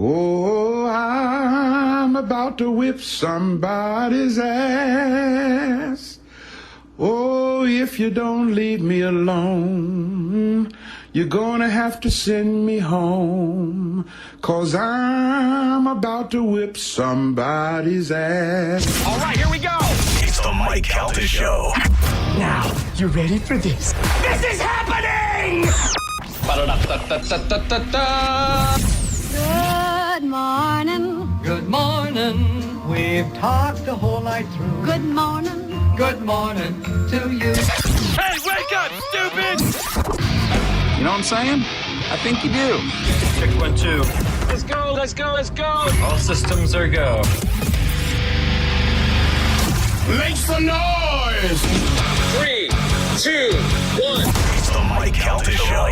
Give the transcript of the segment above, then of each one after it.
Oh, I'm about to whip somebody's ass. Oh, if you don't leave me alone, you're gonna have to send me home, 'cause I'm about to whip somebody's ass. All right, here we go. It's the Mike Calta Show. Now, you ready for this? This is happening! Good morning. Good morning. We've talked the whole night through. Good morning. Good morning to you. Hey, wake up, stupid! You know what I'm saying? I think you do. Check 1, 2. Let's go, let's go, let's go! All systems are go. Make some noise! 3, 2, 1. It's the Mike Calta Show.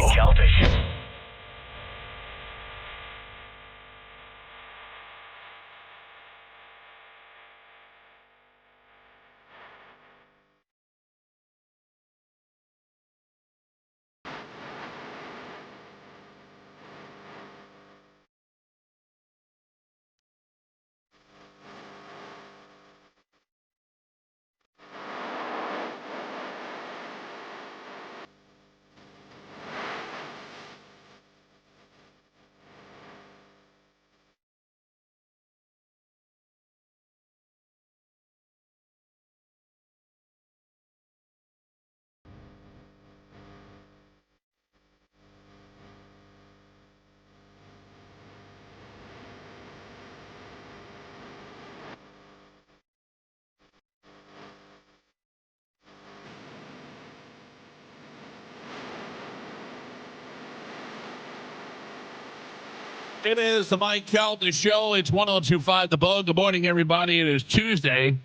It is the Mike Calta Show. It's 1025 The Bug. Good morning, everybody. It is Tuesday,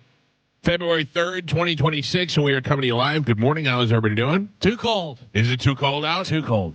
February 3rd, 2026, and we are coming to you live. Good morning. How is everybody doing? Too cold. Is it too cold out? Too cold.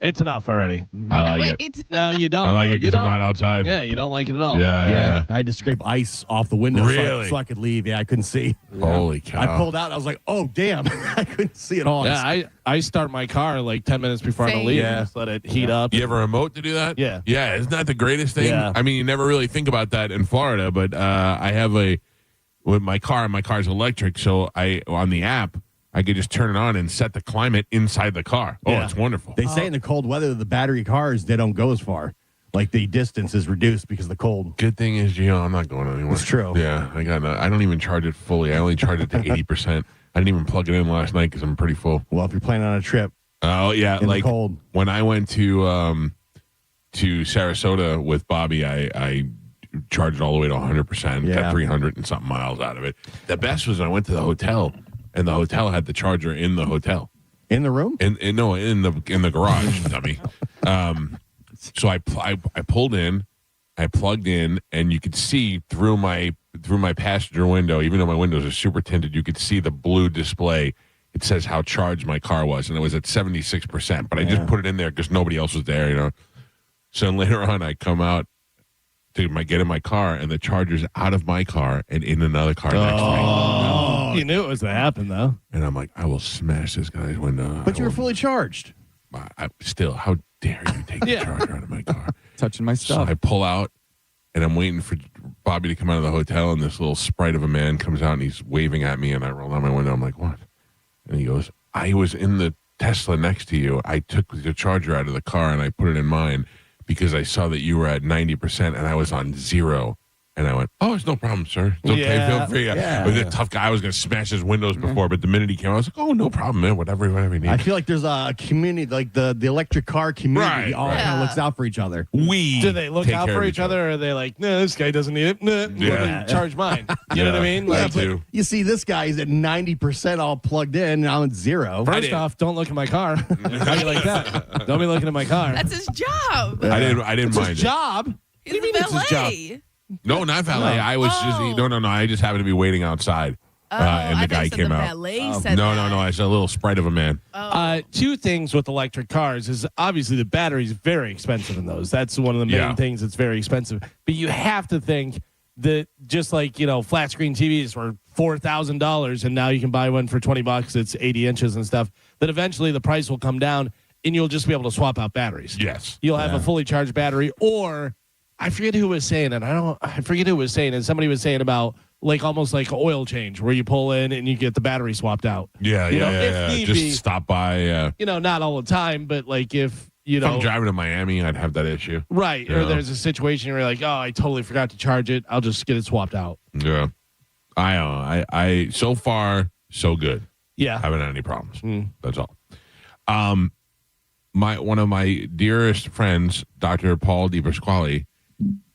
It's enough already. I like it. No, you don't. I like it You because I'm don't. not outside. Yeah, you don't like it at all. Yeah. I had to scrape ice off the window Really? so I could leave. Yeah, I couldn't see. Holy cow. I pulled out. I was like, oh, damn. I couldn't see it all. Yeah, I start my car like 10 minutes before I'm going to leave. Yeah. Just let it heat up. You have a remote to do that? Yeah. Yeah, isn't that the greatest thing? Yeah. I mean, you never really think about that in Florida, but I have with my car's electric, so on the app, I could just turn it on and set the climate inside the car. Oh, Yeah. it's wonderful. They say in the cold weather, the battery cars, they don't go as far. Like the distance is reduced because of the cold. Good thing is, I'm not going anywhere. It's true. Yeah, I don't even charge it fully. I only charge it to 80%. I didn't even plug it in last night because I'm pretty full. Well, if you're planning on a trip Oh yeah, in like the cold. when I went to Sarasota with Bobby, I charged all the way to 100%, Yeah. got 300 and something miles out of it. The best was I went to the hotel, and the hotel had the charger in the hotel. In the room? In the garage, dummy. So I pulled in, I plugged in, and you could see through my passenger window, even though my windows are super tinted, you could see the blue display. It says how charged my car was, and it was at 76%. But I just put it in there because nobody else was there, So later on, I come out to get in my car, and the charger's out of my car and in another car next to me. Oh, you knew it was going to happen, though. And I'm like, I will smash this guy's window. But you were fully charged. Still, how dare you take the charger out of my car? Touching my So stuff. I pull out, and I'm waiting for Bobby to come out of the hotel, and this little sprite of a man comes out, and he's waving at me, and I roll down my window. I'm like, what? And he goes, I was in the Tesla next to you. I took the charger out of the car, and I put it in mine because I saw that you were at 90%, and I was on 0. And I went, oh, it's no problem, sir. It's okay. Yeah. Feel free. I was a tough guy. I was going to smash his windows before, but the minute he came, I was like, oh, no problem, man. Whatever you need. I feel like there's a community, like the electric car community, Right, all right. kind of looks out for each other. We Do they look take out care for of each other, or are they like, no, this guy doesn't need it. No, Yeah. let me charge mine. You know what I mean? Yeah, Like, too. You see, this guy's at 90% all plugged in, and I'm at 0. first didn't. off, don't look at my car. How you like that? Don't be looking at my car. That's his job. I didn't mind his it. job. He's do you mean it's his valet. No, not valet. I was just no. I just happened to be waiting outside, and the guy came out. Said No. that. I saw a little sprite of a man. Two things with electric cars is obviously the battery is very expensive in those. That's one of the main things that's very expensive. But you have to think that just like, flat screen TVs were $4,000 and now you can buy one for $20. It's 80 inches and stuff. That eventually the price will come down and you'll just be able to swap out batteries. Yes. You'll have a fully charged battery, or I forget who was saying it. I forget who was saying it. Somebody was saying about like almost like an oil change where you pull in and you get the battery swapped out. Yeah, You know, yeah. if need Just be. stop by. You know, not all the time, but like if you If know, I'm driving to Miami, I'd have that issue. right? You Or know? there's a situation where you're like, oh, I totally forgot to charge it. I'll just get it swapped out. Yeah. I so far so good. Yeah. Haven't had any problems. That's all. One of my dearest friends, Dr. Paul DiPasquale,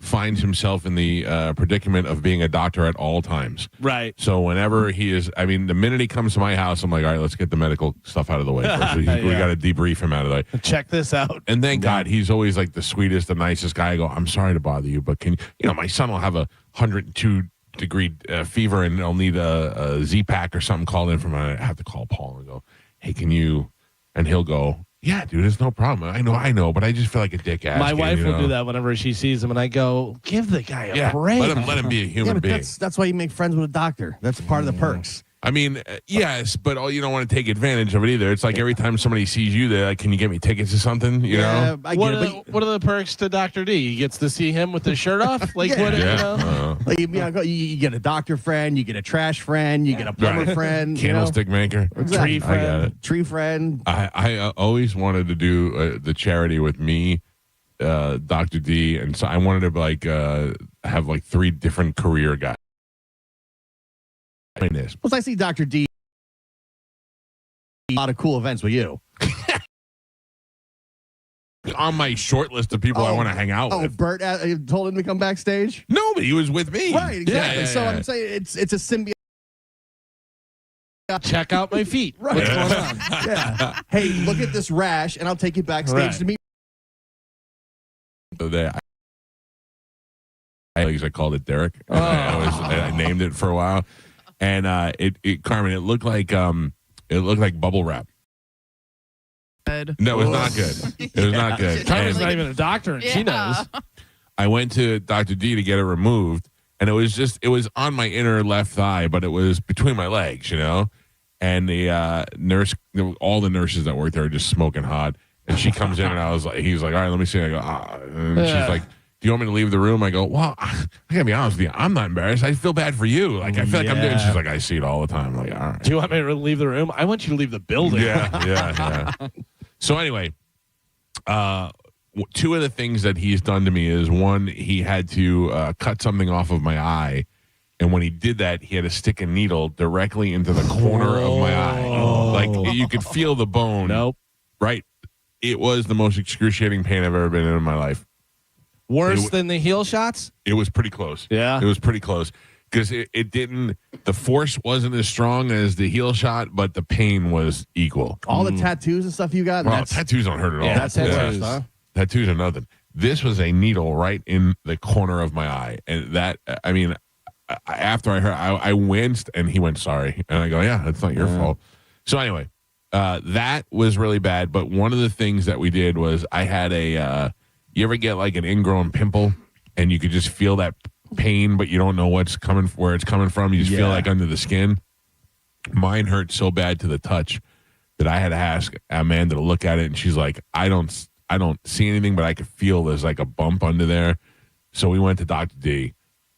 finds himself in the predicament of being a doctor at all times. Right. So whenever he is, I mean, the minute he comes to my house, I'm like, all right, let's get the medical stuff out of the way first. We got to debrief him out of the way. Check this out. And thank God, he's always like the sweetest, the nicest guy. I go, I'm sorry to bother you, but my son will have a 102-degree fever and they'll need a Z-Pack or something called in from. I have to call Paul and go, hey, can you? And he'll go, yeah, dude, it's no problem. I know, but I just feel like a dick ass. My wife will do that whenever she sees him, and I go, give the guy a break. Let him be a human but being. that's why you make friends with a doctor. That's part of the perks. I mean, yes, but you don't want to take advantage of it either. It's like every time somebody sees you, they're like, can you get me tickets to something? You know? I What get are, it, the, what are the perks to Dr. D? He gets to see him with his shirt off? Like, Yeah. what? Yeah. You know? like, you get a doctor friend, you get a trash friend, you get a plumber Right. friend, Candlestick maker. Exactly. Tree I got friend. it. tree friend. I always wanted to do the charity with me, Dr. D, and so I wanted to have like 3 different career guys. Plus, I see Dr. D a lot of cool events with you. On my short list of people I want to hang out Oh, with. Bert told him to come backstage. No, but he was with me. Right, exactly. Yeah, So yeah. I'm saying it's a symbiote. Check out my feet. Right. What's going on? Yeah. Hey, look at this rash, and I'll take you backstage Right. to meet. So I called it Derek. I named it for a while, and Carmen, it looked like bubble wrap. No, it was not good. It was not good. Carmen's And not even a doctor, and she knows. I went to Dr. D to get it removed, and it was on my inner left thigh, but it was between my legs, And the nurse, all the nurses that worked there were just smoking hot. And she comes in, and he's like, all right, let me see. I go, and she's like, do you want me to leave the room? I go, well, I gotta be honest with you. I'm not embarrassed. I feel bad for you. Like, I feel like I'm doing. She's like, I see it all the time. I'm like, all right. Do you want me to leave the room? I want you to leave the building. Yeah. So anyway, 2 of the things that he's done to me is, one, he had to cut something off of my eye. And when he did that, he had to stick a needle directly into the corner of my eye. Like, you could feel the bone. Nope. Right? It was the most excruciating pain I've ever been in my life. Worse than the heel shots? It was pretty close. Yeah. It was pretty close. Because it didn't, the force wasn't as strong as the heel shot, but the pain was equal. All the tattoos and stuff you got. Well, tattoos don't hurt at all. Yeah, tattoos. Huh? Tattoos are nothing. This was a needle right in the corner of my eye. And that, I mean, after I heard, I winced, and he went, sorry. And I go, yeah, it's not your fault. So anyway, that was really bad. But one of the things that we did was I had you ever get like an ingrown pimple and you could just feel that pain, but you don't know where it's coming from. You just feel like under the skin. Mine hurt so bad to the touch that I had to ask Amanda to look at it, and she's like, I don't see anything, but I could feel there's like a bump under there. So we went to Dr. D,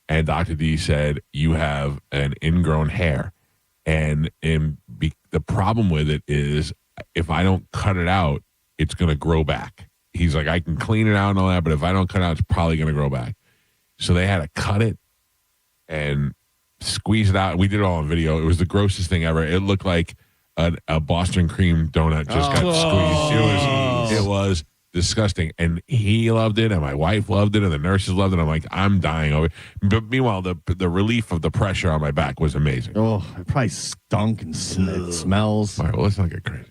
and Dr. D said, you have an ingrown hair. And the problem with it is, if I don't cut it out, it's going to grow back. He's like, I can clean it out and all that, but if I don't cut it out, it's probably going to grow back. So they had to cut it and squeeze it out. We did it all on video. It was the grossest thing ever. It looked like a Boston cream donut just got squeezed. It was disgusting. And he loved it, and my wife loved it, and the nurses loved it. I'm like, I'm dying over it. But meanwhile, the relief of the pressure on my back was amazing. Oh, it probably stunk and it smells. All right, well, let's not get crazy.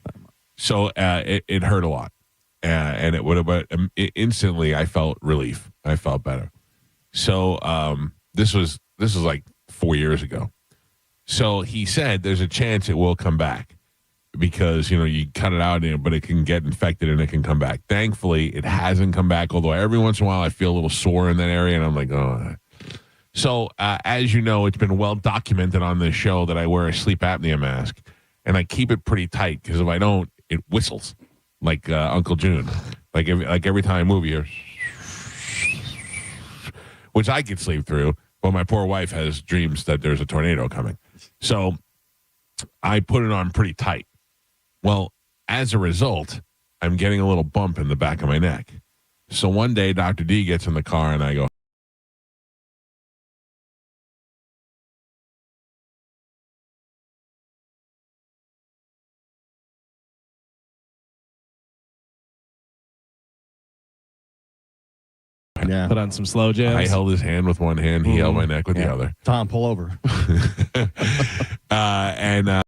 So it hurt a lot. And it would have, but instantly I felt relief. I felt better. So this was like 4 years ago. So he said there's a chance it will come back because, you cut it out, but it can get infected and it can come back. Thankfully, it hasn't come back, although every once in a while I feel a little sore in that area, and I'm like, oh. So as you know, it's been well documented on this show that I wear a sleep apnea mask, and I keep it pretty tight because if I don't, it whistles like Uncle June. Like every time I move here. which I could sleep through. But my poor wife has dreams that there's a tornado coming. So I put it on pretty tight. Well, as a result, I'm getting a little bump in the back of my neck. So one day, Dr. D gets in the car and I go, Yeah. Put on some slow jams. I held his hand with one hand. He held my neck with the other. Tom, pull over. And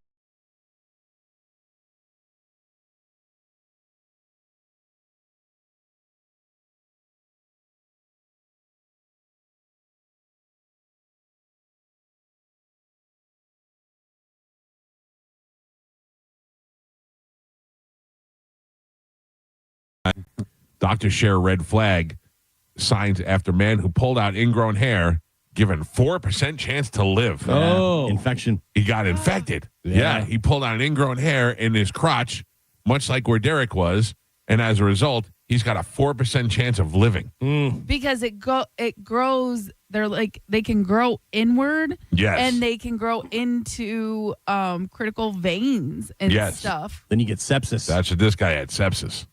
Dr. Share red flag signs after man who pulled out ingrown hair given 4% chance to live. Oh. Infection. He got infected. Yeah. He pulled out an ingrown hair in his crotch, much like where Derek was, and as a result, he's got a 4% chance of living. Because it grows. They're like they can grow inward. Yes. And they can grow into critical veins and Yes. stuff. Then you get sepsis. That's what this guy had, sepsis.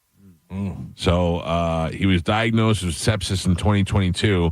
So he was diagnosed with sepsis in 2022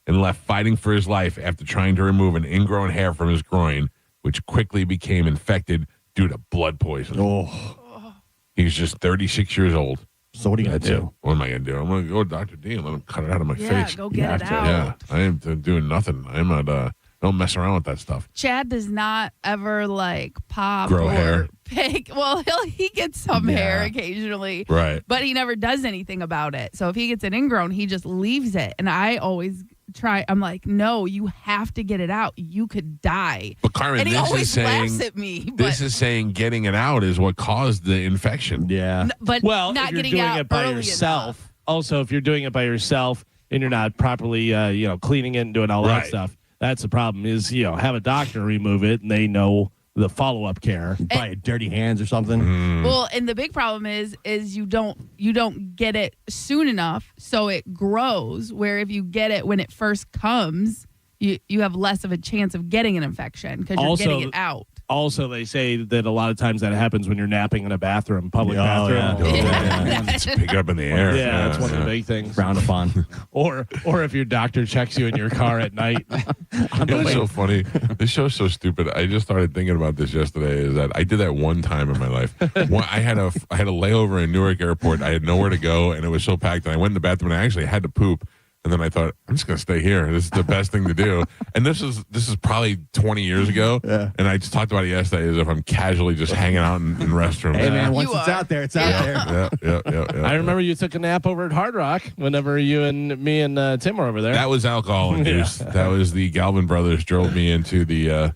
and left fighting for his life after trying to remove an ingrown hair from his groin, which quickly became infected due to blood poisoning. Oh. He's just 36 years old. So what are you going to do? What am I going to do? I'm going to go to Dr. D and let him cut it out of my Yeah, face. go get it out. Yeah, I am doing nothing. I'm not. Don't mess around with that stuff. Chad does not ever like pop Grow or hair. pick. Well, he gets some hair occasionally, Right. but he never does anything about it. So if he gets an ingrown, he just leaves it. And I always try. I'm like, no, you have to get it out. You could die. But Carmen, And he this always is saying laughs at me. But, this is saying getting it out is what caused the infection. Yeah. but Well, not if you're getting doing out it by early yourself. enough. Also, if you're doing it by yourself and you're not properly, cleaning it and doing all Right. that stuff, that's the problem. Is have a doctor remove it and they know the follow-up care. By dirty hands or something. Well, and the big problem is you don't get it soon enough, so it grows. Where if you get it when it first comes, you have less of a chance of getting an infection because you're Also- getting it out. Also, they say that a lot of times that happens when you're napping in a bathroom, public Oh, bathroom. yeah. It's pick up in the air. Yeah, that's one of the big things. Frowned upon. Or if your doctor checks you in your car at night. It was so funny. This show's so stupid. I just started thinking about this yesterday. Is that I did that one time in my life. I had a layover in Newark Airport. I had nowhere to go, and it was so packed. And I went in the bathroom, and I actually had to poop. And then I thought, I'm just gonna stay here. This is the best thing to do. And this is probably 20 years ago. Yeah. And I just talked about it yesterday as if I'm casually just hanging out in restrooms. Hey, man, once You it's are. out there, it's out there. Yeah. I remember you took a nap over at Hard Rock whenever you and me and Tim were over there. That was alcohol induced. Yeah. That was the Galvin brothers drove me into the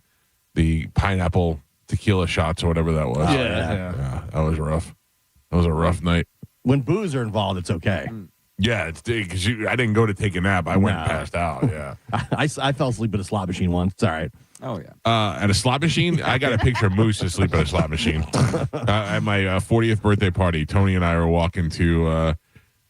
pineapple tequila shots or whatever that was. yeah. That was rough. That was a rough night. When booze are involved, it's okay. Yeah, it's because I didn't go to take a nap. I went and No. passed out. Yeah. I fell asleep at a slot machine once. It's all right. Oh, yeah. At a slot machine, I got a picture of Moose asleep at a slot machine. At my 40th birthday party, Tony and I were walking to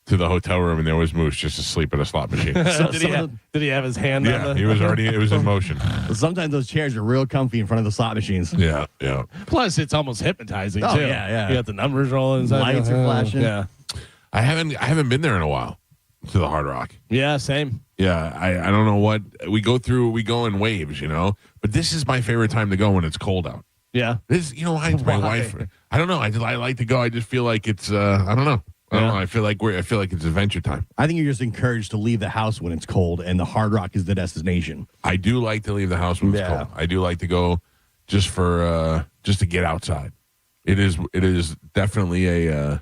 the hotel room, and there was Moose just asleep at a slot machine. Did he have his hand on Yeah, the... he was already. It was in motion. Sometimes those chairs are real comfy in front of the slot machines. Yeah. Plus, it's almost hypnizing, Oh, too. yeah. You got the numbers rolling. Inside. Lights are flashing. Yeah. I haven't been there in a while to the Hard Rock. Yeah, same. Yeah, I don't know what we go through. We go in waves, But this is my favorite time to go when it's cold out. Yeah. This, why? It's my wife. I don't know. I like to go. I just feel like it's. I don't know. I don't know. I feel like it's adventure time. I think you're just encouraged to leave the house when it's cold, and the Hard Rock is the destination. I do like to leave the house when it's cold. I do like to go just to get outside. It is definitely a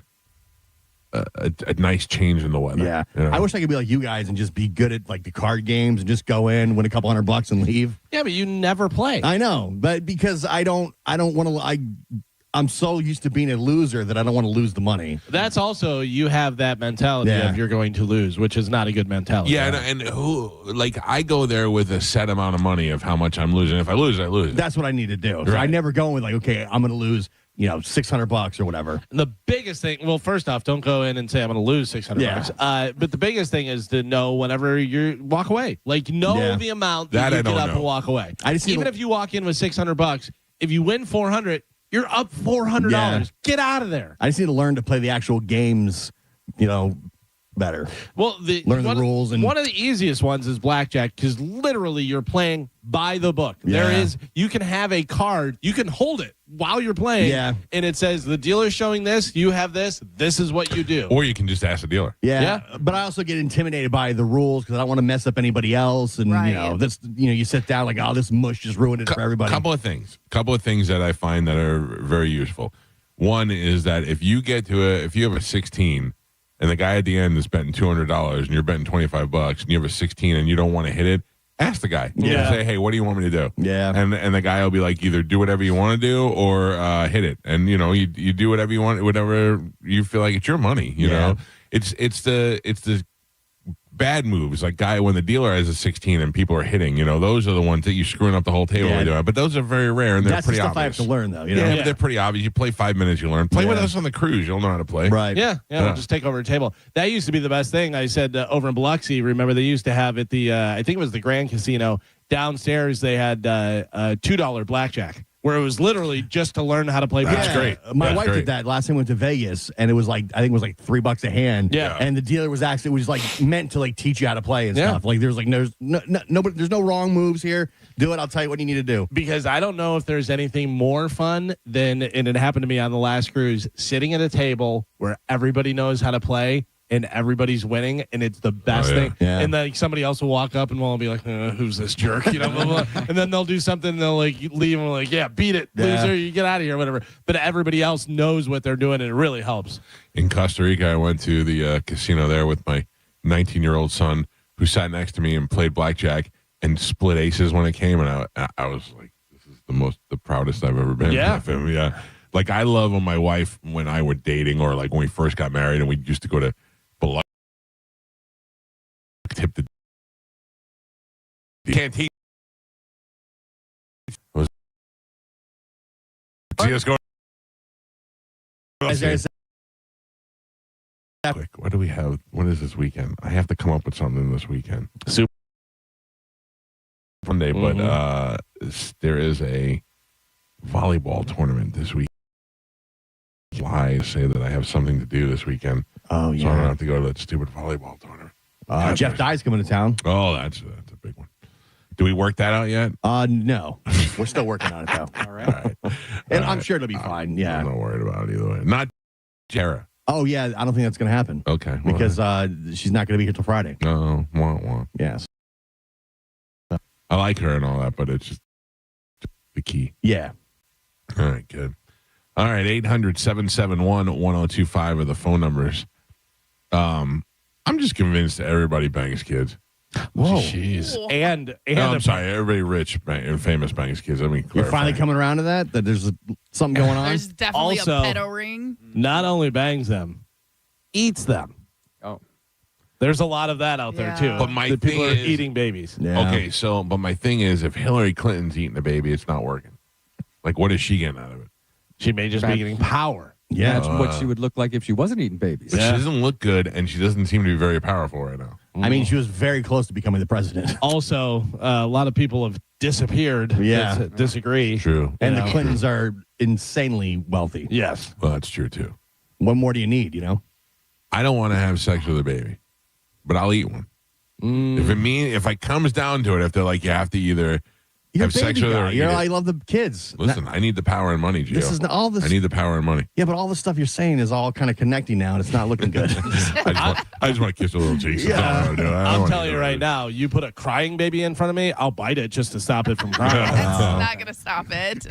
nice change in the weather. Yeah. You know? I wish I could be like you guys and just be good at like the card games and just go in, win a couple $100 and leave. Yeah, but you never play. I know, but because I don't want to. I'm so used to being a loser that I don't want to lose the money. That's also, you have that mentality Yeah. of you're going to lose, which is not a good mentality. Yeah, and who I go there with a set amount of money of how much I'm losing. If I lose, I lose. That's what I need to do. So I Right. never go with like, okay, I'm going to lose $600 or whatever. And the biggest thing, well, first off, don't go in and say I'm going to lose $600. But the biggest thing is to know whenever you walk away, like know the amount that you get up and walk away. Even if you walk in with $600, if you win 400, you're up $400. Yeah. Get out of there. I just need to learn to play the actual games, better. Well, learn the rules. And one of the easiest ones is blackjack because literally you're playing by the book. Yeah. You can have a card, you can hold it while you're playing, and it says the dealer's showing this, you have this is what you do. Or you can just ask the dealer. Yeah. But I also get intimidated by the rules because I don't want to mess up anybody else. And you sit down like, oh, this mush just ruined it for everybody. Couple of things that I find that are very useful. One is that if you have a 16 and the guy at the end is betting $200 and you're betting $25 and you have a 16 and you don't want to hit it, ask the guy. Yeah. Say, hey, what do you want me to do? Yeah. And the guy will be like, either do whatever you want to do or hit it. And you do whatever you want, whatever you feel like it's your money. You know, it's the bad moves, like when the dealer has a 16 and people are hitting, those are the ones that you're screwing up the whole table with doing. But those are very rare and they're That's pretty the stuff obvious. I have to learn, though. But they're pretty obvious. You play 5 minutes, you learn. Play with us on the cruise. You'll know how to play. Right. Yeah. We'll just take over a table. That used to be the best thing. I said over in Biloxi, remember they used to have at the, I think it was the Grand Casino, downstairs they had $2 blackjack. Where it was literally just to learn how to play blackjack. That's great. My wife did that last time we went to Vegas, and it was I think it was $3 a hand. Yeah. And the dealer was meant to teach you how to play and stuff. Like there's there's no wrong moves here. Do it. I'll tell you what you need to do. Because I don't know if there's anything more fun than, and it happened to me on the last cruise, sitting at a table where everybody knows how to play and everybody's winning, and it's the best thing. Yeah. And then somebody else will walk up and will be like, who's this jerk? Blah, blah, blah. And then they'll do something, and they'll leave and yeah, beat it, loser, you get out of here, whatever. But everybody else knows what they're doing, and it really helps. In Costa Rica, I went to the casino there with my 19-year-old son who sat next to me and played blackjack and split aces when it came, and I was like, this is the proudest I've ever been. Yeah. With him. Yeah. Like, I love when my wife, when I were dating or when we first got married and we used to go to tip the canteen. See us going. Quick, what do we have? What is this weekend? I have to come up with something this weekend. Super Monday, but there is a volleyball tournament this week. I say that I have something to do this weekend. Oh, yeah. So I don't have to go to that stupid volleyball tournament. Jeff Dye's coming to town. Oh, that's a big one. Do we work that out yet? No. We're still working on it, though. All right. And I'm sure it'll be fine. Yeah. I'm not worried about it either way. Not Jara. Oh, yeah. I don't think that's going to happen. Okay. Because she's not going to be here till Friday. No, won't. Yes. I like her and all that, but it's just the key. Yeah. All right, good. All right, 800-771-1025 are the phone numbers. I'm just convinced everybody bangs kids. Whoa. Jeez. And I'm sorry, everybody rich and famous bangs kids. Let me clarify. You're finally coming around to that there's something going on? There's definitely Also, a pedo ring. not only bangs them, eats them. Oh. There's a lot of that out there, too. But my The people thing are is- eating babies. Yeah. Okay, but my thing is, if Hillary Clinton's eating a baby, it's not working. Like, what is she getting out of it? She may just be getting power. Yeah. That's what she would look like if she wasn't eating babies. But she doesn't look good, and she doesn't seem to be very powerful right now. I mean, she was very close to becoming the president. Also, a lot of people have disappeared. Yeah. that disagree. True. And the Clintons are insanely wealthy. Yes. Well, that's true, too. What more do you need, I don't want to have sex with a baby, but I'll eat one. If it comes down to it, if they're like, you have to either You're have a baby sex with her guy. or eat it. I love the kids. Listen, I need the power and money, Gio. This is all this. I need the power and money. Yeah, but all the stuff you're saying is all kind of connecting now, and it's not looking good. I just want to kiss a little cheeks. That's all I wanna do. I don't I'm wanna telling do you right it. now, you put a crying baby in front of me, I'll bite it just to stop it from crying. That's not going to stop it.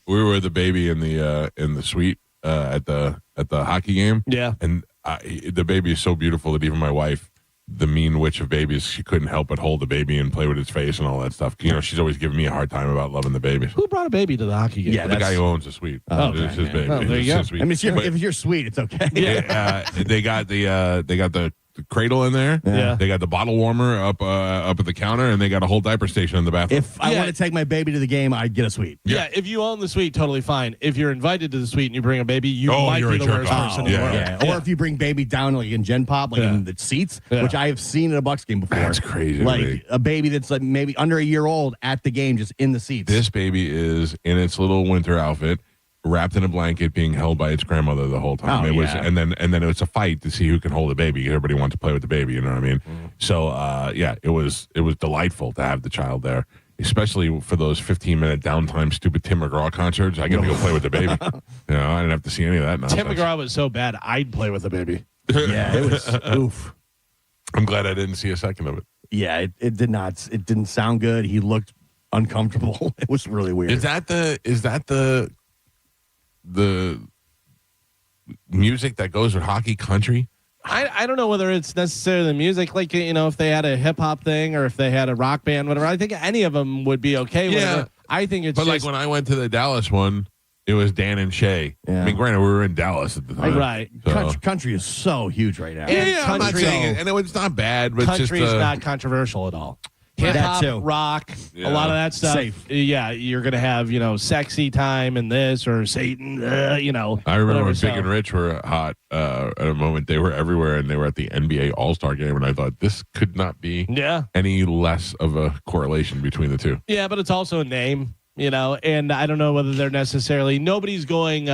We were the baby in the suite at the hockey game. Yeah. And the baby is so beautiful that even my wife, the mean witch of babies, she couldn't help but hold the baby and play with its face and all that stuff. She's always giving me a hard time about loving the babies. Who brought a baby to the hockey game? Yeah, The guy who owns the suite. It's his baby. Oh, there you It's go. his suite. I mean, if you're sweet, it's okay. Yeah, they got the cradle in there. Yeah. They got the bottle warmer up at the counter, and they got a whole diaper station in the bathroom. If I want to take my baby to the game, I'd get a suite. Yeah, if you own the suite, totally fine. If you're invited to the suite and you bring a baby, you might you're be a the jerk worst off. person in the world. Yeah. Or if you bring baby down like in Gen Pop, like in the seats, which I have seen at a Bucks game before. That's crazy. Like a baby that's like maybe under a year old at the game, just in the seats. This baby is in its little winter outfit, wrapped in a blanket, being held by its grandmother the whole time. Oh, It was, yeah. and then it was a fight to see who can hold the baby. Everybody wants to play with the baby. You know what I mean? So it was delightful to have the child there, especially for those 15-minute downtime stupid Tim McGraw concerts. I got to go play with the baby. I didn't have to see any of that nonsense. Tim McGraw was so bad, I'd play with a baby. Yeah, it was oof. I'm glad I didn't see a second of it. Yeah, it did not. It didn't sound good. He looked uncomfortable. It was really weird. Is that the music that goes with hockey country? I don't know whether it's necessarily the music, like, if they had a hip hop thing or if they had a rock band, whatever. I think any of them would be okay with it. I think it's but just, like when I went to the Dallas one, it was Dan and Shay. Yeah. I mean, granted, we were in Dallas at the time. right. So. Country is so huge right now. And I'm not country- saying it, and it's not bad, but it's country's just not controversial at all. That Hip hop, too. rock, Yeah. a lot of that stuff. Safe. Yeah, you're gonna have sexy time and this or Satan. I remember whatever, when so. Big and Rich were hot at a moment. They were everywhere, and they were at the NBA All-Star game, and I thought this could not be Yeah, any less of a correlation between the two. yeah, but it's also a name, and I don't know whether they're necessarily. Nobody's going.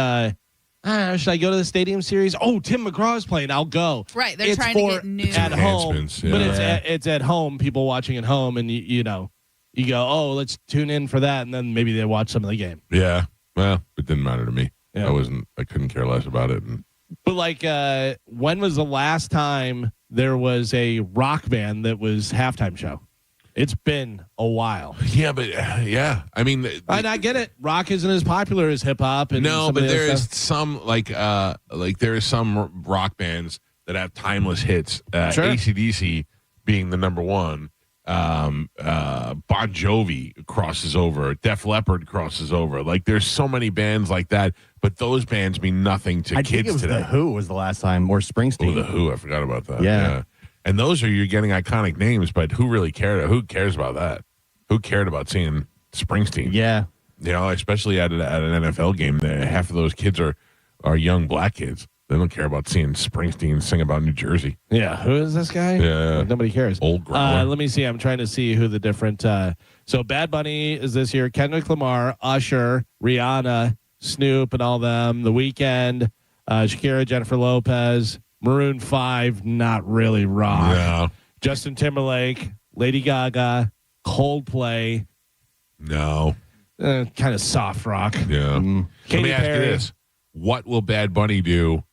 Should I go to the Stadium Series? Oh, Tim McGraw's playing. I'll go. Right, they're It's trying to for get new at home, enhancements, but yeah. it's at home. People watching at home, and you go, oh, let's tune in for that, and then maybe they watch some of the game. Yeah, well, it didn't matter to me. Yeah. I couldn't care less about it. And But like, when was the last time there was a rock band that was halftime show? It's been a while. yeah, but I mean, And I get it. Rock isn't as popular as hip hop. no, but there is some like there is some rock bands that have timeless hits. Sure. AC/DC being the number one. Bon Jovi crosses over. Def Leppard crosses over. Like there's so many bands like that, but those bands mean nothing to I kids think it was today. The Who was the last time, or Springsteen. Oh, the Who. I forgot about that. Yeah. And those you're getting iconic names, but who really cared? Who cares about that? Who cared about seeing Springsteen? Yeah. Especially at an NFL game, half of those kids are young black kids. They don't care about seeing Springsteen sing about New Jersey. Yeah. Who is this guy? Yeah. Nobody cares. Old growler. Let me see. I'm trying to see who the different. So Bad Bunny is this year. Kendrick Lamar, Usher, Rihanna, Snoop, and all them. The Weeknd, Shakira, Jennifer Lopez, Maroon 5, not really rock. No. Justin Timberlake, Lady Gaga, Coldplay, No. kind of soft rock. Yeah. Let Katy me ask Perry. you this. What will Bad Bunny do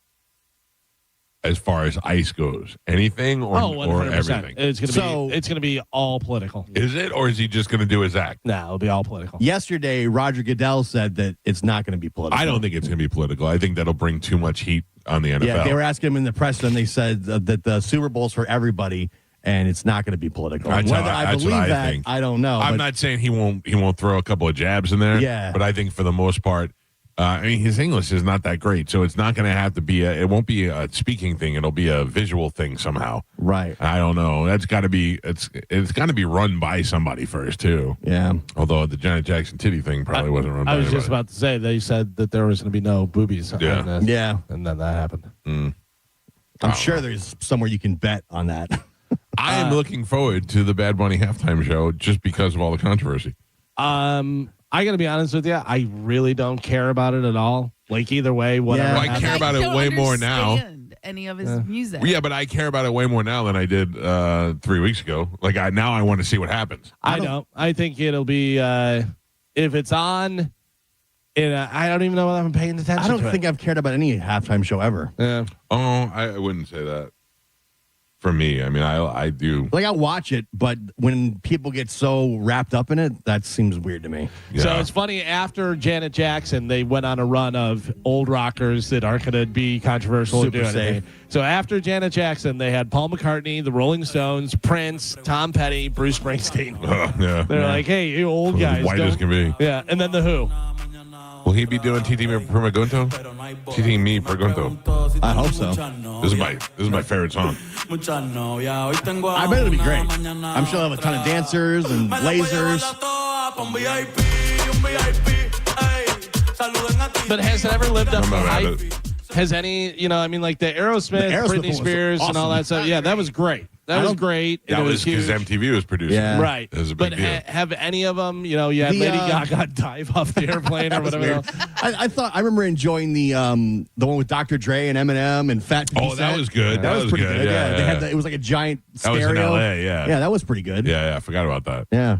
as far as ICE goes? Anything or 100%. everything? It's gonna be all political. Is it, or is he just going to do his act? No, it'll be all political. Yesterday, Roger Goodell said that it's not going to be political. I don't think it's going to be political. I think that'll bring too much heat on the NFL. Yeah, they were asking him in the press, and they said that the Super Bowl's for everybody, and it's not going to be political. That's Whether how- I that's believe what I that, think. I don't know. I'm but not saying he won't throw a couple of jabs in there. Yeah. But I think for the most part, I mean, his English is not that great, so it's not going to have to be. It won't be a speaking thing. It'll be a visual thing somehow. Right. I don't know. That's got to be. It's got to be run by somebody first too. Yeah. Although the Janet Jackson titty thing probably wasn't run by I was anybody. just about to say they said that there was going to be no boobies. Yeah. on this, Yeah. and then that happened. I'm sure there's somewhere you can bet on that. I am looking forward to the Bad Bunny halftime show just because of all the controversy. I got to be honest with you. I really don't care about it at all. Like either way, whatever. Well, I happens. care about it don't way more now. understand any of his music. Yeah, but I care about it way more now than I did 3 weeks ago. Like now I want to see what happens. I don't. I think it'll be if it's on. I don't even know whether I'm paying attention. I don't to think I've cared about any halftime show ever. Yeah. Oh, I wouldn't say that. For me, I mean, I do. Like, I'll watch it, but when people get so wrapped up in it, that seems weird to me. Yeah. So it's funny. After Janet Jackson, they went on a run of old rockers that aren't going to be controversial or Super do anything. safe. So after Janet Jackson, they had Paul McCartney, the Rolling Stones, Prince, Tom Petty, Bruce Springsteen. Yeah. They're like, hey, you old guys. White don't- as can be. Yeah, and then the Who. Will he be doing TT Permagunto? TT Me Pergunto. I hope so. This is my favorite song. I bet it'll be great. I'm sure they'll have a ton of dancers and lasers. But has it ever lived up to I'm about hype? it. Has any, like the Aerosmith Aerosmith Britney was Spears and all awesome. that stuff? Yeah, that was great. That was great. That and it was because huge. MTV was producing. Yeah. it. Right. It was a big But deal. have any of them, you had Lady Gaga dive off the airplane or whatever else? I remember enjoying the one with Dr. Dre and Eminem and Fat 50 Oh, that Cent. was good. That was pretty good. Yeah, They had it was like a giant That was stereo. in LA, yeah. Yeah, that was pretty good. Yeah, I forgot about that. Yeah.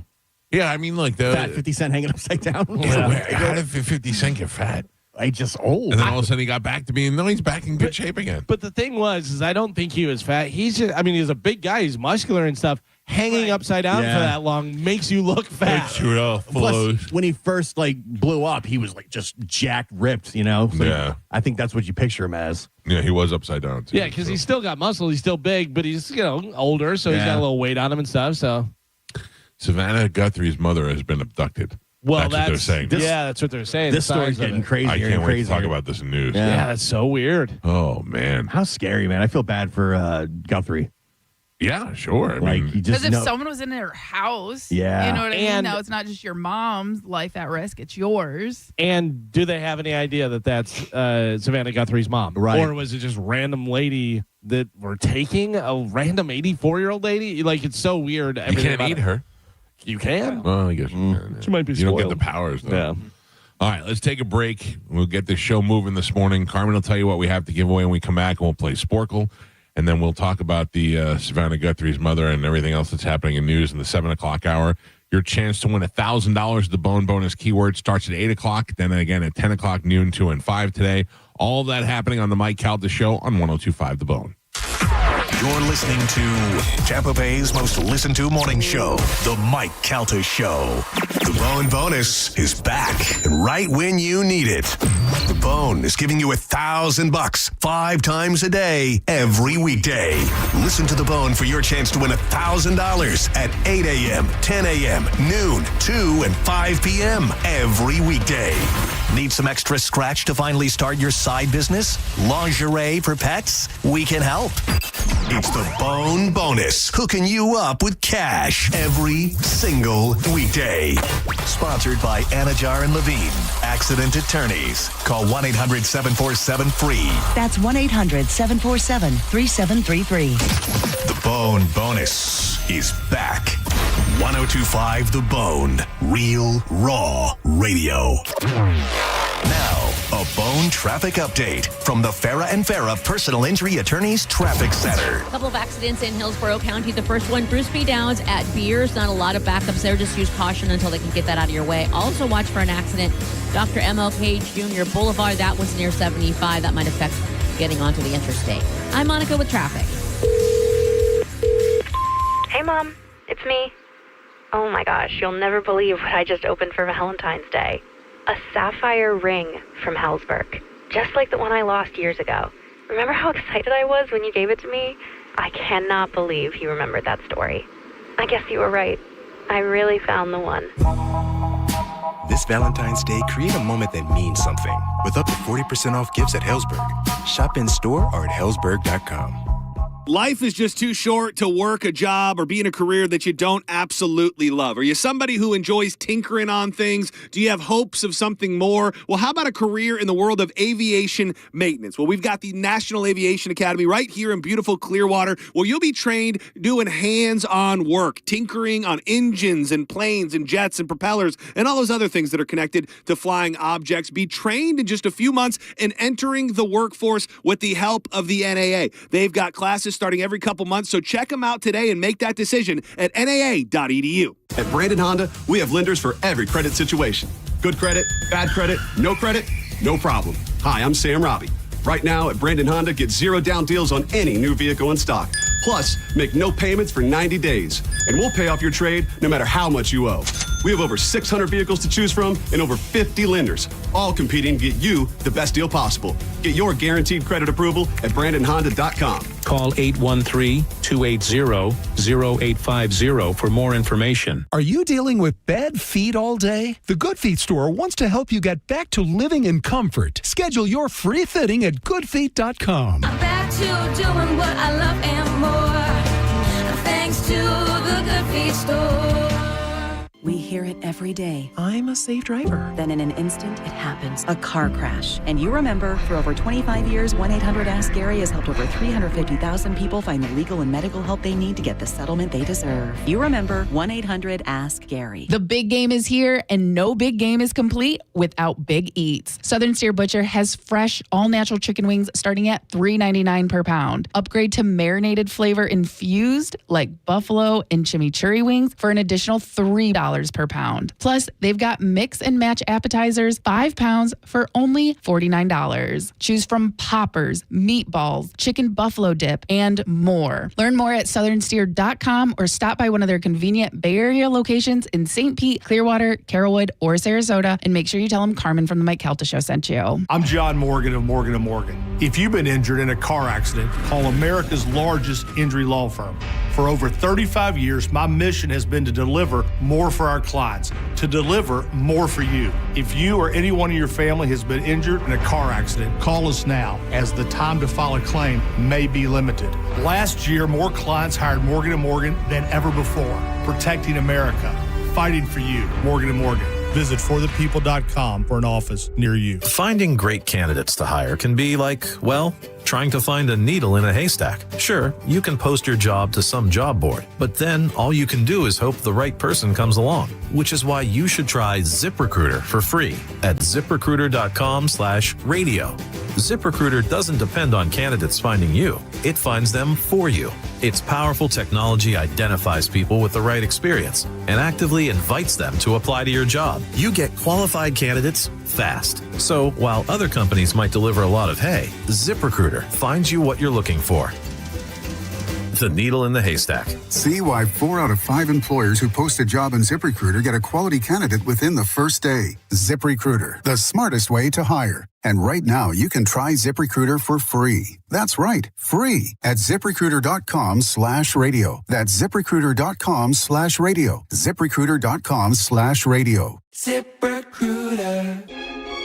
Yeah, I mean, like the Fat 50 Cent hanging upside down. How did 50 Cent get fat? I just old. And then all of a sudden he got back to being, he's back in good shape again. But the thing is I don't think he was fat. He's just, he's a big guy. He's muscular and stuff. Hanging upside down Yeah. for that long makes you look fat. Plus, when he first blew up, he was just jacked, ripped. So Yeah. I think that's what you picture him as. Yeah, he was upside down too. Yeah, because he's still got muscle. He's still big, but he's older, so he's got a little weight on him and stuff. So Savannah Guthrie's mother has been abducted. Well, that's what they're saying. that's what they're saying. This The story's signs of getting it. crazier I and can't wait to crazier. talk about this in news. Yeah, that's so weird. Oh man. How scary, man! I feel bad for Guthrie. Yeah, sure. I Like mean, you just Because if know. someone was in their house, Yeah. you know what I mean? And- Now it's not just your mom's life at risk, it's yours. And do they have any idea that that's Savannah Guthrie's mom? Right. Or was it just random lady that were taking a random 84-year-old lady? Like, it's so weird. you everything can't about eat it. her. You can. Well, I guess you can. She might be You don't get spoiled. the powers though. Yeah. All right, let's take a break. We'll get this show moving this morning. Carmen will tell you what we have to give away when we come back, and we'll play Sporkle. And then we'll talk about the Savannah Guthrie's mother and everything else that's happening in news in the 7 o'clock hour. Your chance to win $1,000. The Bone Bonus keyword starts at 8 o'clock, then again at 10 o'clock, noon, 2, and 5 today. All of that happening on the Mike Calta Show on 102.5 The Bone. You're listening to Tampa Bay's most listened to morning show, The Mike Calta Show. The Bone Bonus is back and right when you need it. The Bone is giving you $1,000 5 times a day, every weekday. Listen to The Bone for your chance to win $1,000 at 8 a.m., 10 a.m., noon, 2, and 5 p.m. every weekday. Need some extra scratch to finally start your side business? Lingerie for pets? We can help. It's the Bone Bonus, hooking you up with cash every single weekday. Sponsored by Anajar and Levine, Accident Attorneys. Call 1-800-747-FREE. That's 1-800-747-3733. The Bone Bonus is back. 102.5 The Bone, real, raw radio. Now, a Bone traffic update from the Farrah and Farrah Personal Injury Attorneys Traffic Center. A couple of accidents in Hillsborough County. The first one, Bruce B. Downs at Beers. Not a lot of backups there. Just use caution until they can get that out of your way. Also watch for an accident. Dr. MLK Jr. Boulevard. That was near 75. That might affect getting onto the interstate. I'm Monica with traffic. Hey, Mom. It's me. Oh, my gosh. You'll never believe what I just opened for Valentine's Day. A sapphire ring from Hellsberg. Just like the one I lost years ago. Remember how excited I was when you gave it to me? I cannot believe you remembered that story. I guess you were right. I really found the one. This Valentine's Day, create a moment that means something with up to 40% off gifts at Hellsberg. Shop in store or at hellsberg.com. Life is just too short to work a job or be in a career that you don't absolutely love. Are you somebody who enjoys tinkering on things? Do you have hopes of something more? Well, how about a career in the world of aviation maintenance? Well, we've got the National Aviation Academy right here in beautiful Clearwater, where you'll be trained doing hands-on work, tinkering on engines and planes and jets and propellers and all those other things that are connected to flying objects. Be trained in just a few months and entering the workforce with the help of the NAA. They've got classes starting every couple months, so check them out today and make that decision at naa.edu. At Brandon Honda, we have lenders for every credit situation. Good credit, bad credit, no problem. Hi, I'm Sam Robbie. Right now at Brandon Honda, get 0 down deals on any new vehicle in stock. Plus, make no payments for 90 days. And we'll pay off your trade no matter how much you owe. We have over 600 vehicles to choose from and over 50 lenders, all competing to get you the best deal possible. Get your guaranteed credit approval at BrandonHonda.com. Call 813-280-0850 for more information. Are you dealing with bad feet all day? The Good Feet store wants to help you get back to living in comfort. Schedule your free fitting at goodfeet.com. I'm back to doing what I love and more. Thanks to the Good Feet store. We hear it every day. I'm a safe driver. Then in an instant, it happens. A car crash. And you remember, for over 25 years, 1-800-ASK-GARY has helped over 350,000 people find the legal and medical help they need to get the settlement they deserve. You remember 1-800-ASK-GARY. The big game is here, and no big game is complete without Big Eats. Southern Steer Butcher has fresh, all-natural chicken wings starting at $3.99 per pound. Upgrade to marinated flavor infused, like buffalo and chimichurri wings, for an additional $3 per pound. Plus, they've got mix and match appetizers, 5 pounds for only $49. Choose from poppers, meatballs, chicken buffalo dip, and more. Learn more at southernsteer.com or stop by one of their convenient Bay Area locations in St. Pete, Clearwater, Carrollwood, or Sarasota, and make sure you tell them Carmen from the Mike Calta Show sent you. I'm John Morgan of Morgan & Morgan. If you've been injured in a car accident, call America's largest injury law firm. For over 35 years, my mission has been to deliver more for our clients, to deliver more for you. If you or anyone in your family has been injured in a car accident, call us now, as the time to file a claim may be limited. Last year, more clients hired Morgan & Morgan than ever before, protecting America, fighting for you. Morgan & Morgan. Visit forthepeople.com for an office near you. Finding great candidates to hire can be like, well, trying to find a needle in a haystack. Sure, you can post your job to some job board, but then all you can do is hope the right person comes along, which is why you should try ZipRecruiter for free at ZipRecruiter.com/radio. ZipRecruiter doesn't depend on candidates finding you. It finds them for you. Its powerful technology identifies people with the right experience and actively invites them to apply to your job. You get qualified candidates fast. So while other companies might deliver a lot of hay, ZipRecruiter finds you what you're looking for. The needle in the haystack. See why 4 out of 5 employers who post a job in ZipRecruiter get a quality candidate within the first day. ZipRecruiter, the smartest way to hire. And right now, you can try ZipRecruiter for free. That's right, free at ZipRecruiter.com/radio. That's ZipRecruiter.com/radio. ZipRecruiter.com/radio. ZipRecruiter.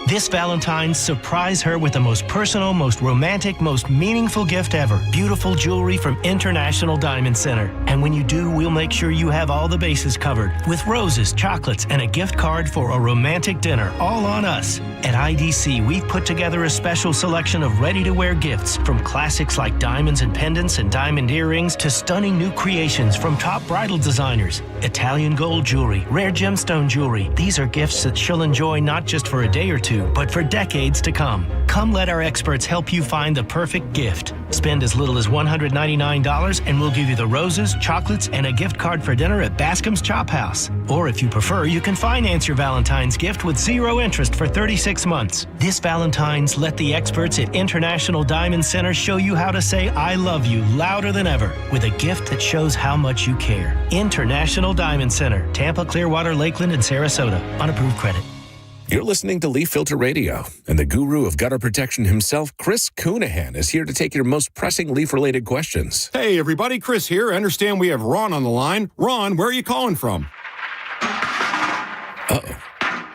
This Valentine's, surprise her with the most personal, most romantic, most meaningful gift ever. Beautiful jewelry from International Diamond Center. And when you do, we'll make sure you have all the bases covered with roses, chocolates, and a gift card for a romantic dinner, all on us. At IDC, we've put together a special selection of ready-to-wear gifts, from classics like diamonds and pendants and diamond earrings to stunning new creations from top bridal designers. Italian gold jewelry, rare gemstone jewelry. These are gifts that she'll enjoy not just for a day or two, but for decades to come. Come let our experts help you find the perfect gift. Spend as little as $199 and we'll give you the roses, chocolates, and a gift card for dinner at Bascom's Chop House. Or if you prefer, you can finance your Valentine's gift with 0 interest for 36 months. This Valentine's, let the experts at International Diamond Center show you how to say I love you louder than ever with a gift that shows how much you care. International Diamond Center, Tampa, Clearwater, Lakeland, and Sarasota. On approved credit. You're listening to Leaf Filter Radio, and the guru of gutter protection himself, Chris Coonahan, is here to take your most pressing leaf-related questions. Hey, everybody, Chris here. I understand we have Ron on the line. Ron, where are you calling from? Uh-oh.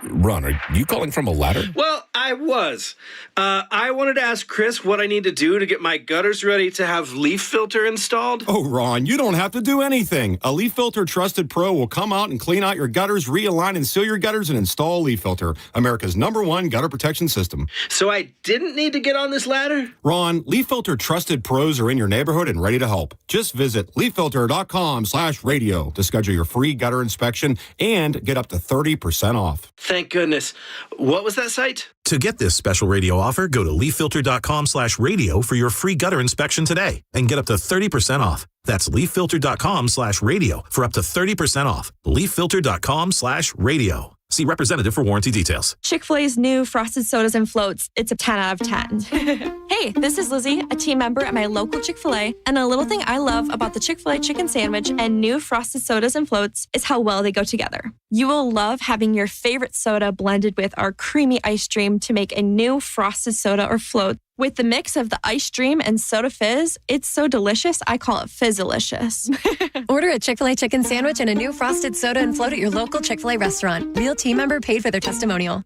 Ron, are you calling from a ladder? Well, I was. I wanted to ask Chris what I need to do to get my gutters ready to have leaf filter installed. Oh, Ron, you don't have to do anything. A Leaf Filter Trusted Pro will come out and clean out your gutters, realign and seal your gutters, and install Leaf Filter, America's #1 gutter protection system. So I didn't need to get on this ladder? Ron, Leaf Filter Trusted Pros are in your neighborhood and ready to help. Just visit leaffilter.com/radio to schedule your free gutter inspection and get up to 30% off. Thank goodness. What was that site? To get this special radio offer, go to leaffilter.com/radio for your free gutter inspection today and get up to 30% off. That's leaffilter.com/radio for up to 30% off. leaffilter.com/radio. See representative for warranty details. Chick-fil-A's new frosted sodas and floats. It's a 10 out of 10. Hey, this is Lizzie, a team member at my local Chick-fil-A. And a little thing I love about the Chick-fil-A chicken sandwich and new frosted sodas and floats is how well they go together. You will love having your favorite soda blended with our creamy ice cream to make a new frosted soda or float With the mix of the ice dream and soda fizz, it's so delicious, I call it Fizzalicious. Order a Chick-fil-A chicken sandwich and a new frosted soda and float at your local Chick-fil-A restaurant. Real team member paid for their testimonial.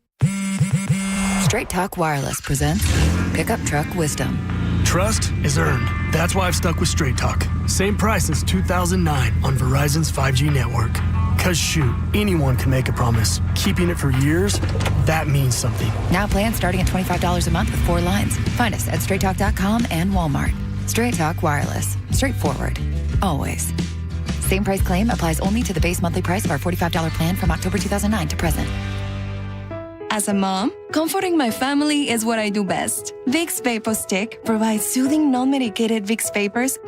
Straight Talk Wireless presents Pickup Truck Wisdom. Trust is earned. That's why I've stuck with Straight Talk. Same price since 2009 on Verizon's 5G network. Cause shoot, anyone can make a promise. Keeping it for years, that means something. Now plans starting at $25 a month with 4 lines. Find us at straighttalk.com and Walmart. Straight Talk Wireless. Straightforward. Always. Same price claim applies only to the base monthly price of our $45 plan from October 2009 to present. As a mom, comforting my family is what I do best. Vicks Vapor Stick provides soothing, non-medicated Vicks vapors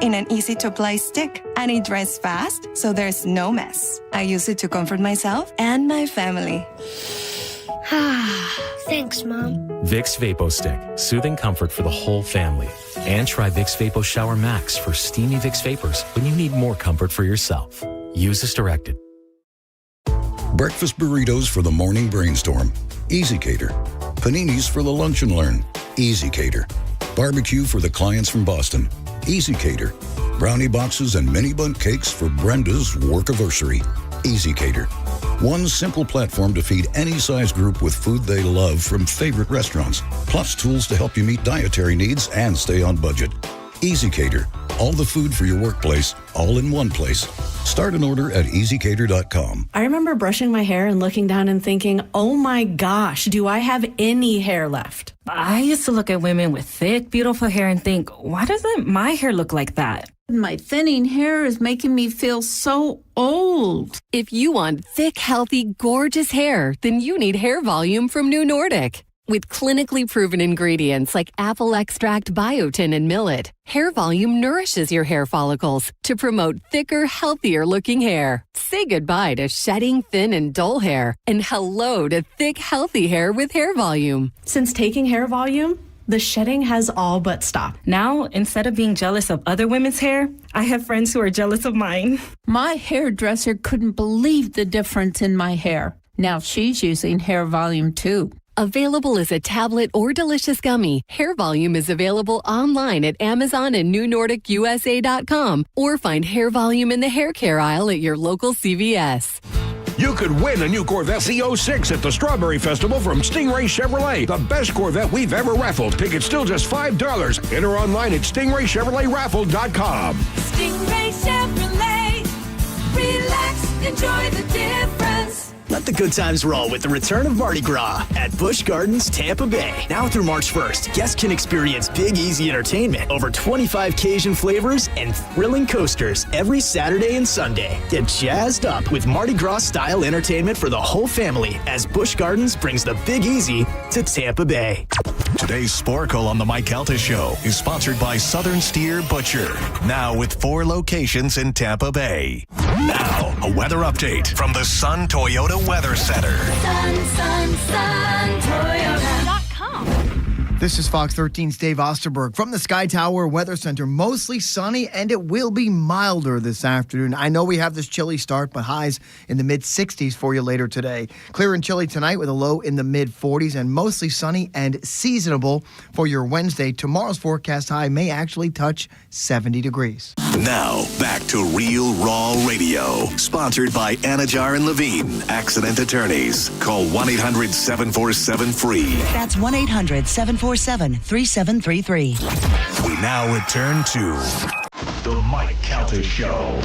in an easy-to-apply stick, and it dries fast, so there's no mess. I use it to comfort myself and my family. Thanks, Mom. Vicks Vapo Stick, soothing comfort for the whole family. And try Vicks Vapo Shower Max for steamy Vicks Vapors when you need more comfort for yourself. Use as directed. Breakfast burritos for the morning brainstorm. Easy Cater. Paninis for the lunch and learn. Easy Cater. Barbecue for the clients from Boston. Easy Cater. Brownie boxes and mini bundt cakes for Brenda's workiversary. Easy Cater. One simple platform to feed any size group with food they love from favorite restaurants, plus tools to help you meet dietary needs and stay on budget. Easy Cater. All the food for your workplace, all in one place. Start an order at easycater.com. I remember brushing my hair and looking down and thinking, oh my gosh, do I have any hair left? I used to look at women with thick, beautiful hair and think, why doesn't my hair look like that? My thinning hair is making me feel so old. If you want thick, healthy, gorgeous hair, then you need Hair Volume from New Nordic. With clinically proven ingredients like apple extract, biotin, and millet, Hair Volume nourishes your hair follicles to promote thicker, healthier looking hair. Say goodbye to shedding, thin, and dull hair, and hello to thick, healthy hair with Hair Volume. Since taking Hair Volume, the shedding has all but stopped. Now, instead of being jealous of other women's hair, I have friends who are jealous of mine. My hairdresser couldn't believe the difference in my hair. Now she's using Hair Volume too. Available as a tablet or delicious gummy, Hair Volume is available online at Amazon and NewNordicUSA.com, or find Hair Volume in the hair care aisle at your local CVS. You could win a new Corvette C06 at the Strawberry Festival from Stingray Chevrolet, the best Corvette we've ever raffled. Tickets still just $5. Enter online at StingrayChevroletRaffle.com. Stingray Chevrolet. Relax, enjoy the difference. Let the good times roll with the return of Mardi Gras at Busch Gardens, Tampa Bay. Now through March 1st, guests can experience Big Easy entertainment, over 25 Cajun flavors, and thrilling coasters every Saturday and Sunday. Get jazzed up with Mardi Gras-style entertainment for the whole family as Busch Gardens brings the Big Easy to Tampa Bay. Today's Sporkle on the Mike Calta Show is sponsored by Southern Steer Butcher, now with 4 locations in Tampa Bay. Now, a weather update from the Sun Toyota Weather Center. Sun, Toyota.com. This is Fox 13's Dave Osterberg from the Sky Tower Weather Center. Mostly sunny, and it will be milder this afternoon. I know we have this chilly start, but highs in the mid-60s for you later today. Clear and chilly tonight with a low in the mid-40s, and mostly sunny and seasonable for your Wednesday. Tomorrow's forecast high may actually touch 70 degrees. Now, back to Real Raw Radio, sponsored by Anajar and Levine, accident attorneys. Call 1-800-747-FREE. That's 1-800-747-3733. We now return to the Mike Calta Show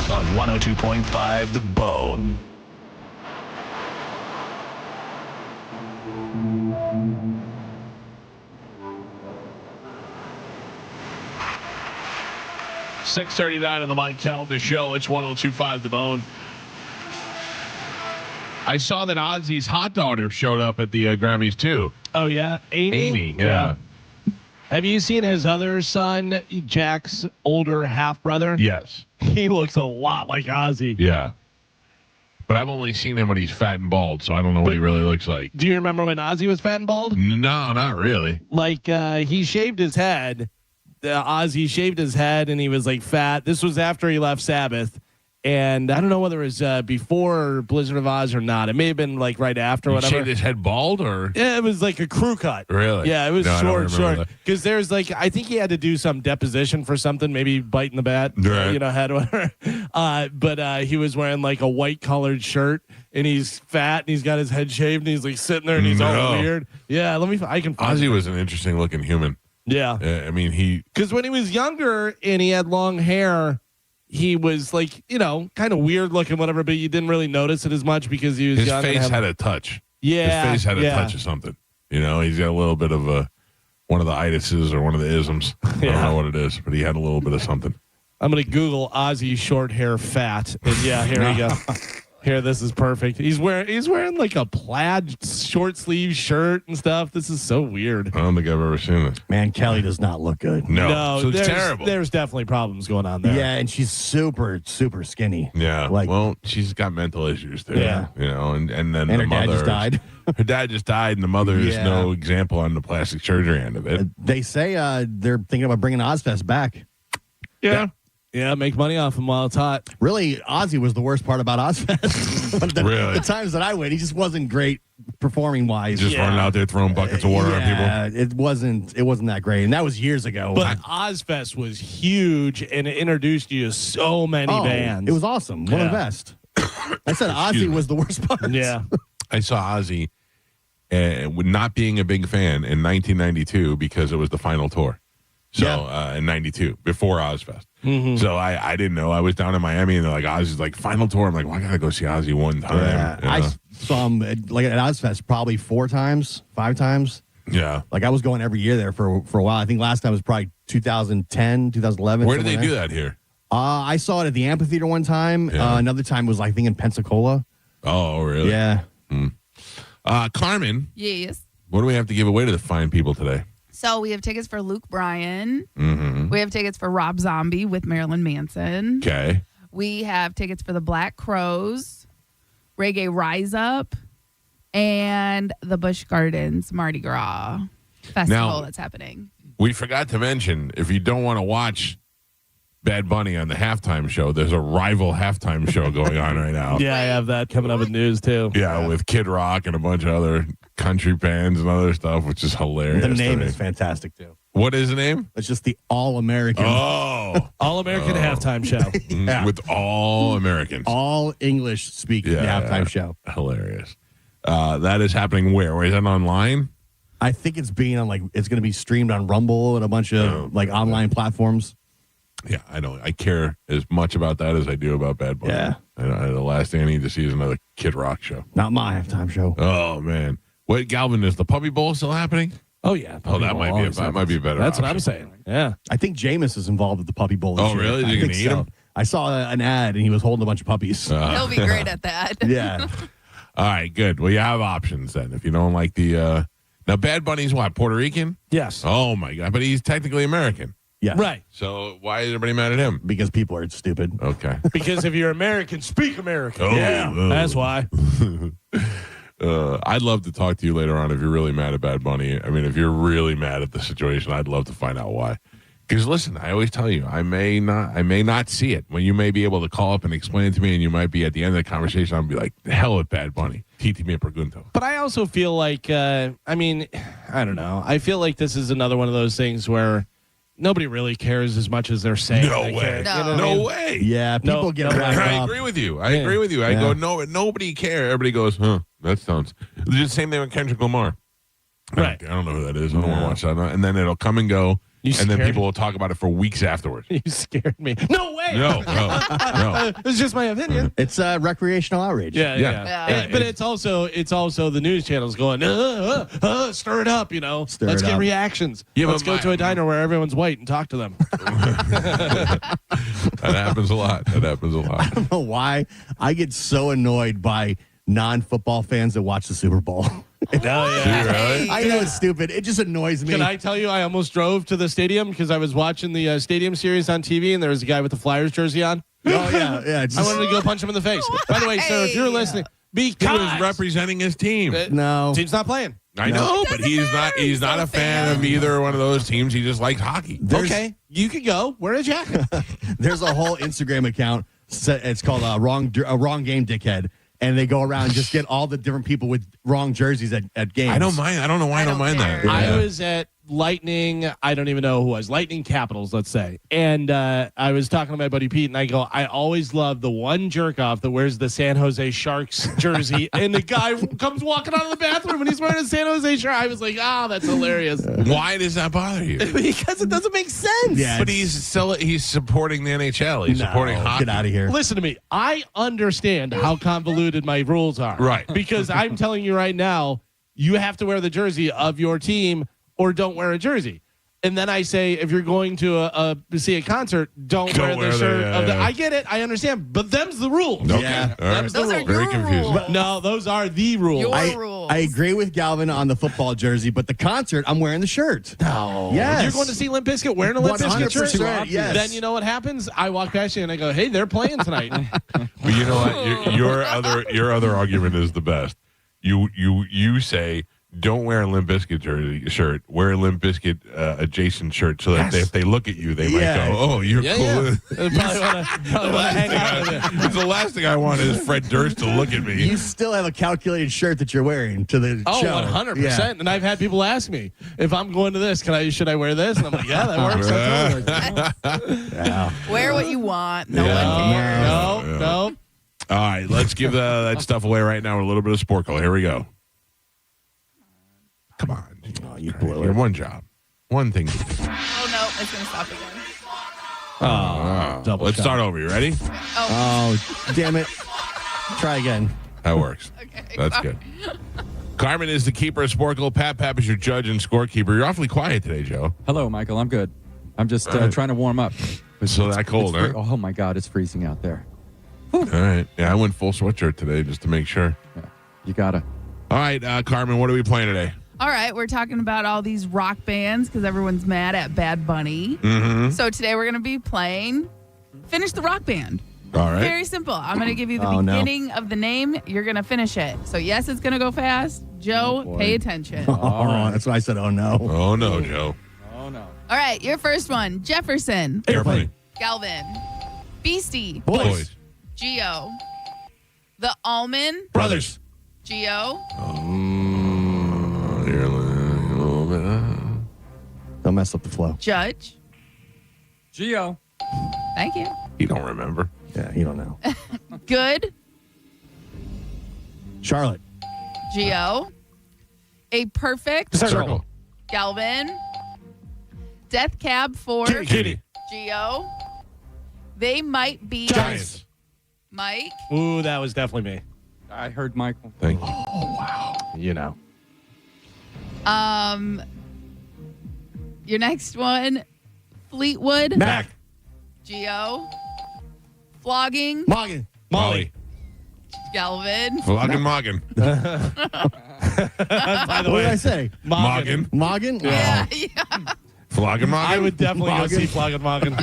on 102.5 The Bone. $6:39 on the Mike Calta Show. It's 102.5 The Bone. I saw that Ozzy's hot daughter showed up at the Grammys too. Oh yeah, Amy. Yeah. Have you seen his other son, Jack's older half brother? Yes. He looks a lot like Ozzy. Yeah. But I've only seen him when he's fat and bald, so I don't know what he really looks like. Do you remember when Ozzy was fat and bald? No, not really. Like he shaved his head. Ozzy shaved his head and he was like fat. This was after he left Sabbath. And I don't know whether it was before Blizzard of Oz or not. It may have been like right after, He whatever. shaved his head bald, or Yeah, it was like a crew cut. Really? Yeah, it was No, I don't short. remember that. Because there's like, I think he had to do some deposition for something, maybe biting the bat, Right. head whatever. But he was wearing like a white colored shirt, and he's fat, and he's got his head shaved, and he's like sitting there, and he's all weird. Yeah, I can find Ozzy it. was an interesting looking human. Yeah. I mean, he Because when he was younger and he had long hair, he was like, kind of weird looking, whatever, but you didn't really notice it as much because he was his young. face had a touch. Yeah. His face had a yeah. touch of something. He's got a little bit of one of the itises or one of the isms. I don't know what it is, but he had a little bit of something. I'm going to Google Ozzy short hair fat. And yeah, here we go. Here, this is perfect. He's wearing like a plaid short sleeve shirt and stuff. This is so weird. I don't think I've ever seen this. Man, Kelly does not look good. No, so it's there's, terrible. There's definitely problems going on there. Yeah, and she's super, super skinny. Yeah. Like, well, she's got mental issues too. Yeah. And then And the her mother dad just died. Her dad just died, and the mother is Yeah. no example on the plastic surgery end of it. They say they're thinking about bringing Ozfest back. Yeah. Yeah, make money off him while it's hot. Really, Ozzy was the worst part about Ozfest. Really? The times that I went, he just wasn't great performing wise. Just running out there throwing buckets of water on people. It wasn't that great, and that was years ago. But Ozfest was huge, and it introduced you to so many bands. It was awesome. One of the best. I said Ozzy was the worst part. Yeah. I saw Ozzy with not being a big fan in 1992 because it was the final tour. So in 92, before Ozfest. Mm-hmm. So I didn't know. I was down in Miami, and they're like, Ozzy's like, final tour. I'm like, well, I got to go see Ozzy one time. Yeah. I saw him at Ozfest probably 4 times, 5 times. Yeah. Like I was going every year there for a while. I think last time was probably 2010, 2011. Where did they do that here? I saw it at the amphitheater one time. Yeah. Another time was, I think, in Pensacola. Oh, really? Yeah. Carmen, Yes. what do we have to give away to the fine people today? So we have tickets for Luke Bryan. Mm-hmm. We have tickets for Rob Zombie with Marilyn Manson. Okay. We have tickets for the Black Crows, Reggae Rise Up, and the Busch Gardens Mardi Gras festival that's happening. We forgot to mention, if you don't want to watch Bad Bunny on the halftime show, there's a rival halftime show going on right now. Yeah, I have that coming up in news, too. Yeah, with Kid Rock and a bunch of other country bands and other stuff, which is hilarious. The name to me. is fantastic, too. What is the name? It's just the All-American. Oh. All-American halftime show. Yeah. With all Americans. All English-speaking halftime show. Hilarious. That is happening where? Or is that online? I think it's being on, it's going to be streamed on Rumble and a bunch of, online platforms. Yeah, I know. I care as much about that as I do about Bad Bunny. Yeah. The last thing I need to see is another Kid Rock show. Not my halftime show. Oh, man. What, Galvin, is the Puppy Bowl still happening? Oh, yeah. Oh, that might be a better That's option. what I'm saying. Yeah. I think Jameis is involved with the Puppy Bowl. Oh, this year. really? Is he I gonna think eat 'em? I saw an ad, and he was holding a bunch of puppies. He'll be great at that. Yeah. All right, good. Well, you have options then. If you don't like the... Now, Bad Bunny's what, Puerto Rican? Yes. Oh, my God. But he's technically American. Yeah. Right. So why is everybody mad at him? Because people are stupid. Okay. Because if you're American, speak American. Oh, yeah, oh. that's why. I'd love to talk to you later on if you're really mad at Bad Bunny. I mean, if you're really mad at the situation, I'd love to find out why. Because listen, I always tell you, I may not see it. When you may be able to call up and explain it to me, and you might be at the end of the conversation, I'll be like, the hell with Bad Bunny. Titi me pregunto. But I also feel like, I don't know. I feel like this is another one of those things where nobody really cares as much as they're saying. No they way. care. No. You know what I No mean? way. Yeah, people get wrapped I up. agree with you. I agree with you. I go, no, nobody cares. Everybody goes, huh, that sounds. It's the same thing with Kendrick Lamar. Right. I don't know who that is. I don't want to watch that. And then it'll come and go. You and then scared people will talk about it for weeks afterwards. You scared me. No way. No. It's just my opinion. It's recreational outrage. Yeah. But it's also the news channels going, stir it up, Let's it get up. reactions. Yeah, Let's but go to a diner where everyone's white and talk to them. That happens a lot. I don't know why I get so annoyed by non-football fans that watch the Super Bowl. Really? I know it's stupid. It just annoys me. Can I tell you, I almost drove to the stadium because I was watching the stadium series on TV, and there was a guy with the Flyers jersey on. Oh, yeah. I wanted to go punch him in the face. By the way, sir, if you're listening, He was representing his team. No. Team's not playing. I know, but he's not a fan of either one of those teams. He just likes hockey. Okay, you can go. Wear a jacket. There's a whole Instagram account It's called a wrong game, dickhead. And they go around and just get all the different people with wrong jerseys at games. I don't mind. I don't know why I don't mind that. I Yeah. was at Lightning. I don't even know who was. Lightning Capitals, let's say. And I was talking to my buddy Pete, and I go, I always love the one jerk off that wears the San Jose Sharks jersey. And the guy comes walking out of the bathroom and he's wearing a San Jose shirt. I was like, that's hilarious. Why does that bother you? Because it doesn't make sense. Yeah, But he's supporting the NHL. He's supporting hockey. Get out of here. Listen to me. I understand how convoluted my rules are. Right. Because I'm telling you right now, you have to wear the jersey of your team or don't wear a jersey. And then I say, if you're going to see a concert, don't wear the shirt of the. I get it. I understand. But them's the rules. Okay. Yeah. Right. Those are very confusing. No, those are the rules. I agree with Galvin on the football jersey, but the concert, I'm wearing the shirt. No. Yes. You're going to see Limp Bizkit wearing a Limp Bizkit shirt? 100%, yes. Then you know what happens? I walk past you and I go, hey, they're playing tonight. But you know what? Your other argument is the best. You say, don't wear a Limp Bizkit shirt. Wear a Limp Bizkit adjacent shirt so that if they look at you, they might go, "Oh, you're cool." Yeah. Probably wanna hang out with it. The last thing I want is Fred Durst to look at me. You still have a calculated shirt that you're wearing to the show. 100%. Yeah. And I've had people ask me, if I'm going to this, should I wear this? And I'm like, yeah, that works. Yeah. Wear what you want. No one cares. No. All right, let's give that stuff away right now with a little bit of Sporkle. Here we go. Come on. Oh, you blew Your it. one job. One thing to do. Oh, no. It's going to stop again. Double Let's shot. start over. You ready? Oh, damn it. Try again. That works. Okay. That's good. Carmen is the keeper of Sporkle. Pap is your judge and scorekeeper. You're awfully quiet today, Joe. Hello, Michael. I'm good. I'm just trying to warm up. It's so that cold, huh? Oh, my God. It's freezing out there. All right. Yeah, I went full sweatshirt today just to make sure. Yeah, you got to. All right, Carmen, what are we playing today? All right, we're talking about all these rock bands because everyone's mad at Bad Bunny. Mm-hmm. So today we're going to be playing Finish the Rock Band. All right. Very simple. I'm going to give you the beginning of the name. You're going to finish it. So yes, it's going to go fast. Joe, pay attention. That's why I said, oh, no. Oh, no, Joe. Oh, no. All right, your first one. Jefferson. Airplane. Galvin. Beastie. Boys. Geo. The Allman Brothers. Geo. Don't mess up the flow. Judge. Geo. Thank you. You don't remember. Yeah, you don't know. Good. Charlotte. Geo. A Perfect. Circle. Galvin. Death Cab for Kitty. Geo. They Might Be Giants. Mike. Ooh, that was definitely me. I heard Michael. Thank you. Oh, wow. You know. Your next one. Fleetwood. Mac. Geo. Flogging. Morgan. Molly. Galvin. Flogging Moggin. By the What way, did I say? Moggin. Morgan? Yeah. Flogging Moggin. I would definitely go see Flogging Moggin.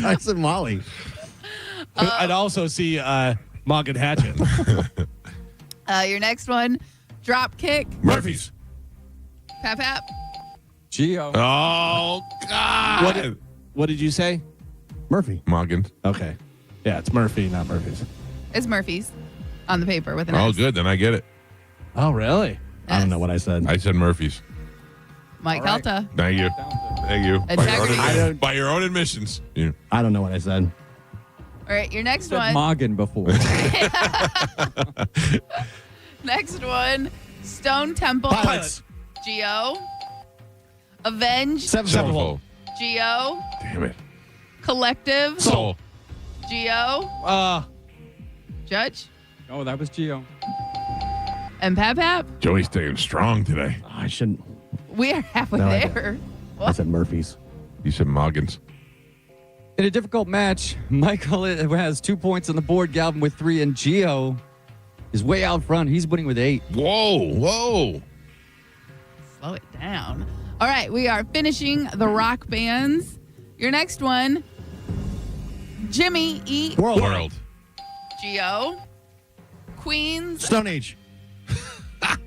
I said Molly. I'd also see Moggin Hatchet. Your next one. Dropkick. Murphy's. Pap. Geo. Oh, God. What did you say? Murphy. Moggin. Okay. Yeah, it's Murphy, not Murphy's. It's Murphy's on the paper with an Oh, S. good. Then I get it. Oh, really? I don't know what I said. I said Murphy's. Mike All right. Calta. Thank you. Thank you. Integrity. By your own admissions. Yeah. I don't know what I said. All right, your next Said one. Moggin before. Next one. Stone Temple. Pilots. Geo. Avenged. Sevenfold. Geo. Damn it. Collective. Soul. Geo. Judge. Oh, that was Geo. And Pap. Joey's staying strong today. Oh, I shouldn't. We are halfway No, I there. I said Murphy's. You said Moggins. In a difficult match, Michael has 2 points on the board, Galvin with 3, and Geo is way out front. He's winning with 8. Whoa. Slow it down. All right, we are finishing the rock bands. Your next one. Jimmy Eat. World. Geo. Queens. Stone Age.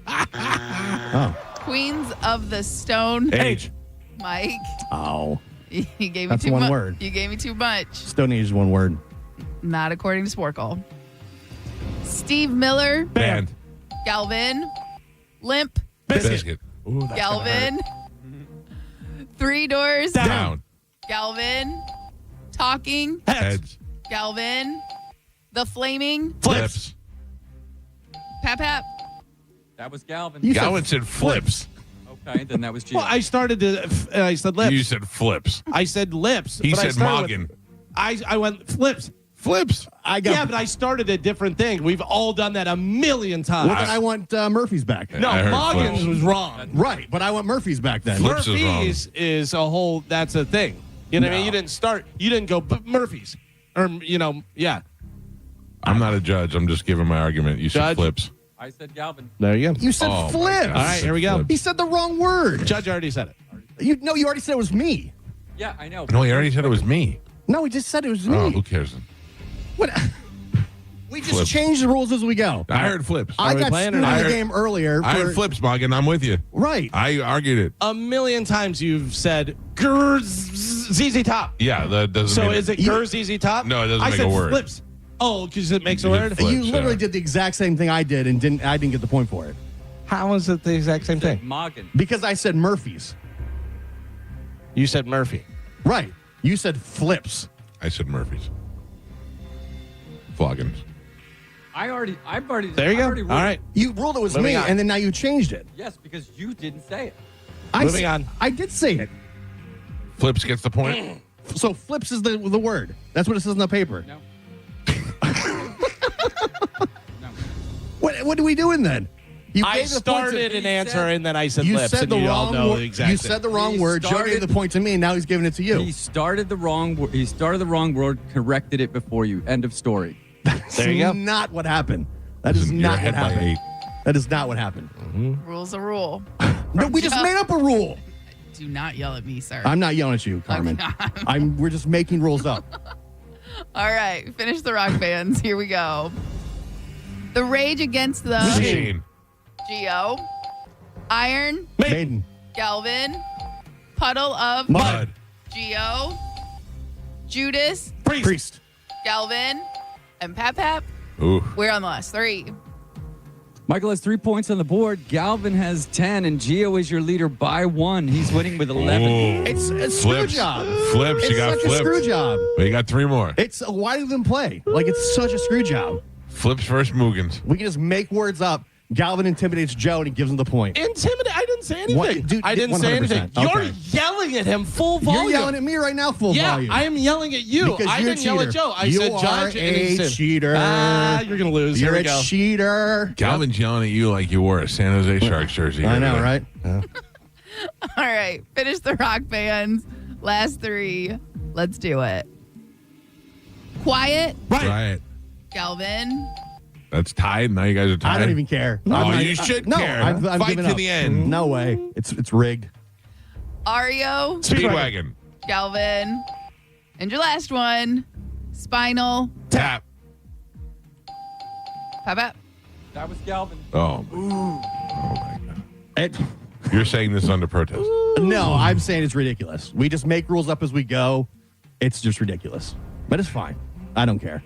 Oh. Queens of the Stone Age. Mike. Oh. You gave me That's too one much. word. You gave me too much. Stone Age is one word. Not according to Sporkle. Steve Miller. Band. Galvin. Limp. Biscuit. Ooh, that's Galvin. Three Doors. Down. Galvin. Talking. Heads. Galvin. The Flaming. Flips. Pap. That was Galvin. Galvin said flips. Okay, then that was Gio. Well, I started to. I said lips. You said flips. I said lips. He but I said started Moggin. with- I went flips. Flips. Yeah, but I started a different thing. We've all done that a million times. Well, then I want Murphy's back. No, I heard Moggins flips. was wrong. Right, but I want Murphy's back then. Flips is wrong. Murphy's is a whole. That's a thing. You know what I mean? You didn't start. You didn't go Murphy's, or yeah. I'm not a judge. I'm just giving my argument. You said Judge. flips. I said Galvin. There you go. You said Oh, my flips. God. All right, here we go. He said the wrong word. Judge already said it. You already said it was me. Yeah, I know. No, he already said it was me. No, he just said it was me. Oh, who cares then? What? We just Flips. change the rules as we go. I heard flips. I got playing screwed or in not? the game earlier. I heard flips, Moggin. I'm with you. Right. I argued it. A million times you've said ZZ Top. Yeah, that doesn't So mean is it ZZ Top? No, it doesn't I make said a word. flips. Oh, because it makes a You did word. flips, You literally yeah. did the exact same thing I did, and I didn't get the point for it How is it the exact same thing? Moggin. because I said Murphy's. You said Murphy. Right. You said flips. I said Murphy's. Floggins. I've already. There you go. I All already ruled right. it. You ruled it was Moving me, on. and then now you changed it. Yes, because you didn't say it. Moving on. I did say it. Flips gets the point. So flips is the word. That's what it says on the paper. No. What are we doing then? You I gave the point to- started an answer and then I said You lips, said and the you all wrong know word. the exact You thing. said the wrong He word. Joe started- gave the point to me, and now he's giving it to you. He started the wrong. He started the wrong word. Corrected it before you. End of story. There you go. Not what happened. That is You're not ahead what by happened. 8. That is not what happened. Rule's a rule. No, we just made up a rule. Do not yell at me, sir. I'm not yelling at you, Carmen. We're just making rules up. All right, finish the rock bands. Here we go. The Rage Against the Machine. Geo. Iron. Maiden. Galvin. Puddle of Mud. Geo. Judas. Priest. Galvin. And Pap. Ooh. We're on the last three. Michael has 3 points on the board. Galvin has 10, and Gio is your leader by 1. He's winning with 11. Ooh. It's a screw Flips. job. Flips. It's You got such flips. a screw job. But you got 3 more. It's why do them play? Like it's such a screw job. Flips versus Moogans. We can just make words up. Galvin intimidates Joe and he gives him the point. Intimidate? I didn't say anything. What? Dude, I didn't say 100%. anything. Okay. You're yelling at him full volume. You're yelling at me right now, full yeah, volume. I am yelling at you. Because I you're a didn't yell at cheater. Joe. I You said are judge and he a said, cheater. You're gonna lose. You're Here a we go. cheater. Galvin's yelling at you like you wore a San Jose Sharks jersey. I know, right? Yeah. All right, finish the rock bands. Last three. Let's do it. Quiet. Right. Galvin. That's tied. Now you guys are tied. I don't even care. Oh, you should no, care. I'm Fight giving to up. the end. No way. It's rigged. Ario. Speedwagon. Galvin. And your last one. Spinal. Tap. Pap. That was Galvin. Oh. Oh my God. It, You're saying this under protest. no, I'm saying it's ridiculous. We just make rules up as we go. It's just ridiculous. But it's fine. I don't care.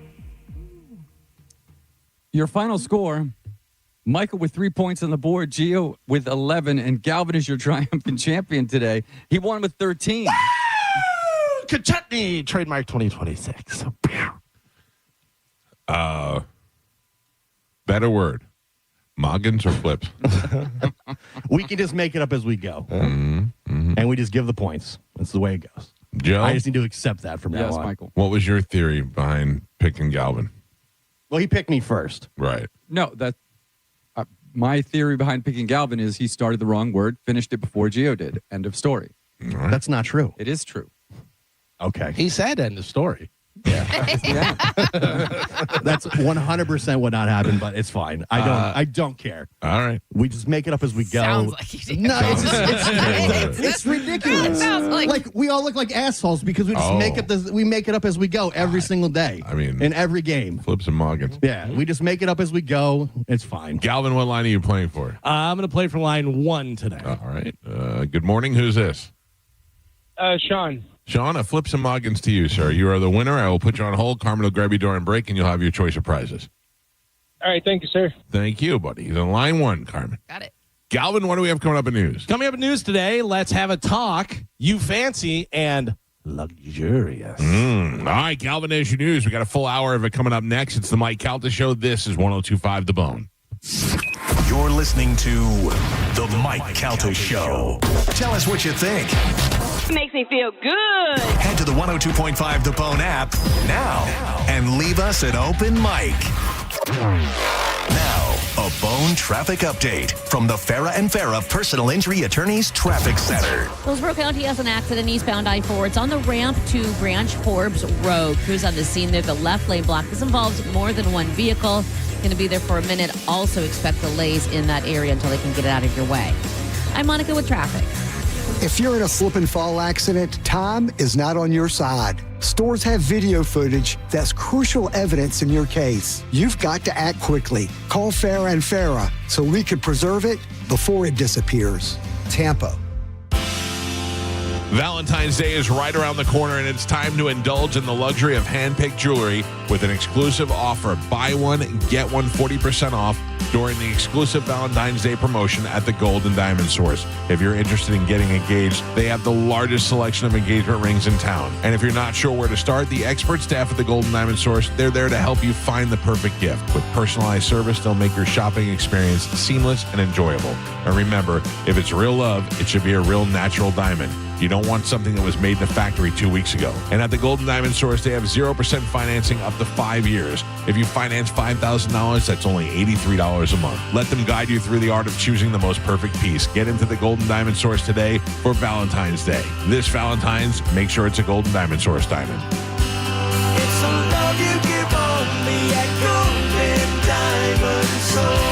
Your final score, Michael with 3 points on the board, Gio with 11, and Galvin is your triumphant champion today. He won with 13. Kachutney, trademark 2026. Better word. Moggins or flips? We can just make it up as we go. Mm-hmm. And we just give the points. That's the way it goes. Joe? I just need to accept that from now Yes, on. Michael. What was your theory behind picking Galvin? Well, he picked me first. Right. No, that my theory behind picking Galvin is he started the wrong word, finished it before Gio did. End of story. Right. That's not true. It is true. Okay. He said end of story. Yeah. That's 100% what not happened, but it's fine. I don't care. All right. We just make it up as we go. Sounds like you did. No, it's ridiculous. It sounds like- we all look like assholes because we just make it up as we go every single day. I mean, in every game. Flips and Moggins. Yeah, we just make it up as we go. It's fine. Galvin, what line are you playing for? I'm going to play for line 1 today. All right. Good morning. Who's this? Sean. Sean, I flip some muggins to you, sir. You are the winner. I will put you on hold. Carmen will grab you during break, and you'll have your choice of prizes. All right, thank you, sir. Thank you, buddy. He's on line one, Carmen. Got it. Galvin, what do we have coming up in news? Coming up in news today, let's have a talk. You fancy and luxurious. All right, Galvin Nation News. We got a full hour of it coming up next. It's the Mike Calta Show. This is 102.5 The Bone. You're listening to the Mike Calta Show. Tell us what you think. Makes me feel good. Head to the 102.5 The Bone app now and leave us an open mic. Now, a Bone traffic update from the Farah and Farah Personal Injury Attorneys Traffic Center. Hillsborough County has an accident eastbound I-4. It's on the ramp to Branch Forbes Road. Crews on the scene there. The left lane block. This involves more than one vehicle. Going to be there for a minute. Also expect delays in that area until they can get it out of your way. I'm Monica with traffic. If you're in a slip and fall accident, time is not on your side. Stores have video footage that's crucial evidence in your case. You've got to act quickly. Call Farah and Farah so we can preserve it before it disappears. Tampa. Valentine's Day is right around the corner, and it's time to indulge in the luxury of hand-picked jewelry with an exclusive offer. Buy one, get one 40% off during the exclusive Valentine's Day promotion at the Gold and Diamond Source. If you're interested in getting engaged, they have the largest selection of engagement rings in town. And if you're not sure where to start, the expert staff at the Gold and Diamond Source, they're there to help you find the perfect gift. With personalized service, they'll make your shopping experience seamless and enjoyable. And remember, if it's real love, it should be a real natural diamond. You don't want something that was made in the factory 2 weeks ago. And at the Golden Diamond Source, they have 0% financing up to 5 years. If you finance $5,000, that's only $83 a month. Let them guide you through the art of choosing the most perfect piece. Get into the Golden Diamond Source today for Valentine's Day. This Valentine's, make sure it's a Golden Diamond Source diamond. It's some love you give only at Golden Diamond Source.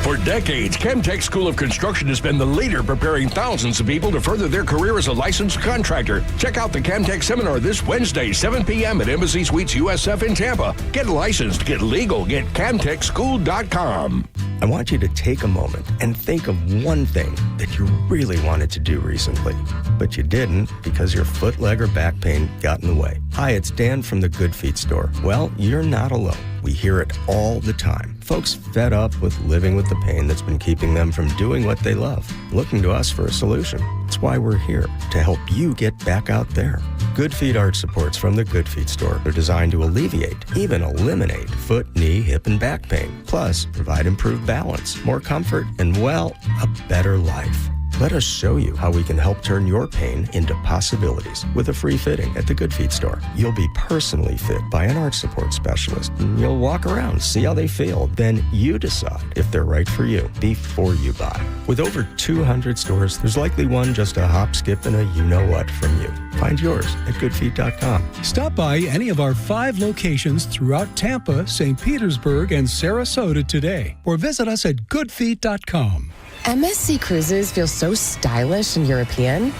For decades, Chemtech School of Construction has been the leader preparing thousands of people to further their career as a licensed contractor. Check out the Chemtech seminar this Wednesday, 7 p.m. at Embassy Suites USF in Tampa. Get licensed, get legal, get ChemtechSchool.com. I want you to take a moment and think of one thing that you really wanted to do recently, but you didn't because your foot, leg, or back pain got in the way. Hi, it's Dan from the Good Feet store. Well, you're not alone. We hear it all the time. Folks fed up with living with the pain that's been keeping them from doing what they love, looking to us for a solution. That's why we're here, to help you get back out there. Good Feet arch supports from the Good Feet store are designed to alleviate, even eliminate, foot, knee, hip, and back pain. Plus, provide improved balance, more comfort, and, well, a better life. Let us show you how we can help turn your pain into possibilities with a free fitting at the Good Feet store. You'll be personally fit by an arch support specialist. You'll walk around, see how they feel. Then you decide if they're right for you before you buy. With over 200 stores, there's likely one just a hop, skip, and a you-know-what from you. Find yours at goodfeet.com. Stop by any of our 5 locations throughout Tampa, St. Petersburg, and Sarasota today, or visit us at goodfeet.com. MSC Cruises feel so stylish and European.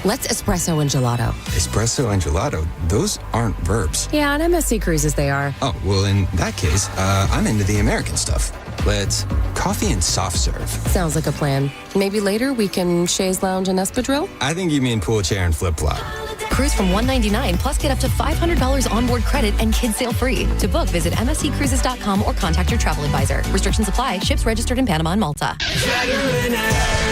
Let's espresso and gelato. Espresso and gelato? Those aren't verbs. Yeah, on MSC Cruises they are. Oh, well, in that case, I'm into the American stuff. Let's coffee and soft serve. Sounds like a plan. Maybe later we can chaise lounge and espadrille? I think you mean pool chair and flip-flop. Cruise from $199 plus get up to $500 onboard credit and kids sail free. To book, visit msccruises.com or contact your travel advisor. Restrictions apply. Ships registered in Panama and Malta.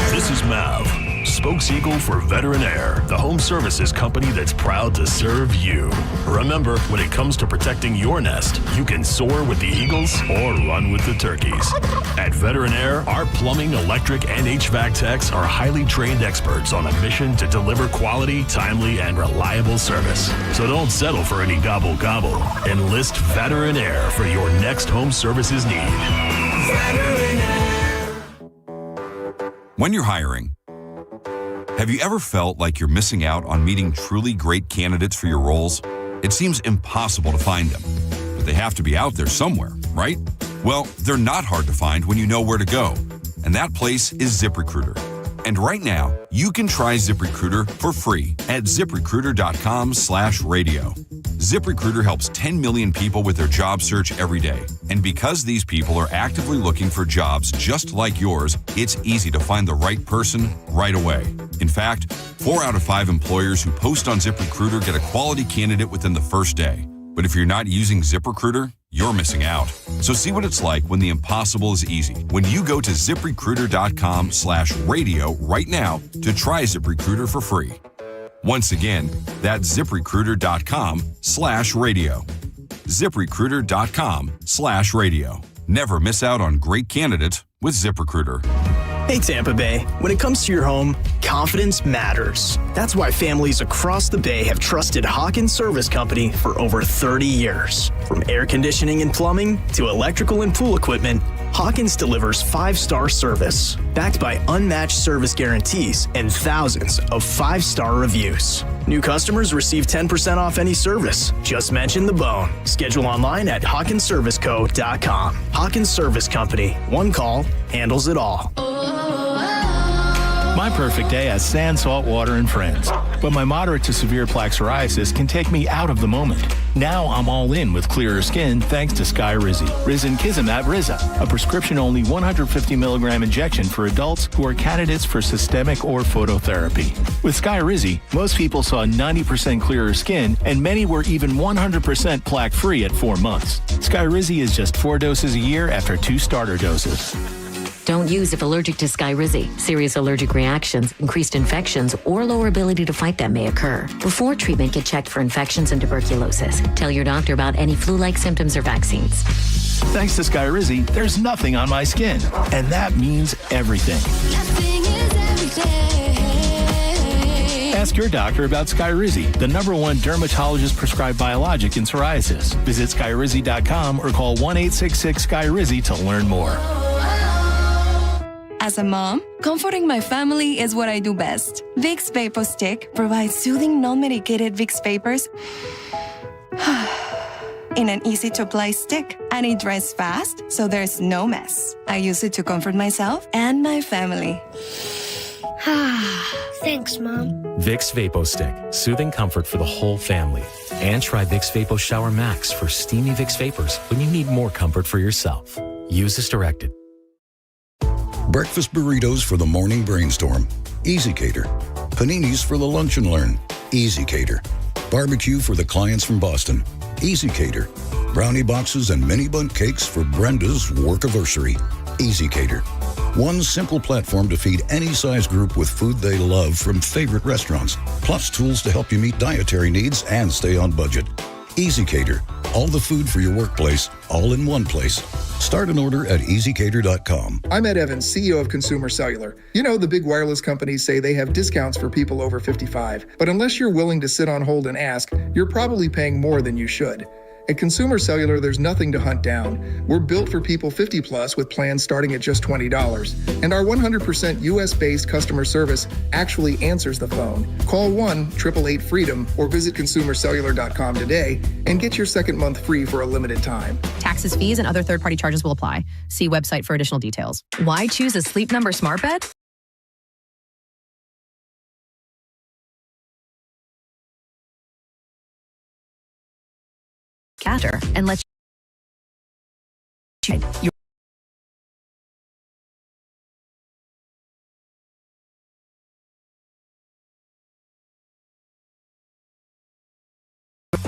This is Mav, spokeseagle for Veteran Air, the home services company that's proud to serve you. Remember, when it comes to protecting your nest, you can soar with the eagles or run with the turkeys. At Veteran Air, our plumbing, electric, and HVAC techs are highly trained experts on a mission to deliver quality, timely, and reliable service. So don't settle for any gobble-gobble. Enlist Veteran Air for your next home services need. Veteran Air. When you're hiring, have you ever felt like you're missing out on meeting truly great candidates for your roles? It seems impossible to find them, but they have to be out there somewhere, right? Well, they're not hard to find when you know where to go, and that place is ZipRecruiter. And right now, you can try ZipRecruiter for free at ZipRecruiter.com/radio. ZipRecruiter helps 10 million people with their job search every day. And because these people are actively looking for jobs just like yours, it's easy to find the right person right away. In fact, 4 out of 5 employers who post on ZipRecruiter get a quality candidate within the first day. But if you're not using ZipRecruiter, you're missing out. So see what it's like when the impossible is easy. When you go to ZipRecruiter.com/radio right now to try ZipRecruiter for free. Once again, that's ZipRecruiter.com/radio. ZipRecruiter.com/radio. Never miss out on great candidates with ZipRecruiter. Hey Tampa Bay, when it comes to your home, confidence matters. That's why families across the Bay have trusted Hawkins Service Company for over 30 years. From air conditioning and plumbing to electrical and pool equipment, Hawkins delivers 5-star service, backed by unmatched service guarantees and thousands of 5-star reviews. New customers receive 10% off any service. Just mention the bone. Schedule online at HawkinsServiceCo.com. Hawkins Service Company. One call handles it all. My perfect day has sand, salt water, and friends. But my moderate to severe plaque psoriasis can take me out of the moment. Now I'm all in with clearer skin thanks to Skyrizi. Risankizumab Riza, a prescription-only 150 milligram injection for adults who are candidates for systemic or phototherapy. With Skyrizi, most people saw 90% clearer skin, and many were even 100% plaque-free at 4 months. Skyrizi is just 4 doses a year after 2 starter doses. Don't use if allergic to Skyrizi. Serious allergic reactions, increased infections, or lower ability to fight them may occur. Before treatment, get checked for infections and tuberculosis. Tell your doctor about any flu-like symptoms or vaccines. Thanks to Skyrizi, there's nothing on my skin. And that means everything. Ask your doctor about Skyrizi, the #1 dermatologist-prescribed biologic in psoriasis. Visit Skyrizi.com or call 1-866-SKYRIZI to learn more. As a mom, comforting my family is what I do best. Vicks Vapor Stick provides soothing, non-medicated Vicks vapors in an easy-to-apply stick, and it dries fast, so there's no mess. I use it to comfort myself and my family. Thanks, Mom. Vicks Vapo Stick, soothing comfort for the whole family. And try Vicks Vapo Shower Max for steamy Vicks vapors when you need more comfort for yourself. Use as directed. Breakfast burritos for the morning brainstorm. Easy Cater. Paninis for the lunch and learn. Easy Cater. Barbecue for the clients from Boston. Easy Cater. Brownie boxes and mini bun cakes for Brenda's workiversary. Easy Cater. One simple platform to feed any size group with food they love from favorite restaurants, plus tools to help you meet dietary needs and stay on budget. Easy Cater. All the food for your workplace, all in one place. Start an order at easycater.com. I'm Ed Evans, CEO of Consumer Cellular. You know, the big wireless companies say they have discounts for people over 55. But unless you're willing to sit on hold and ask, you're probably paying more than you should. At Consumer Cellular, there's nothing to hunt down. We're built for people 50 plus with plans starting at just $20. And our 100% US-based customer service actually answers the phone. Call 1-888-FREEDOM or visit consumercellular.com today and get your second month free for a limited time. Taxes, fees, and other third-party charges will apply. See website for additional details. Why choose a Sleep Number smart bed? Catter and let you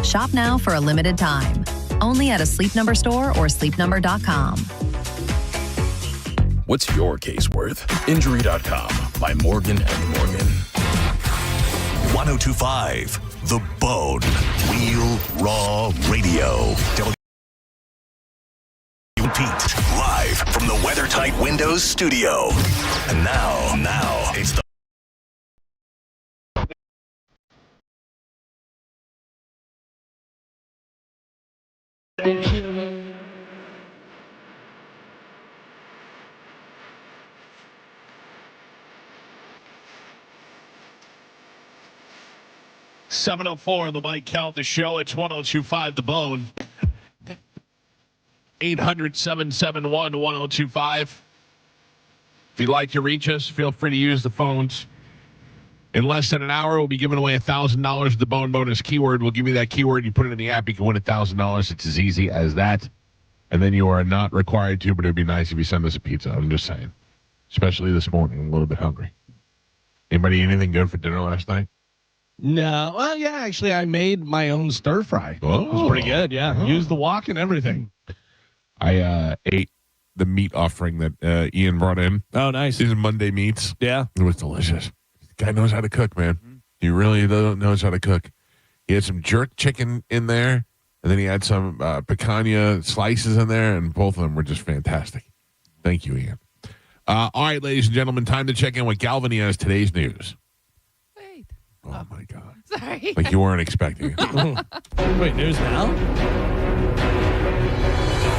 shop now for a limited time. Only at a Sleep Number store or sleepnumber.com. What's your case worth? Injury.com by Morgan & Morgan. 1025 The Bone. Real Raw Radio. Pete, live from the WeatherTight Windows studio. And now it's the .704 the Mike Calta Show. It's 1025 The Bone. 800-771-1025. If you'd like to reach us, feel free to use the phones. In less than an hour, we'll be giving away $1,000 with the Bone Bonus keyword. We'll give you that keyword. You put it in the app, you can win $1,000. It's as easy as that. And then you are not required to, but it would be nice if you send us a pizza. I'm just saying. Especially this morning. I'm a little bit hungry. Anybody eat anything good for dinner last night? No. Well, yeah, actually, I made my own stir fry. Oh. It was pretty good, yeah. Used the wok and everything. I ate the meat offering that Ian brought in. Oh, nice. These are Monday meats. Yeah. It was delicious. The guy knows how to cook, man. He really knows how to cook. He had some jerk chicken in there, and then he had some picanha slices in there, and both of them were just fantastic. Thank you, Ian. All right, ladies and gentlemen, time to check in with Galvin. He has today's news. Wait. Oh, my God. Sorry. Like you weren't expecting it. Wait, news now?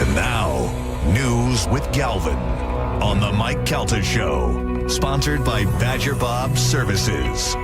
And now, news with Galvin on the Mike Calta Show, sponsored by Badger Bob Services.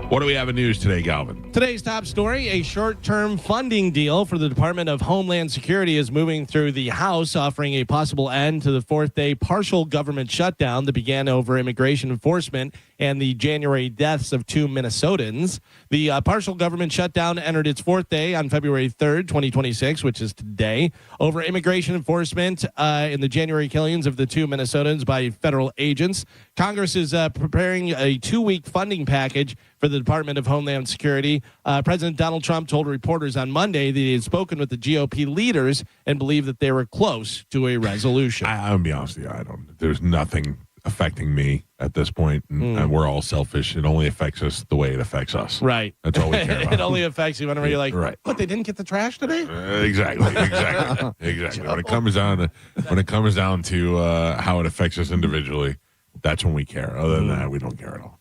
What do we have in news today, Galvin? Today's top story, a short-term funding deal for the Department of Homeland Security is moving through the House, offering a possible end to the fourth-day partial government shutdown that began over immigration enforcement and the January deaths of 2 Minnesotans. The partial government shutdown entered its fourth day on February 3rd, 2026, which is today, over immigration enforcement in the January killings of the 2 Minnesotans by federal agents. Congress is preparing a 2-week funding package for the Department of Homeland Security. President Donald Trump told reporters on Monday that he had spoken with the GOP leaders and believed that they were close to a resolution. I'm going to be honest with you. There's nothing affecting me at this point, and we're all selfish. It only affects us the way it affects us. Right. That's all we care about. It only affects you whenever you're like, right. What, they didn't get the trash today? Exactly. When it comes down to how it affects us individually, that's when we care. Other than that, we don't care at all.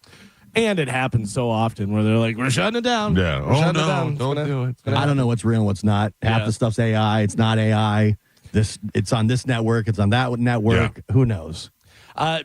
And it happens so often where they're like, we're shutting it down. Yeah. Don't do it. I don't know what's real and what's not. Half the stuff's AI. It's not AI. It's on this network. It's on that network. Yeah. Who knows?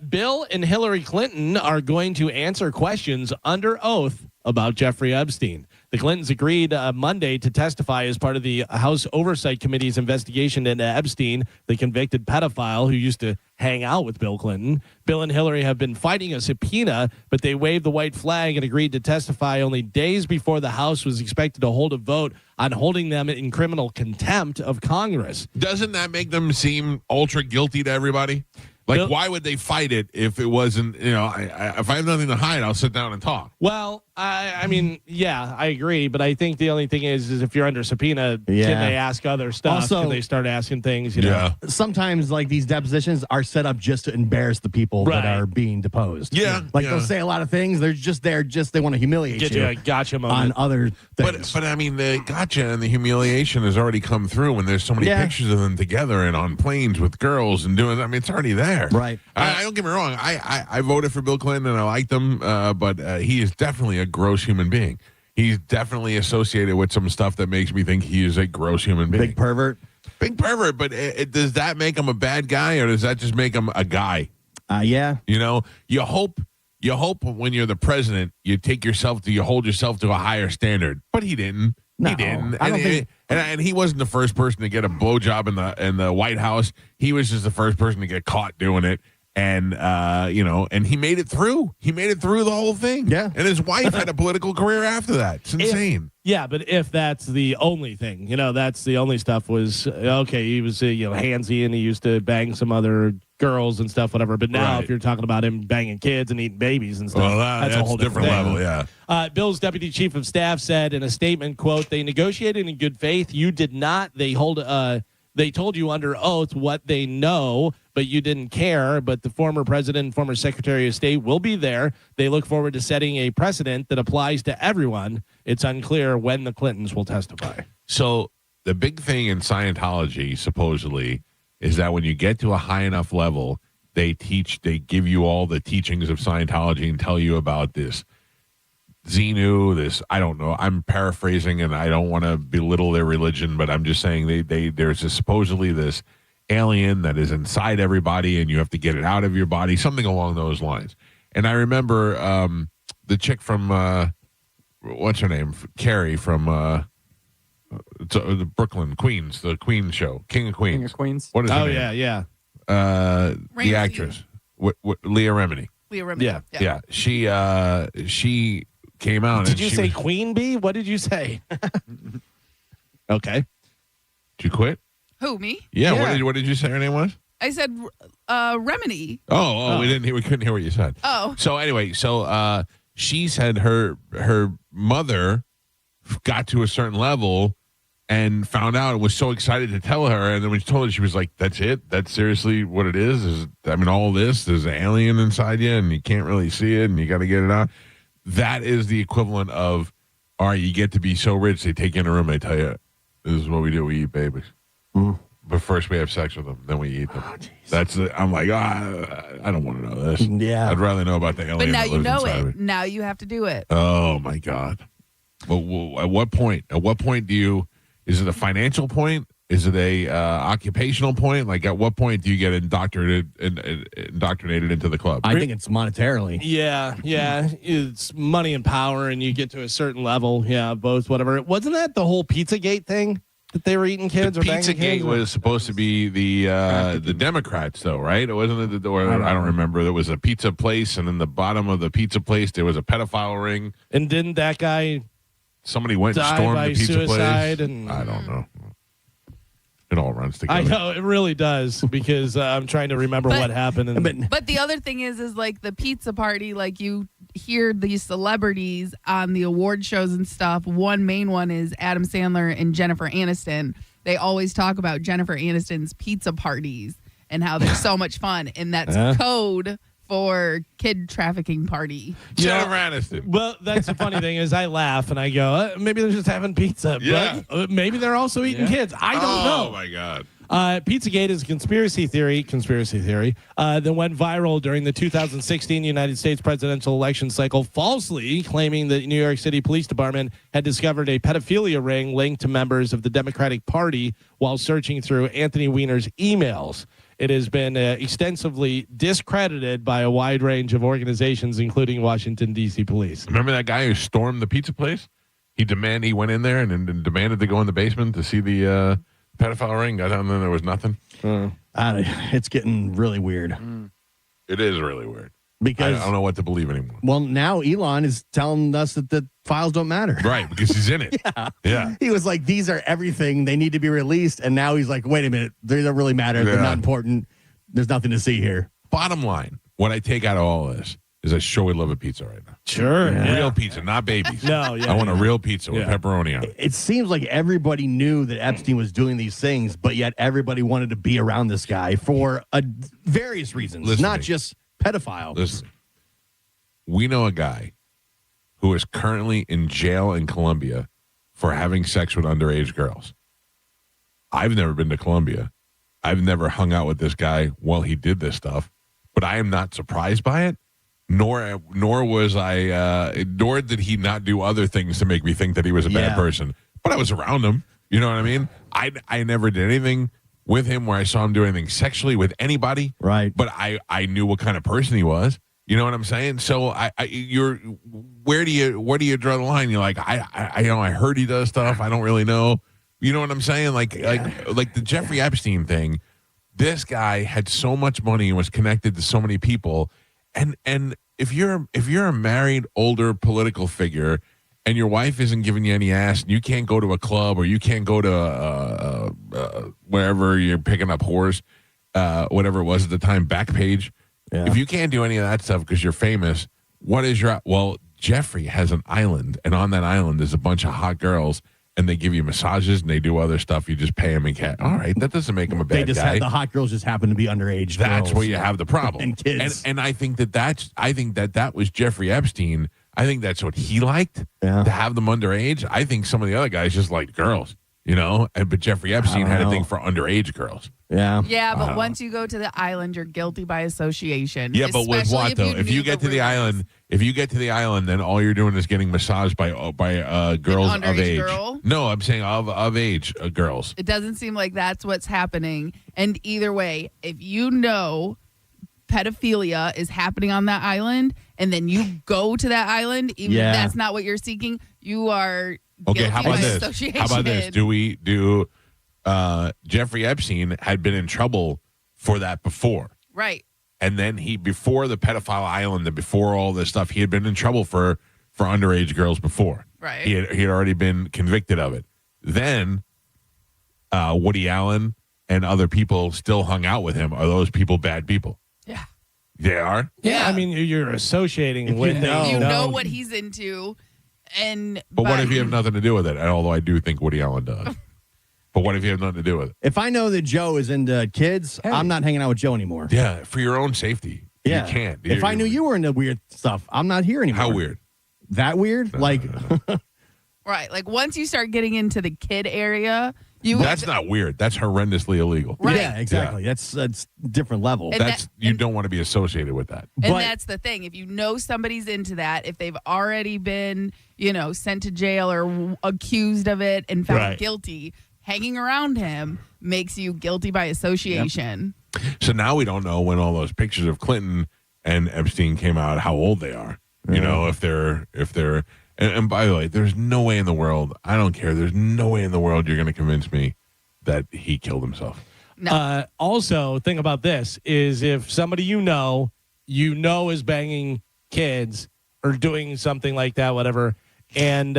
Bill and Hillary Clinton are going to answer questions under oath about Jeffrey Epstein. The Clintons agreed Monday to testify as part of the House Oversight Committee's investigation into Epstein, the convicted pedophile who used to hang out with Bill Clinton. Bill and Hillary have been fighting a subpoena, but they waved the white flag and agreed to testify only days before the House was expected to hold a vote on holding them in criminal contempt of Congress. Doesn't that make them seem ultra guilty to everybody? Like, why would they fight it if it wasn't, if I have nothing to hide, I'll sit down and talk. Well, I mean, yeah, I agree. But I think the only thing is if you're under subpoena, can they ask other stuff? Also, can they start asking things? Sometimes, like, these depositions are set up just to embarrass the people that are being deposed. Yeah. They'll say a lot of things. They're just there, they want to humiliate Get you. you a gotcha moment. On other things. But I mean, the gotcha and the humiliation has already come through when there's so many pictures of them together and on planes with girls and doing, it's already there. Right. I don't get me wrong. I voted for Bill Clinton and I liked him, but he is definitely a gross human being. He's definitely associated with some stuff that makes me think he is a gross human being. Big pervert. But does that make him a bad guy or does that just make him a guy? Yeah. You hope when you're the president, you hold yourself to a higher standard. But he didn't. No, he didn't. I don't think. And he wasn't the first person to get a blowjob in the White House. He was just the first person to get caught doing it. And and he made it through. He made it through the whole thing. Yeah. And his wife had a political career after that. It's insane. But if that's the only thing, that's the only stuff was okay. He was handsy and he used to bang some other girls and stuff, whatever. But now, if you're talking about him banging kids and eating babies and stuff, that's a whole different level. Yeah. Bill's deputy chief of staff said in a statement, "quote They negotiated in good faith. You did not. They told you under oath what they know, but you didn't care. But the former president and former secretary of state will be there. They look forward to setting a precedent that applies to everyone. It's unclear when the Clintons will testify." So the big thing in Scientology, supposedly, is that when you get to a high enough level, they give you all the teachings of Scientology and tell you about this Xenu, I don't know, I'm paraphrasing and I don't want to belittle their religion, but I'm just saying there's supposedly this alien that is inside everybody and you have to get it out of your body, something along those lines. And I remember the chick from, what's her name? Carrie from the Brooklyn, Queens, the Queen show, King of Queens. King of Queens. What is her name? Yeah. The actress, Leah Remini. Leah Remini. Yeah. She came out. Did you say Queen Bee? What did you say? Okay. Did you quit? Who, me? Yeah. What did you say her name was? I said Remini. Oh, we couldn't hear what you said. Oh. So anyway, she said her mother got to a certain level and found out and was so excited to tell her, and then when she told her, she was like, "That's it? That's seriously what it is? All this, there's an alien inside you and you can't really see it and you got to get it out." That is the equivalent of, all right, you get to be so rich, they take you in a room, they tell you, "This is what we do, we eat babies." But first we have sex with them, then we eat them. I'm like, I don't want to know this. Yeah. I'd rather know about the alien. But now that you lives know inside it. of me. Now you have to do it. Oh my God. Well, at what point? At what point is it a financial point? Is it a occupational point? Like, at what point do you get indoctrinated into the club? I think it's monetarily. Yeah. It's money and power, and you get to a certain level. Yeah, both, whatever. Wasn't that the whole Pizzagate thing that they were eating kids? The Pizzagate was supposed to be the Democrats, though, right? It wasn't the door. I don't remember. There was a pizza place, and in the bottom of the pizza place, there was a pedophile ring. And didn't that guy? Somebody went and die stormed by the pizza suicide place. and I don't know. It all runs together. I know, it really does, because I'm trying to remember what happened. But the other thing is like the pizza party, like you hear these celebrities on the award shows and stuff. One main one is Adam Sandler and Jennifer Aniston. They always talk about Jennifer Aniston's pizza parties and how they're so much fun. And that's code for kid trafficking party. Jennifer Aniston. Well, that's the funny thing is I laugh and I go, maybe they're just having pizza. Yeah. But maybe they're also eating kids. I don't know. Oh, my God. Pizzagate is a conspiracy theory that went viral during the 2016 United States presidential election cycle, falsely claiming that New York City Police Department had discovered a pedophilia ring linked to members of the Democratic Party while searching through Anthony Weiner's emails. It has been extensively discredited by a wide range of organizations, including Washington, D.C. police. Remember that guy who stormed the pizza place? He went in there and demanded to go in the basement to see the pedophile ring. Got down there, there was nothing. It's getting really weird. It is really weird. Because I don't know what to believe anymore. Well, now Elon is telling us that the files don't matter. Right, because he's in it. Yeah. He was like, these are everything. They need to be released. And now he's like, wait a minute. They don't really matter. They're not important. There's nothing to see here. Bottom line, what I take out of all of this is I sure would love a pizza right now. Sure. Real pizza, not babies. No, I want a real pizza with pepperoni on it. It seems like everybody knew that Epstein was doing these things, but yet everybody wanted to be around this guy for various reasons, not just pedophile. Listen, we know a guy who is currently in jail in Colombia for having sex with underage girls. I've never been to Colombia. I've never hung out with this guy while he did this stuff, but I am not surprised by it. Nor was I. Nor did he not do other things to make me think that he was a bad person. But I was around him. You know what I mean? I never did anything with him where I saw him do anything sexually with anybody. Right. But I knew what kind of person he was. You know what I'm saying? So where do you draw the line? You're like, I heard he does stuff. I don't really know. You know what I'm saying? Like the Jeffrey Epstein thing. This guy had so much money and was connected to so many people. And if you're a married older political figure and your wife isn't giving you any ass and you can't go to a club or you can't go to wherever you're picking up whores, whatever it was at the time, Backpage. Yeah. If you can't do any of that stuff because you're famous, what is your... Well, Jeffrey has an island, and on that island is a bunch of hot girls, and they give you massages and they do other stuff. You just pay them in cash. All right, that doesn't make him a bad guy. The hot girls just happen to be underage. That's girls. where you have the problem. And kids. And I think that was Jeffrey Epstein. I think that's what he liked, to have them underage. I think some of the other guys just liked girls, you know? But Jeffrey Epstein had a thing for underage girls. Yeah. Yeah, but once you go to the island, you're guilty by association. Yeah, but with what though? If you get to the island, then all you're doing is getting massaged by girls of age. Girl? No, I'm saying of age girls. It doesn't seem like that's what's happening. And either way, if you know pedophilia is happening on that island, and then you go to that island, even if that's not what you're seeking, you are guilty how about by this? association. How about this? Jeffrey Epstein had been in trouble for that before. Right. And then before the pedophile island, before all this stuff, he had been in trouble for underage girls before. Right. He had already been convicted of it. Then Woody Allen and other people still hung out with him. Are those people bad people? Yeah. They are? Yeah, I mean, you're associating with things. You know what he's into. But what if you have nothing to do with it? Although I do think Woody Allen does. But what if you have nothing to do with it? If I know that Joe is into kids, I'm not hanging out with Joe anymore. Yeah, for your own safety. Yeah. You can't. If I knew you were into weird stuff, I'm not here anymore. How weird? That weird? Right. Like once you start getting into the kid area, that's not weird. That's horrendously illegal. Right. Yeah, exactly. Yeah. That's different level. You don't want to be associated with that. And that's the thing. If you know somebody's into that, if they've already been, sent to jail or accused of it and found guilty, hanging around him makes you guilty by association. Yep. So now we don't know when all those pictures of Clinton and Epstein came out, how old they are. If they're and by the way, there's no way in the world, I don't care, there's no way in the world you're going to convince me that he killed himself. No. Also, think about this, is if somebody you know is banging kids or doing something like that, whatever, and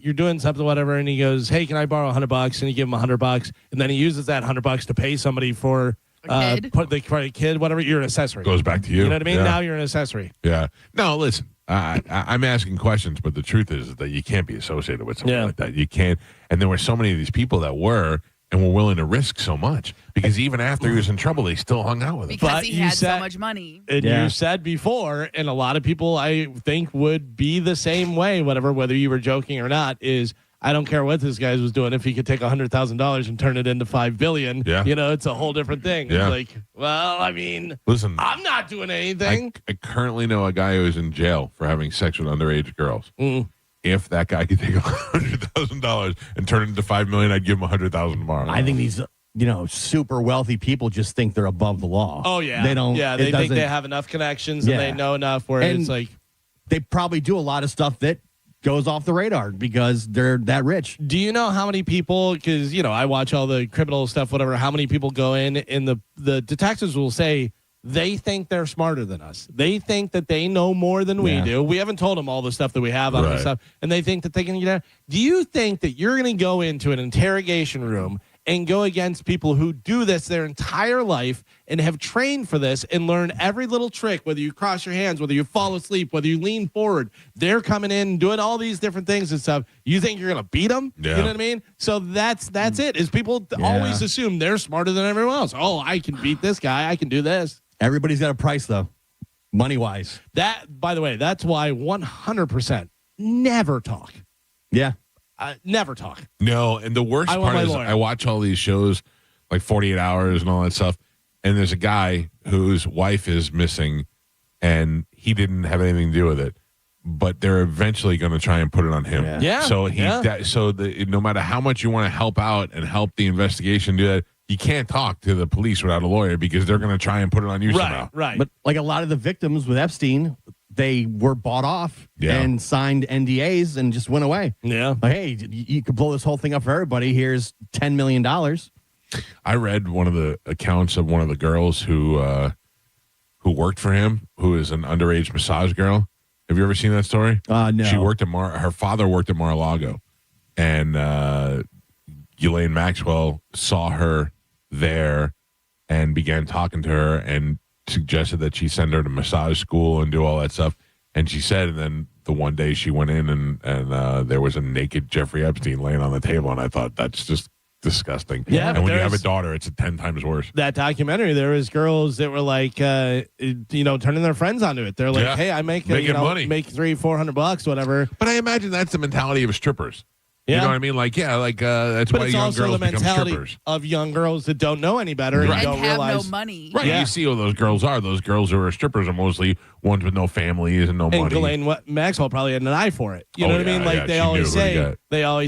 you're doing something, whatever, and he goes, hey, can I borrow $100? And you give him $100, and then he uses that $100 to pay somebody for the kid, whatever, you're an accessory. Goes back to you. You know what I mean? Yeah. Now you're an accessory. Yeah. No, listen. I'm asking questions, but the truth is that you can't be associated with something like that. You can't. And there were so many of these people that were willing to risk so much because even after he was in trouble, they still hung out with him. Because he had so much money. And you said before, and a lot of people I think would be the same way, whether you were joking or not, is I don't care what this guy was doing. If he could take $100,000 and turn it into $5 billion, it's a whole different thing. Yeah. It's like, well, I mean, listen, I'm not doing anything. I currently know a guy who is in jail for having sex with underage girls. If that guy could take $100,000 and turn it into $5 million, I'd give him $100,000 tomorrow. I think these, super wealthy people just think they're above the law. Oh yeah, they don't. Yeah, they think they have enough connections and they know enough where it's like they probably do a lot of stuff that goes off the radar because they're that rich. Do you know how many people, because, I watch all the criminal stuff, whatever, how many people go in and the detectives will say they think they're smarter than us. They think that they know more than we do. We haven't told them all the stuff that we have on this stuff, and they think that they can get out. Do you think that you're going to go into an interrogation room and go against people who do this their entire life and have trained for this and learn every little trick, whether you cross your hands, whether you fall asleep, whether you lean forward, they're coming in and doing all these different things and stuff. You think you're going to beat them? Yeah. You know what I mean? So that's it, is people always assume they're smarter than everyone else. Oh, I can beat this guy. I can do this. Everybody's got a price, though, money-wise. That, by the way, that's why 100% never talk. Yeah. Never talk. No, and the worst part is I watch all these shows like 48 Hours and all that stuff, and there's a guy whose wife is missing, and he didn't have anything to do with it, but they're eventually going to try and put it on him. Yeah. So no matter how much you want to help out and help the investigation do that, you can't talk to the police without a lawyer because they're going to try and put it on you somehow. Right. But like a lot of the victims with Epstein, they were bought off and signed NDAs and just went away. Yeah. Like, hey, you could blow this whole thing up for everybody. Here's $10 million. I read one of the accounts of one of the girls who worked for him, who is an underage massage girl. Have you ever seen that story? No. She worked at her father worked at Mar-a-Lago, and Ghislaine Maxwell saw her there and began talking to her and suggested that she send her to massage school and do all that stuff. And she said, and then the one day she went in and there was a naked Jeffrey Epstein laying on the table, and I thought, that's just disgusting. Yeah, and when you have a daughter, it's 10 times worse. That documentary, there was girls that were like, turning their friends onto it. They're like, hey, I make money, make $300-400, whatever. But I imagine that's the mentality of strippers. Yeah. You know what I mean? That's but why it's young also girls the become mentality strippers. of young girls that don't know any better and don't have realize no money. Right. Yeah. You see who those girls are. Those girls who are strippers are mostly ones with no families and no money. And Ghislaine Maxwell probably had an eye for it. You know what I mean? Like they always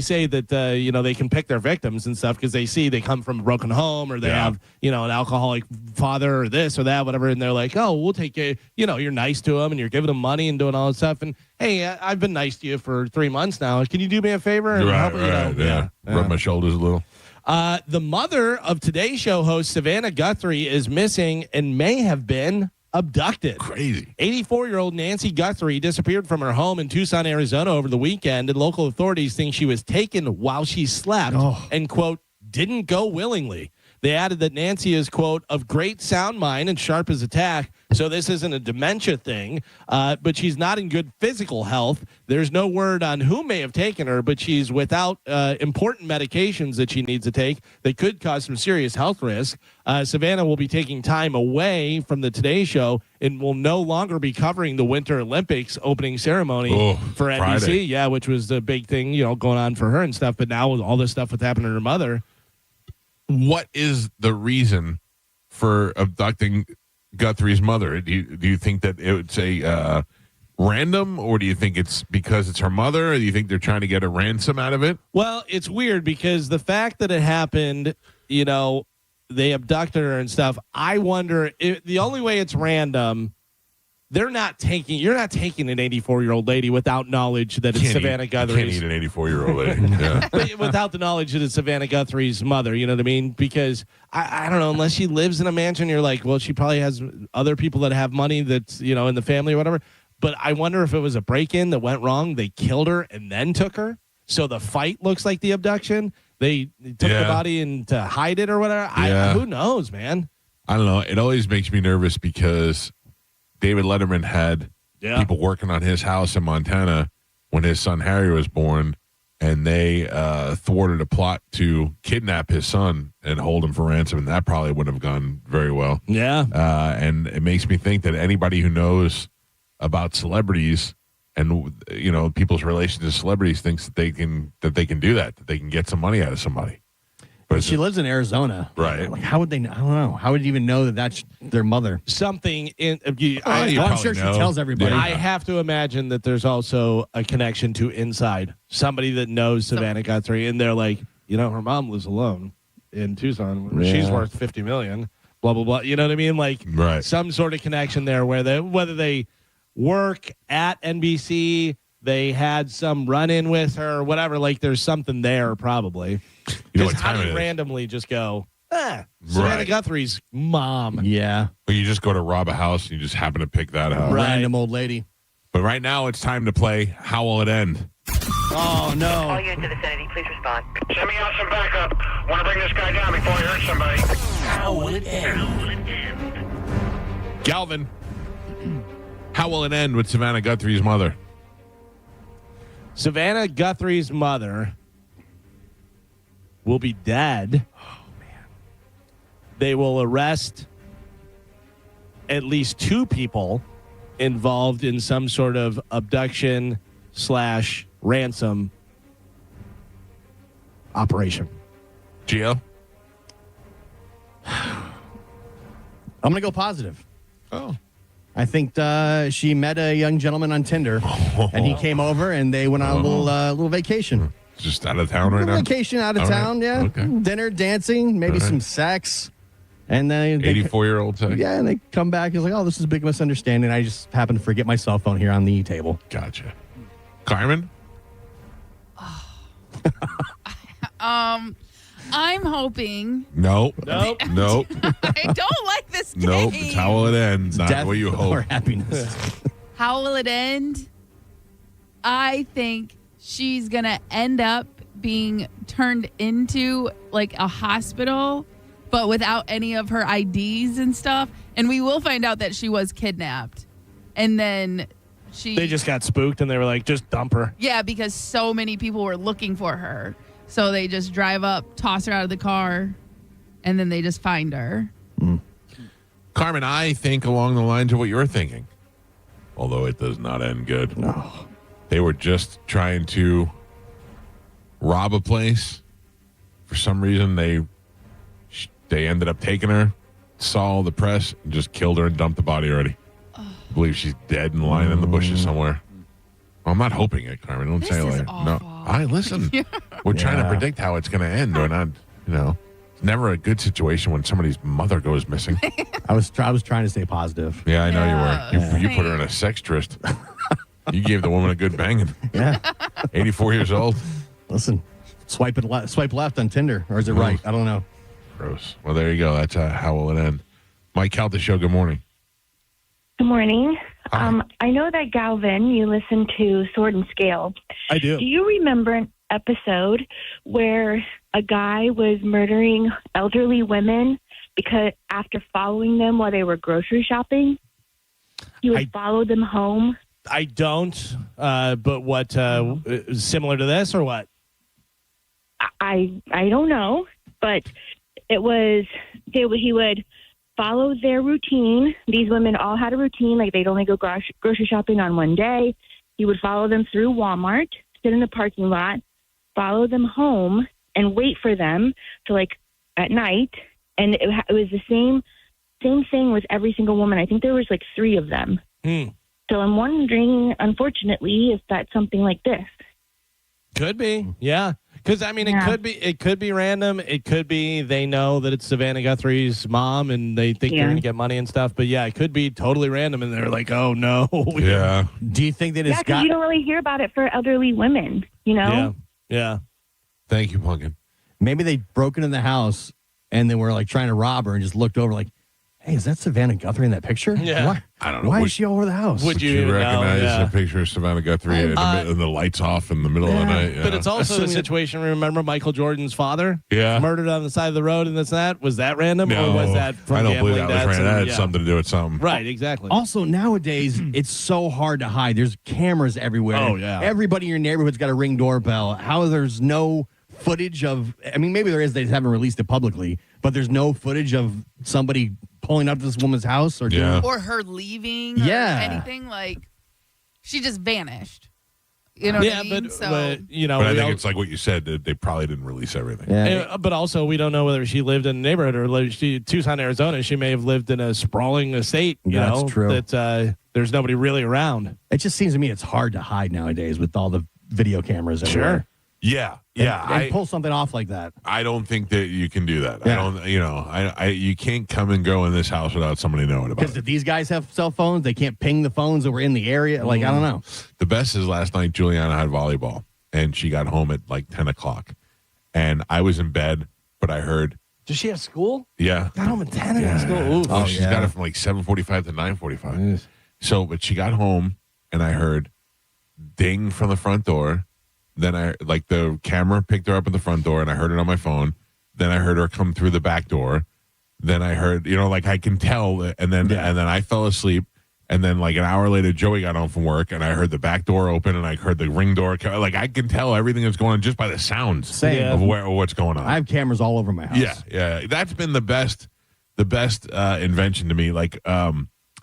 say that they can pick their victims and stuff because they come from a broken home or they have an alcoholic father or this or that, whatever, and they're like, oh, we'll take you. You're nice to them and you're giving them money and doing all that stuff. And hey, I've been nice to you for 3 months now. Can you do me a favor and help me? Rub my shoulders a little. The mother of Today Show host Savannah Guthrie is missing and may have been abducted. Crazy. 84-year-old Nancy Guthrie disappeared from her home in Tucson, Arizona over the weekend, and local authorities think she was taken while she slept and, quote, didn't go willingly. They added that Nancy is, quote, of great sound mind and sharp as a tack, so this isn't a dementia thing, but she's not in good physical health. There's no word on who may have taken her, but she's without important medications that she needs to take that could cause some serious health risk. Savannah will be taking time away from the Today Show and will no longer be covering the Winter Olympics opening ceremony for NBC. Friday. Yeah, which was the big thing, going on for her and stuff. But now with all this stuff that's happening to her mother. What is the reason for abducting Guthrie's mother? Do you think that it's a random, or do you think it's because it's her mother, or do you think they're trying to get a ransom out of it? Well, it's weird because the fact that it happened, they abducted her and stuff. I wonder if the only way it's random. You're not taking an 84-year-old lady without knowledge that it's Savannah Guthrie's. You can't eat an 84-year-old lady. Yeah. But without the knowledge that it's Savannah Guthrie's mother, you know what I mean? Because I don't know, unless she lives in a mansion, you're like, well, she probably has other people that have money that's, in the family or whatever. But I wonder if it was a break-in that went wrong. They killed her and then took her. So the fight looks like the abduction. They took the body and to hide it or whatever. Who knows, man? I don't know. It always makes me nervous because David Letterman had people working on his house in Montana when his son Harry was born, and they thwarted a plot to kidnap his son and hold him for ransom, and that probably wouldn't have gone very well. Yeah. And it makes me think that anybody who knows about celebrities and people's relations to celebrities thinks that they can do that they can get some money out of somebody. But she lives in Arizona. Right. Like, how would they know? I don't know. How would you even know that that's their mother? Something in. I'm sure she tells everybody. I have to imagine that there's also a connection to Inside. Somebody that knows Savannah Guthrie, and they're like, her mom lives alone in Tucson. She's worth $50 million. Blah blah blah. You know what I mean? Like some sort of connection there, where whether they work at NBC, they had some run-in with her, or whatever. Like there's something there probably. What time how do it you is? randomly just go, Savannah Guthrie's mom. Yeah. Or you just go to rob a house and you just happen to pick that up. Random old lady. But right now it's time to play How Will It End? Oh, no. All units in the vicinity, please respond. Send me out some backup. Want to bring this guy down before he hurts somebody. How will it end? Galvin, how will it end with Savannah Guthrie's mother? Savannah Guthrie's mother will be dead. Oh, man. They will arrest at least 2 people involved in some sort of abduction / ransom operation. Gio? I'm going to go positive. Oh. I think she met a young gentleman on Tinder, and he came over, and they went on a little vacation. Just out of town right now? Vacation out of town, yeah. Okay. Dinner, dancing, maybe some sex. And then 84-year-old sex? Yeah, and they come back. He's like, oh, this is a big misunderstanding. I just happened to forget my cell phone here on the table. Gotcha. Carmen? I'm hoping. Nope. I don't like this game. Nope. It's how will it end? Not Death what you hope. or happiness. How will it end? I think she's going to end up being turned into like a hospital, but without any of her IDs and stuff. And we will find out that she was kidnapped. And then they just got spooked and they were like, just dump her. Yeah, because so many people were looking for her. So they just drive up, toss her out of the car, and then they just find her. Carmen, I think along the lines of what you're thinking, although it does not end good. No. They were just trying to rob a place. For some reason, they ended up taking her, saw all the press, and just killed her and dumped the body already. I believe she's dead and lying in the bushes somewhere. Well, I'm not hoping it, Carmen. Don't say it like no. I listen. We're trying to predict how it's going to end or not. It's never a good situation when somebody's mother goes missing. I was trying to stay positive. Yeah, I know you were. You put her in a sex tryst. You gave the woman a good banging. Yeah. 84 years old. Listen, swipe left on Tinder, or is it right? I don't know. Gross. Well, there you go. That's how will it end. Mike Calta Show. Good morning. Good morning. I know that Galvin, you listen to Sword and Scale. I do. Do you remember an episode where a guy was murdering elderly women because after following them while they were grocery shopping? He would follow them home. I don't. But what? Similar to this or what? I don't know, but it was he would follow their routine. These women all had a routine, like they'd only go grocery shopping on one day. He would follow them through Walmart, sit in the parking lot, follow them home, and wait for them to like at night. And it was the same thing with every single woman. I think there was like 3 of them. So I'm wondering, unfortunately, if that's something like this. Could be, yeah. Because I mean, it could be random. It could be they know that it's Savannah Guthrie's mom and they think they're going to get money and stuff. But yeah, it could be totally random and they're like, oh no. Yeah. Do you think that it's because you don't really hear about it for elderly women, you know? Yeah. Thank you, Pumpkin. Maybe they broke into the house and they were like trying to rob her and just looked over like, hey, is that Savannah Guthrie in that picture? Yeah. Why? I don't know. Why is she all over the house? Would you recognize a picture of Savannah Guthrie and the lights off in the middle of the night? Yeah. But it's also a situation. Remember Michael Jordan's father? Yeah. Murdered on the side of the road and that? Was that random No, or was that from I don't believe that gambling was debts random. That and- had something to do with something. Right, exactly. Also, nowadays, it's so hard to hide. There's cameras everywhere. Oh, yeah. Everybody in your neighborhood's got a Ring doorbell. How there's no footage of, I mean, maybe there is, they just haven't released it publicly, but there's no footage of somebody pulling up to this woman's house or or her leaving or anything. Like, she just vanished. You know what I mean? But you know, but I think it's like what you said, that they probably didn't release everything. But also, we don't know whether she lived in a neighborhood or Tucson, Arizona. She may have lived in a sprawling estate. That's true. That there's nobody really around. It just seems to me it's hard to hide nowadays with all the video cameras everywhere. Yeah. And pull something off like that. I don't think that you can do that. Yeah. I don't. You can't come and go in this house without somebody knowing about Because it. if these guys have cell phones, they can't ping the phones that were in the area. Like, I don't know. The best is last night Juliana had volleyball and she got home at like 10 o'clock, and I was in bed, but I heard. Does she have school? Yeah. Got home at 10 at school. Ooh. Oh, she's got it from like 7:45 to 9:45. So, but she got home and I heard ding from the front door. Then the camera picked her up at the front door and I heard it on my phone. Then I heard her come through the back door. Then I heard, I can tell. And then I fell asleep. And then like an hour later, Joey got home from work and I heard the back door open and I heard the Ring door. Like I can tell everything that's going on just by the sounds of what's going on. I have cameras all over my house. Yeah. That's been the best invention to me. Like, I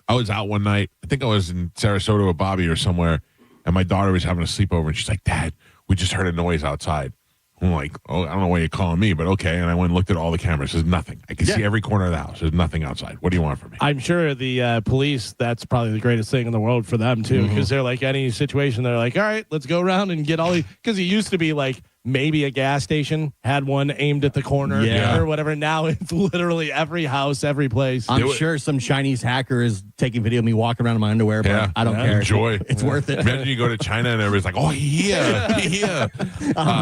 was out one night. I think I was in Sarasota with Bobby or somewhere. And my daughter was having a sleepover and she's like, Dad, we just heard a noise outside. I'm like, oh, I don't know why you're calling me, but okay. And I went and looked at all the cameras. There's nothing. I can see every corner of the house. There's nothing outside. What do you want from me? I'm sure the police, that's probably the greatest thing in the world for them, too, because they're like, any situation, they're like, all right, let's go around and get all these. Because it used to be like maybe a gas station had one aimed at the corner or whatever. Now it's literally every house, every place. I'm sure some Chinese hacker is taking video of me walking around in my underwear, but I don't care. Enjoy. It's worth it. Imagine you go to China and everybody's like, oh, yeah.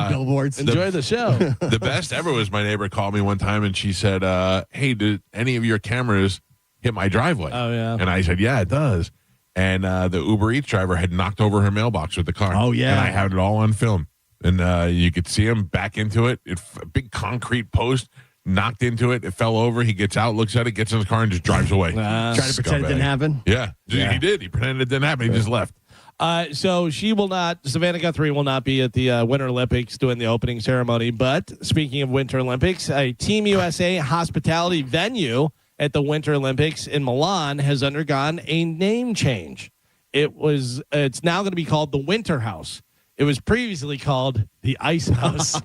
Billboards. Enjoy the show. The best ever was my neighbor called me one time and she said, hey, did any of your cameras hit my driveway? Oh, yeah. And I said, yeah, it does. And the Uber Eats driver had knocked over her mailbox with the car. Oh, yeah. And I had it all on film. And you could see him back into it. A big concrete post knocked into it. It fell over. He gets out, looks at it, gets in his car, and just drives away. Try to pretend it didn't happen? Yeah. He did. He pretended it didn't happen. He just left. So Savannah Guthrie will not be at the Winter Olympics doing the opening ceremony. But speaking of Winter Olympics, a Team USA hospitality venue at the Winter Olympics in Milan has undergone a name change. It's now going to be called the Winter House. It was previously called the Ice House.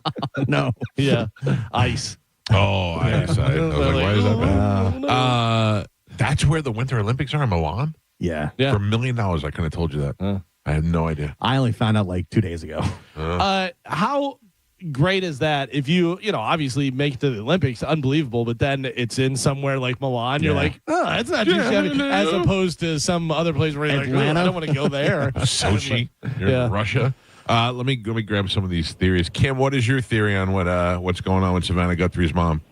No. Yeah. Ice. Oh, Ice. I was like, why is that bad? That's where the Winter Olympics are in Milan? Yeah. For $1 million, I couldn't have told you that. I had no idea. I only found out like 2 days ago. How great is that if you obviously make it to the Olympics? Unbelievable. But then it's in somewhere like Milan. You're like, oh, that's not too shabby. As opposed to some other place where you're like, oh, I don't want to go there. Sochi. You're in Russia. Let me grab some of these theories. Kim, what is your theory on what's going on with Savannah Guthrie's mom?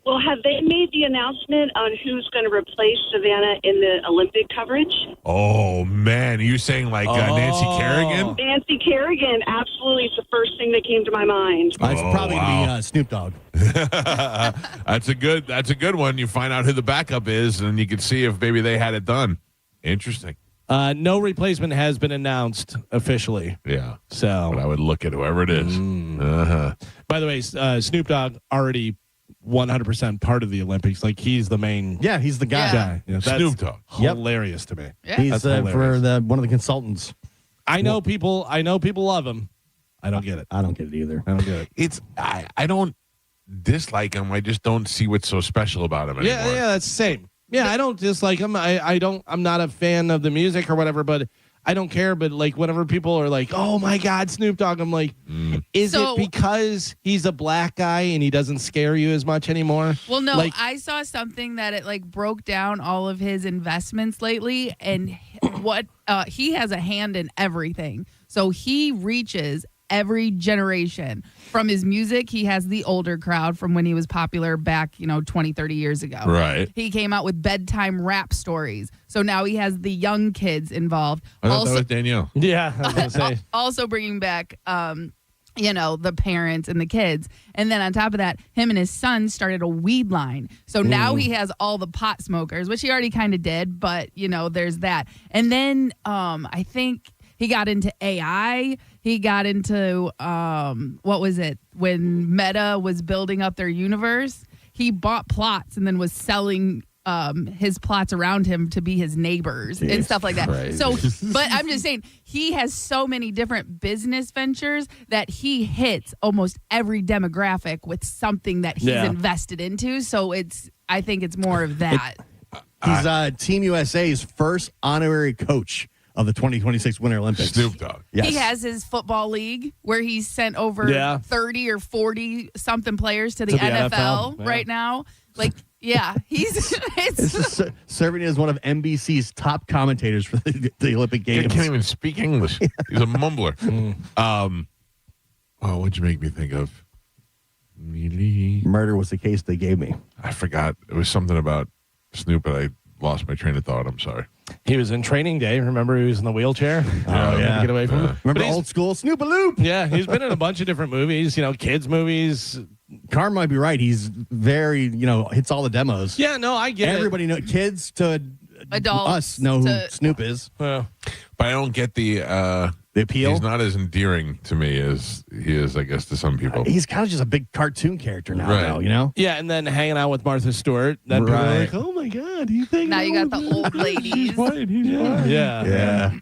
Well, have they made the announcement on who's going to replace Savannah in the Olympic coverage? Oh, man. Are you saying like Nancy Kerrigan? Nancy Kerrigan, absolutely. It's the first thing that came to my mind. It's probably going to be Snoop Dogg. That's a good one. You find out who the backup is, and you can see if maybe they had it done. Interesting. No replacement has been announced officially. Yeah. So but I would look at whoever it is. By the way, Snoop Dogg already 100% part of the Olympics. Like he's the main. Yeah, he's the guy. Yeah, that's Snoop Dogg. Hilarious to me. Yeah. He's That's for one of the consultants. I know people love him. I don't get it. I don't get it either. I don't get it. I don't dislike him. I just don't see what's so special about him anymore. Yeah, that's the same. Yeah, I don't dislike him. I'm not a fan of the music or whatever, but I don't care. But like whenever people are like, "Oh my God, Snoop Dogg," I'm like, is it because he's a black guy and he doesn't scare you as much anymore? Well, no, like, I saw something that it like broke down all of his investments lately, and what he has a hand in everything. So he reaches every generation. From his music, he has the older crowd from when he was popular back, 20, 30 years ago. Right. He came out with bedtime rap stories. So now he has the young kids involved. I thought that was Danielle. Yeah, I was going to say. Also bringing back, the parents and the kids. And then on top of that, him and his son started a weed line. So now he has all the pot smokers, which he already kind of did, but, there's that. And then I think he got into AI. He got into, what was it? When Meta was building up their universe, he bought plots and then was selling his plots around him to be his neighbors and stuff like that. Crazy. So, but I'm just saying, he has so many different business ventures that he hits almost every demographic with something that he's invested into. So I think it's more of that. He's Team USA's first honorary coach of the 2026 Winter Olympics. Snoop Dogg. Yes. He has his football league where he's sent over 30 or 40 something players to the NFL right now. Like, yeah, he's serving as one of NBC's top commentators for the Olympic Games. He can't even speak English. He's a mumbler. What'd you make me think of? Murder was the case they gave me. I forgot. It was something about Snoop, but I lost my train of thought. I'm sorry. He was in training day. Remember, he was in the wheelchair. Yeah. Get away from him. Remember old school Snoop-a-Loop? Yeah, he's been in a bunch of different movies. Kids movies. Carm might be right. He's very, hits all the demos. Yeah, no, I get Everybody know kids to adults us know who Snoop is. But I don't get the appeal. He's not as endearing to me as he is, I guess, to some people. He's kind of just a big cartoon character now, Right. though, Yeah, and then hanging out with Martha Stewart. Then people are like, oh my God, he's thinking now you got the old ladies. He's white. Yeah.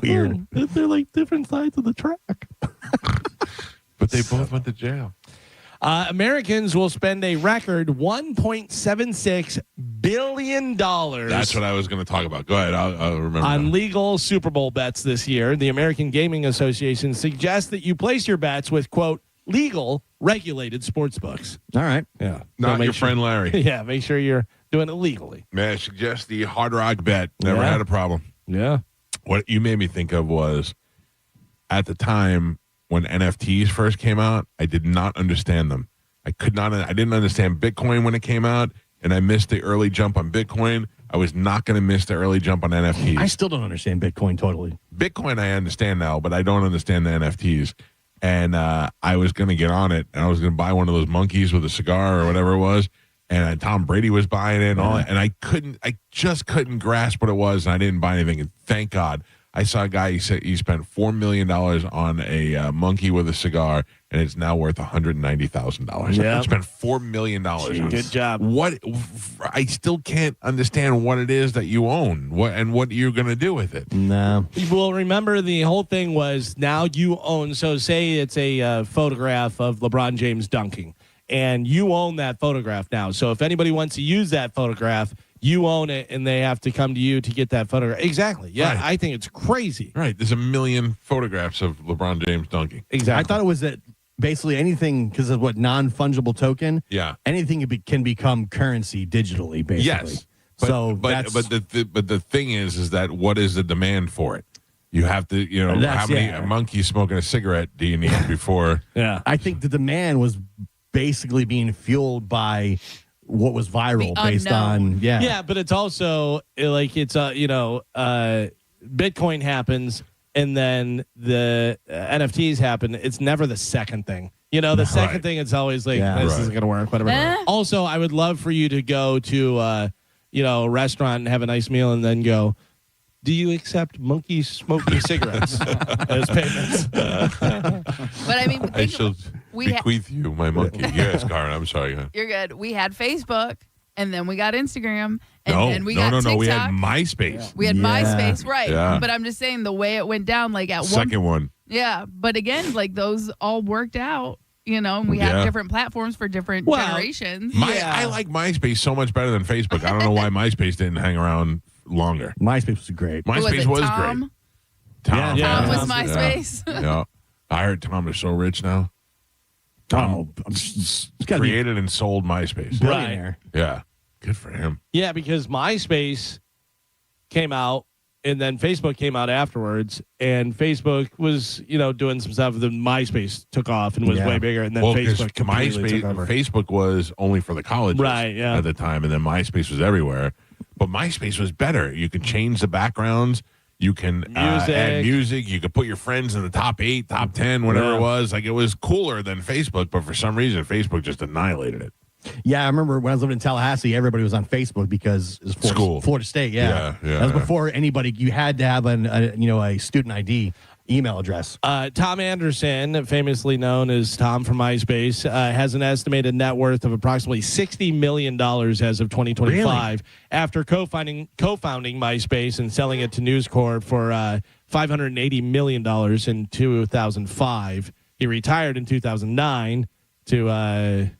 Weird. They're like different sides of the track. But they both went to jail. Americans will spend a record $1.76 billion. That's what I was going to talk about. Go ahead. I'll remember. On legal Super Bowl bets this year. The American Gaming Association suggests that you place your bets with, quote, legal, regulated sports books. All right. Yeah. Not your friend Larry. Yeah, make sure you're doing it legally. May I suggest the Hard Rock bet? Never had a problem. Yeah. What you made me think of was, at the time when NFTs first came out, I did not understand them. I didn't understand Bitcoin when it came out, and I missed the early jump on Bitcoin. I was not going to miss the early jump on NFTs. I still don't understand Bitcoin totally. Bitcoin I understand now, but I don't understand the NFTs. And I was going to get on it, and I was going to buy one of those monkeys with a cigar or whatever it was. And Tom Brady was buying it and all that. And I just couldn't grasp what it was, and I didn't buy anything. And thank God. I saw a guy, he said he spent $4 million on a monkey with a cigar, and it's now worth $190,000. Yeah. Spent $4 million on it. Good job. I still can't understand what it is that you own what you're going to do with it. No. Well, remember the whole thing was now you own, so say it's a photograph of LeBron James dunking, and you own that photograph now. So if anybody wants to use that photograph, you own it, and they have to come to you to get that photograph. Exactly. Yeah, right. I think it's crazy. Right. There's 1 million photographs of LeBron James dunking. Exactly. I thought it was that basically anything, because of what non-fungible token. Yeah. Anything can become currency digitally, basically. Yes. But the thing is that what is the demand for it? You have to, how many monkeys smoking a cigarette do you need before? Yeah. I think the demand was basically being fueled by what was viral based on Yeah, but it's also like it's Bitcoin happens and then the NFTs happen. It's never the second thing. The second thing, it's always like, this isn't going to work, whatever. Also, I would love for you to go to, a restaurant and have a nice meal and then go, do you accept monkey smoking cigarettes as payments? But I mean, I shall bequeath you my monkey. Yes, Karen, I'm sorry. You're good. We had Facebook, and then we got Instagram, and then we got TikTok. No. We had MySpace. We had MySpace, right. Yeah. But I'm just saying the way it went down, like at Second one. Yeah, but again, like those all worked out, and we have different platforms for different generations. I like MySpace so much better than Facebook. I don't know why MySpace didn't hang around longer. MySpace was great. MySpace was great. Tom? Tom was MySpace. Yeah. I heard Tom is so rich now. Tom created and sold MySpace. Billionaire. Yeah. Good for him. Yeah, because MySpace came out and then Facebook came out afterwards, and Facebook was, doing some stuff. Then MySpace took off and was way bigger, and then Facebook completely took over. Facebook was only for the colleges at the time, and then MySpace was everywhere. But MySpace was better. You can change the backgrounds. You can add music. You could put your friends in the top 8, top 10, whatever it was. Like, it was cooler than Facebook, but for some reason, Facebook just annihilated it. Yeah, I remember when I was living in Tallahassee, everybody was on Facebook because it was Florida State. Yeah. That was before anybody. You had to have a student ID email address. Tom Anderson, famously known as Tom from MySpace, has an estimated net worth of approximately $60 million as of 2025 after co-founding MySpace and selling it to News Corp for $580 million in 2005. He retired in 2009 to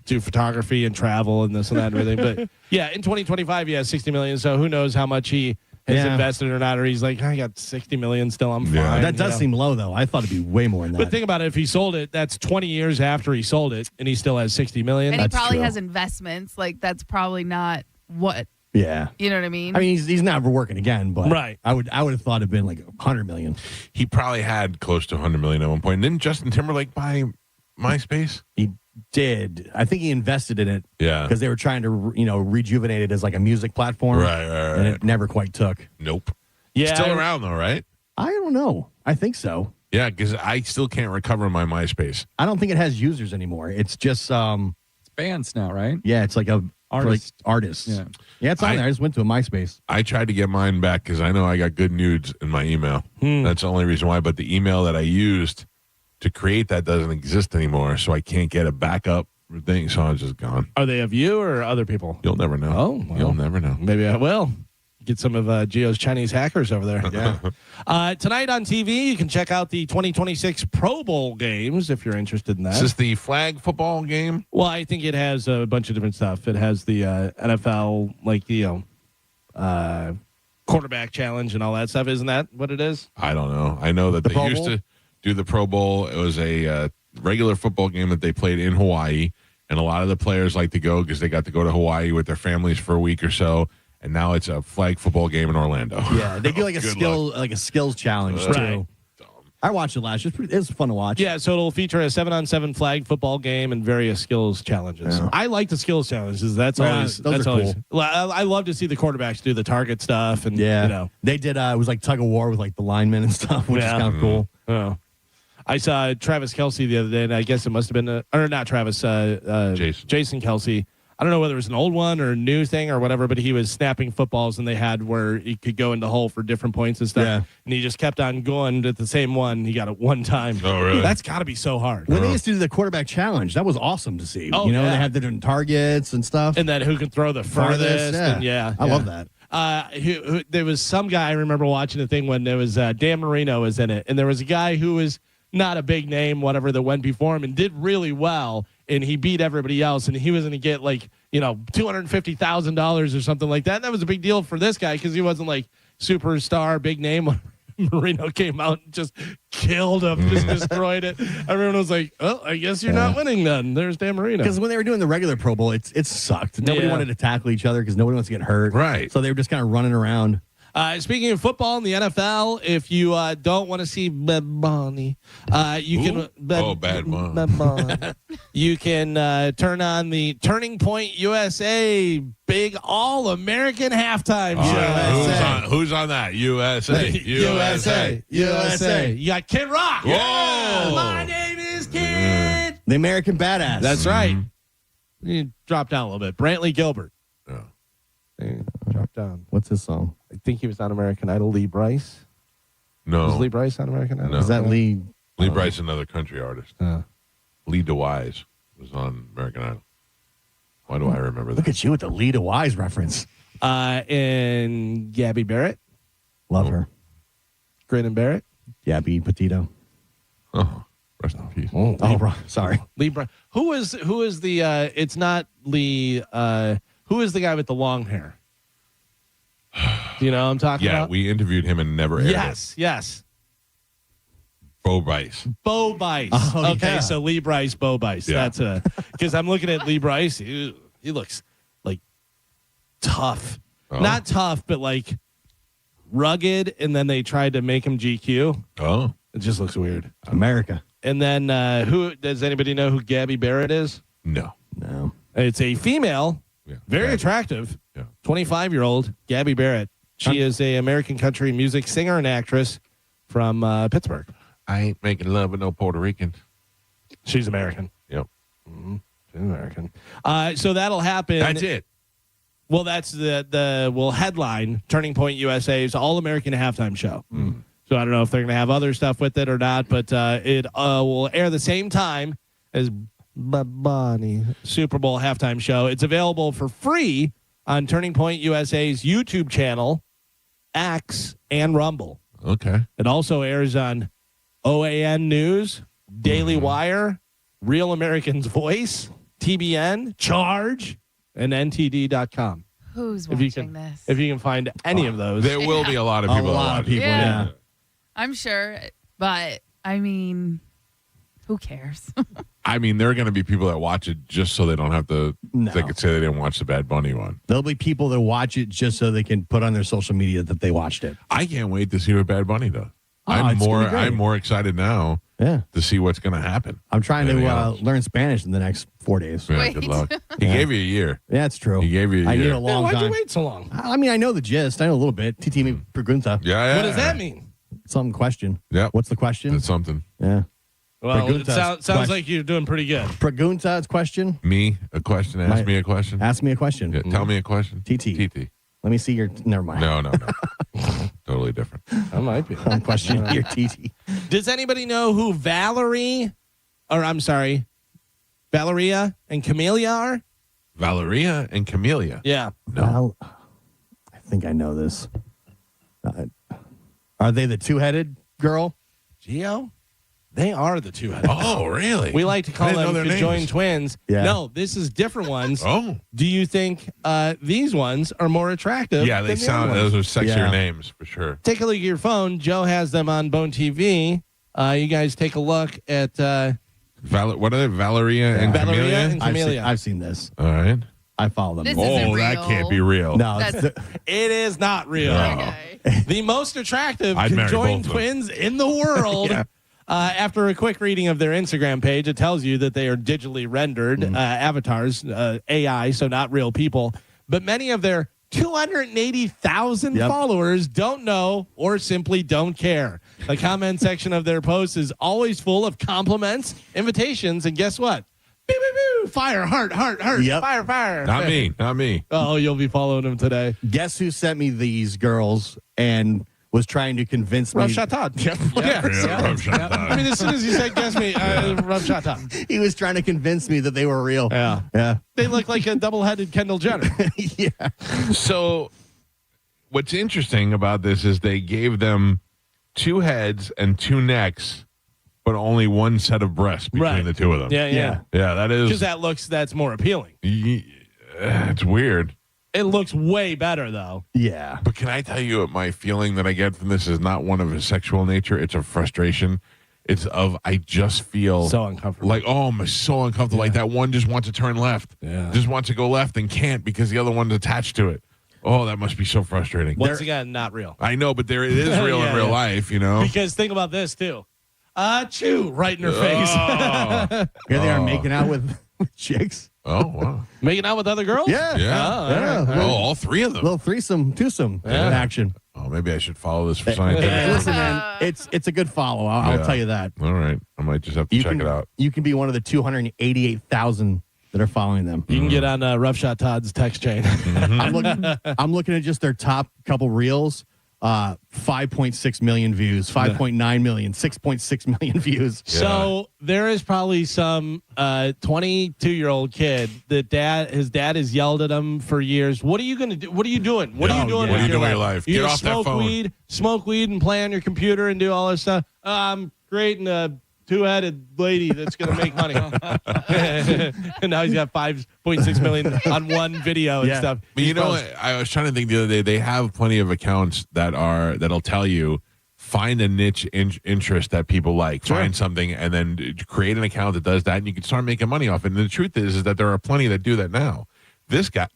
do photography and travel and this and that and everything. But yeah, in 2025, he has $60 million. So who knows how much he has invested or not, or he's like, I got $60 million still, I'm fine. That does seem low, though. I thought it'd be way more than that. But think about it, if he sold it, that's 20 years after he sold it, and he still has $60 million. And he probably has investments. Like, that's probably not what. Yeah. You know what I mean? I mean, he's never working again, but I would have thought it'd been like $100 million. He probably had close to $100 million at one point. And didn't Justin Timberlake buy MySpace? He did. I think he invested in it. Yeah. Because they were trying to, rejuvenate it as like a music platform. Right. And it never quite took. Nope. Yeah. Still around though, right? I don't know. I think so. Yeah, because I still can't recover my MySpace. I don't think it has users anymore. It's just it's bands now, right? Yeah, it's like artists. Yeah, it's on there. I just went to a MySpace. I tried to get mine back because I know I got good nudes in my email. That's the only reason why. But the email that I used to create that doesn't exist anymore, so I can't get a backup thing. So it's just gone. Are they of you or other people? You'll never know. Oh, well, you'll never know. Maybe I will. Get some of Gio's Chinese hackers over there. Yeah. Tonight on TV, you can check out the 2026 Pro Bowl games if you're interested in that. Is this the flag football game? Well, I think it has a bunch of different stuff. It has the NFL, like the quarterback challenge and all that stuff. Isn't that what it is? I don't know. I know that they used to do the Pro Bowl. It was a regular football game that they played in Hawaii, and a lot of the players like to go because they got to go to Hawaii with their families for a week or so. And now it's a flag football game in Orlando. Yeah, they do like a skills challenge too. Right. I watched it last year. It was fun to watch. Yeah, so it'll feature a 7-on-7 flag football game and various skills challenges. Yeah. I like the skills challenges. That's always cool. I love to see the quarterbacks do the target stuff and they did. It was like tug of war with like the linemen and stuff, which is kind of cool. Oh. I saw Travis Kelce the other day, and I guess it must have been or not Travis, Jason Kelce. I don't know whether it was an old one or a new thing or whatever, but he was snapping footballs, and they had where he could go in the hole for different points and stuff. Yeah. And he just kept on going at the same one. He got it one time. Oh, really? That's got to be so hard. When they used to do the quarterback challenge, that was awesome to see. They had the different targets and stuff. And then who can throw the furthest. I love that. There was some guy, I remember watching the thing when there was Dan Marino was in it, and there was a guy who was not a big name, whatever, that went before him and did really well, and he beat everybody else, and he was going to get like, $250,000 or something like that. And that was a big deal for this guy because he wasn't like superstar, big name. Marino came out and just killed him, just destroyed it. Everyone was like, "Oh, I guess you're not winning then." There's Dan Marino. Because when they were doing the regular Pro Bowl, it sucked. Nobody wanted to tackle each other because nobody wants to get hurt. Right. So they were just kind of running around. Speaking of football in the NFL, if you don't want to see Bad Bunny, you can. Bad Bunny. You can turn on the Turning Point USA Big All-American Halftime Show. Who's on that? USA. USA. You got Kid Rock. Whoa. My name is Kid. The American Badass. That's right. You drop down a little bit. Brantley Gilbert. Drop down. What's his song? I think he was on American Idol. Lee Bryce. No. Was Lee Bryce on American Idol? No. Is that Lee? Lee Bryce, another country artist. Lee DeWise was on American Idol. Why do I remember that? Look at you with the Lee DeWise reference. And Gabby Barrett. Love her. Grin and Barrett. Gabby Petito. Oh, rest in peace. Oh, right. Sorry. Lee Bryce. Who is the? It's not Lee. Who is the guy with the long hair? Do you know what I'm talking about? Yeah, we interviewed him and never aired it. Yes. Bo Bice. Bo Bice. Oh, okay, yeah. so Lee Bryce, Bo Bice. Yeah. That's because I'm looking at Lee Bryce. He looks like tough. Oh. Not tough, but like rugged. And then they tried to make him GQ. Oh. It just looks weird. America. And then who does anybody know who Gabby Barrett is? No. It's a female, very attractive, 25-year-old Gabby Barrett. She is a American country music singer and actress from Pittsburgh. I ain't making love with no Puerto Rican. She's American. Yep. Mm-hmm. She's American. So that'll happen. That's it. Well, that's the headline Turning Point USA's All-American Halftime Show. So I don't know if they're going to have other stuff with it or not, but it will air the same time as Bunny Super Bowl halftime show. It's available for free on Turning Point USA's YouTube channel, X, and Rumble. Okay. It also airs on OAN News, Daily Wire, Real American's Voice, TBN, Charge, and NTD.com. Who's watching this? If you can find any of those. There will be a lot of people. A lot of people, yeah. I'm sure, but I mean, who cares? I mean, there are going to be people that watch it just so they don't have to. No. They could say they didn't watch the Bad Bunny one. There'll be people that watch it just so they can put on their social media that they watched it. I can't wait to see what Bad Bunny does. it's gonna be great. I'm more excited now. Yeah. To see what's going to happen. I'm trying to Anything else? learn Spanish in the next 4 days. Yeah, Wait. good luck. He gave you a year. Yeah, it's true. He gave you a I year. need a long why'd time. you wait so long? I mean, I know the gist. I know a little bit. TT me pregunta. Yeah. What does that mean? Some question. Yeah. What's the question? That's something. Yeah. Well, it Preguntas. sounds like you're doing pretty good. Pregunta is question. Me a question. Ask me a question. Ask me a question. Yeah, tell me a question. TT. Let me see your. Never mind. No. Totally different. I might be. I'm questioning your TT. Does anybody know who Valeria and Camellia are? Valeria and Camellia. Yeah. No. I think I know this. Are they the two-headed girl? Geo? They are the two-headed. Oh, really? We like to call I didn't them know their conjoined names. twins. Yeah. No, this is different ones. Oh. Do you think these ones are more attractive? Yeah, they than the sound. other ones? Those are sexier Yeah. names for sure. Take a look at your phone. Joe has them on Bone TV. You guys take a look at What are they? Valeria and Valeria Camellia. and Camellia. I've seen this. All right. I follow them. This isn't Oh, that real. can't be real. No, That's- It is not real. Okay. The most attractive I'd marry conjoined both of them. twins in the world. Yeah. After a quick reading of their Instagram page, it tells you that they are digitally rendered avatars, AI, so not real people. But many of their 280,000 followers don't know or simply don't care. The comment section of their posts is always full of compliments, invitations, and guess what? Beep, beep, beep. Fire, heart, Yep. fire. Not me. Oh, you'll be following them today. Guess who sent me these girls and was trying to convince me? Rav Shatad. I mean, as soon as you said guess me, Rav Shatad. He was trying to convince me that they were real. Yeah. They look like a double-headed Kendall Jenner. Yeah. So, what's interesting about this is they gave them 2 heads and 2 necks, but only 1 set of breasts between the 2 of them. Yeah. Yeah, that is. Because that's more appealing. It's weird. It looks way better, though. Yeah. But can I tell you what my feeling that I get from this is not one of a sexual nature. It's a frustration. It's of I just feel so uncomfortable. Like, oh, I'm so uncomfortable. Like that one just wants to turn left. Yeah. Just wants to go left and can't because the other one's attached to it. Oh, that must be so frustrating. Once again, not real. I know, but it is real in real life, you know? Because think about this, too. Chew, right in her face. Here they are making out with chicks. Oh, wow. Making out with other girls? Yeah. Yeah. All three of them. Little threesome, twosome action. Oh, maybe I should follow this for science. Listen, man, it's a good follow. I'll tell you that. All right. I might just have to check it out. You can be one of the 288,000 that are following them. You can get on Rough Shot Todd's text chain. I'm looking at just their top couple reels. 5.6 million views, 5.9 million, 6.6 million views. So there is probably some 22-year-old kid that his dad has yelled at him for years. What are you going to do? What are you doing? What are you doing? What are you doing with your life? You Get off that phone. Smoke weed and play on your computer and do all this stuff. I'm creating a two-headed lady that's going to make money. And now he's got 5.6 million on one video and stuff. But you know what? I was trying to think the other day. They have plenty of accounts that'll tell you find a niche interest that people like, find something, and then create an account that does that, and you can start making money off it. And the truth is that there are plenty that do that now. This guy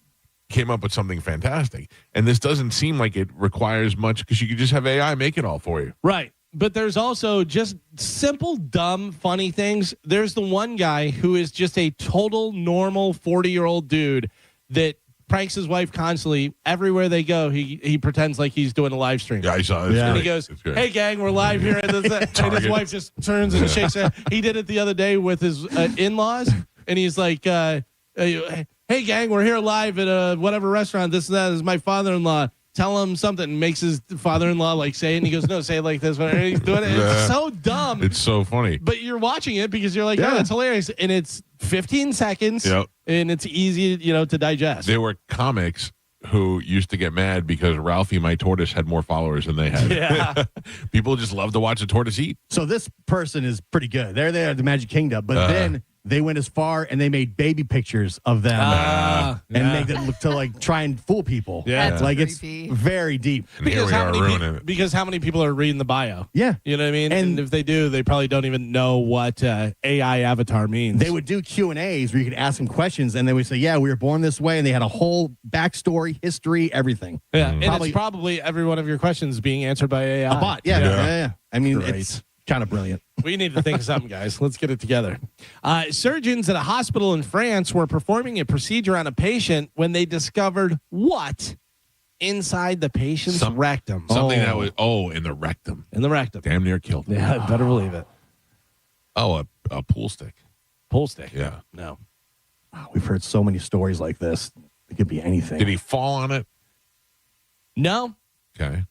came up with something fantastic, and this doesn't seem like it requires much because you could just have AI make it all for you. Right. But there's also just simple, dumb, funny things. There's the one guy who is just a total normal 40-year-old dude that pranks his wife constantly. Everywhere they go, he pretends like he's doing a live stream. Yeah, I saw it. And he goes, "Hey, gang, we're live here." And his wife just turns and shakes her head. He did it the other day with his in-laws, and he's like, "Hey, gang, we're here live at whatever restaurant. This and that is my father-in-law. Tell him something," and makes his father-in-law like say it, and he goes, "No, say it like this." And he's doing it. It's so dumb. It's so funny. But you're watching it because you're like, "Oh, it's hilarious," and it's 15 seconds, and it's easy, to digest. There were comics who used to get mad because Ralphie, my tortoise, had more followers than they had. Yeah. People just love to watch a tortoise eat. So this person is pretty good. They're there at the Magic Kingdom, but then they went as far and they made baby pictures of them and make it look to like try and fool people. Yeah. Like creepy. It's very deep. And here we are ruining it. Because how many people are reading the bio? Yeah. You know what I mean? And if they do, they probably don't even know what AI avatar means. They would do Q&As where you could ask them questions and they would say, "Yeah, we were born this way," and they had a whole backstory, history, everything. Yeah, and it's probably every one of your questions being answered by AI. A bot. Yeah. I mean, Great. it's kind of brilliant. We need to think of something, guys. Let's get it together. Surgeons at a hospital in France were performing a procedure on a patient when they discovered what inside the patient's rectum. Something that was, in the rectum. In the rectum. Damn near killed him. Yeah, better believe it. Oh, a pool stick. Pool stick? Yeah. No. Oh, we've heard so many stories like this. It could be anything. Did he fall on it? No. Okay.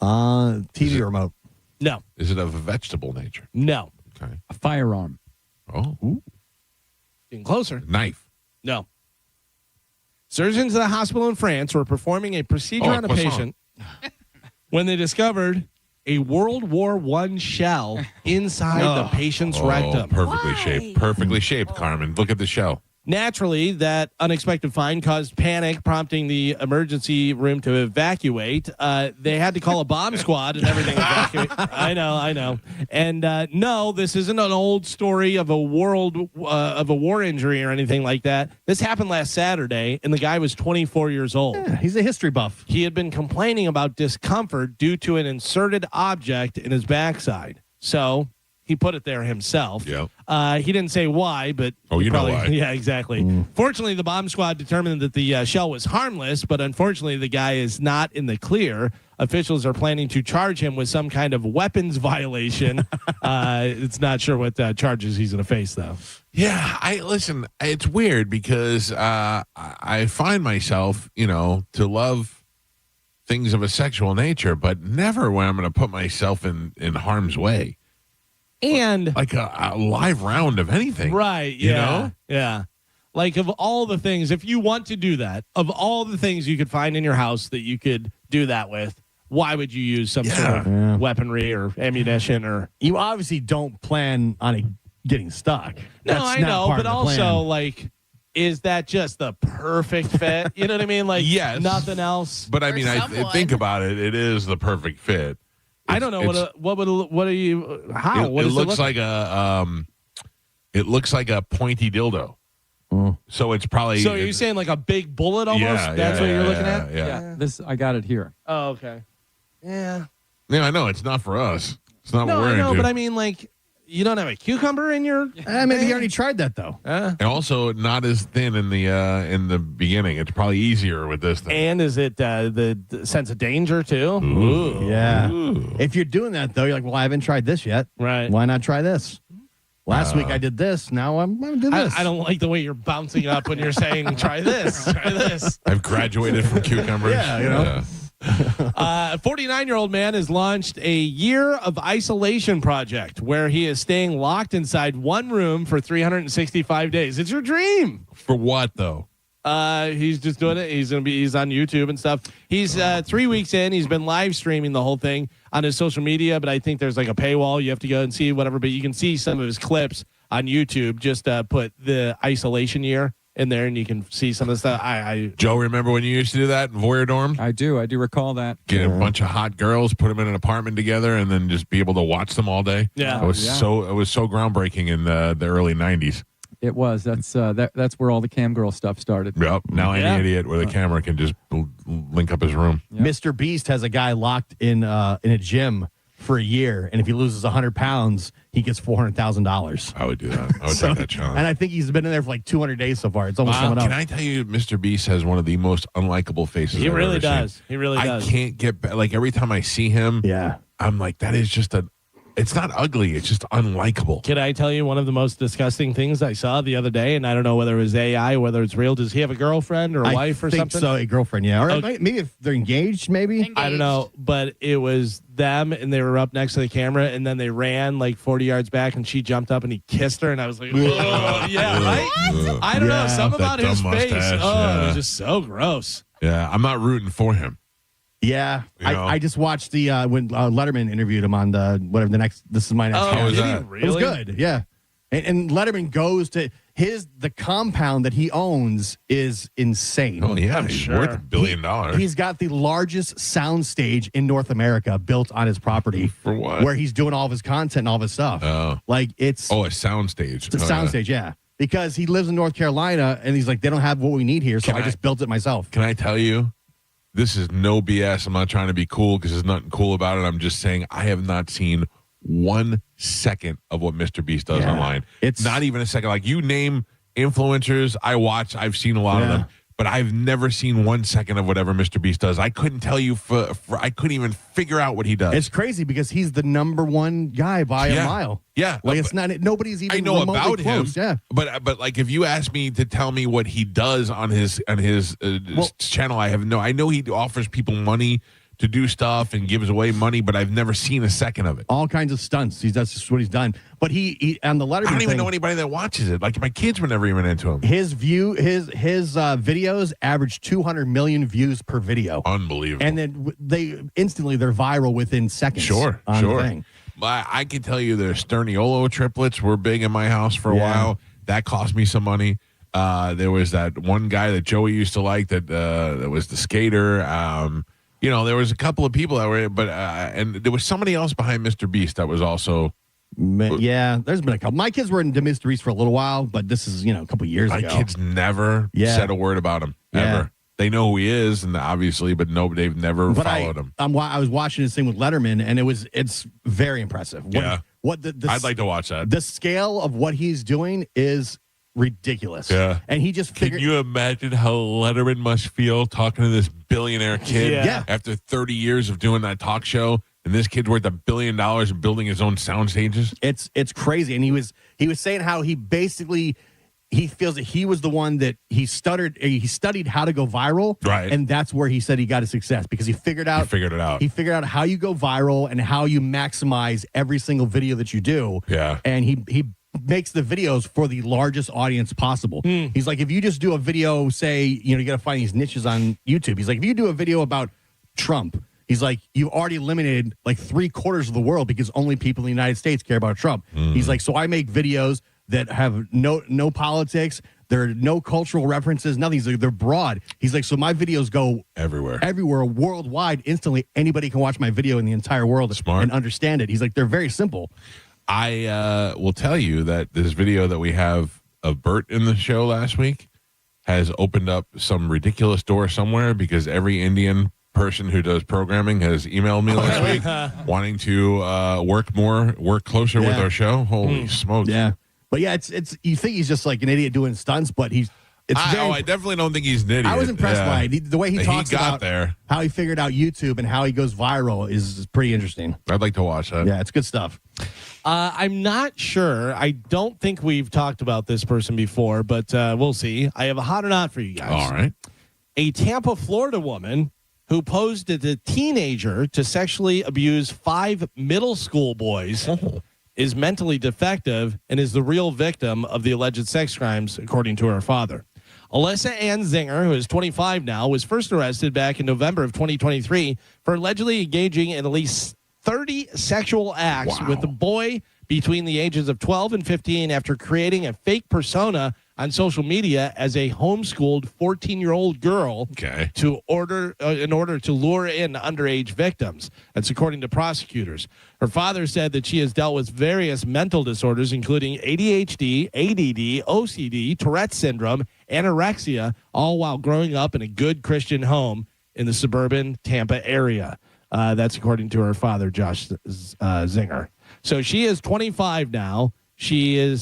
TV remote. No. Is it of a vegetable nature? No. Okay. A firearm. Oh. Getting closer. Knife. No. Surgeons at a hospital in France were performing a procedure on a patient when they discovered a World War I shell inside the patient's rectum. Perfectly shaped. Perfectly shaped, Carmen. Look at the shell. Naturally, that unexpected find caused panic, prompting the emergency room to evacuate. They had to call a bomb squad and everything. I know. And no, this isn't an old story of a war injury or anything like that. This happened last Saturday, and the guy was 24 years old. Yeah, he's a history buff. He had been complaining about discomfort due to an inserted object in his backside. So he put it there himself. Yep. He didn't say why, but you know why. Yeah, exactly. Fortunately, the bomb squad determined that the shell was harmless, but unfortunately, the guy is not in the clear. Officials are planning to charge him with some kind of weapons violation. It's not sure what charges he's going to face, though. Yeah, listen. It's weird because I find myself, to love things of a sexual nature, but never when I'm going to put myself in harm's way. And like a live round of anything. Right. Yeah. You know? Yeah. Like of all the things, if you want to do that, of all the things you could find in your house that you could do that with, why would you use some sort of weaponry or ammunition? Or you obviously don't plan on it getting stuck. No, That's I not know, part but of the also plan. like, is that just the perfect fit? You know what I mean? Like, yes. Nothing else. But I mean, I think about it. It is the perfect fit. I don't know what are you? How? It looks like a it looks like a pointy dildo. Mm. So it's probably. So are you saying like a big bullet almost? Yeah, That's what you're looking at? Yeah. This I got it here. Oh, okay. Yeah. Yeah, I know. It's not for us. It's not No, what we're I know, into. but I mean, like, you don't have a cucumber in your. Maybe you already tried that though. And also not as thin in the beginning. It's probably easier with this thing. And is it the sense of danger too? Ooh. Yeah. Ooh. If you're doing that though, you're like, well, I haven't tried this yet. Right. Why not try this? Last week I did this. Now I'm going to do this. I don't like the way you're bouncing up when you're saying, try this, try this. I've graduated from cucumbers. Yeah, you know. A 49-year-old man has launched a year of isolation project where he is staying locked inside one room for 365 days. It's your dream. For what though? He's just doing it. He's on YouTube and stuff. He's 3 weeks in. He's been live streaming the whole thing on his social media, but I think there's like a paywall. You have to go and see whatever, but you can see some of his clips on YouTube. Just put the isolation year in there and you can see some of the stuff. Joe, remember when you used to do that in Voyeur Dorm? I do recall that. Get a bunch of hot girls, put them in an apartment together, and then just be able to watch them all day. Yeah. It was so groundbreaking in the early 90s. It was. That's where all the cam girl stuff started. Yep. Now any idiot with a camera can just link up his room. Yep. Mr. Beast has a guy locked in a gym for a year, and if he loses 100 pounds, he gets $400,000. I would do that. I would take that challenge. And I think he's been in there for like 200 days so far. It's almost coming up. Can I tell you, Mr. Beast has one of the most unlikable faces He I've really ever does. seen. He really does. I can't get back. Like every time I see him, Yeah. I'm like, that is just it's not ugly. It's just unlikable. Can I tell you one of the most disgusting things I saw the other day? And I don't know whether it was AI, whether it's real. Does he have a girlfriend or a wife or I think something? so, a girlfriend, yeah. Or Okay. maybe if they're engaged, maybe. I don't know, but it was them, and they were up next to the camera, and then they ran like 40 yards back, and she jumped up, and he kissed her, and I was like, "Whoa, yeah, right." I don't know, something about That his dumb face. mustache, It was just so gross. Yeah, I'm not rooting for him. Yeah, You know? I just watched the when Letterman interviewed him on the whatever the next. This is my next. How was Guest. that? It was good. Yeah, and Letterman goes to the compound that he owns is insane. Oh yeah, he's worth $1 billion. He's got the largest sound stage in North America built on his property. For what? Where he's doing all of his content and all of his stuff. Oh. Like it's a soundstage. It's a soundstage, yeah. Because he lives in North Carolina and he's like, they don't have what we need here, so I just built it myself. Can I tell you? This is no BS. I'm not trying to be cool because there's nothing cool about it. I'm just saying I have not seen 1 second of what Mr. Beast does online. It's not even a second. Like you name influencers I watch, I've seen a lot of them, but I've never seen 1 second of whatever Mr. Beast does. I couldn't tell you I couldn't even figure out what he does. It's crazy because he's the number one guy by a mile. Yeah. Like it's not, nobody's even I know remotely about close. him. Yeah. But like if you ask me to tell me what he does on his channel, I know he offers people money to do stuff and gives away money, but I've never seen a second of it. All kinds of stunts. That's just what he's done. But he on the Letterman I don't even thing, know anybody that watches it. Like my kids were never even into him. his videos average 200 million views per video. Unbelievable. And then they're viral within seconds. Sure. The thing. I can tell you the Sterniolo triplets were big in my house for a while. That cost me some money. There was that one guy that Joey used to like that was the skater. There was a couple of people that were, but and there was somebody else behind Mr. Beast that was also. Yeah, there's been a couple. My kids were into Mr. Beast for a little while, but this is a couple years ago. My kids never said a word about him ever. They know who he is, and obviously, but they've never followed him. I was watching this thing with Letterman, and it's very impressive. I'd like to watch that. The scale of what he's doing is ridiculous. Yeah, and he just figured. Can you imagine how Letterman must feel talking to this billionaire kid? Yeah. After 30 years of doing that talk show, and this kid's worth $1 billion and building his own sound stages. It's crazy, and he was saying how he basically. He feels that he was the one that he studied how to go viral. Right. And that's where he said he got his success because he figured it out. He figured out how you go viral and how you maximize every single video that you do. Yeah. And he makes the videos for the largest audience possible. He's like, if you just do a video, say, you got to find these niches on YouTube. He's like, if you do a video about Trump, he's like, you've already eliminated like 3/4 of the world because only people in the United States care about Trump. He's like, so I make videos that have no politics, there are no cultural references, nothing. They're broad. He's like, so my videos go everywhere, worldwide, instantly. Anybody can watch my video in the entire world and understand it. He's like, they're very simple. I will tell you that this video that we have of Bert in the show last week, has opened up some ridiculous door somewhere because every Indian person who does programming has emailed me last week wanting to work closer with our show. Holy smokes. Yeah. But yeah, it's you think he's just like an idiot doing stunts, but I definitely don't think he's an idiot. I was impressed by it. The way he talks about there. How he figured out YouTube and how he goes viral is pretty interesting. I'd like to watch that. Yeah, it's good stuff. I'm not sure. I don't think we've talked about this person before, but we'll see. I have a hot or not for you guys. All right. A Tampa, Florida woman who posed as a teenager to sexually abuse 5 middle school boys is mentally defective and is the real victim of the alleged sex crimes, according to her father. Alyssa Ann Zinger, who is 25 now, was first arrested back in November of 2023 for allegedly engaging in at least 30 sexual acts with a boy between the ages of 12 and 15 after creating a fake persona on social media as a homeschooled 14-year-old girl in order to lure in underage victims. That's according to prosecutors. Her father said that she has dealt with various mental disorders, including ADHD, ADD, OCD, Tourette's syndrome, anorexia, all while growing up in a good Christian home in the suburban Tampa area. That's according to her father, Josh Zinger. So she is 25 now. She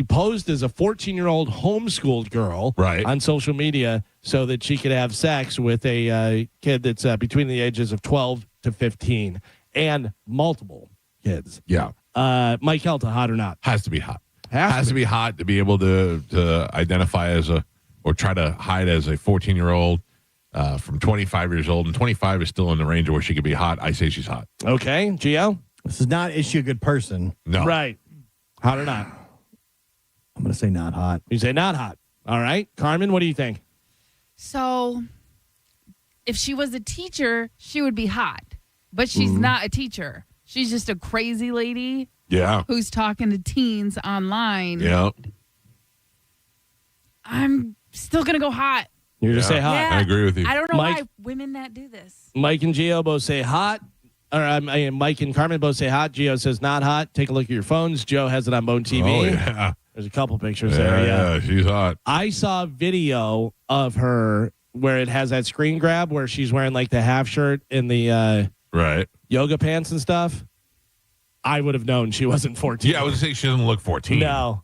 posed as a 14-year-old homeschooled girl on social media so that she could have sex with a kid that's between the ages of 12 to 15 and multiple kids. Yeah. Mike Calta, hot or not? Has to be hot. Has to be hot to be able to identify or try to hide as a 14-year-old from 25 years old. And 25 is still in the range of where she could be hot. I say she's hot. Okay. Gio? This is not is she a good person? No. Right. Hot or not? I'm going to say not hot. You say not hot. All right. Carmen, what do you think? So if she was a teacher, she would be hot. But she's not a teacher. She's just a crazy lady who's talking to teens online. Yeah. I'm still going to go hot. You're going to say hot. Yeah. I agree with you. I don't know why women that do this. Mike and Gio both say hot. Or Mike and Carmen both say hot. Gio says not hot. Take a look at your phones. Joe has it on Bone TV. Oh, yeah. There's a couple pictures there. Yeah, she's hot. I saw a video of her where it has that screen grab where she's wearing like the half shirt and the yoga pants and stuff. I would have known she wasn't 14. Yeah, I would say she doesn't look 14. No.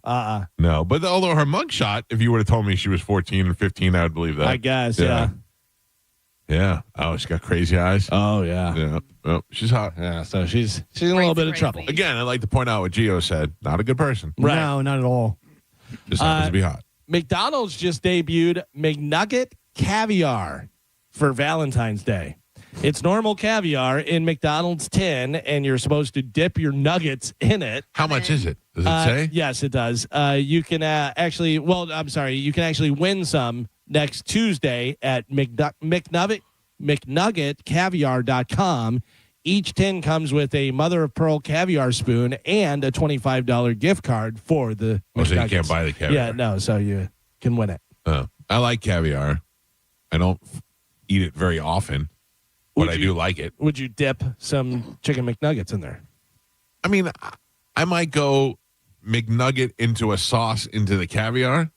No, but although her mugshot, if you would have told me she was 14 and 15, I would believe that. I guess, yeah. Yeah. Oh, she's got crazy eyes. Oh, yeah. Yeah. Oh, she's hot. Yeah, so she's in a little bit of trouble. Again, I'd like to point out what Gio said. Not a good person. Right. No, not at all. Just happens to be hot. McDonald's just debuted McNugget Caviar for Valentine's Day. It's normal caviar in McDonald's tin, and you're supposed to dip your nuggets in it. How much is it? Does it say? Yes, it does. You can you can actually win some next Tuesday at McNuggetCaviar.com. Each tin comes with a mother of pearl caviar spoon and a $25 gift card for the so you McNuggets. can't buy the caviar. Yeah, no, so you can win it. I like caviar. I don't eat it very often, but I do like it. Would you dip some chicken McNuggets in there? I mean, I might go McNugget into a sauce into the caviar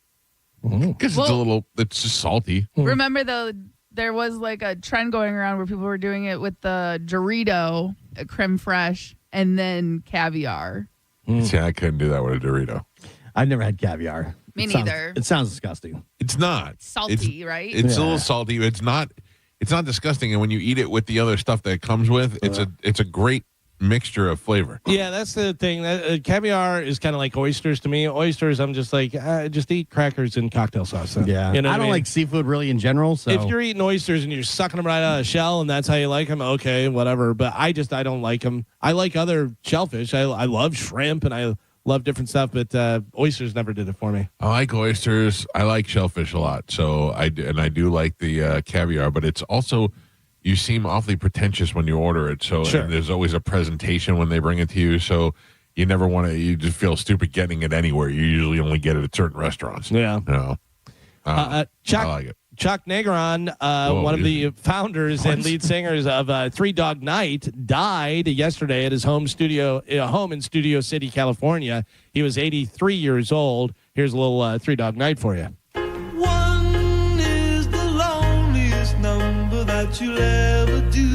because it's just salty. Remember, though, there was like a trend going around where people were doing it with the Dorito, creme fraiche, and then caviar. See, I couldn't do that with a Dorito. I've never had caviar. Me neither. It sounds disgusting. It's not. It's salty, right? It's a little salty. It's not disgusting. And when you eat it with the other stuff that it comes with, it's a great mixture of flavor. Yeah, that's the thing. Caviar is kind of like oysters to me. Oysters, I'm just like, just eat crackers and cocktail sauce. Yeah. You know I don't like seafood really in general. So if you're eating oysters and you're sucking them right out of the shell and that's how you like them, okay, whatever. But I don't like them. I like other shellfish. I love shrimp and I love different stuff, but oysters never did it for me. I like oysters. I like shellfish a lot. So I do like the caviar, but it's also, you seem awfully pretentious when you order it. So Sure. and there's always a presentation when they bring it to you. So you never want to, you just feel stupid getting it anywhere. You usually only get it at certain restaurants. Yeah. I like it. Chuck Negron, one of the founders and lead singers of Three Dog Night, died yesterday at his home in Studio City, California. He was 83 years old. Here's a little Three Dog Night for you. One that you'll ever do.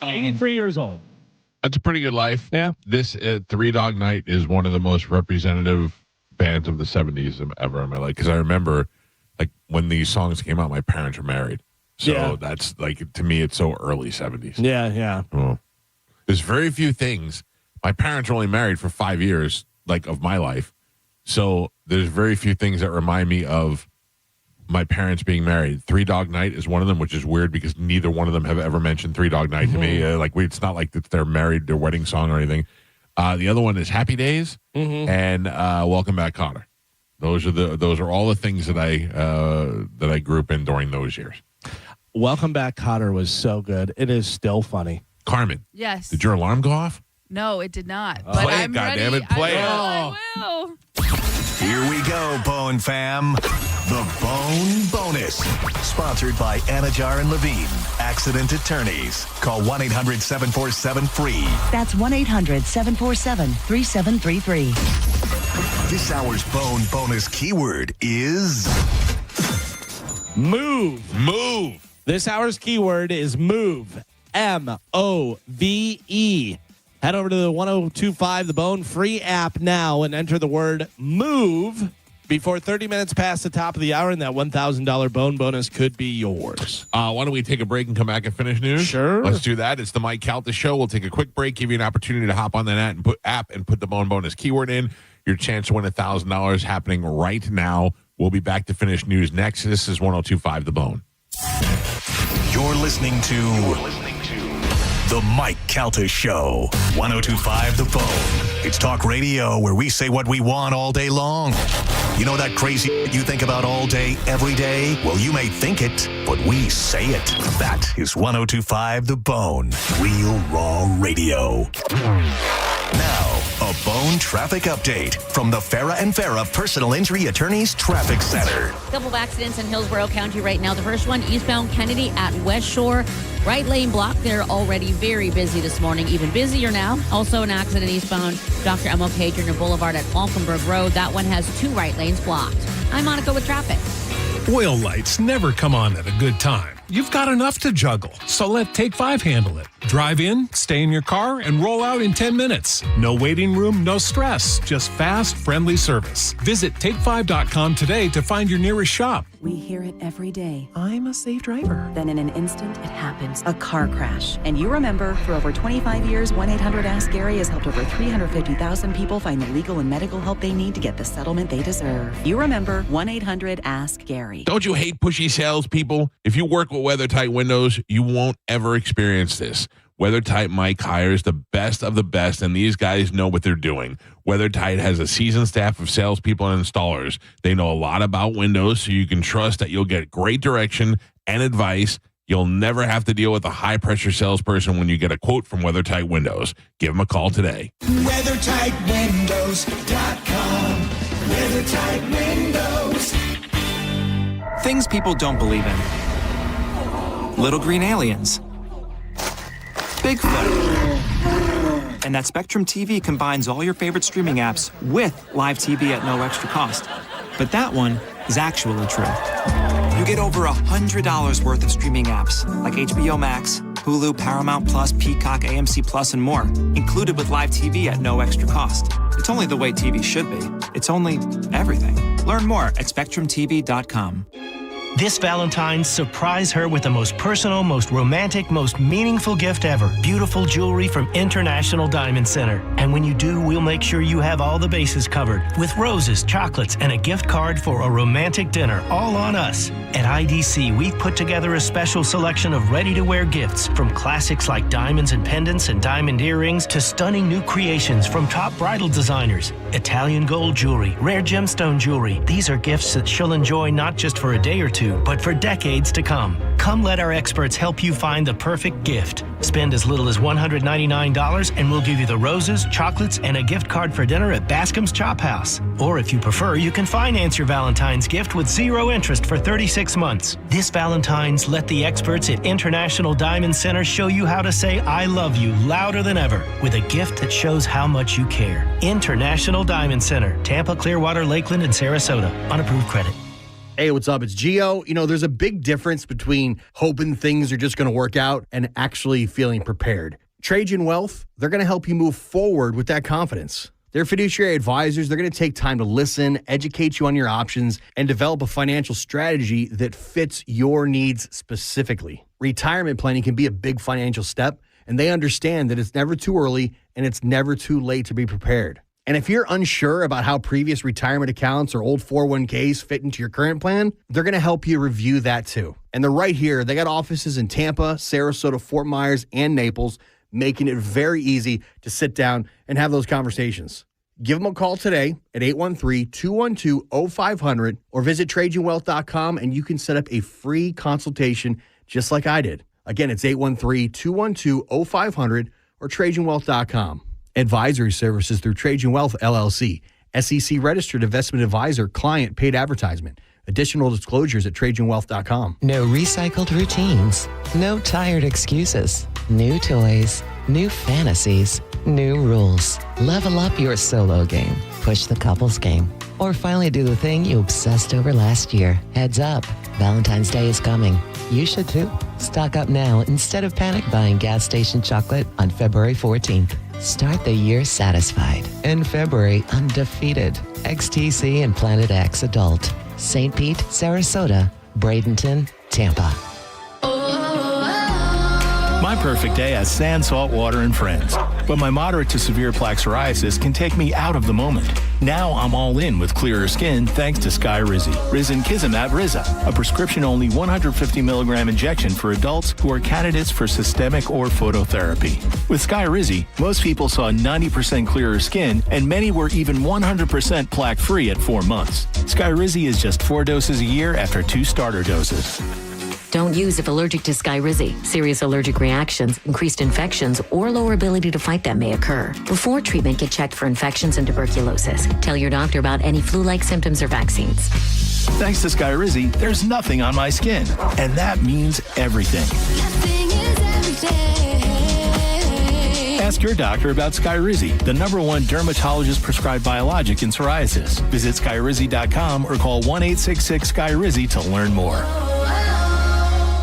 I'm 3 years old. That's a pretty good life. Yeah. This Three Dog Night is one of the most representative bands of the 70s ever in my life. Because I remember, like, when these songs came out, my parents were married. So that's, like, to me, it's so early 70s. Yeah, yeah. Oh. There's very few things. My parents were only married for 5 years, like, of my life. So there's very few things that remind me of my parents being married. Three Dog Night is one of them, which is weird because neither one of them have ever mentioned Three Dog Night to me. It's not like they're married, their wedding song or anything. The other one is Happy Days and Welcome Back, Kotter. Those are all the things that I grew up in during those years. Welcome Back, Kotter was so good. It is still funny. Carmen. Yes. Did your alarm go off? No, it did not. But Play I'm it, ready. goddammit, play it. I will. Here we go, Bone fam. The Bone Bonus. Sponsored by Anajar and Levine, Accident Attorneys. Call 1-800-747-FREE. That's 1-800-747-3733. This hour's Bone Bonus keyword is move. Move. This hour's keyword is move. M-O-V-E. Head over to the 102.5 The Bone free app now and enter the word move before 30 minutes past the top of the hour, and that $1,000 Bone bonus could be yours. Why don't we take a break and come back and finish news? Sure. Let's do that. It's the Mike Calta Show. We'll take a quick break, give you an opportunity to hop on that app and put the Bone bonus keyword in. Your chance to win $1,000 happening right now. We'll be back to finish news next. This is 102.5 The Bone. You're listening to The Mike Calta Show, 102.5 The Bone. It's talk radio where we say what we want all day long. You know that crazy you think about all day, every day? Well, you may think it, but we say it. That is 102.5 The Bone, real raw radio. Now, a Bone traffic update from the Farah and Farah Personal Injury Attorneys Traffic Center. A couple of accidents in Hillsborough County right now. The first one, eastbound Kennedy at West Shore. Right lane blocked. They're already very busy this morning, even busier now. Also an accident eastbound Dr. M.O.K. Jr. Boulevard at Falkenberg Road. That one has 2 right lanes blocked. I'm Monica with traffic. Oil lights never come on at a good time. You've got enough to juggle, so let Take 5 handle it. Drive in, stay in your car, and roll out in 10 minutes. No waiting room, no stress, just fast, friendly service. Visit take5.com today to find your nearest shop. We hear it every day. I'm a safe driver. Then in an instant, it happens. A car crash. And you remember, for over 25 years, 1-800-ASK-GARY has helped over 350,000 people find the legal and medical help they need to get the settlement they deserve. You remember 1-800-ASK-GARY. Don't you hate pushy salespeople? If you work with WeatherTight windows, you won't ever experience this. WeatherTight Mike hires the best of the best, and these guys know what they're doing. WeatherTight has a seasoned staff of salespeople and installers. They know a lot about windows, so you can trust that you'll get great direction and advice. You'll never have to deal with a high-pressure salesperson when you get a quote from WeatherTight Windows. Give them a call today. WeatherTightWindows.com. WeatherTight Windows. Things people don't believe in. Little green aliens. Bigfoot. And that Spectrum TV combines all your favorite streaming apps with live TV at no extra cost. But that one is actually true. You get over $100 worth of streaming apps like HBO Max, Hulu, Paramount Plus, Peacock, AMC Plus, and more, included with live TV at no extra cost. It's only the way TV should be. It's only everything. Learn more at SpectrumTV.com. This Valentine's, surprise her with the most personal, most romantic, most meaningful gift ever. Beautiful jewelry from International Diamond Center. And when you do, we'll make sure you have all the bases covered with roses, chocolates, and a gift card for a romantic dinner, all on us. At IDC, we've put together a special selection of ready-to-wear gifts, from classics like diamonds and pendants and diamond earrings to stunning new creations from top bridal designers. Italian gold jewelry, rare gemstone jewelry. These are gifts that she'll enjoy not just for a day or two, to, but for decades to come. Come let our experts help you find the perfect gift. Spend as little as $199 and we'll give you the roses, chocolates, and a gift card for dinner at Bascom's Chop House. Or if you prefer, you can finance your Valentine's gift with 0 interest for 36 months. This Valentine's, let the experts at International Diamond Center show you how to say I love you louder than ever with a gift that shows how much you care. International Diamond Center, Tampa, Clearwater, Lakeland, and Sarasota. Unapproved credit. Hey, what's up? It's Gio. You know, there's a big difference between hoping things are just going to work out and actually feeling prepared. Trajan Wealth, they're going to help you move forward with that confidence. They're fiduciary advisors. They're going to take time to listen, educate you on your options, and develop a financial strategy that fits your needs specifically. Retirement planning can be a big financial step, and they understand that it's never too early and it's never too late to be prepared. And if you're unsure about how previous retirement accounts or old 401ks fit into your current plan, they're going to help you review that too. And they're right here. They got offices in Tampa, Sarasota, Fort Myers, and Naples, making it very easy to sit down and have those conversations. Give them a call today at 813-212-0500 or visit TrajanWealth.com and you can set up a free consultation just like I did. Again, it's 813-212-0500 or TrajanWealth.com. Advisory services through Trajan Wealth, LLC. SEC registered investment advisor, client paid advertisement. Additional disclosures at TrajanWealth.com. No recycled routines. No tired excuses. New toys. New fantasies. New rules. Level up your solo game. Push the couples game. Or finally do the thing you obsessed over last year. Heads up. Valentine's Day is coming. You should too. Stock up now instead of panic buying gas station chocolate on February 14th. Start the year satisfied. In February, undefeated. XTC and Planet X Adult. St. Pete, Sarasota, Bradenton, Tampa. My perfect day has sand, salt water, and friends. But my moderate to severe plaque psoriasis can take me out of the moment. Now I'm all in with clearer skin thanks to Skyrizi. Risankizumab Riza, a prescription-only 150 milligram injection for adults who are candidates for systemic or phototherapy. With Skyrizi, most people saw 90% clearer skin, and many were even 100% plaque-free at 4 months. Skyrizi is just 4 doses a year after 2 starter doses. Don't use if allergic to Skyrizi. Serious allergic reactions, increased infections, or lower ability to fight them may occur. Before treatment, get checked for infections and tuberculosis. Tell your doctor about any flu-like symptoms or vaccines. Thanks to Skyrizi, there's nothing on my skin. And that means everything. Ask your doctor about Skyrizi, the #1 dermatologist-prescribed biologic in psoriasis. Visit Skyrizi.com or call 1-866-SKYRIZI to learn more.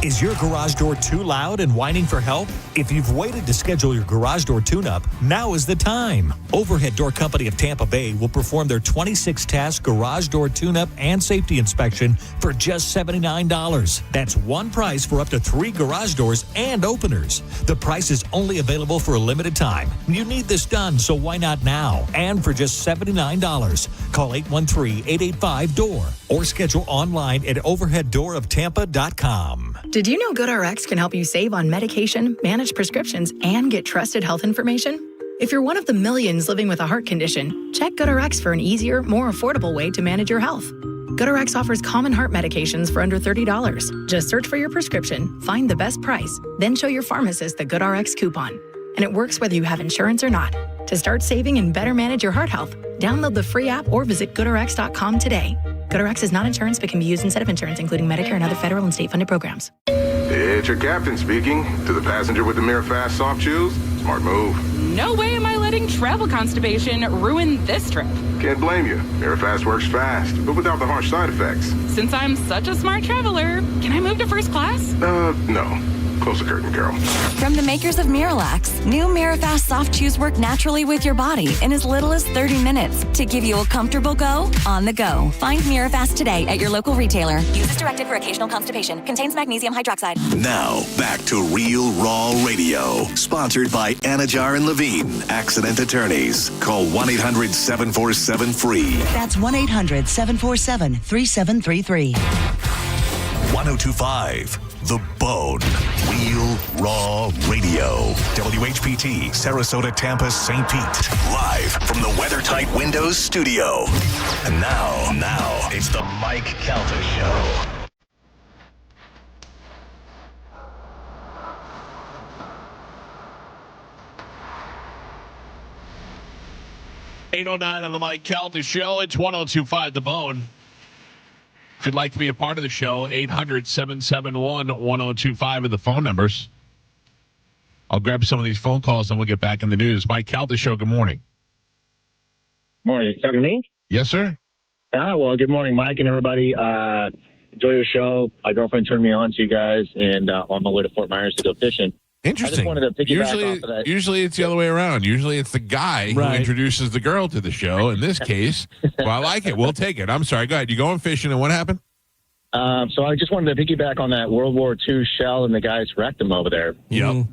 Is your garage door too loud and whining for help? If you've waited to schedule your garage door tune-up, now is the time. Overhead Door Company of Tampa Bay will perform their 26-task garage door tune-up and safety inspection for just $79. That's one price for up to 3 garage doors and openers. The price is only available for a limited time. You need this done, so why not now? And for just $79. Call 813-885-DOOR or schedule online at overheaddooroptampa.com. Did you know GoodRx can help you save on medication, manage prescriptions, and get trusted health information? If you're one of the millions living with a heart condition, check GoodRx for an easier, more affordable way to manage your health. GoodRx offers common heart medications for under $30. Just search for your prescription, find the best price, then show your pharmacist the GoodRx coupon. And it works whether you have insurance or not. To start saving and better manage your heart health, download the free app or visit GoodRx.com today. GoodRx is not insurance but can be used instead of insurance, including Medicare and other federal and state-funded programs. It's your captain speaking. To the passenger with the Mirror Fast soft shoes, smart move. No way am I letting travel constipation ruin this trip. Can't blame you. Mirror Fast works fast, but without the harsh side effects. Since I'm such a smart traveler, can I move to first class? No. Close the curtain, Carol. From the makers of Miralax, new Mirafast soft chews work naturally with your body in as little as 30 minutes to give you a comfortable go on the go. Find Mirafast today at your local retailer. Use as directed for occasional constipation. Contains magnesium hydroxide. Now, back to Real Raw Radio. Sponsored by Anajar and Levine, accident attorneys. Call 1-800-747-FREE. That's 1-800-747-3733. 1025 The Bone. Real Raw Radio. WHPT, Sarasota, Tampa, St. Pete. Live from the WeatherTight Windows studio. And now, it's the Mike Calta Show. 809 on the Mike Calta Show. It's 1025 The Bone. If you'd like to be a part of the show, 800-771-1025 are the phone numbers. I'll grab some of these phone calls and we'll get back in the news. Mike Calta Show, good morning. Morning. Talking to me? Yes, sir. Well, good morning, Mike and everybody. Enjoy your show. My girlfriend turned me on to you guys, and on my way to Fort Myers to go fishing. Interesting. I just wanted to piggyback off of that. Usually it's the other way around. Usually it's the guy who introduces the girl to the show. In this case, well, I like it. We'll take it. I'm sorry. Go ahead. You going fishing, and what happened? So I just wanted to piggyback on that World War II shell and the guys wrecked them over there. Yep.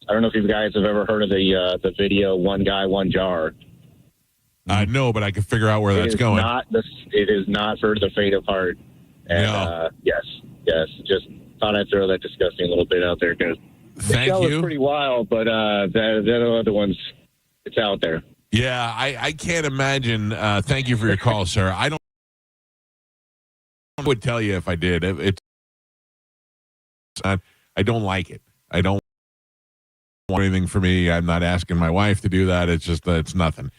I don't know if you guys have ever heard of the video "One Guy, One Jar." No, but I can figure out where that's going. It is not for the faint of heart. And yes. Just thought I'd throw that disgusting little bit out there because the shell is pretty wild, but the other ones, it's out there. Yeah, I can't imagine. Thank you for your call, sir. I would tell you if I did. I don't like it. I don't want anything for me. I'm not asking my wife to do that. It's just it's nothing.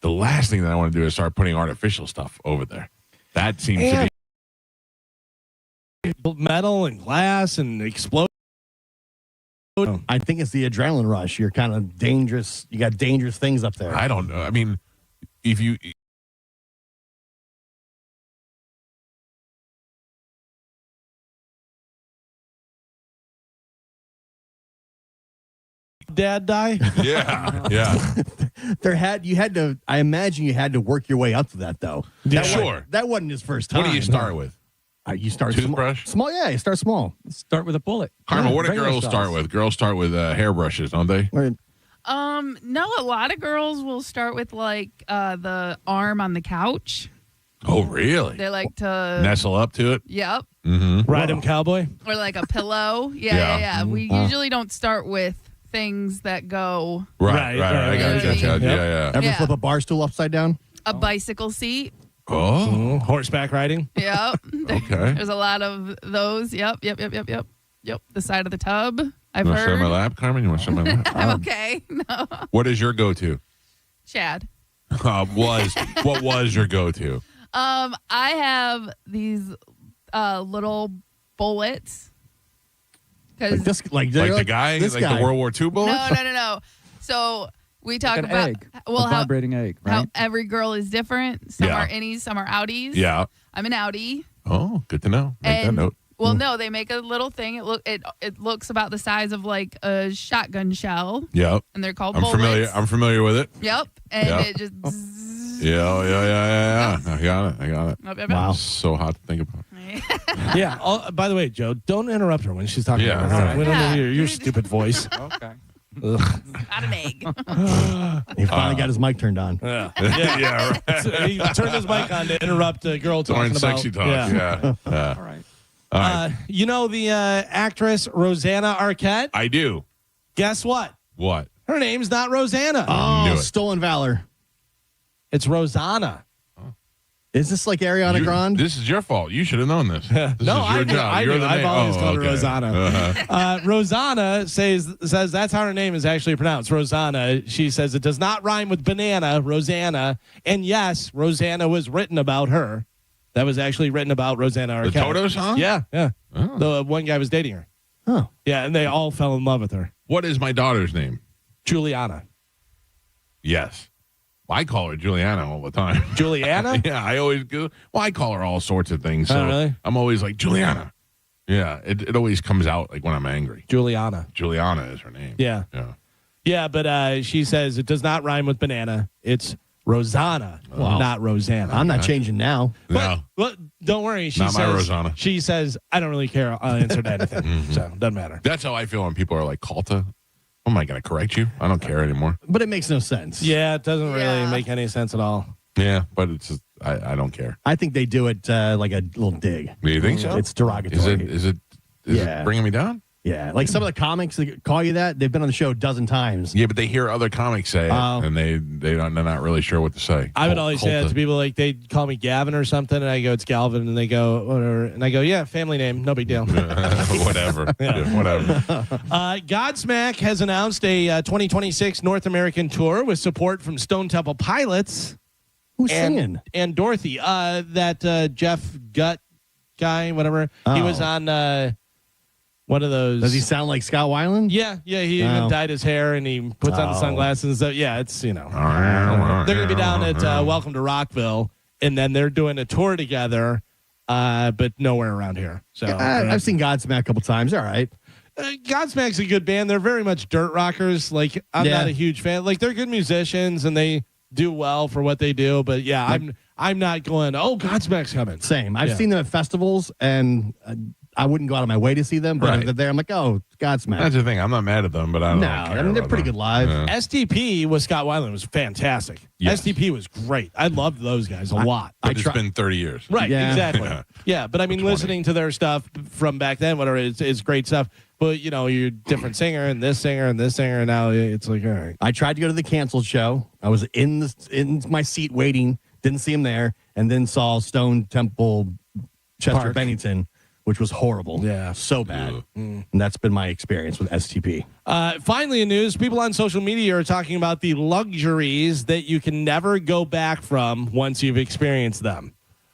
The last thing that I want to do is start putting artificial stuff over there. That seems to be metal and glass and explode. I think it's the adrenaline rush. You're kind of dangerous. You got dangerous things up there. I don't know. I mean, if you dad die? Yeah. I imagine you had to work your way up to that though. That wasn't his first time. What do you start with? You start toothbrush? Small, yeah. You start small. Start with a bullet. Karma, what do girls start with? Girls start with hairbrushes, don't they? No, a lot of girls will start with like the arm on the couch. Oh, really? They like to nestle up to it. Yep. Mm-hmm. Ride 'em cowboy. Or like a pillow. Yeah. We usually don't start with things that go right. I got you. Yeah. Ever flip a bar stool upside down? A bicycle seat. Oh, horseback riding. Yep. Okay. There's a lot of those. Yep. The side of the tub. I've you want to heard. sit on my lap, Carmen? You want to sit on my lap? I'm okay. No. What is your go-to? Chad. What was your go-to? I have these little bullets. Like the guy, the World War II bullets? No. So we talk like an about egg, a vibrating egg, right? How every girl is different. Some are innies, some are outies. Yeah. I'm an outie. Oh, good to know. Make that note. Well, no, they make a little thing. It looks about the size of like a shotgun shell. Yep. And they're called bullets. I'm familiar with it. Yep. And it just. Yeah. I got it. Yep. Wow. So hot to think about. Yeah. By the way, Joe, don't interrupt her when she's talking about her. Right. We don't need your stupid voice. Okay. Not an egg. He finally got his mic turned on. Yeah, right. So he turned his mic on to interrupt a girl talking about sexy talk. Yeah. All right. You know the actress Rosanna Arquette? I do. Guess what? What? Her name's not Rosanna. Oh, Stolen Valor. It's Rosanna. Is this like Ariana Grande? This is your fault. You should have known this. This is your job. I You're knew. the I've always called her okay. Rosanna. Rosanna says that's how her name is actually pronounced. Rosanna. She says it does not rhyme with banana, Rosanna. And yes, Rosanna was written about her. That was actually written about Rosanna Arquette. The Toto song? Yeah. Oh. The one guy was dating her. Oh. Yeah, and they all fell in love with her. What is my daughter's name? Juliana. Yes. I call her Juliana all the time. Juliana? Yeah, I always go. Well, I call her all sorts of things. So really? I'm always like, Juliana. Yeah, it always comes out like when I'm angry. Juliana. Juliana is her name. Yeah. Yeah, but she says it does not rhyme with banana. It's Rosanna, not Rosanna. I'm not changing now. No. But don't worry. She Not says, my Rosanna. She says, I don't really care. I'll answer to anything. So it doesn't matter. That's how I feel when people are like, Calta. Am I going to correct you? I don't care anymore. But it makes no sense. Yeah, it doesn't really make any sense at all. Yeah, but it's just, I don't care. I think they do it like a little dig. Do you think so? It's derogatory. Is it bringing me down? Yeah, like some of the comics that call you that, they've been on the show a dozen times. Yeah, but they hear other comics say it, and they're not really sure what to say. I would always say that to people, like they'd call me Gavin or something, and I go, it's Galvin, and they go, whatever. And I go, yeah, family name, no big deal. Whatever. Whatever. Godsmack has announced a 2026 North American tour with support from Stone Temple Pilots. Who's singing? And Dorothy. That Jeff Gutt guy, whatever. He was on one of those. Does he sound like Scott Weiland? Yeah. He even dyed his hair and he puts on the sunglasses and stuff. Yeah, it's, they're going to be down at Welcome to Rockville, and then they're doing a tour together, but nowhere around here. So I've seen Godsmack a couple times. All right. Godsmack's a good band. They're very much dirt rockers. Like, I'm not a huge fan. Like, they're good musicians and they do well for what they do. But yeah, I'm not going, oh, Godsmack's coming. Same. I've seen them at festivals and I wouldn't go out of my way to see them. But if they're there, I'm like, oh, Godsmack. That's the thing. I'm not mad at them, but I don't care. I mean, they're pretty good live. Yeah. STP with Scott Weiland was fantastic. Yes. STP was great. I loved those guys a lot. But it's been 30 years. Right, exactly. Yeah, but I mean, listening to their stuff from back then, whatever, it's great stuff. But, you're a different singer and this singer and this singer, and now it's like, all right. I tried to go to the canceled show. I was in my seat waiting, didn't see him there, and then saw Stone Temple Chester Bennington, which was horrible. Yeah. So bad. And that's been my experience with STP. Finally, in news, people on social media are talking about the luxuries that you can never go back from once you've experienced them.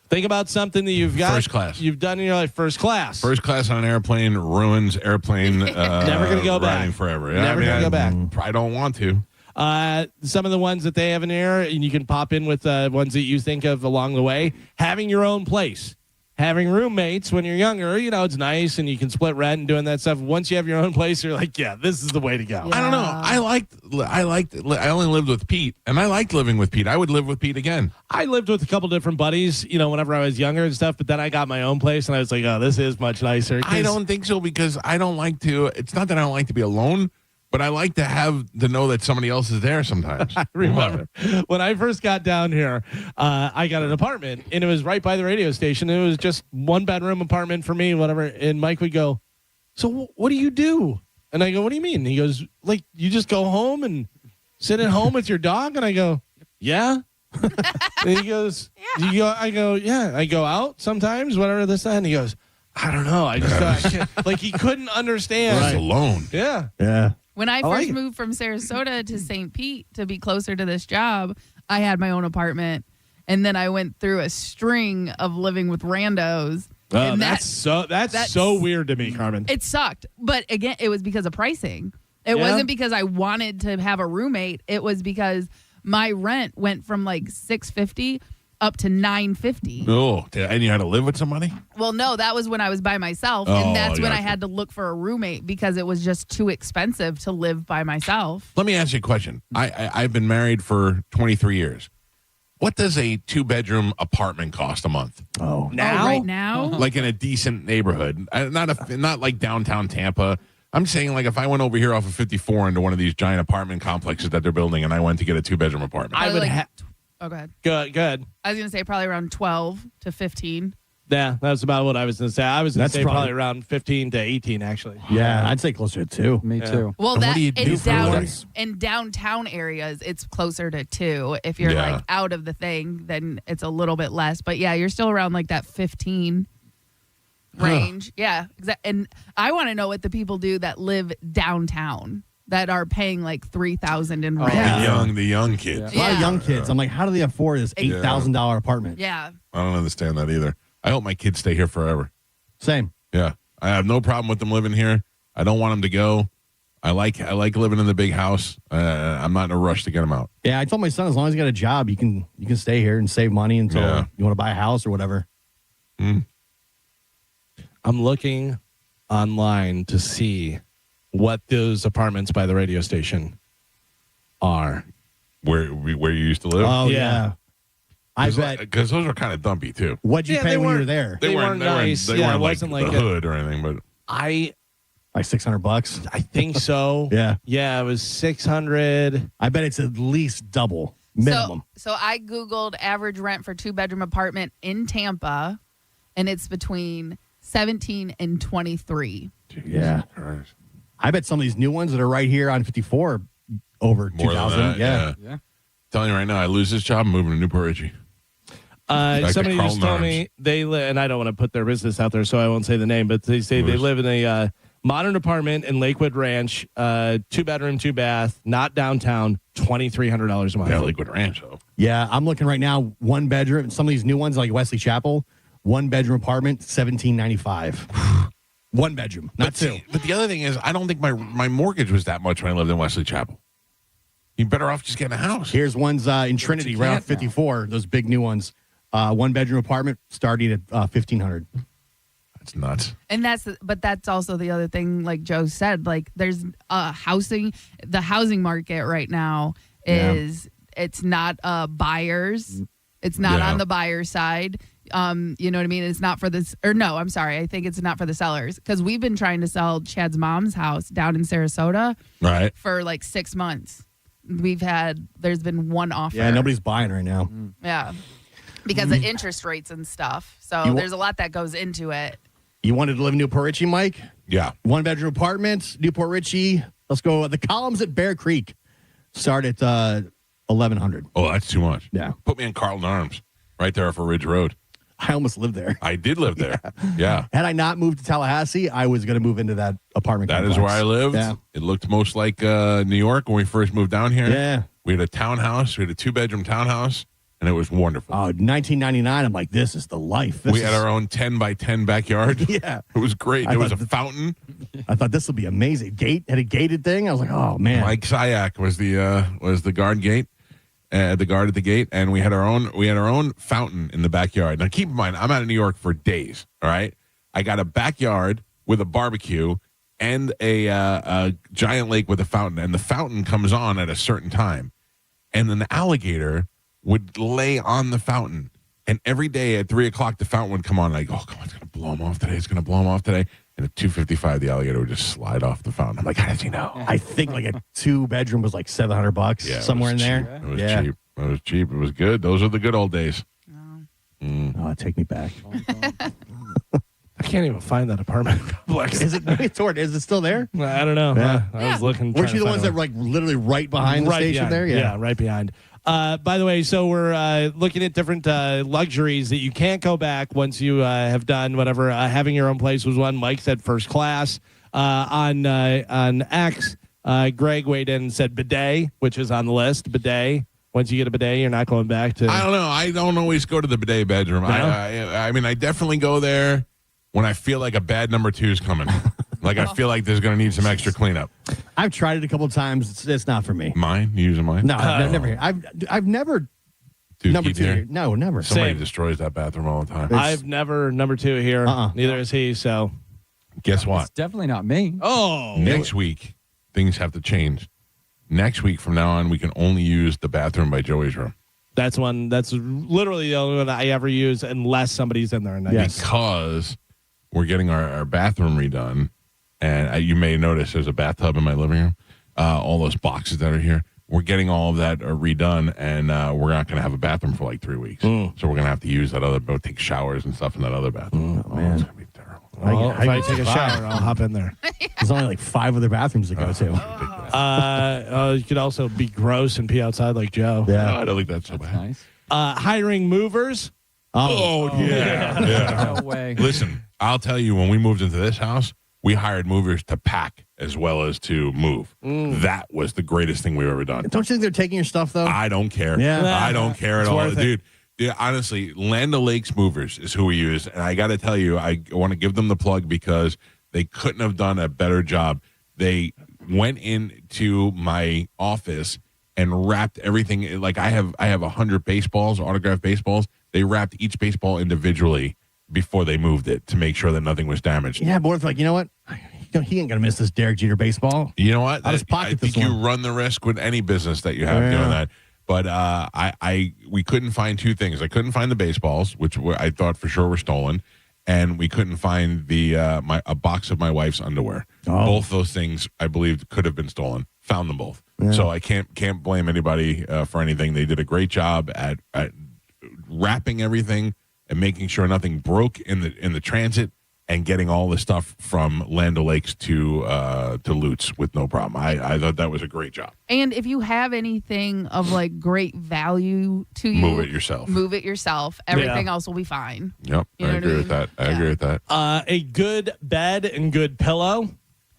Think about something that you've got. First class. You've done in your life. First class. First class on an airplane ruins airplane. Never going to go back. Riding forever. Never going to go back. I don't want to. Some of the ones that they have in there, and you can pop in with ones that you think of along the way. Having your own place. Having roommates when you're younger, it's nice and you can split rent and doing that stuff. Once you have your own place, you're like, yeah, this is the way to go. Yeah. I don't know. I only lived with Pete, and I liked living with Pete. I would live with Pete again. I lived with a couple different buddies, whenever I was younger and stuff, but then I got my own place and I was like, oh, this is much nicer. I don't think so because I don't like to, it's not that I don't like to be alone, but I like to know that somebody else is there sometimes. I remember when I first got down here, I got an apartment and it was right by the radio station. It was just 1-bedroom apartment for me, whatever. And Mike would go, so what do you do? And I go, what do you mean? He goes, like, you just go home and sit at home with your dog? And I go, yeah. And he goes, I go, yeah. I go out sometimes, whatever this, that. And he goes, I don't know. I just like he couldn't understand. Right. Alone. Yeah. Yeah. When I first moved from Sarasota to St. Pete to be closer to this job, I had my own apartment. And then I went through a string of living with randos. And that's so weird to me, Carmen. It sucked. But again, it was because of pricing. It wasn't because I wanted to have a roommate. It was because my rent went from like $650 up to $950. Oh, and you had to live with somebody? Well, no, that was when I was by myself, and that's when I had to look for a roommate because it was just too expensive to live by myself. Let me ask you a question. I've been married for 23 years. What does a 2-bedroom apartment cost a month? Right now? Like in a decent neighborhood, not like downtown Tampa. I'm saying, like, if I went over here off of 54 into one of these giant apartment complexes that they're building, and I went to get a 2-bedroom apartment, I would have. Oh, go ahead. Go ahead. I was going to say probably around 12 to 15. Yeah, that's about what I was going to say. I was going to say probably around 15 to 18, actually. Yeah, I'd say closer to 2. Me too. Well, in downtown areas, it's closer to 2. If you're like out of the thing, then it's a little bit less. But yeah, you're still around like that 15 range. Yeah, exactly. And I want to know what the people do that live downtown that are paying like $3,000 in rent. The young kids. A lot of young kids. I'm like, how do they afford this $8,000 apartment? Yeah. I don't understand that either. I hope my kids stay here forever. Same. Yeah. I have no problem with them living here. I don't want them to go. I like living in the big house. I'm not in a rush to get them out. Yeah, I told my son as long as he got a job, you can stay here and save money until you want to buy a house or whatever. I'm looking online to see what those apartments by the radio station are. Where you used to live? Oh, yeah. I bet. Because those are kind of dumpy, too. What'd you pay when you were there? They weren't nice. They weren't like the hood or anything, but... Like $600? I think so. Yeah, it was $600. I bet it's at least double minimum. So I Googled average rent for 2-bedroom apartment in Tampa, and it's between 17 and 23. Yeah. I bet some of these new ones that are right here on 54 are over 2,000. Yeah. Telling you right now, I lose this job, I'm moving to Newport Richie. Somebody just told me and I don't want to put their business out there, so I won't say the name, but they say they live in a modern apartment in Lakewood Ranch, 2-bedroom, 2-bath, not downtown, $2,300 a month. Yeah, Lakewood Ranch, though. Yeah, I'm looking right now. 1 bedroom. Some of these new ones, like Wesley Chapel, 1 bedroom apartment, $1,795. 1 bedroom, not 2. But the other thing is, I don't think my mortgage was that much when I lived in Wesley Chapel. You're better off just getting a house. Here's ones in Trinity, right off 54. Those big new ones. 1 bedroom apartment starting at $1,500. That's nuts. And that's also the other thing, like Joe said, like there's the housing market right now is it's not buyers. It's not on the buyer side. You know what I mean? It's not for this, or no, I'm sorry. I think it's not for the sellers because we've been trying to sell Chad's mom's house down in Sarasota for like 6 months. There's been one offer. Yeah, nobody's buying right now. Yeah. Because of interest rates and stuff. So there's a lot that goes into it. You wanted to live in Newport Richie, Mike? Yeah. 1 bedroom apartment, Newport Richie. Let's go. The columns at Bear Creek start at $1,100. Oh, that's too much. Yeah. Put me in Carlton Arms, right there off of Ridge Road. I almost lived there. I did live there. Yeah. Had I not moved to Tallahassee, I was going to move into that apartment That complex. is where I lived. Yeah. It looked most like New York when we first moved down here. Yeah. We had a townhouse. We had a 2-bedroom townhouse, and it was wonderful. 1999, I'm like, this is the life. We had our own 10 by 10 backyard. Yeah. It was great. There was a fountain. I thought this would be amazing. Had a gated thing. I was like, oh, man. Mike Sayak was the guard gate. The guard at the gate, and we had our own fountain in the backyard. Now, keep in mind, I'm out of New York for days. All right, I got a backyard with a barbecue and a giant lake with a fountain, and the fountain comes on at a certain time, and then the alligator would lay on the fountain, and every day at 3:00 the fountain would come on. And I go, oh, come on, it's gonna blow him off today. It's gonna blow him off today. And at 2:55, the alligator would just slide off the fountain. I'm like, how does he know? I think like a 2-bedroom was like $700 somewhere in there. It was cheap. It was cheap. It was good. Those are the good old days. Oh, take me back. I can't even find that apartment complex. Is it still there? I don't know. Yeah. I was looking. Weren't you the ones that were like literally right behind the station behind, there? Yeah, right behind. By the way, so we're looking at different luxuries that you can't go back once you have done whatever. Having your own place was one. Mike said first class. On X, Greg weighed in and said bidet, which is on the list. Bidet. Once you get a bidet, you're not going back to. I don't know. I don't always go to the bidet bedroom. No? I mean, I definitely go there when I feel like a bad number 2 is coming. Like I feel like there's going to need some extra cleanup. I've tried it a couple of times. It's not for me. Mine? You using mine? No, I've never. I've never. Dude, number 2 here. No, never. Somebody destroys that bathroom all the time. I've never number 2 here. Neither has he. So, guess what? It's definitely not me. Oh, next week things have to change. Next week from now on, we can only use the bathroom by Joey's room. That's literally the only one I ever use unless somebody's in there. And Because we're getting our bathroom redone. And you may notice there's a bathtub in my living room. All those boxes that are here. We're getting all of that redone, and we're not going to have a bathroom for like 3 weeks. So we're going to have to use that other, take showers and stuff in that other bathroom. Oh, man. It's going to be terrible. Well, if I take a shower, I'll hop in there. There's only like 5 other bathrooms to go to. You could also be gross and pee outside like Joe. Yeah. No, I don't think that's so bad. Nice. Hiring movers. Oh, yeah. No way. Listen, I'll tell you, when we moved into this house, we hired movers to pack as well as to move. That was the greatest thing we've ever done. Don't you think they're taking your stuff, though? I don't care. Yeah. I don't care at all. Dude, honestly, Land O'Lakes Movers is who we use. And I got to tell you, I want to give them the plug because they couldn't have done a better job. They went into my office and wrapped everything. Like I have 100 baseballs, autographed baseballs. They wrapped each baseball individually before they moved it to make sure that nothing was damaged. Yeah, but like, you know what? He ain't going to miss this Derek Jeter baseball. You know what? I'll just pocket I think this you one. run the risk with any business that you have doing that. But we couldn't find 2 things. I couldn't find the baseballs, which I thought for sure were stolen, and we couldn't find a box of my wife's underwear. Both those things, I believe, could have been stolen. Found them both. Yeah. So I can't blame anybody for anything. They did a great job at wrapping everything and making sure nothing broke in the transit, and getting all the stuff from Land O'Lakes to Lutz with no problem. I thought that was a great job. And if you have anything of like great value to you, move it yourself. Everything else will be fine. Yep, I agree with that. I agree with that. A good bed and good pillow.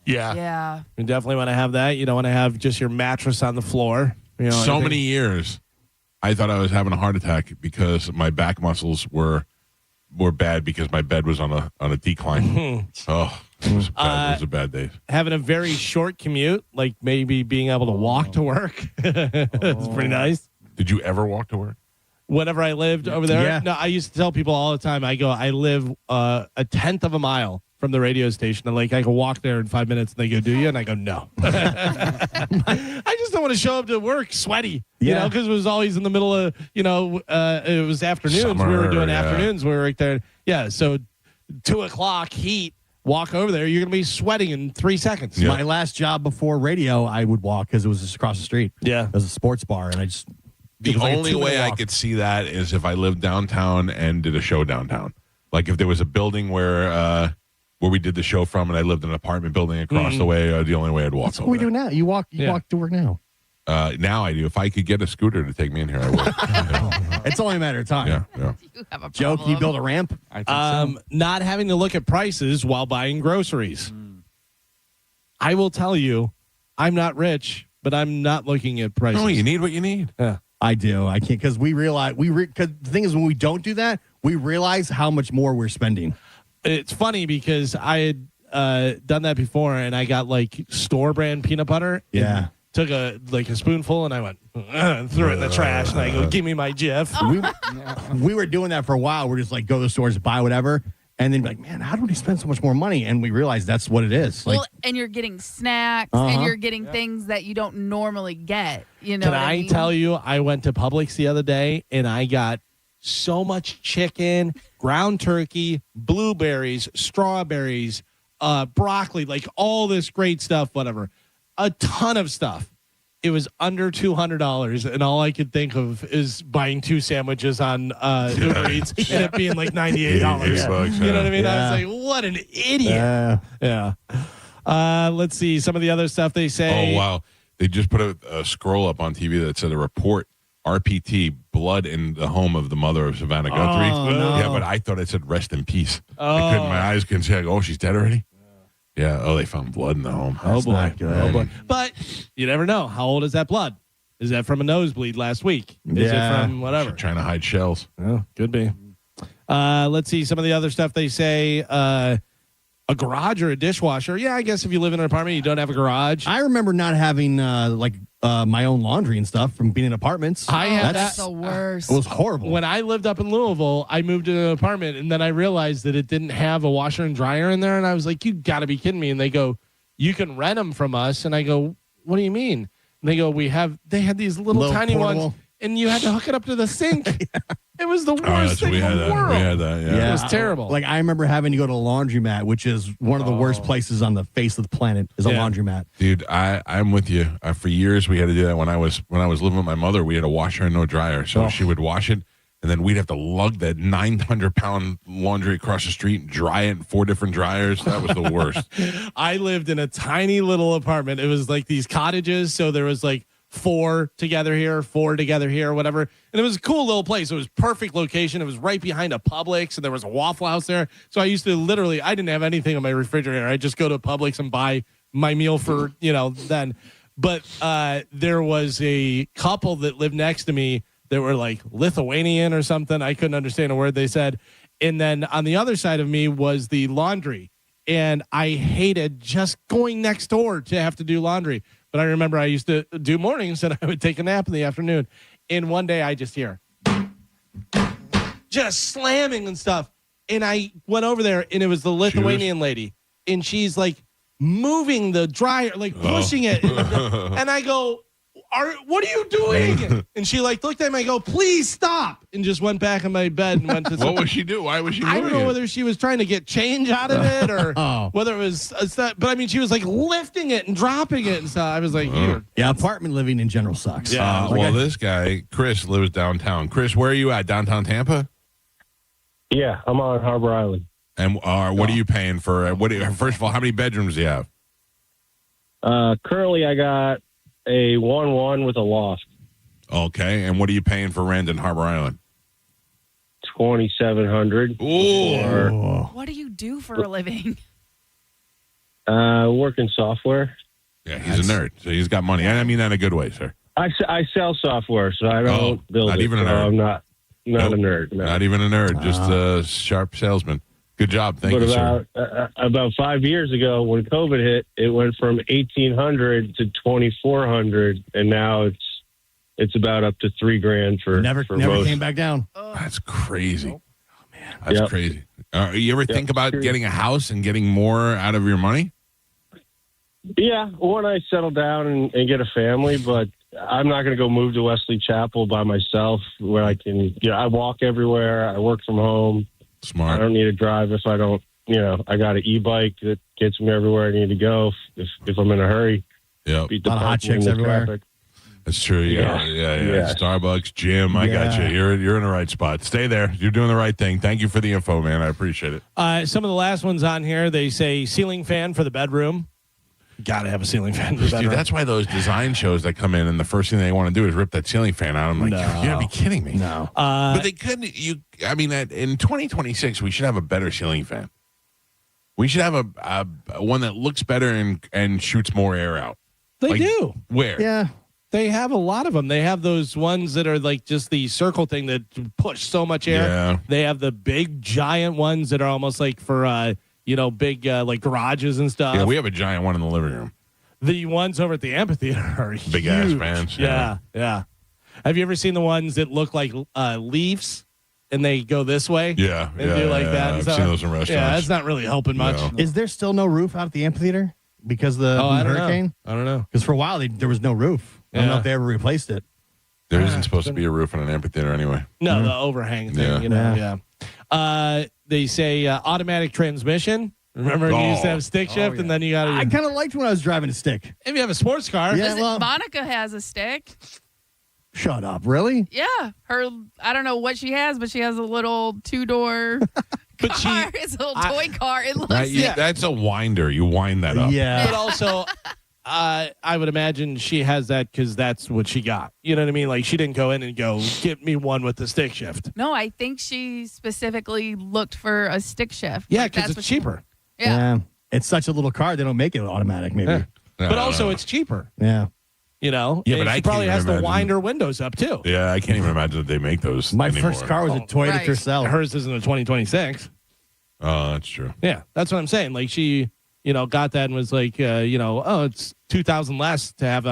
Yeah. You definitely want to have that. You don't want to have just your mattress on the floor. So many years I thought I was having a heart attack because my back muscles were bad because my bed was on a decline. Oh, it was bad. Those are bad days. Having a very short commute, like maybe being able to walk to work. It's pretty nice. Did you ever walk to work? Whenever I lived over there, Yeah. no, I used to tell people all the time. I live a tenth of a mile from the radio station, and like I can walk there in 5 minutes. And they go, "Do you?" And I go, "No." I just don't want to show up to work sweaty, you know, because it was always in the middle of, it was afternoons. Summer, we were doing afternoons. We were right there. Yeah, so 2 o'clock heat. Walk over there, you're gonna be sweating in 3 seconds. Yeah. My last job before radio, I would walk because it was just across the street. Yeah, it was a sports bar, and I just. The only way I could see that is if I lived downtown and did a show downtown. Like if there was a building where we did the show from, and I lived in an apartment building across the way, the only way I'd walk. That's what we do now. You walk to work now. Now I do. If I could get a scooter to take me in here, I would. It's only a matter of time. Yeah. You have a Joe, can you build a ramp? I think so. Not having to look at prices while buying groceries. I will tell you, I'm not rich, but I'm not looking at prices. No, you need what you need. Yeah. I do. I can't because we realize because the thing is when we don't do that, we realize how much more we're spending. It's funny because I had done that before, and I got like store brand peanut butter. Yeah. Took a spoonful, and I went and threw it in the trash. And I go, "Give me my Jif." We were doing that for a while. We're just like go to the stores, buy whatever, and then be like, man, how do we spend so much more money? And we realize that's what it is. Well, and you're getting snacks, and you're getting things that you don't normally get. You know? Can I tell you? I went to Publix the other day, and I got so much chicken, ground turkey, blueberries, strawberries, broccoli, like all this great stuff, whatever. A ton of stuff. It was under $200, and all I could think of is buying 2 sandwiches on Uber Eats and it being like $98. $88, You know what I mean? Yeah. I was like, what an idiot. Yeah. Let's see some of the other stuff they say. Oh, wow. They just put a scroll up on TV that said a report, RPT, blood in the home of the mother of Savannah Guthrie. no. Yeah, but I thought it said rest in peace. My eyes couldn't see. I go, oh, she's dead already? Yeah. Oh, they found blood in the home. That's not good. Oh boy. But you never know. How old is that blood? Is that from a nosebleed last week? Is it from whatever? Trying to hide shells. Oh, could be. Let's see some of the other stuff they say. A garage or a dishwasher. Yeah, I guess if you live in an apartment, you don't have a garage. I remember not having my own laundry and stuff from being in apartments. That's the worst. It was horrible. When I lived up in Louisville, I moved to an apartment, and then I realized that it didn't have a washer and dryer in there, and I was like, you got to be kidding me. And they go, you can rent them from us. And I go, what do you mean? And they go, they had these little tiny portable ones, and you had to hook it up to the sink. It was the worst thing in the world. We had that, yeah. It was terrible. Like I remember having to go to a laundromat, which is one of the worst places on the face of the planet is a laundromat. Dude, I'm with you. For years we had to do that when I was living with my mother. We had a washer and no dryer, so she would wash it, and then we'd have to lug that 900-pound laundry across the street and dry it in 4 different dryers. That was the worst. I lived in a tiny little apartment. It was like these cottages, so there was like 4 together here, 4 together here, whatever. And it was a cool little place. It was perfect location. It was right behind a Publix, and there was a Waffle House there. So I used to literally, I didn't have anything in my refrigerator. I just go to Publix and buy my meal for, then. But there was a couple that lived next to me that were like Lithuanian or something. I couldn't understand a word they said. And then on the other side of me was the laundry. And I hated just going next door to have to do laundry. But I remember I used to do mornings and I would take a nap in the afternoon. And one day I just hear just slamming and stuff. And I went over there and it was the Lithuanian lady. And she's like moving the dryer, like pushing it. And I go, what are you doing? And she like looked at me and I go, please stop. And just went back in my bed and went to What was she doing? Why was she moving I don't know whether she was trying to get change out of it or whether it was but I mean she was like lifting it and dropping it and stuff. I was like, yeah, apartment living in general sucks. Yeah. This guy, Chris, lives downtown. Chris, where are you at? Downtown Tampa? Yeah, I'm on Harbor Island. And what are you paying for? First of all, how many bedrooms do you have? Currently, I got a 1-1 with a loft. Okay, and what are you paying for rent in Harbor Island? $2,700. Ooh. What do you do for a living? Work in software. Yeah, he's a nerd, so he's got money. I mean that in a good way, sir. I sell software, so I don't build not it. even a nerd. So I'm not a nerd. No. Not even a nerd, just a sharp salesman. Good job. Thank you, sir. About 5 years ago, when COVID hit, it went from 1,800 to 2,400, and now it's about up to $3,000 for never most. came back down. That's crazy. Oh, man. That's crazy. You ever think about getting a house and getting more out of your money? Yeah, when I settle down and get a family, but I'm not going to go move to Wesley Chapel by myself where I can, I walk everywhere. I work from home. Smart. I don't need to drive if I don't, I got an e-bike that gets me everywhere I need to go if I'm in a hurry. Yeah. A lot of hot chicks everywhere. Traffic. That's true. Yeah. Starbucks, gym. I got you. You're in the right spot. Stay there. You're doing the right thing. Thank you for the info, man. I appreciate it. Some of the last ones on here, they say ceiling fan for the bedroom. Got to have a ceiling fan in the bedroom. Dude, that's why those design shows that come in and the first thing they want to do is rip that ceiling fan out. I'm like, No. you gotta be kidding me. No. But they couldn't. In 2026, we should have a better ceiling fan. We should have a one that looks better and shoots more air out. They do. Where? Yeah. They have a lot of them. They have those ones that are like just the circle thing that push so much air. Yeah. They have the big giant ones that are almost like for big like garages and stuff. Yeah, we have a giant one in the living room. The ones over at the amphitheater are Big ass fans. Yeah. Have you ever seen the ones that look like leaves and they go this way? Yeah. And do like that. I've seen those in restaurants. Yeah, that's not really helping much. No. Is there still no roof out at the amphitheater because of the I don't hurricane? know. I don't know. Because for a while there was no roof. I don't know if they ever replaced it. There isn't supposed to be a roof in an amphitheater anyway. No, the overhang thing. They say automatic transmission. Remember, you used to have stick shift, and then you got to. I kind of liked when I was driving a stick. If you have a sports car. Yeah, Monica has a stick. Shut up. Really? Yeah. I don't know what she has, but she has a little 2-door car. It's a little toy car. It looks That's a winder. You wind that up. Yeah. But also, I would imagine she has that because that's what she got. You know what I mean? Like, she didn't go in and go, get me one with the stick shift. No, I think she specifically looked for a stick shift. Yeah, because it's cheaper. Yeah. It's such a little car, they don't make it automatic, maybe. Yeah. But also, it's cheaper. Yeah. Yeah, but she I probably can't has even the imagine. winder windows up, too. Yeah, I can't even imagine that they make those My anymore. first car was a Toyota Tercel. Hers isn't a 2026. Oh, that's true. Yeah, that's what I'm saying. Like, she, got that and was like, it's $2,000 less to have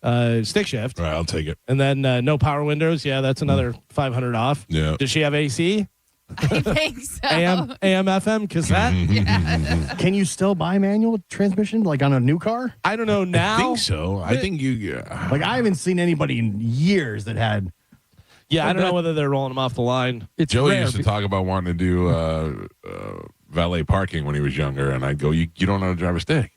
a stick shift. All right, I'll take it. And then no power windows. Yeah, that's another $500 off. Yeah. Does she have AC? I think so. AM, FM, cassette? Yes. Can you still buy manual transmission like on a new car? I don't know now. I think so. I think you. Like, I haven't seen anybody in years that had. Yeah, I don't know whether they're rolling them off the line. Joey used to talk about wanting to do valet parking when he was younger, and I'd go, you don't know how to drive a stick.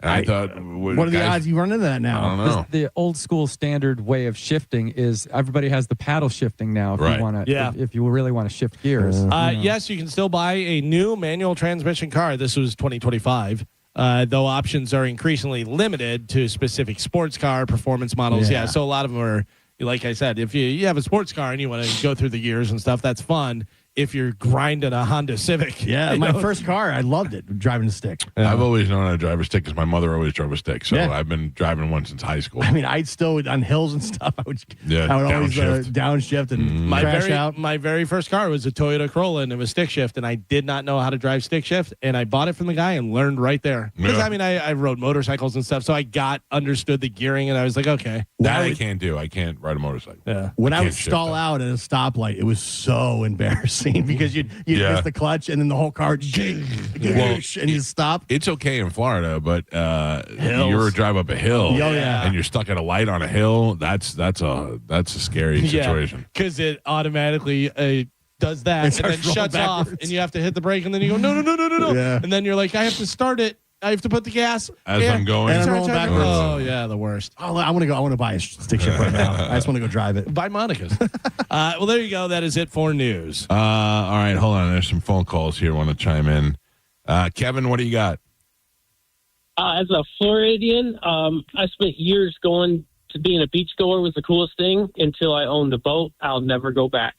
And I thought, what are the odds you run into that now? I don't know. The old school standard way of shifting is everybody has the paddle shifting now. If Right. you want to, Yeah. if you really want to shift gears. Yes, you can still buy a new manual transmission car. This was 2025. Though options are increasingly limited to specific sports car performance models. Yeah, so a lot of them are, like I said, if you have a sports car and you want to go through the gears and stuff, that's fun. If you're grinding a Honda Civic. Yeah, my first car, I loved it, driving a stick. I've always known how to drive a stick because my mother always drove a stick. So Yeah. I've been driving one since high school. I mean, I'd still, on hills and stuff, I would always downshift and crash out. My very first car was a Toyota Corolla, and it was stick shift, and I did not know how to drive stick shift, and I bought it from the guy and learned right there. Because, Yeah. I mean, I rode motorcycles and stuff, so I understood the gearing, and I was like, okay. That I can't do. I can't ride a motorcycle. Yeah. When I can't would shift stall out at a stoplight, it was so embarrassing because you'd Yeah. miss the clutch and then the whole car would and you stop. It's okay in Florida, but Hills. you're drive up a hill, Oh, yeah. and you're stuck at a light on a hill. That's a scary situation. Because it automatically does that It and starts then rolling shuts off, backwards. and you have to hit the brake, and then you go, no. Yeah. And then you're like, I have to start it. I have to put the gas. As I'm going. And I'm rolling Turn. backwards. Oh, yeah, the worst. Oh, I want to buy a stick shift right now. I just want to go drive it. Buy Monica's. Well, there you go. That is it for news. All right, hold on. There's some phone calls here. Want to chime in? Kevin, what do you got? As a Floridian, I spent years going to being a beachgoer was the coolest thing until I owned a boat. I'll never go back.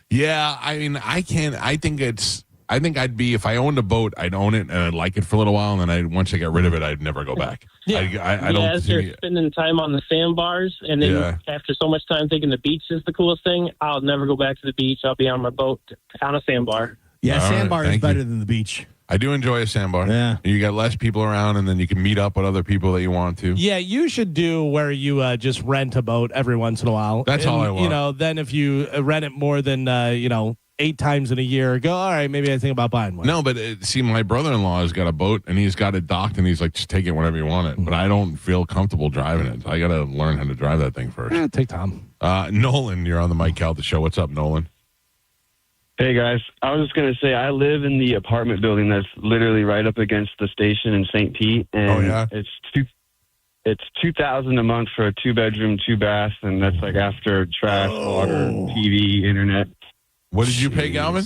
Yeah, I mean, I can't. I think it's I think I'd be, if I owned a boat, I'd own it and I'd like it for a little while, and then once I get rid of it, I'd never go back. Yeah. I don't as you're spending time on the sandbars, and then after so much time thinking the beach is the coolest thing, I'll never go back to the beach. I'll be on my boat on a sandbar. Yeah, sandbar is better than the beach. I do enjoy a sandbar. Yeah. You got less people around, and then you can meet up with other people that you want to. Yeah, you should do where you just rent a boat every once in a while. That's all I want. Then if you rent it more than 8 times in a year, go, all right, maybe I think about buying one. No, but see, my brother-in-law has got a boat, and he's got it docked, and he's like, just take it whenever you want it. But I don't feel comfortable driving it. So I got to learn how to drive that thing first. Take time. Nolan, you're on the Mike Calta show. What's up, Nolan? Hey, guys. I was just going to say, I live in the apartment building that's literally right up against the station in St. Pete. And it's $2,000 a month for a 2-bedroom, 2-bath, and that's like after trash, water, TV, internet. What did you pay, Galvin?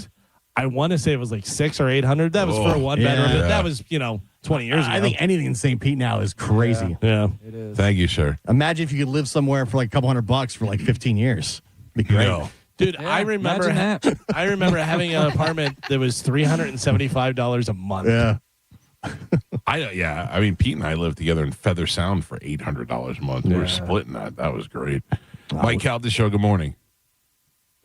I want to say it was like $600 or $800. That was for a 1-bedroom. Yeah. That was 20 years ago. I think anything in St. Pete now is crazy. Yeah. It is. Thank you, sir. Imagine if you could live somewhere for like a couple $100 for like 15 years. Be great. No. Dude, Yeah, I remember having an apartment that was $375 a month. Yeah. I mean, Pete and I lived together in Feather Sound for $800 a month. We were splitting that. That was great. Mike Calta show, good morning.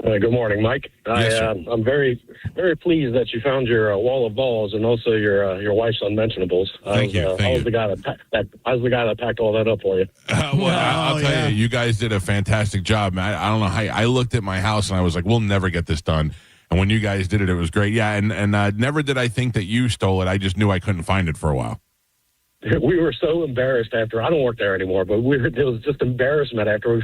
Good morning, Mike. Yes, I'm very, very pleased that you found your wall of balls and also your wife's unmentionables. Thank you. I was the guy that packed all that up for you. I'll tell you, you guys did a fantastic job, man. I don't know how I looked at my house and I was like, we'll never get this done. And when you guys did it, it was great. Yeah, and never did I think that you stole it. I just knew I couldn't find it for a while. We were so embarrassed after. I don't work there anymore, but it was just embarrassment after we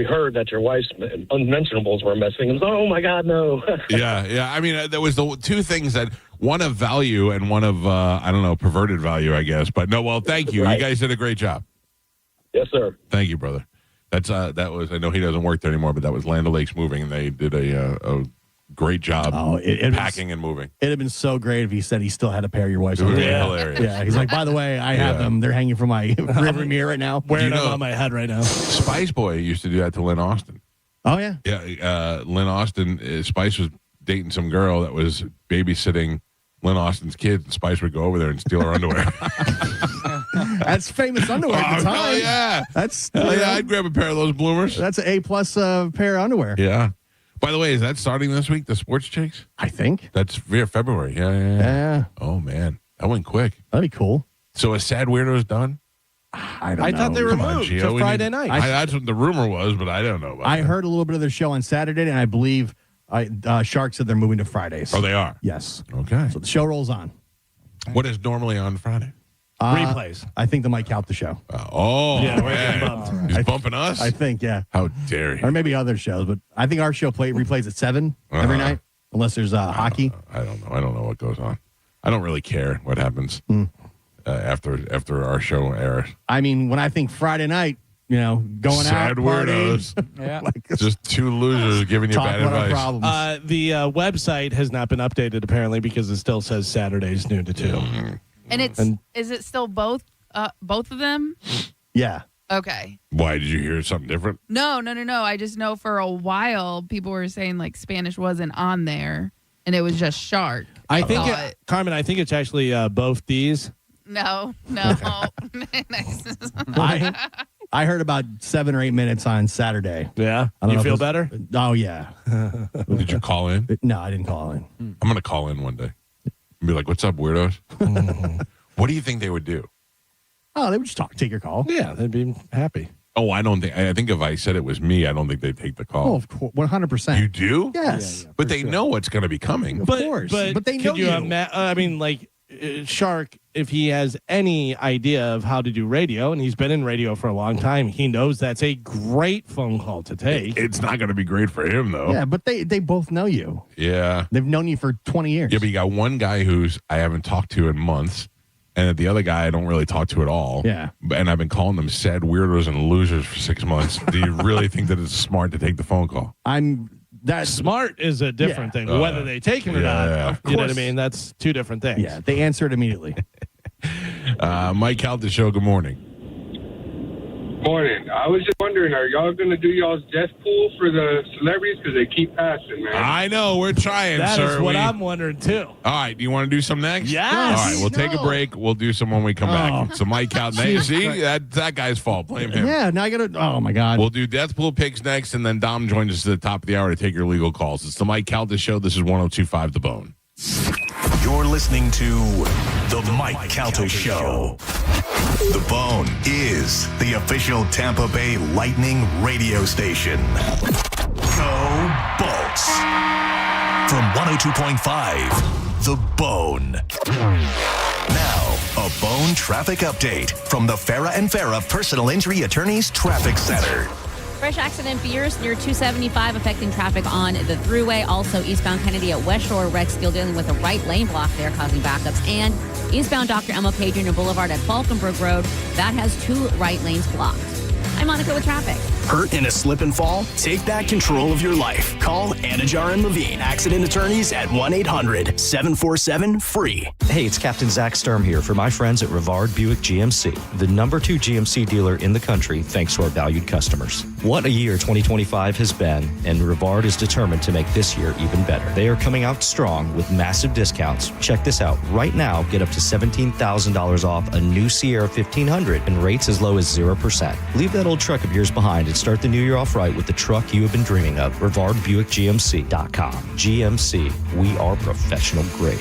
heard that your wife's unmentionables were missing. It was, oh my God, no. Yeah. I mean, there was the two things that one of value and one of perverted value, I guess. But no, well, thank you. Right. You guys did a great job. Yes, sir. Thank you, brother. That was. I know he doesn't work there anymore, but that was Land O'Lakes Moving, and they did a great job packing and moving. It'd have been so great if he said he still had a pair of your wife's. It would be hilarious. Yeah, he's like, by the way, I have them. They're hanging from my river mirror right now. Wearing them on my head right now. Spice Boy used to do that to Lynn Austin. Oh, yeah? Yeah, Lynn Austin, Spice was dating some girl that was babysitting Lynn Austin's kids, and Spice would go over there and steal her underwear. That's famous underwear at the time. Hell yeah. I'd grab a pair of those bloomers. That's an A-plus pair of underwear. Yeah. By the way, is that starting this week, the Sports Chicks? I think. That's February. Yeah. Oh, man. That went quick. That'd be cool. So is Sad Weirdos done? I don't know. I thought they were moved to Friday night. That's what the rumor was, but I don't know about that. heard a little bit of their show on Saturday, and I believe Shark said they're moving to Fridays. Oh, they are? Yes. Okay. So the show rolls on. What is normally on Friday? Replays. I think the Mike Calta show. Yeah, we're getting bumped. He's bumping us? I think, yeah. How dare he? Or maybe other shows, but I think our show replays at 7 every night, unless there's hockey. I don't know. I don't know what goes on. I don't really care what happens after our show airs. I mean, when I think Friday night, going Sad out, weirdos. Yeah. Just two losers giving you bad advice. The website has not been updated, apparently, because it still says Saturdays noon to 2. Mm-hmm. And is it still both of them? Yeah. Okay. Why, did you hear something different? No. I just know for a while people were saying like Spanish wasn't on there and it was just Shark. I think Carmen, I think it's actually both these. No. I heard about 7 or 8 minutes on Saturday. Yeah. You feel better? Oh, yeah. Did you call in? No, I didn't call in. I'm going to call in one day and be like, what's up, weirdos? What do you think they would do? Oh, they would just take your call. Yeah, they'd be happy. Oh, I think if I said it was me, I don't think they'd take the call. Oh, of course. 100%. You do? Yes. But they know what's going to be coming. Of course. But they know you. Shark, if he has any idea of how to do radio, and he's been in radio for a long time, he knows that's a great phone call to take. It's not going to be great for him, though. Yeah, but they both know you. Yeah. They've known you for 20 years. Yeah, but you got one guy who's I haven't talked to in months, and the other guy I don't really talk to at all. Yeah. And I've been calling them sad weirdos and losers for 6 months. Do you really think that it's smart to take the phone call? That smart is a different thing. Whether they take him or not, you know what I mean? That's two different things. Yeah, they answered immediately. Mike Calta show, good morning. Morning. I was just wondering, are y'all going to do y'all's death pool for the celebrities? Because they keep passing, man. I know. We're trying, That sir. is what I'm wondering, too. All right. Do you want to do some next? Yes. All right. We'll take a break. We'll do some when we come back. So Mike Calta. See, that guy's fault. Blame him. Yeah, now I got to. Oh, my God. We'll do death pool picks next, and then Dom joins us at the top of the hour to take your legal calls. It's the Mike Calta Show. This is 102.5 The Bone. You're listening to The Mike Calta Show. The Bone is the official Tampa Bay Lightning radio station. Go Bolts. From 102.5, The Bone. Now, a Bone traffic update from the Farah and Farah Personal Injury Attorneys Traffic Center. Fresh accident fears near 275 affecting traffic on the thruway. Also, eastbound Kennedy at West Shore, Rex still dealing with a right lane block there causing backups. And eastbound Dr. Emma Page Jr. Boulevard at Falconbrook Road, that has 2 right lanes blocked. I'm Monica with traffic. Hurt in a slip and fall? Take back control of your life. Call Anajar and Levine, accident attorneys at 1-800-747-FREE. Hey, it's Captain Zach Sturm here for my friends at Rivard Buick GMC, the #2 GMC dealer in the country thanks to our valued customers. What a year 2025 has been, and Rivard is determined to make this year even better. They are coming out strong with massive discounts. Check this out. Right now, get up to $17,000 off a new Sierra 1500 and rates as low as 0%. Leave that old truck of yours behind and start the new year off right with the truck you have been dreaming of. RivardBuickGMC.com. GMC, we are professional grade.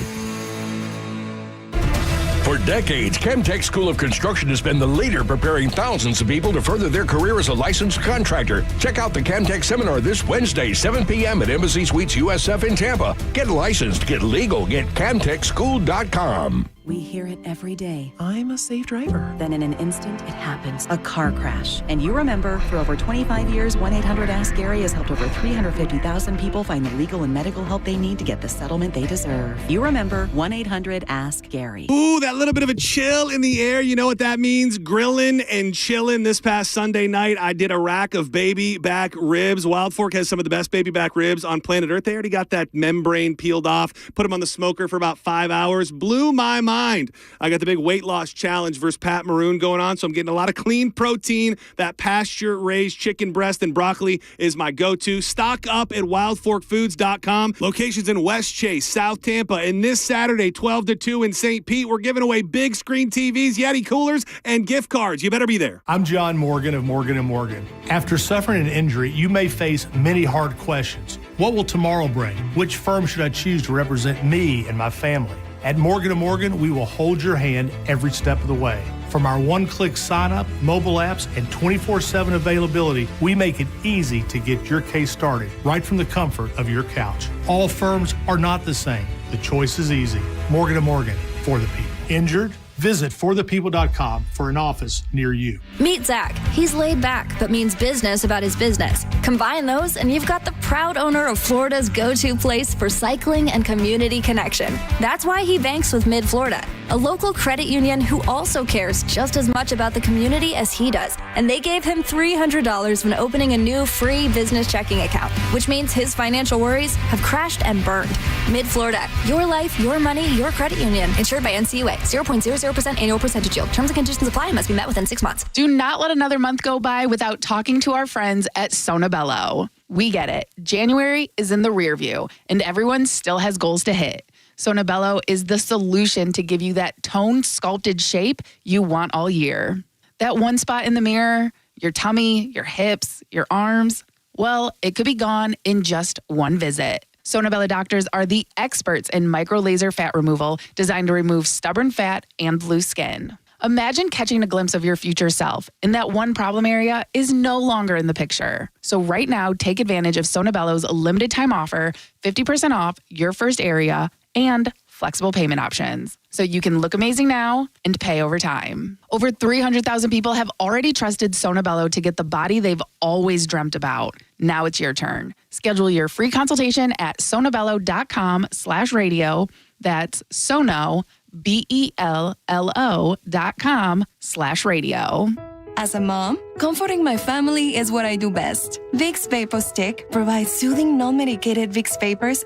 For decades, Chemtech School of Construction has been the leader preparing thousands of people to further their career as a licensed contractor. Check out the Chemtech seminar this Wednesday, 7 p.m. at Embassy Suites USF in Tampa. Get licensed, get legal, get ChemtechSchool.com. We hear it every day. I'm a safe driver. Then in an instant, it happens. A car crash. And you remember, for over 25 years, 1-800-ASK-GARY has helped over 350,000 people find the legal and medical help they need to get the settlement they deserve. You remember 1-800-ASK-GARY. Ooh, that little bit of a chill in the air. You know what that means? Grilling and chilling. This past Sunday night, I did a rack of baby back ribs. Wild Fork has some of the best baby back ribs on planet Earth. They already got that membrane peeled off, put them on the smoker for about 5 hours. Blew my mind. I got the big weight loss challenge versus Pat Maroon going on, so I'm getting a lot of clean protein. That pasture-raised chicken breast and broccoli is my go-to. Stock up at wildforkfoods.com. Locations in West Chase, South Tampa, and this Saturday, 12 to 2 in St. Pete, we're giving away big screen TVs, Yeti coolers, and gift cards. You better be there. I'm John Morgan of Morgan & Morgan. After suffering an injury, you may face many hard questions. What will tomorrow bring? Which firm should I choose to represent me and my family? At Morgan & Morgan, we will hold your hand every step of the way. From our one-click sign-up, mobile apps, and 24/7 availability, we make it easy to get your case started right from the comfort of your couch. All firms are not the same. The choice is easy. Morgan & Morgan, for the people. Injured? Visit forthepeople.com for an office near you. Meet Zach. He's laid back, but means business about his business. Combine those, and you've got the proud owner of Florida's go-to place for cycling and community connection. That's why he banks with Mid-Florida, a local credit union who also cares just as much about the community as he does. And they gave him $300 when opening a new free business checking account, which means his financial worries have crashed and burned. Mid-Florida, your life, your money, your credit union. Insured by NCUA, 0.00% annual percentage yield. Terms and conditions apply and must be met within 6 months. Do not let another month go by without talking to our friends at Sonabello. We get it. January is in the rear view, and everyone still has goals to hit. Sonabello is the solution to give you that toned, sculpted shape you want all year. That one spot in the mirror, your tummy, your hips, your arms, well, it could be gone in just one visit. Sonabello doctors are the experts in micro-laser fat removal designed to remove stubborn fat and loose skin. Imagine catching a glimpse of your future self, and that one problem area is no longer in the picture. So right now, take advantage of Sonabello's limited time offer, 50% off your first area, and flexible payment options. So you can look amazing now and pay over time. Over 300,000 people have already trusted Sonabello to get the body they've always dreamt about. Now it's your turn. Schedule your free consultation at sonabello.com/radio. That's Sono, BELLO.com/radio. As a mom, comforting my family is what I do best. Vicks Vapor Stick provides soothing, non-medicated Vicks vapors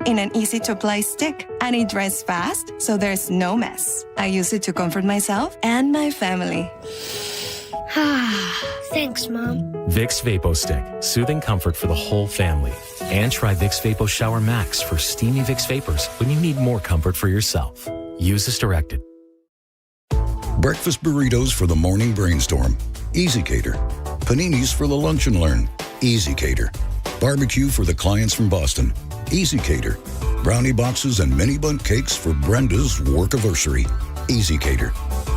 in an easy-to-apply stick, and it dries fast, so there's no mess. I use it to comfort myself and my family. Thanks, Mom. Vicks VapoStick, soothing comfort for the whole family. And try Vicks Vapo Shower Max for steamy Vicks Vapors when you need more comfort for yourself. Use as directed. Breakfast burritos for the morning brainstorm. Easy Cater. Paninis for the lunch and learn. Easy Cater. Barbecue for the clients from Boston. Easy Cater. Brownie boxes and mini bundt cakes for Brenda's workiversary. Easy Cater.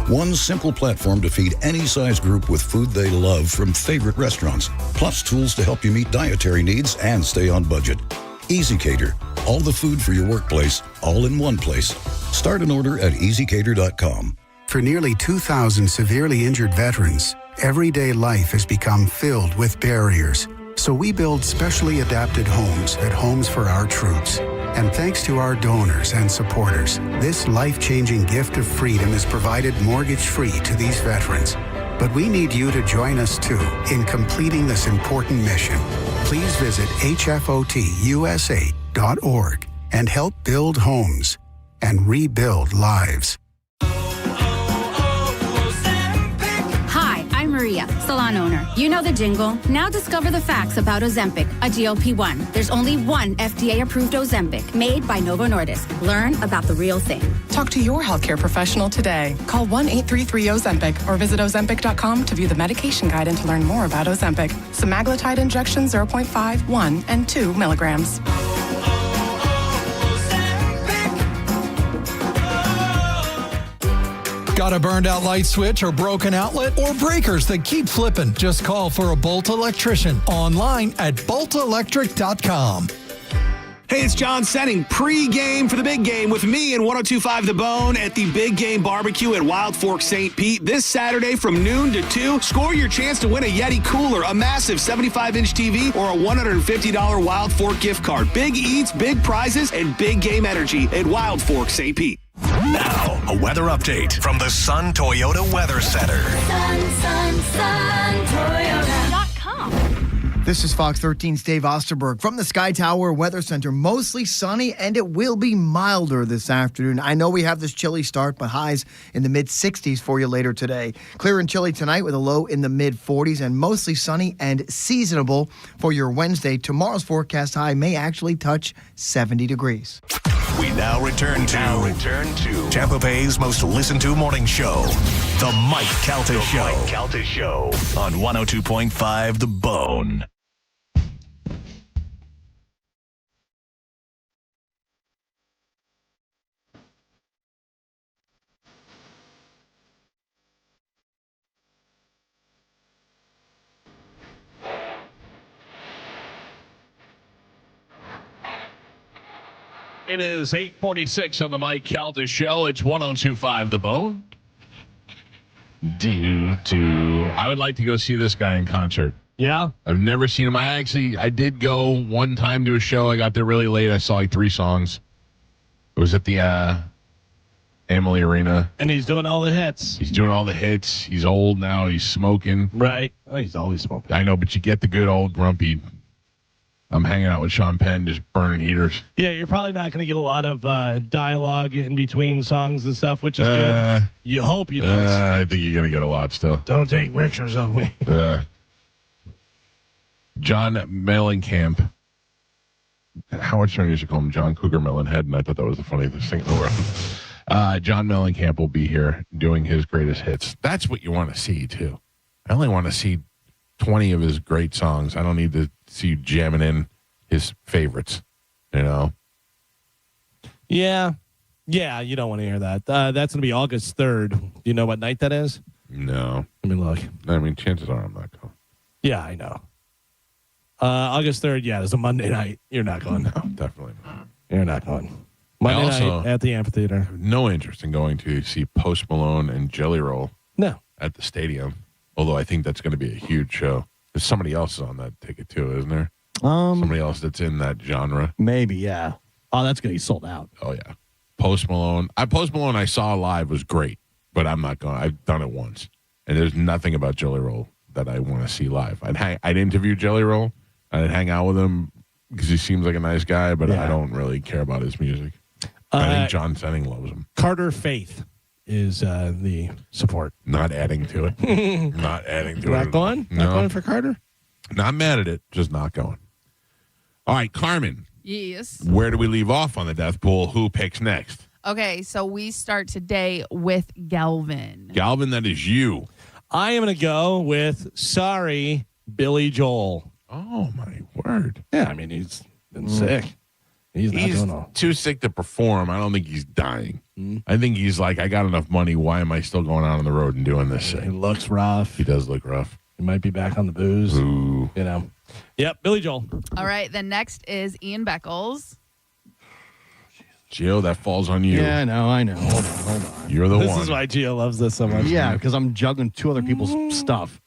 One simple platform to feed any size group with food they love from favorite restaurants, plus tools to help you meet dietary needs and stay on budget. Easy Cater. All the food for your workplace, all in one place. Start an order at easycater.com. For nearly 2,000 severely injured veterans, everyday life has become filled with barriers. So we build specially adapted homes at Homes for Our Troops. And thanks to our donors and supporters, this life-changing gift of freedom is provided mortgage-free to these veterans. But we need you to join us, too, in completing this important mission. Please visit hfotusa.org and help build homes and rebuild lives. Hi, I'm Maria, salon owner. You know the jingle. Now discover the facts about Ozempic, a GLP-1. There's only one FDA-approved Ozempic made by Novo Nordisk. Learn about the real thing. Talk to your healthcare professional today. Call 1-833-OZEMPIC or visit Ozempic.com to view the medication guide and to learn more about Ozempic. Semaglutide injection 0.5, 1, and 2 milligrams. Got a burned out light switch or broken outlet or breakers that keep flipping? Just call for a Bolt electrician online at boltelectric.com. Hey, it's John Senning, pre-game for the big game with me and 102.5 The Bone at the Big Game Barbecue at Wild Fork St. Pete this Saturday from noon to 2. Score your chance to win a Yeti cooler, a massive 75-inch TV, or a $150 Wild Fork gift card. Big eats, big prizes, and big game energy at Wild Fork St. Pete. Now, a weather update from the Sun Toyota Weather Center. SunToyota.com. This is Fox 13's Dave Osterberg from the Sky Tower Weather Center. Mostly sunny, and it will be milder this afternoon. I know we have this chilly start, but highs in the mid-60s for you later today. Clear and chilly tonight with a low in the mid-40s, and mostly sunny and seasonable for your Wednesday. Tomorrow's forecast high may actually touch 70 degrees. We now return to Tampa Bay's most listened to morning show, The Mike Calta Show. On 102.5 The Bone. It is 8:46 on the Mike Calta Show. It's 102.5 The Bone. I would like to go see this guy in concert. Yeah? I've never seen him. I did go one time to a show. I got there really late. I saw like 3 songs. It was at the Amalie Arena. And he's doing all the hits. He's doing all the hits. He's old now. He's smoking. Right. Oh, he's always smoking. I know, but you get the good old grumpy. I'm hanging out with Sean Penn, just burning heaters. Yeah, you're probably not going to get a lot of dialogue in between songs and stuff, which is good. You hope you don't. I think you're going to get a lot still. Don't take pictures of me. John Mellencamp. How much I used to call him John Cougar Mellenhead, and I thought that was the funniest thing in the world. John Mellencamp will be here doing his greatest hits. That's what you want to see, too. I only want to see 20 of his great songs. I don't need to see you jamming in his favorites, you know? Yeah, you don't want to hear that. That's going to be August 3rd. Do you know what night that is? No. Let me look. I mean, chances are I'm not going. Yeah, I know. August 3rd, yeah, it's a Monday night. You're not going. No, definitely not. You're not going. Monday night at the amphitheater. No interest in going to see Post Malone and Jelly Roll. No. At the stadium. Although I think that's going to be a huge show. There's somebody else on that ticket too, isn't there? Somebody else that's in that genre. Maybe, yeah. Oh, that's going to be sold out. Oh, yeah. Post Malone. Post Malone I saw live was great, but I'm not going. I've done it once. And there's nothing about Jelly Roll that I want to see live. I'd interview Jelly Roll. I'd hang out with him because he seems like a nice guy, but I don't really care about his music. I think John Senning loves him. Carter Faith is the support. Not adding to it. Not adding to it. Not going? No. Not going for Carter? Not mad at it, just not going. All right, Carmen. Yes. Where do we leave off on the death pool? Who picks next? Okay, so we start today with Galvin. Galvin, that is you. I am going to go with Sorry, Billy Joel. Oh, my word. Yeah, I mean, he's been sick. He's not doing all. Too sick to perform. I don't think he's dying. I think he's like, I got enough money. Why am I still going out on the road and doing this He thing? looks rough. He does look rough. He might be back on the booze. Ooh. You know. Yep, Billy Joel. All right, then next is Ian Beckles. Gio, that falls on you. Yeah, I know. Hold on. You're the This one. is why Gio loves this so much. Yeah, because I'm juggling two other people's stuff.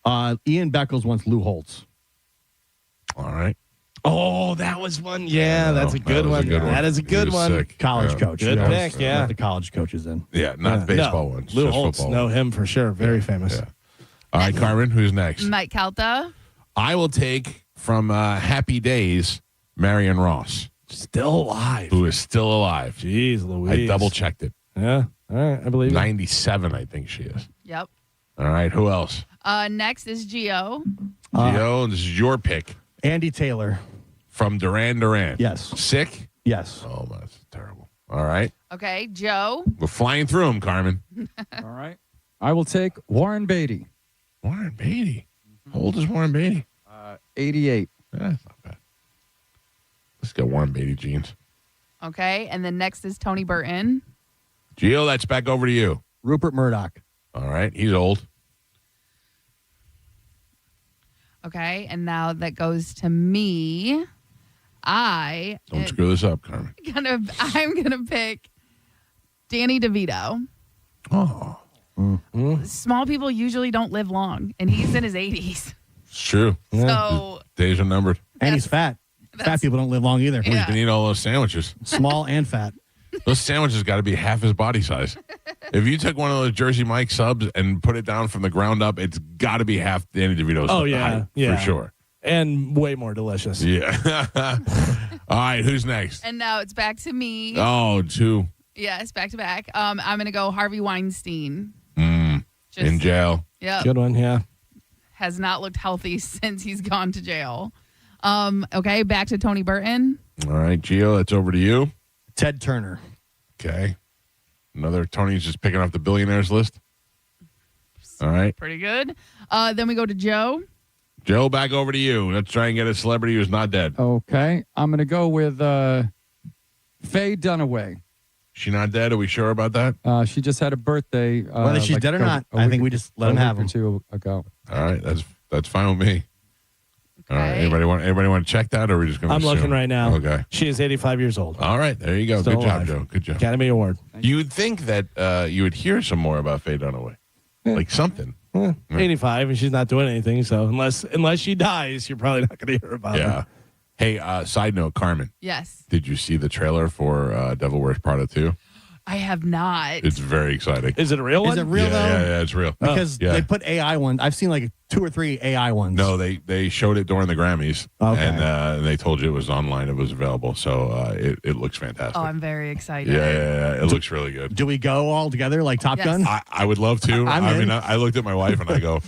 Ian Beckles wants Lou Holtz. All right. Oh, that was one. Yeah, that's a good one. That is a good one. Sick. College coach. Good You know, pick, yeah. let the college coaches in. Yeah, not baseball No, ones. Lou just Holtz, football know ones. him for sure. Very famous. Yeah. All right, Carmen, who's next? Mike Calta. I will take from Happy Days, Marion Ross. Still alive. Who is still alive. Jeez Louise. I double-checked it. Yeah. All right, I believe it. 97, I think she is. Yep. All right, who else? Next is Gio. Gio, this is your pick. Andy Taylor. From Duran Duran. Yes. Sick? Yes. Oh, that's terrible. All right. Okay, Joe. We're flying through them, Carmen. All right. I will take Warren Beatty. Warren Beatty. How old is Warren Beatty? 88. That's not bad. Let's get Warren Beatty jeans. Okay, and then next is Tony Burton. Gio, that's back over to you. Rupert Murdoch. All right. He's old. Okay, and now that goes to me. Don't screw this up, Carmen. I'm gonna pick Danny DeVito. Oh. Small people usually don't live long, and he's in his 80s. It's true. So Days are numbered. And he's fat. Fat people don't live long either. You can eat all those sandwiches. Small and fat. Those sandwiches got to be half his body size. If you took one of those Jersey Mike subs and put it down from the ground up, it's got to be half Danny DeVito's height, yeah. for sure. And way more delicious. Yeah. All right, who's next? and now it's back to me. Oh, two. Yes, back to back. I'm gonna go Harvey Weinstein. In jail. Yep. Good one, yeah. Has not looked healthy since he's gone to jail. Okay, back to Tony Burton. All right, Gio, that's over to you. Ted Turner. Okay. Another Tony's just picking off the billionaires list. All right. Pretty good. Then we go to Joe. Joe, back over to you. Let's try and get a celebrity who's not dead. Okay. I'm going to go with Faye Dunaway. She not dead? Are we sure about that? She just had a birthday. Whether she's dead or not, I think we just let him have him. 2 ago. All right, that's fine with me. All right, anybody want to check that, or are we just going to I'm looking right now. Okay. She is 85 years old. All right, there you go. Still Good job, alive. Joe. Good job. Academy Award. You would think that you would hear some more about Faye Dunaway. Like something. 85, and she's not doing anything. So unless she dies, you're probably not going to hear about Yeah. her. Hey, side note, Carmen. Yes. Did you see the trailer for Devil Wears Prada 2? I have not. It's very exciting. Is it a real one? Is it real, yeah, though? Yeah, it's real. Because Yeah. they put AI ones. I've seen like 2 or 3 AI ones. No, they showed it during the Grammys, Okay. and they told you it was online. It was available, so it looks fantastic. Oh, I'm very excited. Yeah. It looks really good. Do we go all together like Top Yes. Gun? I would love to. I'm I in. mean, I looked at my wife and I go,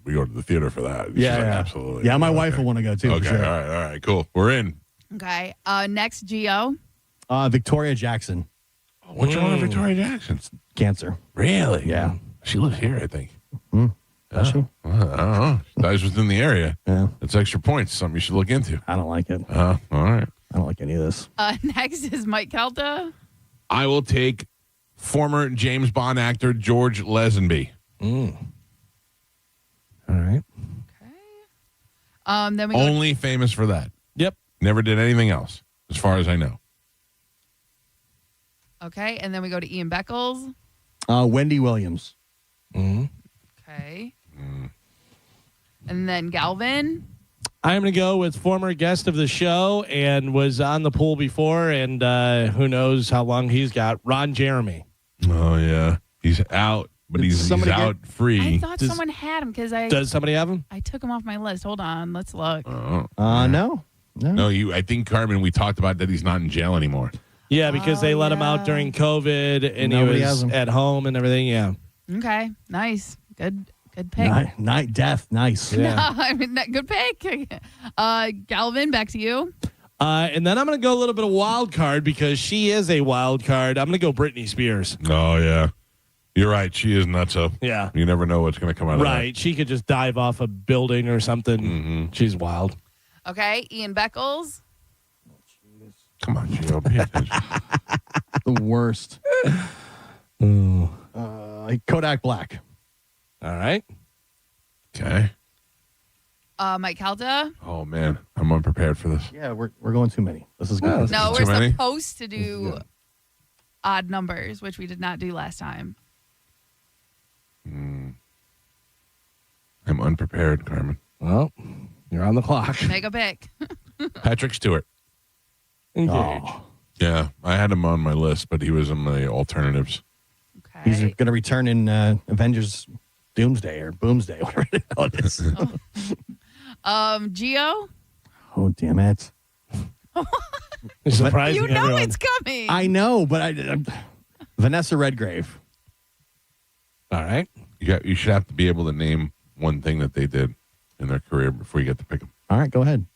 we go to the theater for that. She's Yeah, like, yeah. absolutely. Yeah, my wife Okay. will want to go too. Okay, For sure. all right, cool. We're in. Okay. Next, Gio. Victoria Jackson. What's wrong with Victoria Jackson? Cancer. Really? Yeah. She lives here, I think. Does she? I don't know. She dies within the area. Yeah. It's extra points. Something you should look into. I don't like it. All right. I don't like any of this. Next is Mike Calta. I will take former James Bond actor George Lazenby. All right. Then we go Only famous for that. Yep. Never did anything else, as far as I know. Okay, and then we go to Ian Beckles. Wendy Williams. Okay. And then Galvin. I'm going to go with former guest of the show and was on the pool before, and who knows how long he's got, Ron Jeremy. Oh, yeah. He's out, but he's out free. I thought someone had him because Does somebody have him? I took him off my list. Hold on, let's look. No. No, I think, Carmen, we talked about that he's not in jail anymore. Yeah, because they let him out during COVID and Nobody he has was him. at home and everything. Yeah. Okay, nice. Good pick. Night death. Nice. No, I mean, good pick. Galvin, back to you. And then I'm going to go a little bit of wild card because she is a wild card. I'm going to go Britney Spears. Oh, yeah. You're right. She is nutso. Yeah. You never know what's going to come out of that. Right. She could just dive off a building or something. Mm-hmm. She's wild. Okay, Ian Beckles. Come on, Gio. Pay attention. The worst. Kodak Black. All right. Okay. Mike Calta. Oh, man. I'm unprepared for this. Yeah, we're going too many. This is good. No, Too we're many? supposed to do odd numbers, which we did not do last time. I'm unprepared, Carmen. Well, you're on the clock. Make a pick. Patrick Stewart. Engage. Oh. Yeah, I had him on my list, but he was in the alternatives. Okay. He's going to return in Avengers Doomsday or Boomsday, whatever the hell it is. Gio. Oh, damn it. It's surprising You know everyone. it's coming. I know, but I'm Vanessa Redgrave. All right. You should have to be able to name one thing that they did in their career before you get to pick them. All right, go ahead.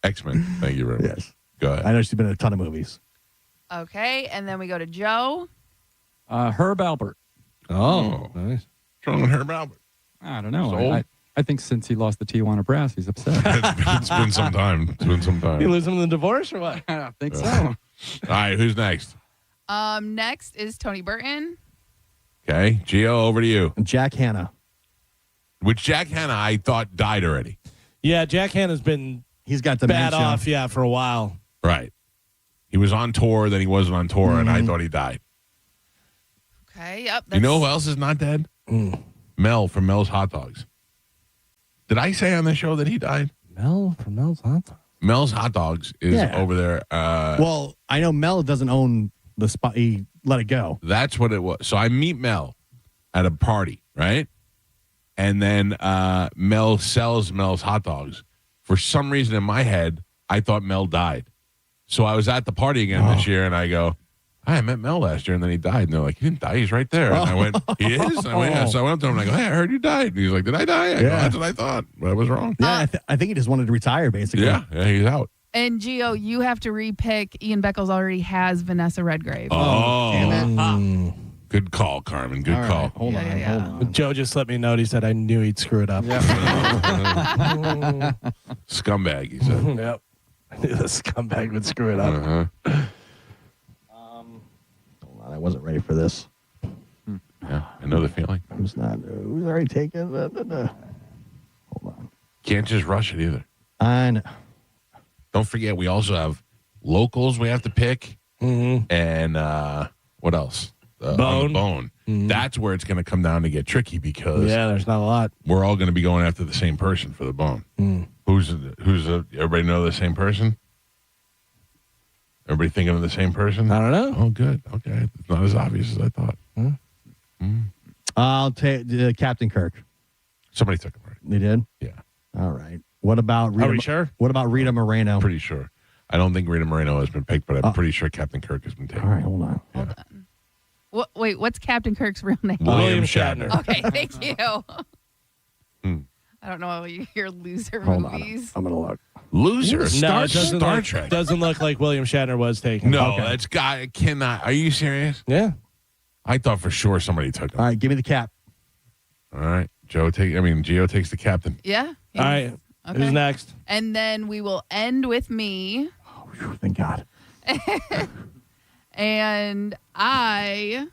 X-Men. Thank you very much. Yes. Go ahead. I know she's been in a ton of movies. Okay, and then we go to Joe. Herb Albert. Oh, nice. What's wrong with Herb Albert? I don't know. Sold? I think since he lost the Tijuana Brass, he's upset. It's been some time. It's been some time. You lose him in the divorce or what? I think so. All right, who's next? Next is Tony Burton. Okay, Gio, over to you. Jack Hanna. Which Jack Hanna I thought died already. Yeah, Jack Hanna's been He's got bad dementia. off, for a while. Right. He was on tour, then he wasn't on tour, and I thought he died. Okay, yep. You know who else is not dead? Mel from Mel's Hot Dogs. Did I say on the show that he died? Mel from Mel's Hot Dogs. Mel's Hot Dogs is Yeah. over there. Well, I know Mel doesn't own the spot. He let it go. That's what it was. So I meet Mel at a party, right? And then Mel sells Mel's Hot Dogs. For some reason in my head, I thought Mel died. So I was at the party again this year, and I go, I met Mel last year, and then he died. And they're like, he didn't die. He's right there. And I went, he is? And I went, yeah. So I went up to him, and I go, hey, I heard you died. And he's like, did I die? I go, that's what I thought. But I was wrong. Yeah, I think he just wanted to retire, basically. Yeah, he's out. And Gio, you have to repick. Ian Beckles already has Vanessa Redgrave. Oh, damn it. Good call, Carmen. Good All call. right, hold on. Hold on. Joe just let me know. He said, I knew he'd screw it up. Scumbag, he said. Yep. I knew the scumbag would screw it up. Uh-huh. Hold on. I wasn't ready for this. Yeah, I know the feeling. Who's already taken? Hold on. Can't just rush it either. I know. Don't forget, we also have locals we have to pick. Mm-hmm. And what else? On Bone. the bone. Mm-hmm. That's where it's going to come down to get tricky because there's not a lot. we're all going to be going after the same person for the bone. Mm. Who's everybody know the same person? Everybody thinking of the same person? I don't know. Oh, good. Okay. It's not as obvious as I thought. I'll take Captain Kirk. Somebody took him right. They did? Yeah. All right. What about Rita? Are we sure? What about Rita Moreno? Pretty sure. I don't think Rita Moreno has been picked, but I'm pretty sure Captain Kirk has been taken. All right, hold on. Wait, what's Captain Kirk's real name? William Shatner. Okay, thank you. I don't know your loser Hold on. movies. I'm going to look. Loser? No, Star it doesn't Star look, Trek. Doesn't look like William Shatner was taken. No, Okay. that's guy cannot. Are you serious? Yeah. I thought for sure somebody took him. All right, give me the cap. All right. Gio takes the captain. Yeah. All right. Okay. Who's next? And then we will end with me. Oh, whew, thank God. And I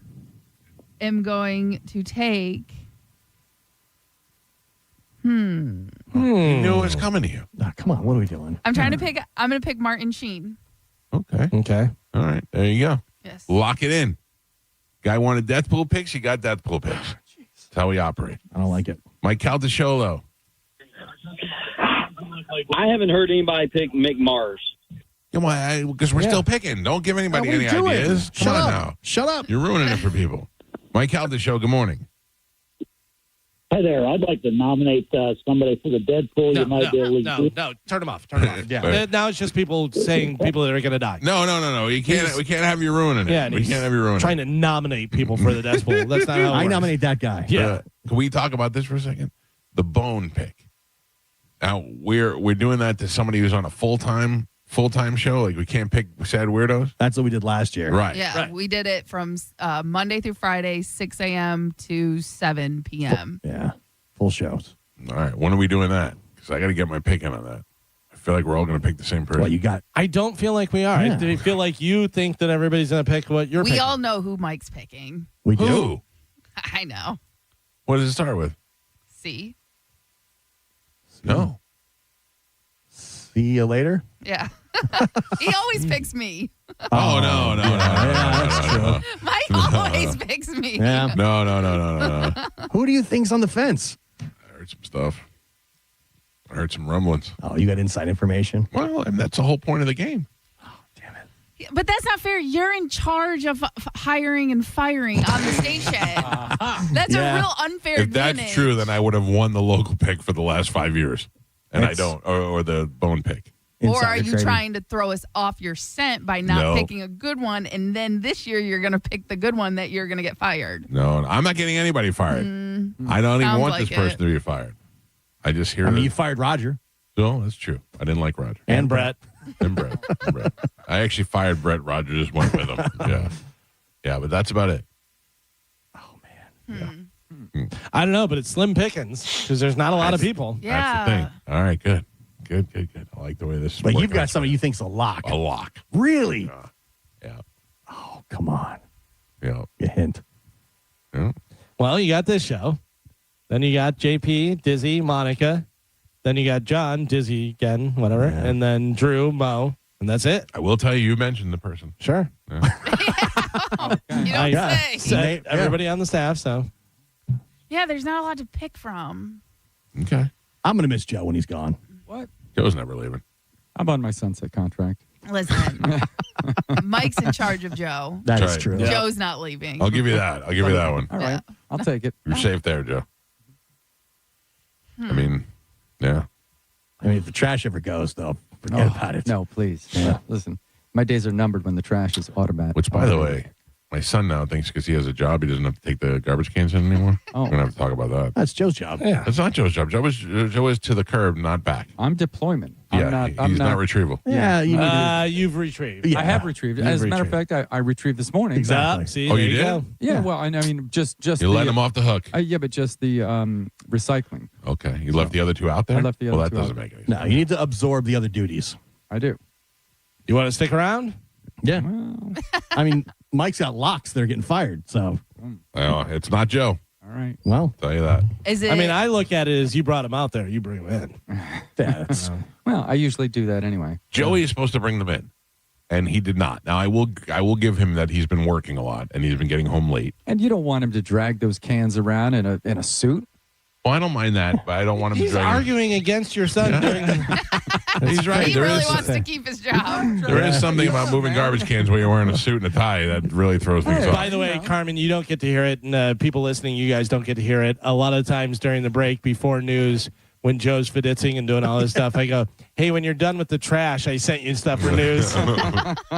am going to take. You knew it was coming to you. Nah, come on, what are we doing? I'm trying to pick. I'm going to pick Martin Sheen. Okay. Okay. All right. There you go. Yes. Lock it in. Guy wanted death pool picks. You got death pool picks. That's how we operate. I don't like it. Mike Caldesholo. I haven't heard anybody pick Mick Mars. Come on, because we're still picking. Don't give anybody What are any you doing? ideas. Come Shut on up. now. Shut up. You're ruining it for people. Mike Caldesholo, good morning. Hi there. I'd like to nominate somebody for the Deadpool. You might be able to no. Turn them off. Yeah. Now it's just people saying people that are going to die. No. We can't have you ruining it. Yeah, we can't have you ruining it. Trying to nominate people for the Deadpool. That's not how it I works. nominate that guy. Yeah. Can we talk about this for a second? The bone pick. Now we're doing that to somebody who's on a full-time show. Like we can't pick sad weirdos. That's what we did last year. Right. Yeah, Right. we did it from Monday through Friday, 6 a.m. to 7 p.m. Yeah, full shows. All right. When are we doing that? Because I got to get my pick in on that. I feel like we're all going to pick the same person. What you got? I don't feel like we are. Yeah. I feel like you think that everybody's going to pick what you're We picking. all know who Mike's picking. We do. Who? I know. What does it start with? See? No. See you later. Yeah. He always picks me. Oh, no. Yeah, that's true. Mike always picks me. Yeah. No. Who do you think's on the fence? I heard some stuff. I heard some rumblings. Oh, you got inside information? Well, and that's the whole point of the game. But that's not fair. You're in charge of hiring and firing on the station. That's a real unfair If that's advantage. true, then I would have won the local pick for the last 5 years. And I It's- don't. Or the bone pick. Or are Insider you trading. trying to throw us off your scent by not No. picking a good one, and then this year you're going to pick the good one that you're going to get fired? No, I'm not getting anybody fired. I don't even Sounds want like this person it. to be fired. I just hear I mean, that- you fired Roger No, that's true. I didn't like Roger. and Brett. And Brett. I actually fired Brett. Roger just went with him. Yeah, but that's about it. I don't know, but it's slim pickings because there's not a lot of people. That's the thing. All right, good. I like the way this is But you've working got out. somebody you think's a lock. A lock. Really? Yeah. Oh, come on. Yeah. A hint. Yeah. Well, you got this show. Then you got JP, Dizzy, Monica. Then you got John, Dizzy again, whatever. Yeah. And then Drew, Mo. And that's it. I will tell you mentioned the person. Sure. You don't say. Said everybody on the staff, so. Yeah, there's not a lot to pick from. Okay. I'm going to miss Joe when he's gone. What? Joe's never leaving. I'm on my sunset contract. Listen, Mike's in charge of Joe. That That's is right. true. Yeah. Joe's not leaving. I'll give you that. I'll give you that one. All right. I'll take it. You're safe there, Joe. I mean, yeah. I mean, if the trash ever goes, though, forget about it. No, please. Yeah. Listen, my days are numbered when the trash is automatic. Which, by the way, my son now thinks because he has a job, he doesn't have to take the garbage cans in anymore. Oh. We're going to have to talk about that. That's Joe's job. Yeah. It's not Joe's job. Joe is to the curb, not back. I'm deployment. Yeah, he's not retrieval. Yeah, you need to. You've retrieved. Yeah. I have retrieved. You've As a matter of retrieved. fact, I retrieved this morning. Exactly. See, Oh, there you did? go. Yeah, well, I mean, just You let him off the hook. Yeah, but just the recycling. Okay. You left the other two out there? I left the other Well, that two out doesn't there. make any sense. No, you need to absorb the other duties. I do. You want to stick around? Yeah. Well, I mean, Mike's got locks that are getting fired. So, Well, it's not Joe. all right. well, I'll tell you that. Is it? I mean, I look at it as you brought him out there. You bring him in. that's Well, I usually do that anyway. Joey is supposed to bring them in, and he did not. Now, I will give him that he's been working a lot, and he's been getting home late. And you don't want him to drag those cans around in a suit. Well, I don't mind that, but I don't want him He's to drag arguing against your son. Doing He's right. he There really is- wants to keep his job. There is something about moving garbage cans while you're wearing a suit and a tie that really throws things By off. the way, Carmen, you don't get to hear it, and people listening, you guys don't get to hear it. A lot of times during the break before news, when Joe's fiditzing and doing all this stuff, I go, "Hey, when you're done with the trash, I sent you stuff for news."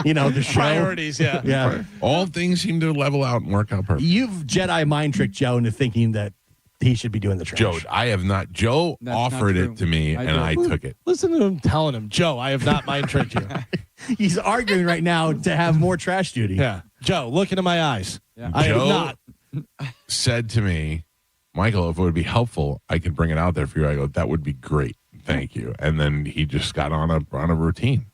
you know, the show. Priorities, yeah. Yeah. All things seem to level out and work out perfect. You've Jedi mind tricked Joe into thinking that he should be doing the trash. Joe, I have not. Joe That's not offered true. it to me, I and did. I took it. Listen to him telling him, Joe, I have not mind tricked you. He's arguing right now to have more trash duty. Yeah. Joe, look into my eyes. Yeah. I have Joe not. said to me, Michael, if it would be helpful, I could bring it out there for you. I go, that would be great. Thank you. And then he just got on a routine.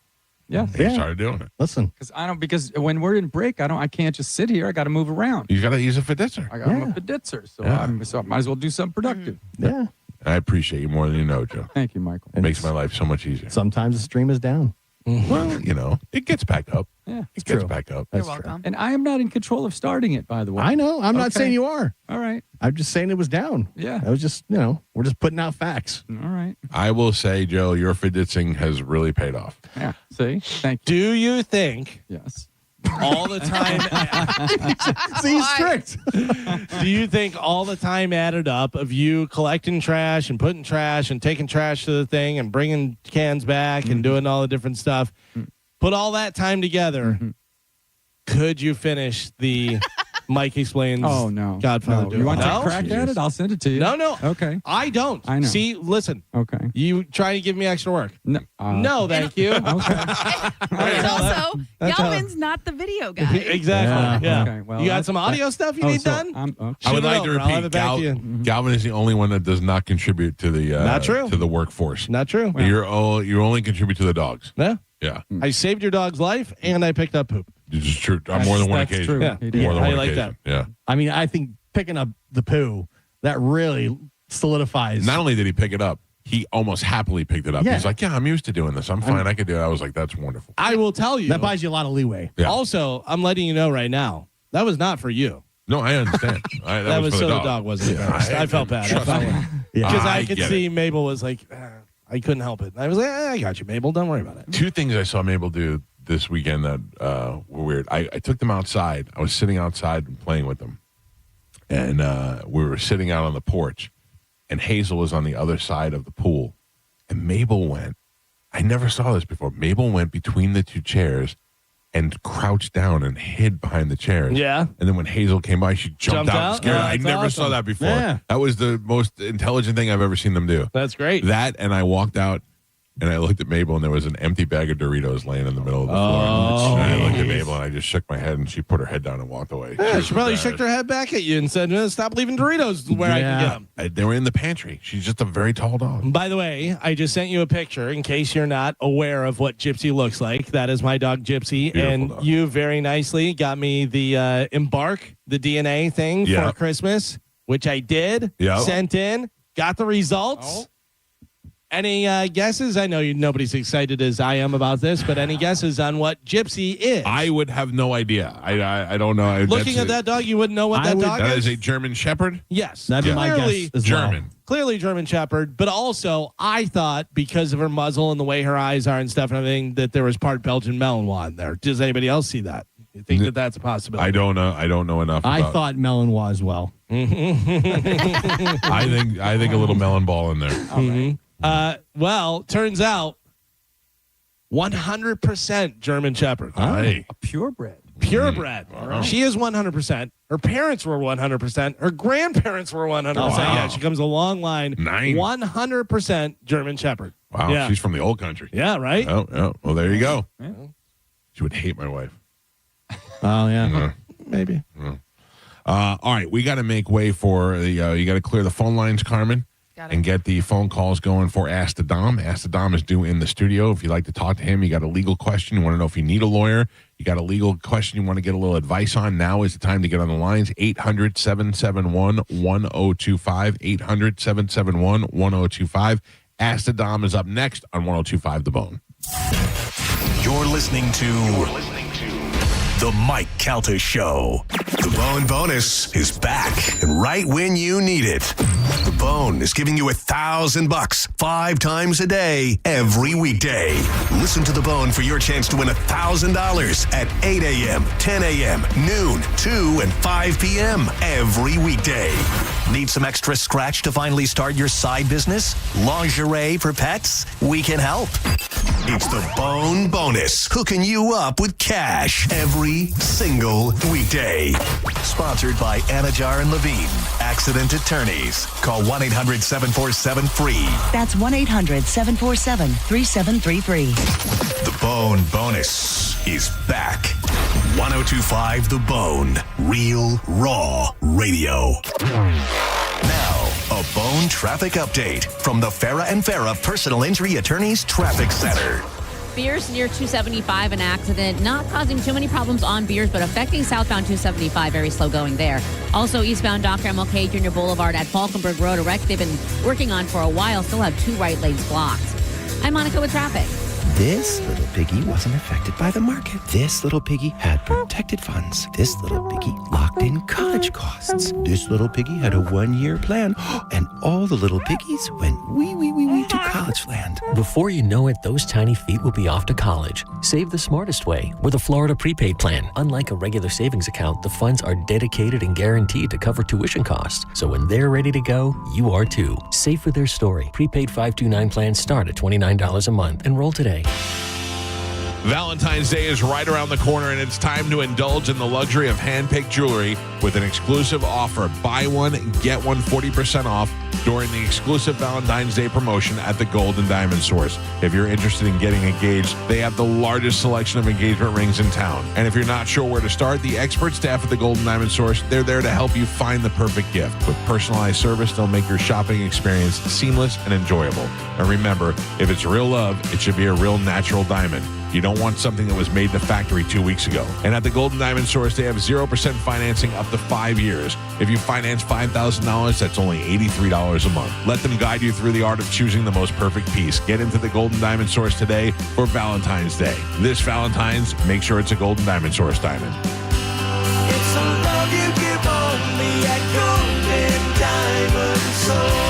Yeah. He started doing it. Listen, Because when we're in break, I can't just sit here. I got to move around. You got to use a fiditzer. I'm a peditzer, so I might as well do something productive. yeah. I appreciate you more than you know, Joe. Thank you, Michael. It makes my life so much easier. Sometimes the stream is down. Well, it gets back up. Yeah, It gets back up. You're That's welcome. and I am not in control of starting it, by the way. I know. I'm not Okay. saying you are. All right. I'm just saying it was down. Yeah. I was just, we're just putting out facts. All right. I will say, Joe, your fiditzing has really paid off. Yeah. See? Thank Do you think you. Yes. all the time? See, he's strict. Do you think all the time added up of you collecting trash and putting trash and taking trash to the thing and bringing cans back and doing all the different stuff, put all that time together, could you finish the Mike Explains Godfather? No. You want to crack at it? I'll send it to you. No. Okay. I don't. I know. See, listen. Okay. You try to give me extra work. No, thank you. And also, Galvin's not the video guy. Exactly. Yeah. Okay. Well, you got some audio stuff you need done? I would like to repeat, Galvin is the only one that does not contribute to the Not true. to the workforce. Not true. You only contribute to the dogs. Yeah. Yeah. I saved your dog's life and I picked up poop. This is true. On more than one occasion. True. Yeah. More than How one you like occasion. that? Yeah. I mean, I think picking up the poo, that really solidifies. Not only did he pick it up, he almost happily picked it up. Yeah. He's like, I'm used to doing this. I'm fine. I could do it. I was like, that's wonderful. I will tell you. That buys you a lot of leeway. Yeah. Also, I'm letting you know right now, that was not for you. No, I understand. That was for so the dog wasn't embarrassed. I felt bad. Because I could see Mabel was like, I couldn't help it. I was like, I got you, Mabel. Don't worry about it. Two things I saw Mabel do this weekend that were weird. I took them outside. I was sitting outside and playing with them. And we were sitting out on the porch. And Hazel was on the other side of the pool. And Mabel went. I never saw this before. Mabel went between the two chairs and crouched down and hid behind the chairs. Yeah. And then when Hazel came by, she jumped out and scared her. I never saw that before. Yeah. That was the most intelligent thing I've ever seen them do. That's great. That, and I walked out and I looked at Mabel and there was an empty bag of Doritos laying in the middle of the floor. And I looked at Mabel and I just shook my head and she put her head down and walked away. Yeah, she probably shook her head back at you and said, stop leaving Doritos where I can get them. They were in the pantry. She's just a very tall dog. By the way, I just sent you a picture in case you're not aware of what Gypsy looks like. That is my dog, Gypsy. Beautiful and dog. You very nicely got me the Embark, the DNA thing for Christmas, which I did. Yep. Sent in, got the results. Any guesses? I know nobody's excited as I am about this, but any guesses on what Gypsy is? I would have no idea. I don't know. Looking at that dog, you wouldn't know what that dog That is? is a German Shepherd? Yes. That'd be my guess as well. German. Clearly German Shepherd, but also I thought because of her muzzle and the way her eyes are and stuff and everything that there was part Belgian Malinois in there. Does anybody else see that? You think that that's a possibility? I don't know. I don't know enough. I about thought Malinois as well. I think a little melon ball in there. Mm-hmm. Well, turns out 100% German Shepherd. Hey. A purebred. Purebred. Wow. She is 100%. Her parents were 100%. Her grandparents were 100%. Oh, wow. Yeah, she comes a long line. 100% German Shepherd. Wow, Yeah. she's from the old country. Yeah, right? Oh, well, there you go. Yeah. She would hate my wife. Oh, yeah. Maybe. All right, we got to make way for the. You got to clear the phone lines, Carmen, and get the phone calls going for Ask the Dom. Ask the Dom is due in the studio. If you'd like to talk to him, you got a legal question. You want to know if you need a lawyer. You got a legal question you want to get a little advice on. Now is the time to get on the lines. 800-771-1025. 800-771-1025. Ask the Dom is up next on 102.5 The Bone. You're listening to The Mike Calta Show. The Bone Bonus is back and right when you need it. The Bone is giving you $1,000 5 times a day, every weekday. Listen to The Bone for your chance to win $1,000 at 8 a.m., 10 a.m., noon, 2, and 5 p.m. every weekday. Need some extra scratch to finally start your side business? Lingerie for pets? We can help. It's the Bone Bonus, hooking you up with cash every single weekday. Sponsored by Anajar and Levine, Accident Attorneys. Call 1-800-747-FREE. That's 1-800-747-3733. The Bone Bonus is back. 102.5 The Bone. Real, raw radio. Now, a Bone traffic update from the Farah and Farah Personal Injury Attorneys Traffic Center. Beers near 275, an accident not causing too many problems on Beers, but affecting southbound 275, very slow going there. Also, eastbound Dr. MLK Jr. Boulevard at Falkenberg Road, a wreck they've been working on for a while, still have 2 right lanes blocked. I'm Monica with traffic. This little piggy wasn't affected by the market. This little piggy had protected funds. This little piggy locked in college costs. This little piggy had a 1-year plan. And all the little piggies went wee, wee, wee, wee. to college land. Before you know it, those tiny feet will be off to college. Save the smartest way with a Florida prepaid plan. Unlike a regular savings account, the funds are dedicated and guaranteed to cover tuition costs. So when they're ready to go, you are too. Save for their story. Prepaid 529 plans start at $29 a month. Enroll today. Valentine's Day is right around the corner, and it's time to indulge in the luxury of hand-picked jewelry with an exclusive offer. Buy one, get one 40% off during the exclusive Valentine's Day promotion at the Gold and Diamond Source. If you're interested in getting engaged, they have the largest selection of engagement rings in town. And if you're not sure where to start, the expert staff at the Gold and Diamond Source, they're there to help you find the perfect gift. With personalized service, they'll make your shopping experience seamless and enjoyable. And remember, if it's real love, it should be a real natural diamond. You don't want something that was made in the factory 2 weeks ago. And at the Golden Diamond Source, they have 0% financing up to 5 years. If you finance $5,000, that's only $83 a month. Let them guide you through the art of choosing the most perfect piece. Get into the Golden Diamond Source today for Valentine's Day. This Valentine's, make sure it's a Golden Diamond Source diamond. It's a love you give only at Golden Diamond Source.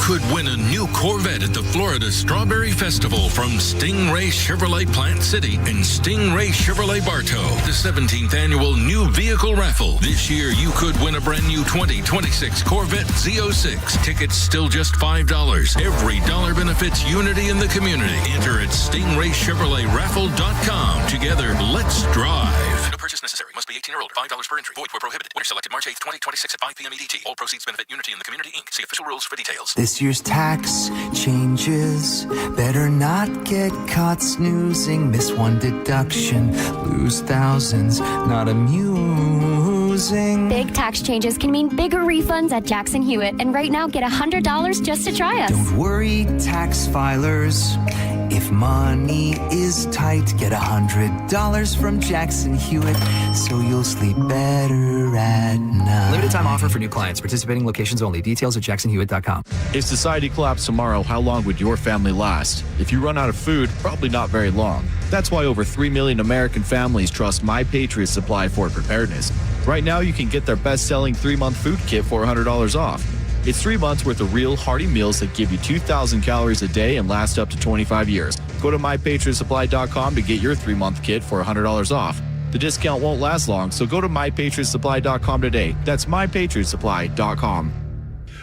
Could win a new Corvette at the Florida Strawberry Festival from Stingray Chevrolet Plant City and Stingray Chevrolet Bartow, the 17th annual new vehicle raffle. This year, you could win a brand new 2026 Corvette Z06. Tickets still just $5. Every dollar benefits unity in the community. Enter at StingrayChevroletRaffle.com. Together, let's drive. No purchase necessary. Must be 18 or older. $5 per entry. Void where prohibited. Winner selected March 8th, 2026 at 5 p.m. EDT. All proceeds benefit Unity in the Community, Inc. See official rules for details. This year's tax changes. Better not get caught snoozing. Miss one deduction. Lose thousands. Not amusing. Big tax changes can mean bigger refunds at Jackson Hewitt. And right now, get $100 just to try us. Don't worry, tax filers. If money is tight, get $100 from Jackson Hewitt, so you'll sleep better at night. Limited time offer for new clients. Participating locations only. Details at jacksonhewitt.com. If society collapsed tomorrow, how long would your family last? If you run out of food, probably not very long. That's why over 3 million American families trust My Patriot Supply for preparedness. Right now, you can get their best-selling 3-month food kit for $100 off. It's 3 months worth of real hearty meals that give you 2,000 calories a day and last up to 25 years. Go to MyPatriotSupply.com to get your 3-month kit for $100 off. The discount won't last long, so go to MyPatriotSupply.com today. That's MyPatriotSupply.com.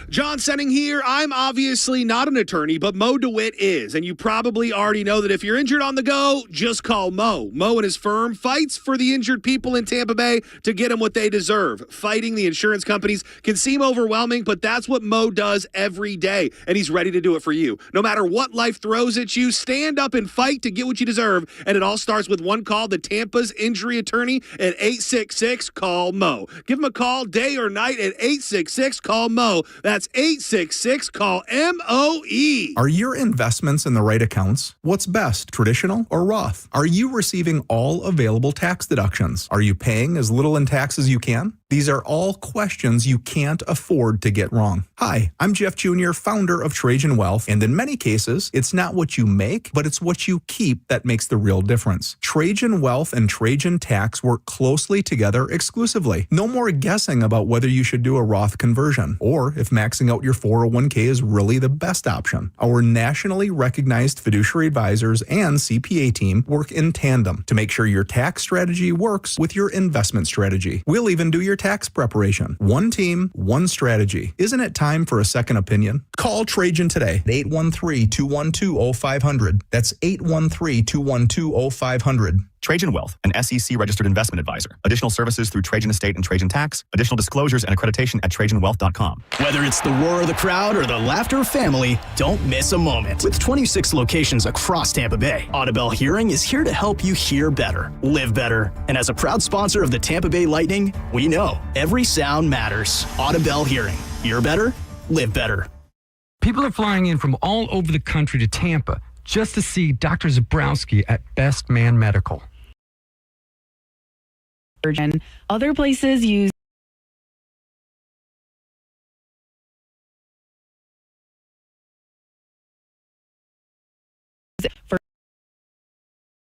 John Senning here. I'm obviously not an attorney, but Mo DeWitt is. And you probably already know that if you're injured on the go, just call Mo. Mo and his firm fights for the injured people in Tampa Bay to get them what they deserve. Fighting the insurance companies can seem overwhelming, but that's what Mo does every day. And he's ready to do it for you. No matter what life throws at you, stand up and fight to get what you deserve. And it all starts with one call, the Tampa's injury attorney at 866-CALL-MO. Give him a call day or night at 866-CALL-MO. That's 866-CALL-MOE. Are your investments in the right accounts? What's best, traditional or Roth? Are you receiving all available tax deductions? Are you paying as little in tax as you can? These are all questions you can't afford to get wrong. Hi, I'm Jeff Jr., founder of Trajan Wealth, and in many cases, it's not what you make, but it's what you keep that makes the real difference. Trajan Wealth and Trajan Tax work closely together exclusively. No more guessing about whether you should do a Roth conversion, or if maxing out your 401k is really the best option. Our nationally recognized fiduciary advisors and CPA team work in tandem to make sure your tax strategy works with your investment strategy. We'll even do your tax preparation. One team, one strategy. Isn't it time for a second opinion? Call Trajan today at 813-212-0500. That's 813-212-0500. Trajan Wealth, an SEC-registered investment advisor. Additional services through Trajan Estate and Trajan Tax. Additional disclosures and accreditation at TrajanWealth.com. Whether it's the roar of the crowd or the laughter of family, don't miss a moment. With 26 locations across Tampa Bay, Audibel Hearing is here to help you hear better, live better. And as a proud sponsor of the Tampa Bay Lightning, we know every sound matters. Audibel Hearing. Hear better, live better. People are flying in from all over the country to Tampa just to see Dr. Zabrowski at Best Man Medical. Other places use for.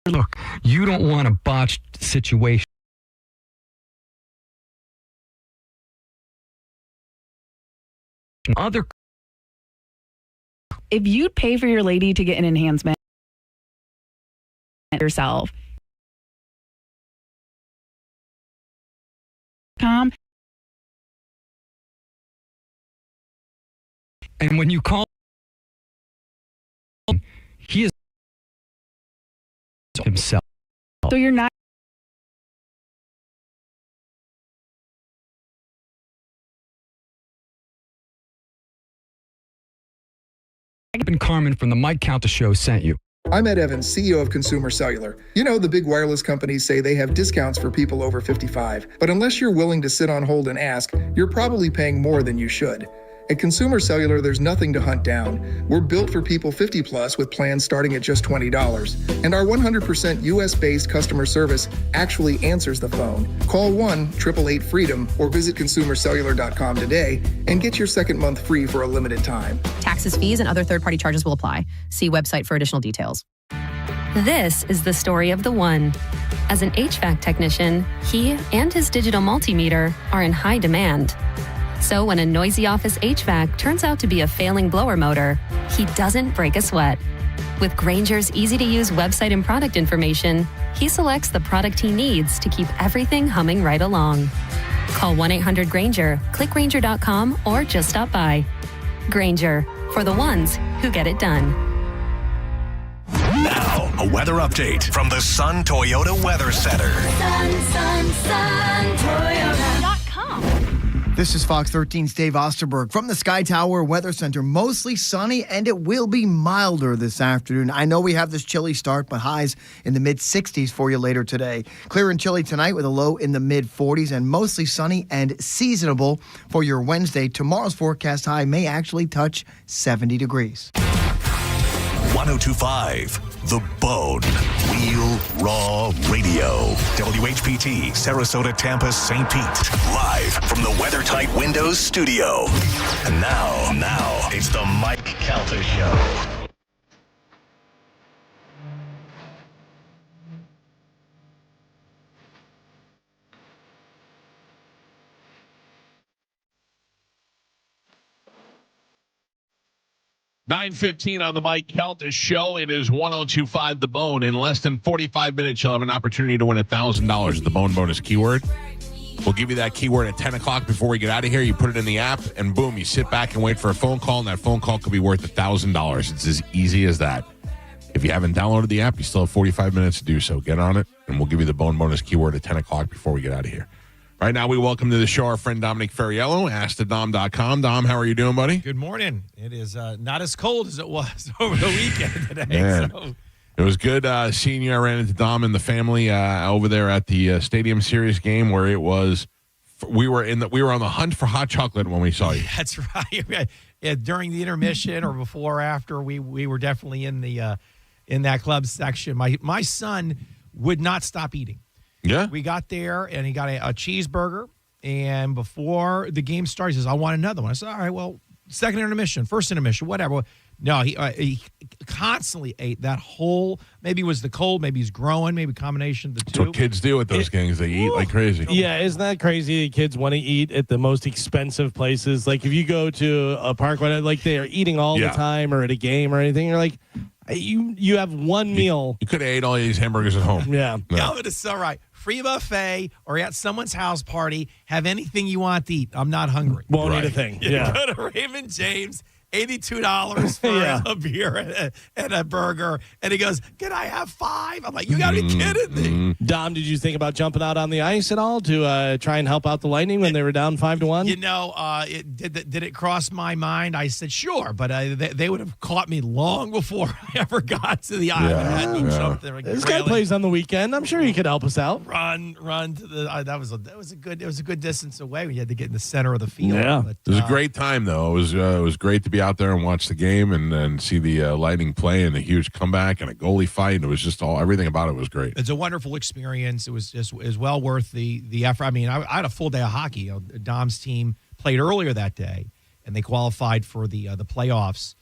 Look, you don't want a botched situation. Other If you'd pay for your lady to get an enhancement yourself, and when you call, he is himself. so you're not. And Carmen from the Mike Calta Show sent you. I'm Ed Evans, CEO of Consumer Cellular. You know, the big wireless companies say they have discounts for people over 55. But unless you're willing to sit on hold and ask, you're probably paying more than you should. At Consumer Cellular, there's nothing to hunt down. We're built for people 50 plus with plans starting at just $20. And our 100% US-based customer service actually answers the phone. Call 1-888-FREEDOM or visit consumercellular.com today and get your second month free for a limited time. Taxes, fees, and other third-party charges will apply. See website for additional details. This is the story of the one. As an HVAC technician, he and his digital multimeter are in high demand. So when a noisy office HVAC turns out to be a failing blower motor, he doesn't break a sweat. With Grainger's easy-to-use website and product information, he selects the product he needs to keep everything humming right along. Call 1-800-GRAINGER, click Grainger.com, or just stop by. Grainger, for the ones who get it done. Now, a weather update from the Sun Toyota Weather Center. Sun, Toyota.com. This is Fox 13's Dave Osterberg from the Sky Tower Weather Center. Mostly sunny, and it will be milder this afternoon. I know we have this chilly start, but highs in the mid-60s for you later today. Clear and chilly tonight with a low in the mid-40s, and mostly sunny and seasonable for your Wednesday. Tomorrow's forecast high may actually touch 70 degrees. 1025, The Bone, Real Raw Radio. WHPT, Sarasota, Tampa, St. Pete. Live from the WeatherTight Windows studio. And now, it's the Mike Calta Show. $9:15 on the Mike Calta Show. It is 1025 The Bone. In less than 45 minutes, you'll have an opportunity to win $1,000 at the Bone Bonus keyword. We'll give you that keyword at 10 o'clock before we get out of here. You put it in the app, and boom, you sit back and wait for a phone call, and that phone call could be worth $1,000. It's as easy as that. If you haven't downloaded the app, you still have 45 minutes to do so. Get on it, and we'll give you the Bone Bonus keyword at 10 o'clock before we get out of here. Right now, we welcome to the show our friend Dominic Ferriello, AskTheDom.com. Dom, how are you doing, buddy? Good morning. It is not as cold as it was over the weekend today. Man, so. It was good seeing you. I ran into Dom and the family over there at the Stadium Series game where it was. We were on the hunt for hot chocolate when we saw you. That's right. Yeah, during the intermission or before or after, we were definitely in that club section. My son would not stop eating. Yeah. We got there, and he got a cheeseburger, and before the game started, he says, I want another one. I said, all right, well, second intermission, first intermission, whatever. No, he constantly ate that whole, maybe it was the cold, maybe he's growing, maybe a combination of the two. That's what kids do at those games. They eat like crazy. Yeah, isn't that crazy? Kids want to eat at the most expensive places. Like if you go to a park, like they are eating all the time or at a game or anything, you're like, you have one meal. You could have ate all these hamburgers at home. Yeah. No, but it's all right. Free buffet or at someone's house party, have anything you want to eat. I'm not hungry. Won't eat a thing. You go to Raymond James, $82 for a beer and a burger. And he goes, can I have 5? I'm like, you got to be kidding me. Dom, did you think about jumping out on the ice at all to try and help out the Lightning when they were down 5-1? You know, did it cross my mind? I said, sure, but they would have caught me long before I ever got to the island. This guy plays on the weekend. I'm sure he could help us out. Run to the. That was a good distance away. We had to get in the center of the field. Yeah, but, it was a great time though. It was great to be out there and watch the game and see the Lightning play and a huge comeback and a goalie fight. And it was just everything about it was great. It's a wonderful experience. It was well worth the effort. I mean, I had a full day of hockey. You know, Dom's team played earlier that day, and they qualified for the playoffs.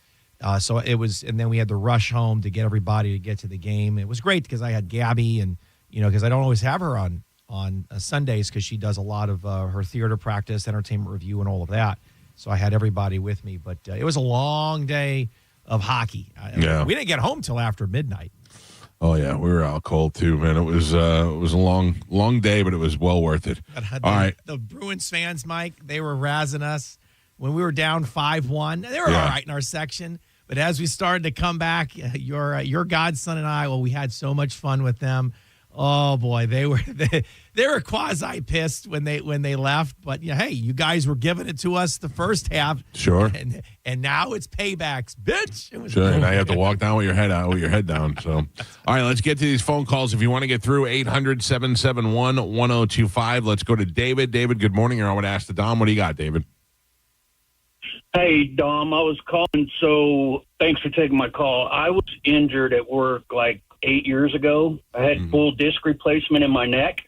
So it was, and then we had to rush home to get everybody to get to the game. It was great because I had Gabby, and because I don't always have her on Sundays because she does a lot of her theater practice, entertainment review, and all of that. So I had everybody with me, but it was a long day hockey. Yeah. We didn't get home till after midnight. Oh yeah, we were out cold too, man. It was a long day, but it was well worth it. All right. The Bruins fans, Mike, they were razzing us when we were down 5-1. They were all right in our section, but as we started to come back, your godson and I, we had so much fun with them. Oh boy, they were quasi pissed when they left, but hey, you guys were giving it to us the first half. Sure. And now it's paybacks, bitch. It was Sure. cool. Now you have to walk down with your head down. So, all right, let's get to these phone calls. If you want to get through, 800-771-1025. Let's go to David. David, good morning. You're on with Ask the Dom. What do you got, David? Hey, Dom, I was calling, so thanks for taking my call. I was injured at work like 8 years ago. I had full disc replacement in my neck,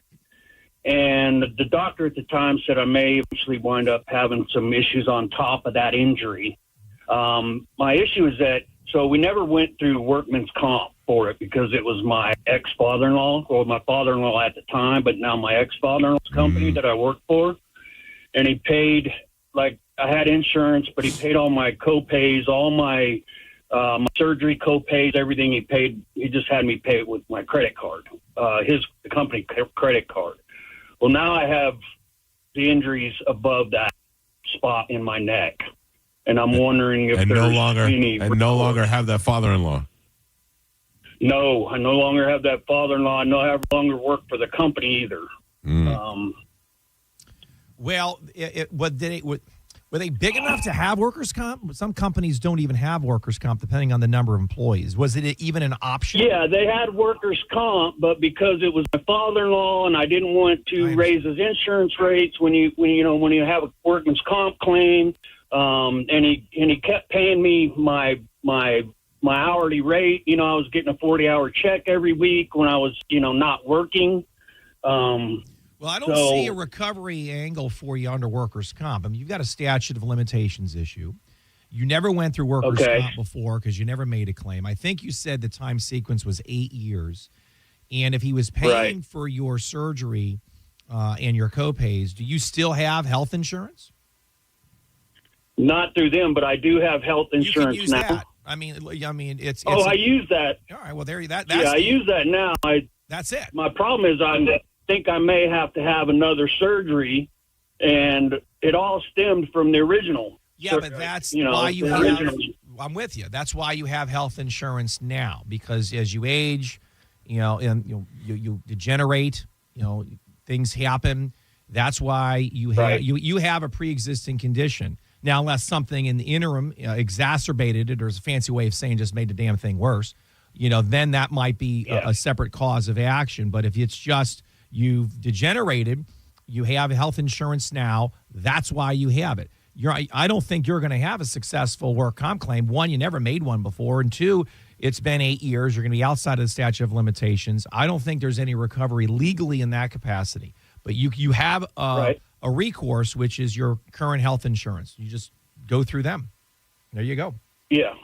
and the doctor at the time said I may eventually wind up having some issues on top of that injury. My issue is that, so we never went through workman's comp for it because it was my ex-father-in-law, or my father-in-law at the time, but now my ex-father-in-law's company that I worked for, and he paid, like, I had insurance, but he paid all my co-pays, all my surgery co-pays, everything he paid. He just had me pay it with my credit card, the company credit card. Well, now I have the injuries above that spot in my neck, and I'm wondering if no longer have that father-in-law. No, I no longer have that father-in-law. I no longer work for the company either. Well, were they big enough to have workers' comp? Some companies don't even have workers' comp, depending on the number of employees. Was it even an option? Yeah, they had workers' comp, but because it was my father-in-law, and I didn't want to raise his insurance rates when you have a workman's comp claim, and he kept paying me my hourly rate. I was getting a 40-hour check every week when I was not working. Well, I don't see a recovery angle for you under workers' comp. I mean, you've got a statute of limitations issue. You never went through workers' comp before because you never made a claim. I think you said the time sequence was 8 years. And if he was paying for your surgery and your co-pays, do you still have health insurance? Not through them, but I do have health insurance use now. That. I mean, it's. I use that. All right. Well, that's I use that now. That's it. My problem is I think I may have to have another surgery, and it all stemmed from the original. Yeah, but that's why you have. I'm with you. That's why you have health insurance now, because as you age, and you degenerate, things happen. That's why you have you have a pre-existing condition. Now, unless something in the interim exacerbated it, or is a fancy way of saying just made the damn thing worse, then that might be a separate cause of action. But if it's just you've degenerated, you have health insurance now, that's why you have it. I don't think you're going to have a successful work comp claim. One, you never made one before. And two, it's been 8 years. You're going to be outside of the statute of limitations. I don't think there's any recovery legally in that capacity. But you have a recourse, which is your current health insurance. You just go through them. There you go. Yeah.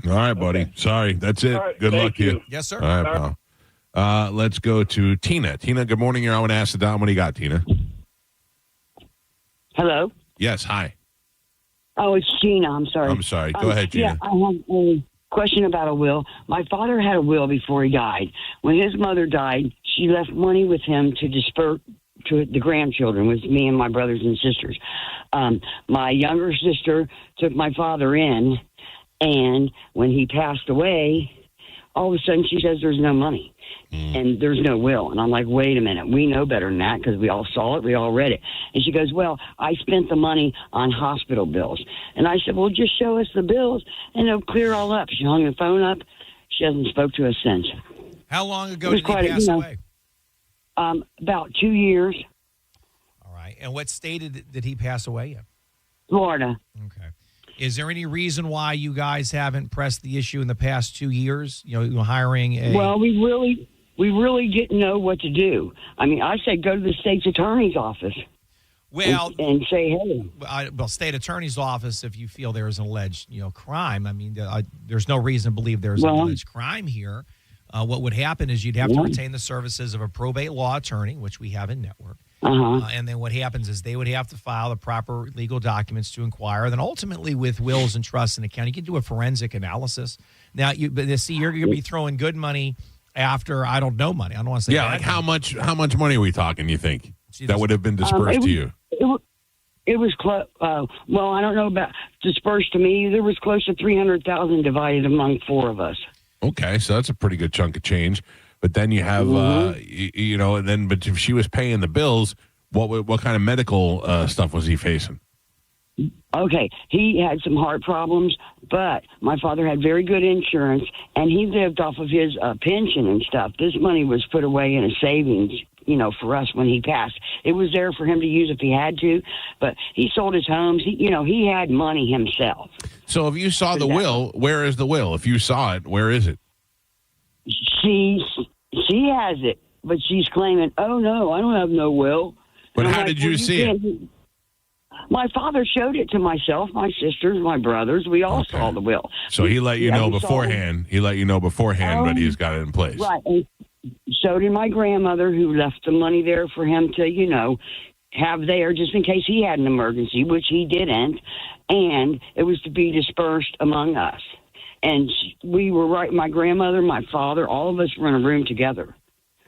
All right, buddy. Okay. Sorry. That's it. Right, good luck to you. Yes, sir. All right, pal. Let's go to Tina. Tina, good morning. You're on with Ask the Dom. What do you got, Tina? Hello? Yes, hi. Oh, it's Gina. I'm sorry. I'm sorry. Go ahead, Gina. Yeah, I have a question about a will. My father had a will before he died. When his mother died, she left money with him to disperse to the grandchildren, with me and my brothers and sisters. My younger sister took my father in, and when he passed away, all of a sudden she says there's no money and there's no will. And I'm like, wait a minute, we know better than that because we all saw it, we all read it. And she goes, well, I spent the money on hospital bills. And I said, well, just show us the bills and it'll clear all up. She hung the phone up. She hasn't spoke to us since. How long ago did he pass away? About 2 years. All right. And what state did he pass away in? Florida. Okay. Is there any reason why you guys haven't pressed the issue in the past 2 years? Hiring a... Well, we really didn't know what to do. I mean, I said go to the state's attorney's office. Well, and say, hey. Well, state attorney's office, if you feel there is an alleged, crime. I mean, there's no reason to believe there's an alleged crime here. What would happen is you'd have to retain the services of a probate law attorney, which we have in network. And then what happens is they would have to file the proper legal documents to inquire. Then ultimately, with wills and trusts in the county, you can do a forensic analysis. Now, you're going to be throwing good money after I don't know money. I don't want to say like how much money are we talking? You think that would have been dispersed to you? It was close. Well, I don't know about dispersed to me. There was close to $300,000 divided among 4 of us. Okay, so that's a pretty good chunk of change. But then you have, and then but if she was paying the bills, what kind of medical stuff was he facing? Okay, he had some heart problems, but my father had very good insurance, and he lived off of his pension and stuff. This money was put away in a savings, for us when he passed. It was there for him to use if he had to, but he sold his homes. He had money himself. So if you saw the will, where is the will? If you saw it, where is it? She has it, but she's claiming, oh, no, I don't have no will. But how did you see it? My father showed it to myself, my sisters, my brothers. We all saw the will. So he let you know beforehand. But he's got it in place. Right. And so did my grandmother, who left the money there for him to, have there just in case he had an emergency, which he didn't. And it was to be dispersed among us. And we were right. My grandmother, my father, all of us were in a room together.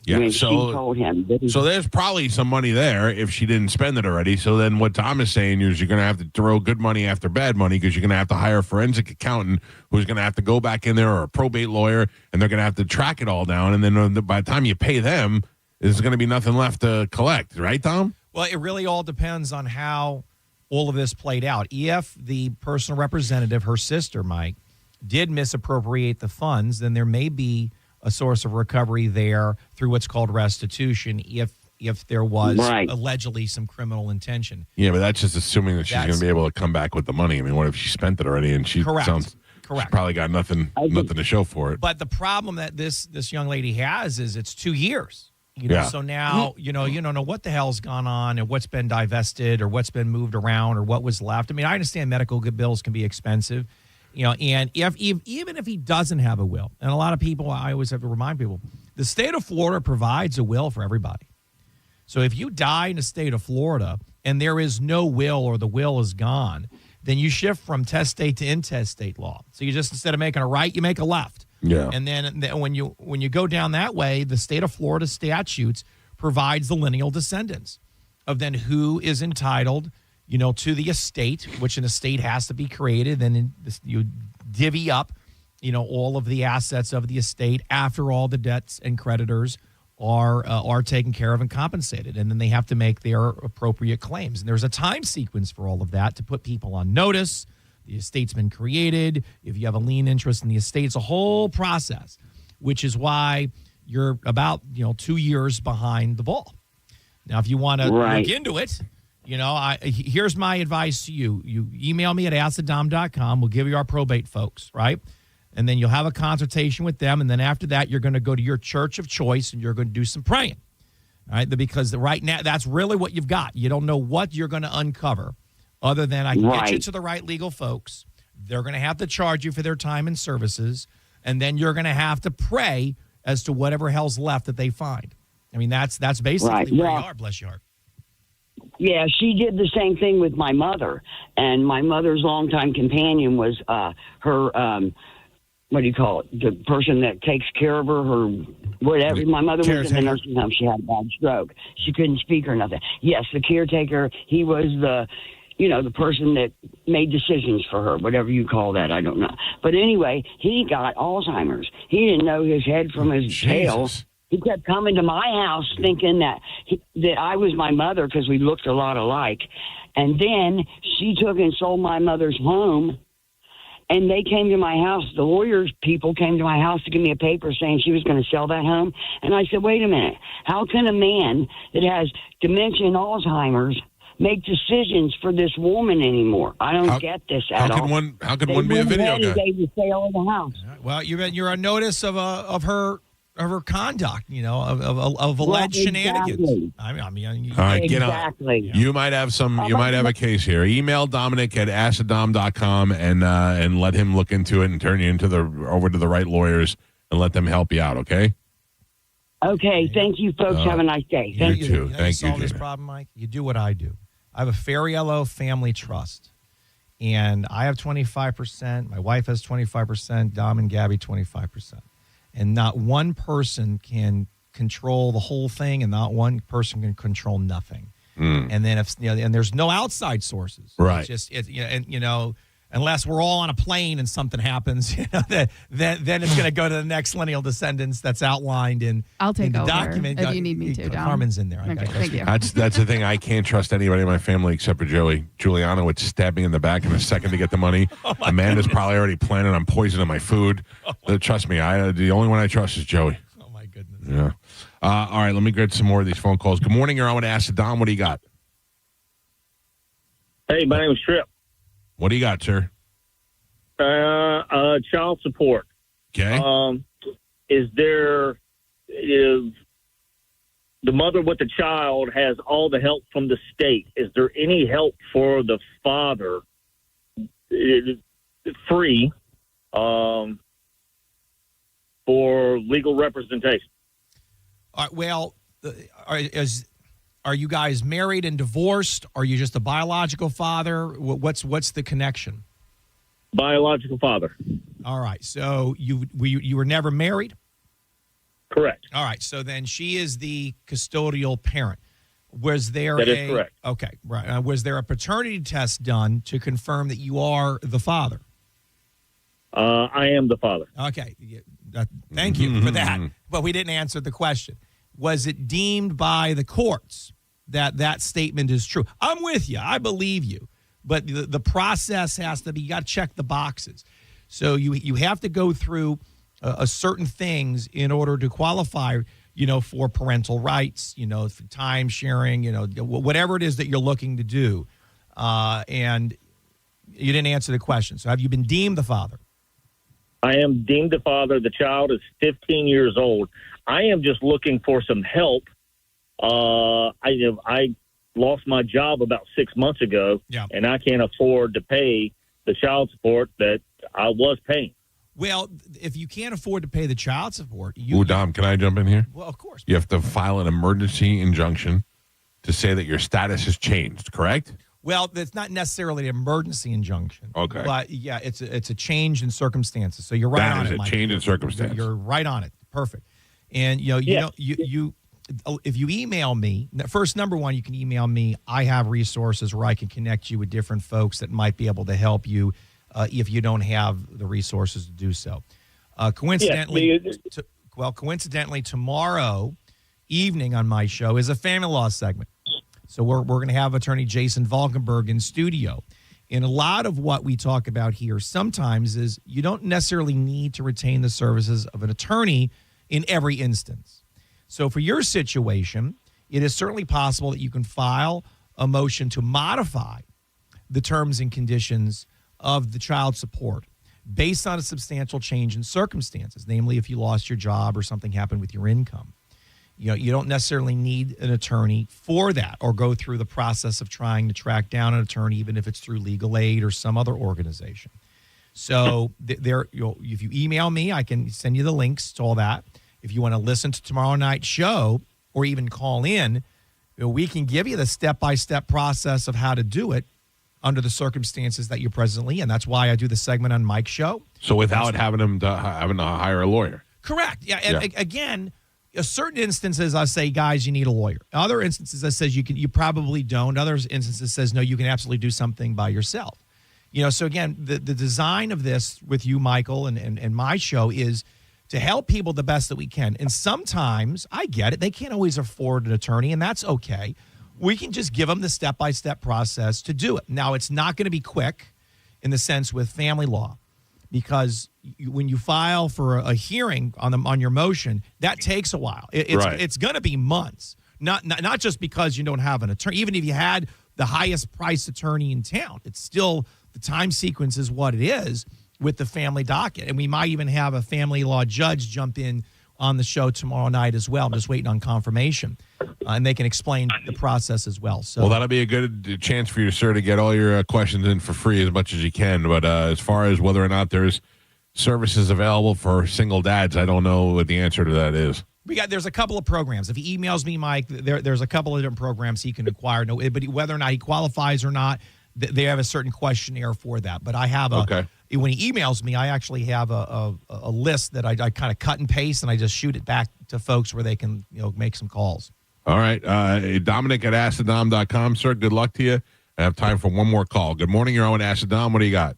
Yeah, when she told him. So there's probably some money there if she didn't spend it already. So then what Tom is saying is you're going to have to throw good money after bad money because you're going to have to hire a forensic accountant who's going to have to go back in there, or a probate lawyer, and they're going to have to track it all down. And then by the time you pay them, there's going to be nothing left to collect. Right, Tom? Well, it really all depends on how all of this played out. If the personal representative, her sister, Mike, did misappropriate the funds, then there may be a source of recovery there through what's called restitution if there was allegedly some criminal intention. Yeah, but that's just assuming that she's going to be able to come back with the money. I mean, what if she spent it already and she Correct. She probably got nothing to show for it. But the problem that this young lady has is it's 2 years. So now, you don't know what the hell's gone on and what's been divested or what's been moved around or what was left. I mean, I understand medical bills can be expensive. And even if he doesn't have a will, and a lot of people, I always have to remind people, the state of Florida provides a will for everybody. So if you die in the state of Florida and there is no will or the will is gone, then you shift from testate to intestate law. So you just, instead of making a right, you make a left. Yeah. And then when you go down that way, the state of Florida statutes provides the lineal descendants of then who is entitled to the estate, which an estate has to be created. Then you divvy up, all of the assets of the estate after all the debts and creditors are taken care of and compensated. And then they have to make their appropriate claims. And there's a time sequence for all of that to put people on notice. The estate's been created. If you have a lien interest in the estate, it's a whole process, which is why you're about 2 years behind the ball. Now, if you want to look into it, here's my advice to you. You email me at askthedom.com. We'll give you our probate folks, right? And then you'll have a consultation with them. And then after that, you're going to go to your church of choice and you're going to do some praying, all right? Because right now, that's really what you've got. You don't know what you're going to uncover other than I can get you to the right legal folks. They're going to have to charge you for their time and services. And then you're going to have to pray as to whatever hell's left that they find. I mean, that's basically where you are, bless your heart. Yeah, she did the same thing with my mother. And my mother's longtime companion was her, what do you call it? The person that takes care of her whatever. My mother was in the nursing home. She had a bad stroke. She couldn't speak or nothing. Yes, the caretaker, he was the person that made decisions for her, whatever you call that, I don't know. But anyway, he got Alzheimer's. He didn't know his head from his tail. He kept coming to my house thinking that I was my mother because we looked a lot alike. And then she took and sold my mother's home, and they came to my house. The lawyers people came to my house to give me a paper saying she was going to sell that home. And I said, wait a minute. How can a man that has dementia and Alzheimer's make decisions for this woman anymore? I don't get this at all. How could one be a video guy? They gave the sale of the house. Well, you're on notice of her conduct, of alleged shenanigans. I mean, all right, get on. You might have a case here. Email Dominic at askthedom.com and let him look into it and turn you over to the right lawyers and let them help you out. Okay. Okay, thank you, folks. Have a nice day. Thank you. too. You know, Thank you, solve this Gina. problem, Mike. You do what I do. I have a Fariello family trust, and I have 25%. My wife has 25%. Dom and Gabby 25%, and not one person can control the whole thing, and not one person can control nothing. And then if and there's no outside sources, Right. It's just unless we're all on a plane and something happens, then it's going to go to the next lineal descendants that's outlined in I'll take in the over document. if you need me to, Dom. Carmen's in there. I Okay, got thank you. That's the thing. I can't trust anybody in my family except for Joey. Giuliano would stab me in the back in a second to get the money. Amanda's probably already planning on poisoning my food. Trust me, the only one I trust is Joey. Oh my goodness. Yeah. All right, let me get some more of these phone calls. Good morning, you're on with Acid Dom. What do you got? Hey, my name is Trip. What do you got, sir? Child support. Okay. Is the mother with the child has all the help from the state? Is there any help for the father free for legal representation? Well, are you guys married and divorced? Are you just a biological father? What's the connection? Biological father. All right. So you were never married? Correct. All right. So then she is the custodial parent. Was there That is correct. Okay. Right. Was there a paternity test done to confirm that you are the father? I am the father. Okay. Thank you for that. But we didn't answer the question. Was it deemed by the courts that statement is true? I'm with you. I believe you. But the process has to be, you got to check the boxes. So you have to go through a certain things in order to qualify, for parental rights, for time sharing, whatever it is that you're looking to do. And you didn't answer the question. So have you been deemed the father? I am deemed the father. The child is 15 years old. I am just looking for some help. I lost my job about 6 months ago, and I can't afford to pay the child support that I was paying. Well, if you can't afford to pay the child support, Dom, can I jump in here? Well, of course. You have to file an emergency injunction to say that your status has changed, correct? Well, that's not necessarily an emergency injunction. Okay. But yeah, it's a change in circumstances. So you're right on it, That is Mike. a change in circumstance. You're right on it. Perfect. And if you email me, first, number one, you can email me. I have resources where I can connect you with different folks that might be able to help you if you don't have the resources to do so. Coincidentally, tomorrow evening on my show is a family law segment. So we're going to have attorney Jason Valkenburg in studio. And a lot of what we talk about here sometimes is you don't necessarily need to retain the services of an attorney in every instance. So for your situation, it is certainly possible that you can file a motion to modify the terms and conditions of the child support based on a substantial change in circumstances, namely if you lost your job or something happened with your income. You don't necessarily need an attorney for that or go through the process of trying to track down an attorney, even if it's through legal aid or some other organization. So if you email me, I can send you the links to all that. If you want to listen to tomorrow night's show or even call in, we can give you the step-by-step process of how to do it under the circumstances that you're presently in. That's why I do the segment on Mike's show. So without having to hire a lawyer. Correct. Yeah. And again, certain instances I say, guys, you need a lawyer. Other instances I says you probably don't. Other instances says, no, you can absolutely do something by yourself. So again, the design of this with you, Michael, and my show is to help people the best that we can. And sometimes, I get it, they can't always afford an attorney, and that's okay. We can just give them the step-by-step process to do it. Now, it's not going to be quick in the sense with family law, because when you file for a hearing on your motion, that takes a while. It's going to be months, not just because you don't have an attorney. Even if you had the highest priced attorney in town, it's still the time sequence is what it is with the family docket. And we might even have a family law judge jump in on the show tomorrow night as well. I'm just waiting on confirmation. And they can explain the process as well. So, well, that'll be a good chance for you, sir, to get all your questions in for free as much as you can. But as far as whether or not there's services available for single dads, I don't know what the answer to that is. There's a couple of programs. If he emails me, Mike, there's a couple of different programs he can acquire. No, but whether or not he qualifies or not, they have a certain questionnaire for that. But I have when he emails me, I actually have a list that I kind of cut and paste, and I just shoot it back to folks where they can make some calls. All right. Dominic at AskTheDom.com, sir. Good luck to you. I have time for one more call. Good morning. You're on Ask the Dom. What do you got?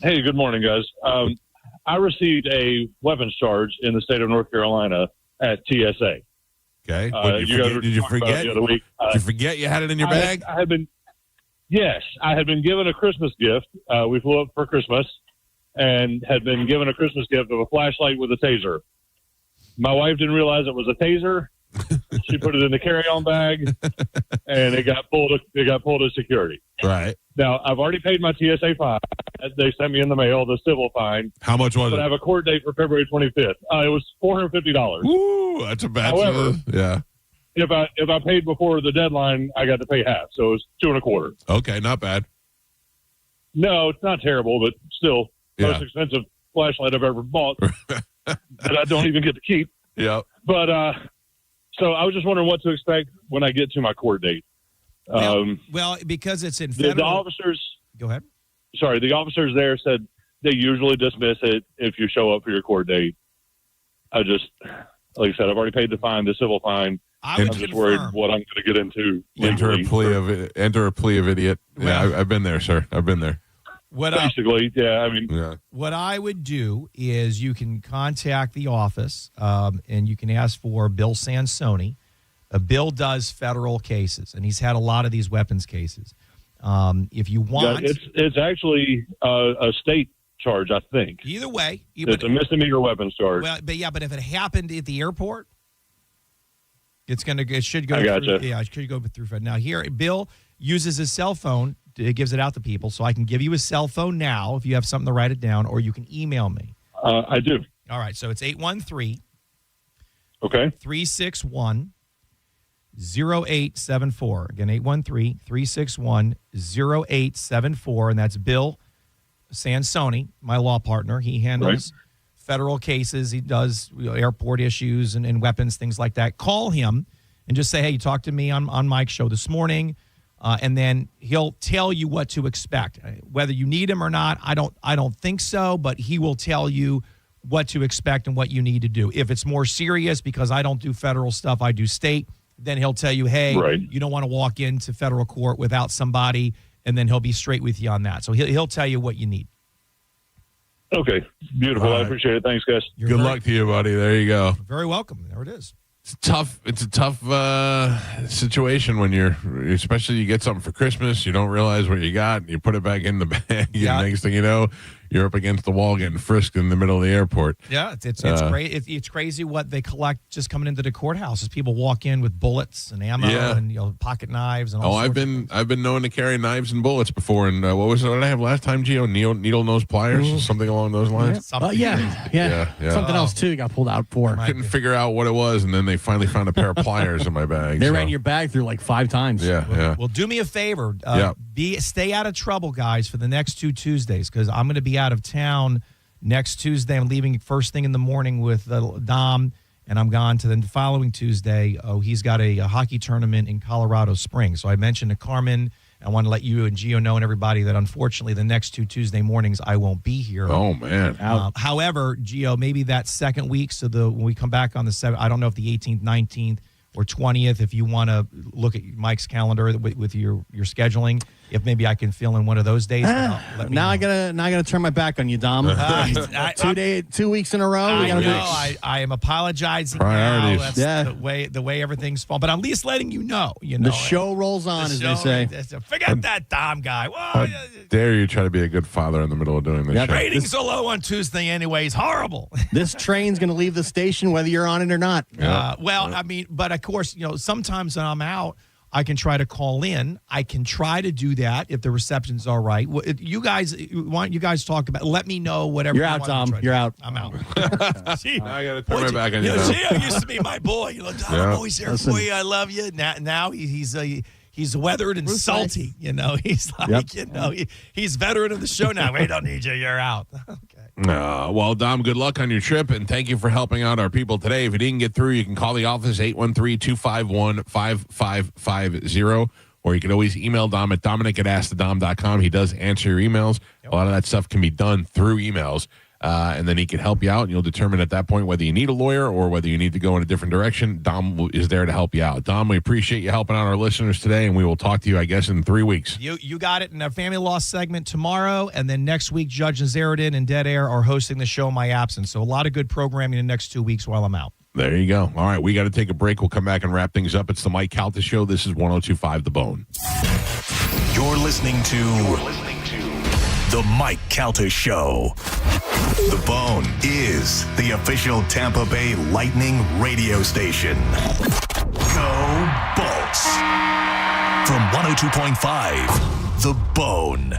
Hey, good morning, guys. I received a weapons charge in the state of North Carolina at TSA. Okay. Did you forget? The other week. Did you forget you had it in your bag? I had been given a Christmas gift. We flew up for Christmas and had been given a Christmas gift of a flashlight with a taser. My wife didn't realize it was a taser. She put it in the carry-on bag, and it got pulled to security. Right. Now, I've already paid my TSA fine. They sent me in the mail the civil fine. How much was it? But I have a court date for February 25th. It was $450. Ooh, that's a bad. However, yeah. If I paid before the deadline, I got to pay half, so it was $225. Okay, not bad. No, it's not terrible, but still, most expensive flashlight I've ever bought that I don't even get to keep. Yeah. But so I was just wondering what to expect when I get to my court date. Well, because it's in federal. The officers. Go ahead. Sorry, the officers there said they usually dismiss it if you show up for your court date. Like I said, I've already paid the fine, the civil fine. I'm just worried what I'm going to get into. Enter a plea of idiot. Yeah, I've been there, sir. I've been there. What I would do is you can contact the office and you can ask for Bill Sansoni. Bill does federal cases, and he's had a lot of these weapons cases. If you want, it's actually a state charge, I think. Either way, it's a misdemeanor weapons charge. Well, but if it happened at the airport, it should go. I gotcha. Through, it should go through. Now here, Bill uses his cell phone. It gives it out to people, so I can give you his cell phone now if you have something to write it down, or you can email me. I do. All right, so it's 813. Okay. 361 0874. Again, 813 361 0874, and that's Bill Sansoni, my law partner. He handles federal cases. He does airport issues and weapons, things like that. Call him and just say, hey, you talked to me on Mike's show this morning. And then he'll tell you what to expect. Whether you need him or not, I don't think so, but he will tell you what to expect and what you need to do. If it's more serious, because I don't do federal stuff, I do state, then he'll tell you, hey, you don't want to walk into federal court without somebody, and then he'll be straight with you on that. So he'll tell you what you need. Okay, beautiful. I appreciate it. Thanks, guys. Good luck to you, buddy. There you go. Very welcome. There it is. It's a tough situation when especially you get something for Christmas, you don't realize what you got, and you put it back in the bag, and next thing you know, you're up against the wall getting frisked in the middle of the airport. Yeah, it's great. It's crazy what they collect just coming into the courthouse as people walk in with bullets and ammo and pocket knives and all. I've been known to carry knives and bullets before. And what was it? What did I have last time, Gio? Needle nose pliers, something along those lines. Yeah. Something else too got pulled out for. Couldn't figure out what it was, and then they finally found a pair of pliers in my bag. They ran your bag through like 5 times. Well, do me a favor. Stay out of trouble, guys, for the next 2 Tuesdays, because I'm going to be out of town next Tuesday. I'm leaving first thing in the morning with Dom, and I'm gone to the following Tuesday. He's got a hockey tournament in Colorado Springs. So I mentioned to Carmen, I want to let you and Gio know and everybody that unfortunately the next 2 Tuesday mornings I won't be here. Oh, man. However, Gio, maybe that second week, so when we come back on the 7th, I don't know if the 18th, 19th, or 20th, if you want to look at Mike's calendar with your scheduling, if maybe I can fill in one of those days. Now I gotta turn my back on you, Dom. 2 weeks in a row. I am apologizing. Priorities. Now. That's the way everything's falling. But I'm at least letting you know. The show rolls on, as they say. Forget that Dom guy. How dare you try to be a good father in the middle of doing this show? Ratings so low on Tuesday anyway. It's horrible. This train's going to leave the station whether you're on it or not. I mean, but of course, sometimes when I'm out, I can try to call in. I can try to do that if the reception's all right. You guys talk about. Let me know whatever. You're out, Tom. You're out. I'm out. I got to turn my back on you. Gio used to be my boy. Dom, I'm always there for you. I love you. Now he's weathered and salty. He's like, he's veteran of the show now. We don't need you. You're out. Okay. Well, Dom, good luck on your trip, and thank you for helping out our people today. If you didn't get through, you can call the office, 813-251-5550, or you can always email Dom at dominic@askthedom.com. He does answer your emails. A lot of that stuff can be done through emails, and then he can help you out, and you'll determine at that point whether you need a lawyer or whether you need to go in a different direction. Dom is there to help you out. Dom, we appreciate you helping out our listeners today, and we will talk to you, I guess, in 3 weeks. You got it in our family law segment tomorrow, and then next week, Judge Nazaruddin and Dead Air are hosting the show in my absence. So a lot of good programming in the next 2 weeks while I'm out. There you go. All right, we got to take a break. We'll come back and wrap things up. It's the Mike Calta Show. This is 102.5 The Bone. You're listening to the Mike Calta Show. The Bone is the official Tampa Bay Lightning radio station. Go Bolts. From 102.5, The Bone.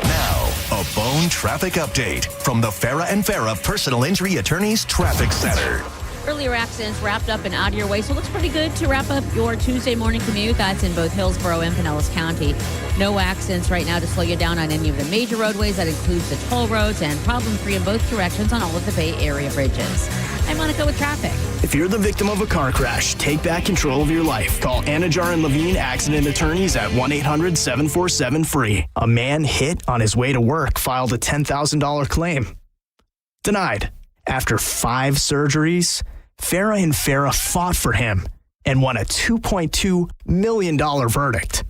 Now, a Bone traffic update from the Farah and Farah Personal Injury Attorneys Traffic Center. Earlier accidents wrapped up and out of your way, so it looks pretty good to wrap up your Tuesday morning commute. That's in both Hillsborough and Pinellas County. No accidents right now to slow you down on any of the major roadways. That includes the toll roads, and problem-free in both directions on all of the Bay Area bridges. I'm Monica with traffic. If you're the victim of a car crash, take back control of your life. Call Anajar and Levine Accident Attorneys at 1-800-747-FREE. A man hit on his way to work filed a $10,000 claim. Denied. After 5 surgeries, Farah and Farah fought for him and won a $2.2 million verdict.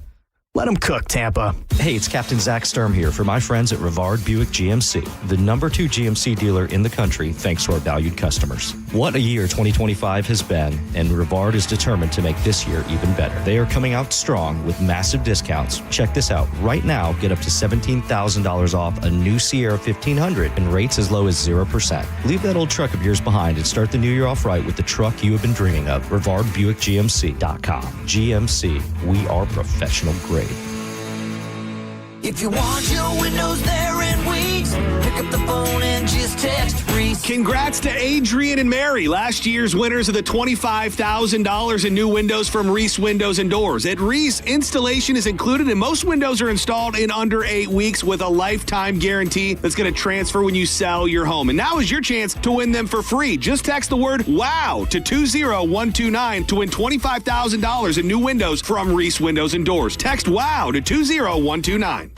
Let him cook, Tampa. Hey, it's Captain Zach Sturm here for my friends at Rivard Buick GMC, the #2 GMC dealer in the country, thanks to our valued customers. What a year 2025 has been, and Rivard is determined to make this year even better. They are coming out strong with massive discounts. Check this out. Right now, get up to $17,000 off a new Sierra 1500 and rates as low as 0%. Leave that old truck of yours behind and start the new year off right with the truck you have been dreaming of. RivardBuickGMC.com. GMC, we are professional grade. If you want your windows there in weeks, pick up the phone and just text Reese. Congrats to Adrian and Mary, last year's winners of the $25,000 in new windows from Reese Windows and Doors. At Reese, installation is included, and most windows are installed in under 8 weeks with a lifetime guarantee that's going to transfer when you sell your home. And now is your chance to win them for free. Just text the word WOW to 20129 to win $25,000 in new windows from Reese Windows and Doors. Text WOW to 20129.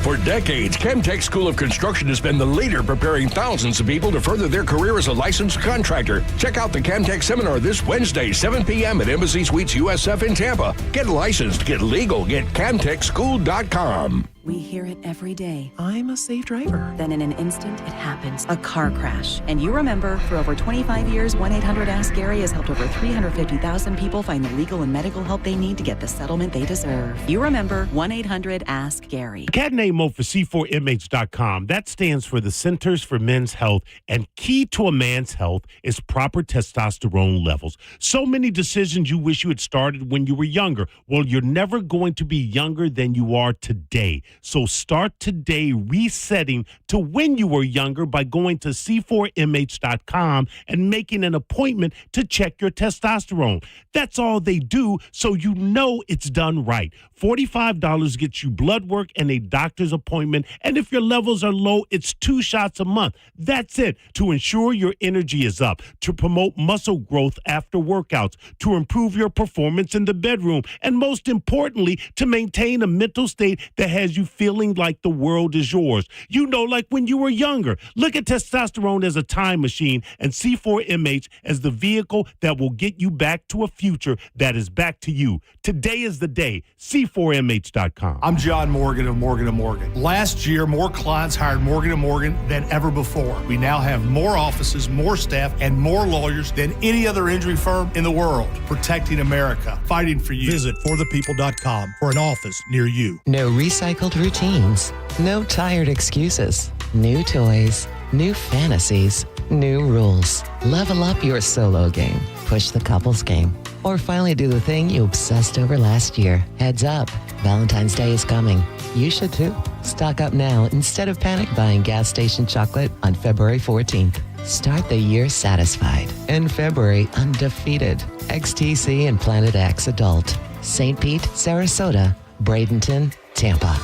For decades, Chemtech School of Construction has been the leader preparing thousands of people to further their career as a licensed contractor. Check out the Chemtech seminar this Wednesday, 7 p.m. at Embassy Suites USF in Tampa. Get licensed, get legal, get ChemtechSchool.com. We hear it every day. I'm a safe driver. Then in an instant, it happens. A car crash. And you remember, for over 25 years, 1-800-ASK-GARY has helped over 350,000 people find the legal and medical help they need to get the settlement they deserve. You remember 1-800-ASK-GARY. The cat name mode for C4MH.com. That stands for the Centers for Men's Health, and key to a man's health is proper testosterone levels. So many decisions you wish you had started when you were younger. Well, you're never going to be younger than you are today. So start today resetting to when you were younger by going to C4MH.com and making an appointment to check your testosterone. That's all they do, so you know it's done right. $45 gets you blood work and a doctor's appointment, and if your levels are low, it's 2 shots a month. That's it, to ensure your energy is up, to promote muscle growth after workouts, to improve your performance in the bedroom, and most importantly, to maintain a mental state that has you feeling like the world is yours. You know, like when you were younger. Look at testosterone as a time machine and C4MH as the vehicle that will get you back to a future that is back to you. Today is the day. C4MH.com. I'm John Morgan of Morgan & Morgan. Last year, more clients hired Morgan & Morgan than ever before. We now have more offices, more staff, and more lawyers than any other injury firm in the world. Protecting America. Fighting for you. Visit forthepeople.com for an office near you. No recycled routines. No tired excuses. New toys. New fantasies. New rules. Level up your solo game. Push the couples game. Or finally do the thing you obsessed over last year. Heads up. Valentine's Day is coming. You should too. Stock up now instead of panic buying gas station chocolate on February 14th. Start the year satisfied. In February, undefeated. XTC and Planet X Adult. St. Pete, Sarasota, Bradenton, Tampa.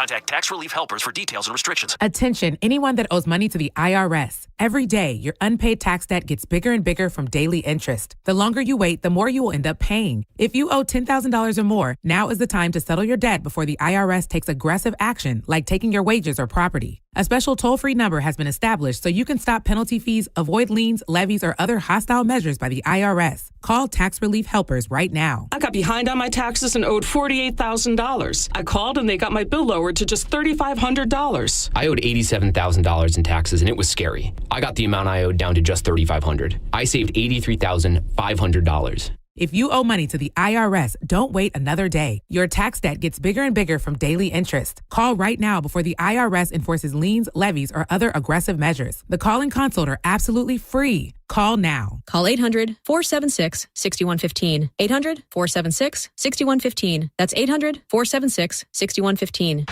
Contact Tax Relief Helpers for details and restrictions. Attention, anyone that owes money to the IRS. Every day, your unpaid tax debt gets bigger and bigger from daily interest. The longer you wait, the more you will end up paying. If you owe $10,000 or more, now is the time to settle your debt before the IRS takes aggressive action, like taking your wages or property. A special toll-free number has been established so you can stop penalty fees, avoid liens, levies, or other hostile measures by the IRS. Call Tax Relief Helpers right now. I got behind on my taxes and owed $48,000. I called and they got my bill lowered to just $3,500. I owed $87,000 in taxes and it was scary. I got the amount I owed down to just $3,500. I saved $83,500. If you owe money to the IRS, don't wait another day. Your tax debt gets bigger and bigger from daily interest. Call right now before the IRS enforces liens, levies, or other aggressive measures. The call and consult are absolutely free. Call now. Call 800-476-6115. 800-476-6115. That's 800-476-6115.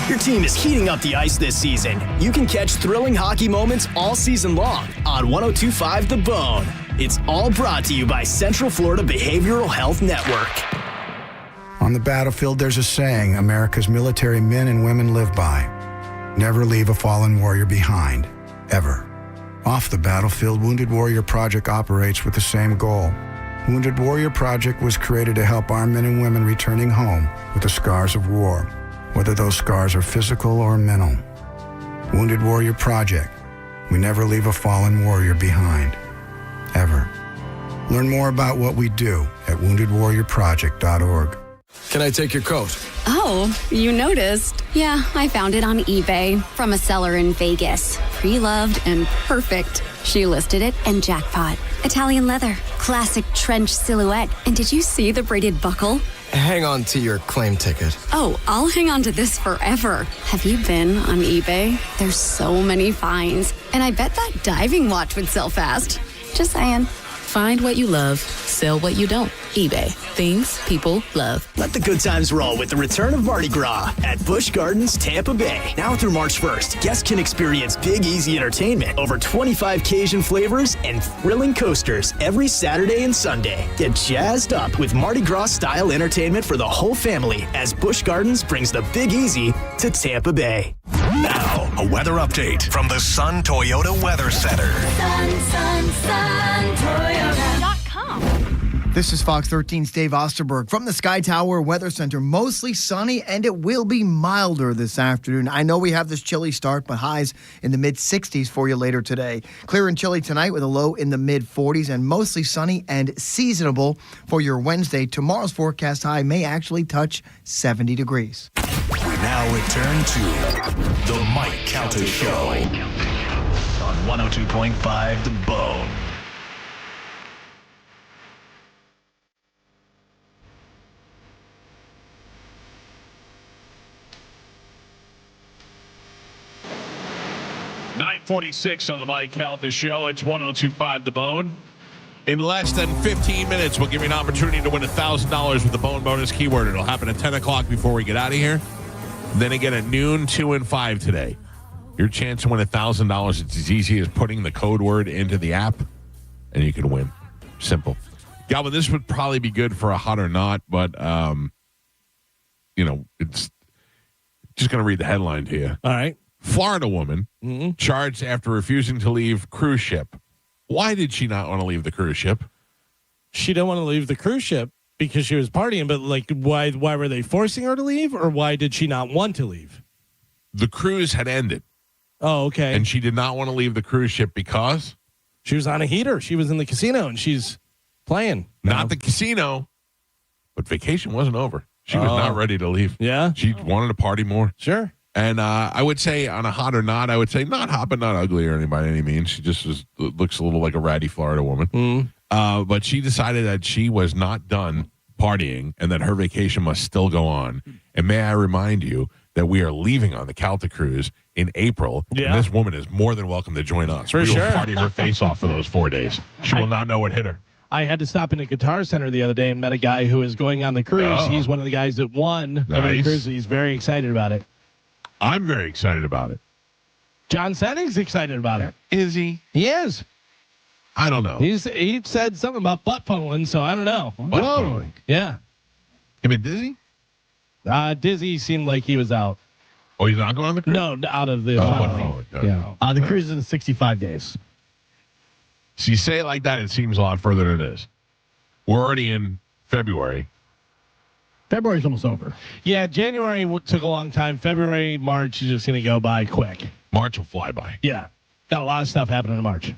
Your team is heating up the ice this season. You can catch thrilling hockey moments all season long on 102.5 The Bone. It's all brought to you by Central Florida Behavioral Health Network. On the battlefield, there's a saying America's military men and women live by. Never leave a fallen warrior behind, ever. Off the battlefield, Wounded Warrior Project operates with the same goal. Wounded Warrior Project was created to help our men and women returning home with the scars of war, whether those scars are physical or mental. Wounded Warrior Project. We never leave a fallen warrior behind, ever. Learn more about what we do at woundedwarriorproject.org. Can I take your coat? Oh, you noticed. Yeah, I found it on eBay from a seller in Vegas. Pre-loved and perfect. She listed it and jackpot. Italian leather, classic trench silhouette. And did you see the braided buckle? Hang on to your claim ticket. Oh, I'll hang on to this forever. Have you been on eBay? There's so many finds. And I bet that diving watch would sell fast. Just saying. Find what you love, sell what you don't. eBay. Things people love. Let the good times roll with the return of Mardi Gras at Busch Gardens, Tampa Bay. Now through March 1st, guests can experience Big Easy entertainment, over 25 Cajun flavors, and thrilling coasters every Saturday and Sunday. Get jazzed up with Mardi Gras-style entertainment for the whole family as Busch Gardens brings the Big Easy to Tampa Bay. Now, a weather update from the Sun Toyota Weather Center. SunToyota.com. This is Fox 13's Dave Osterberg from the Sky Tower Weather Center. Mostly sunny, and it will be milder this afternoon. I know we have this chilly start, but highs in the mid-60s for you later today. Clear and chilly tonight with a low in the mid-40s, and mostly sunny and seasonable for your Wednesday. Tomorrow's forecast high may actually touch 70 degrees. We now return to the Mike Calta Show on 102.5 The Bone. .46 on the Mike Calta Show. It's 102.5 The Bone. In less than 15 minutes, we'll give you an opportunity to win $1,000 with the Bone Bonus keyword. It'll happen at 10 o'clock before we get out of here. Then again at noon, 2 and 5 today. Your chance to win $1,000, it's as easy as putting the code word into the app, and you can win. Simple. Galvin, this would probably be good for a hot or not, but, it's just going to read the headline to you. All right. Florida woman charged after refusing to leave cruise ship. Why did she not want to leave the cruise ship? She didn't want to leave the cruise ship because she was partying, but why were they forcing her to leave, or why did she not want to leave? The cruise had ended. Oh, okay. And she did not want to leave the cruise ship because? She was on a heater. She was in the casino, and she's playing. Not the casino, but vacation wasn't over. She was not ready to leave. Yeah? She wanted to party more. Sure. And I would say on a hot or not, I would say not hot but not ugly or by any means. She just looks a little like a ratty Florida woman. But she decided that she was not done partying and that her vacation must still go on. And may I remind you that we are leaving on the Calta cruise in April. Yeah. And this woman is more than welcome to join us. For sure. We will party her face off for those 4 days. She will not know what hit her. I had to stop in a Guitar Center the other day and met a guy who is going on the cruise. Oh. He's one of the guys that won the cruise. He's very excited about it. I'm very excited about it. John Senning's excited about it. Is he? He is. I don't know. He said something about butt funneling, so I don't know. Butt funneling? Yeah. You been dizzy? Dizzy seemed like he was out. Oh, he's not going on the cruise? No, out of the The cruise is in 65 days. So you say it like that, it seems a lot further than it is. We're already in February. February's almost over. Yeah, January took a long time. February, March is just going to go by quick. March will fly by. Yeah. Got a lot of stuff happening in March.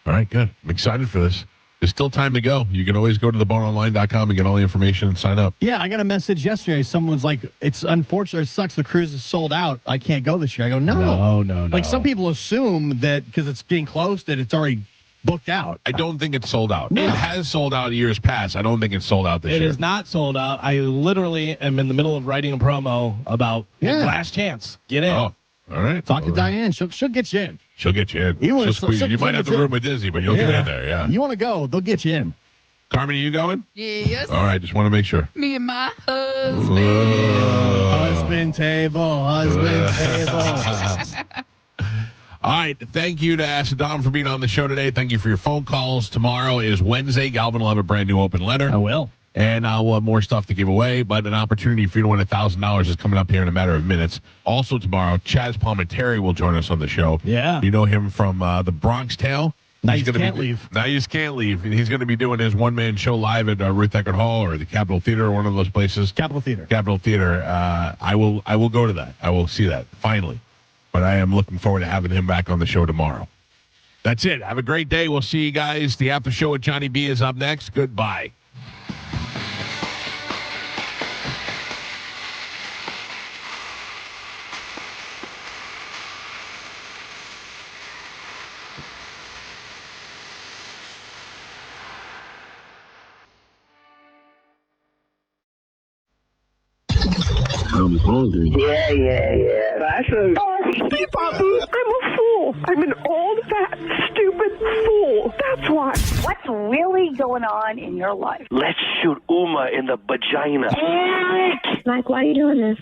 All right, good. I'm excited for this. There's still time to go. You can always go to theboneonline.com and get all the information and sign up. Yeah, I got a message yesterday. Someone's like, it's unfortunate. It sucks. The cruise is sold out. I can't go this year. I go, no. Like, some people assume that because it's getting close that it's already booked out. I don't think it's sold out. No. It has sold out years past. I don't think it's sold out this year. It is not sold out. I literally am in the middle of writing a promo about last chance. Get in. Oh, all right. Talk to Diane. She'll get you in. She'll get you in. You might have to room with Dizzy, but you'll get in there, yeah. You want to go, they'll get you in. Carmen, are you going? Yes. All right, just want to make sure. Me and my husband. Husband table. All right, thank you to Saddam for being on the show today. Thank you for your phone calls. Tomorrow is Wednesday. Galvin will have a brand new open letter. I will. And we'll have more stuff to give away, but an opportunity for you to win $1,000 is coming up here in a matter of minutes. Also tomorrow, Chaz Palminteri will join us on the show. Yeah. You know him from the Bronx Tale. Now you can't leave. Now you just can't leave. He's going to be doing his one-man show live at Ruth Eckerd Hall or the Capitol Theater or one of those places. Capitol Theater. I will go to that. I will see that, finally. But I am looking forward to having him back on the show tomorrow. That's it. Have a great day. We'll see you guys. The after show with Johnny B is up next. Goodbye. I'm hungry. Yeah. Fashion. I'm a fool. I'm an old, fat, stupid fool. That's why. What's really going on in your life? Let's shoot Uma in the vagina. Mike, why are you doing this?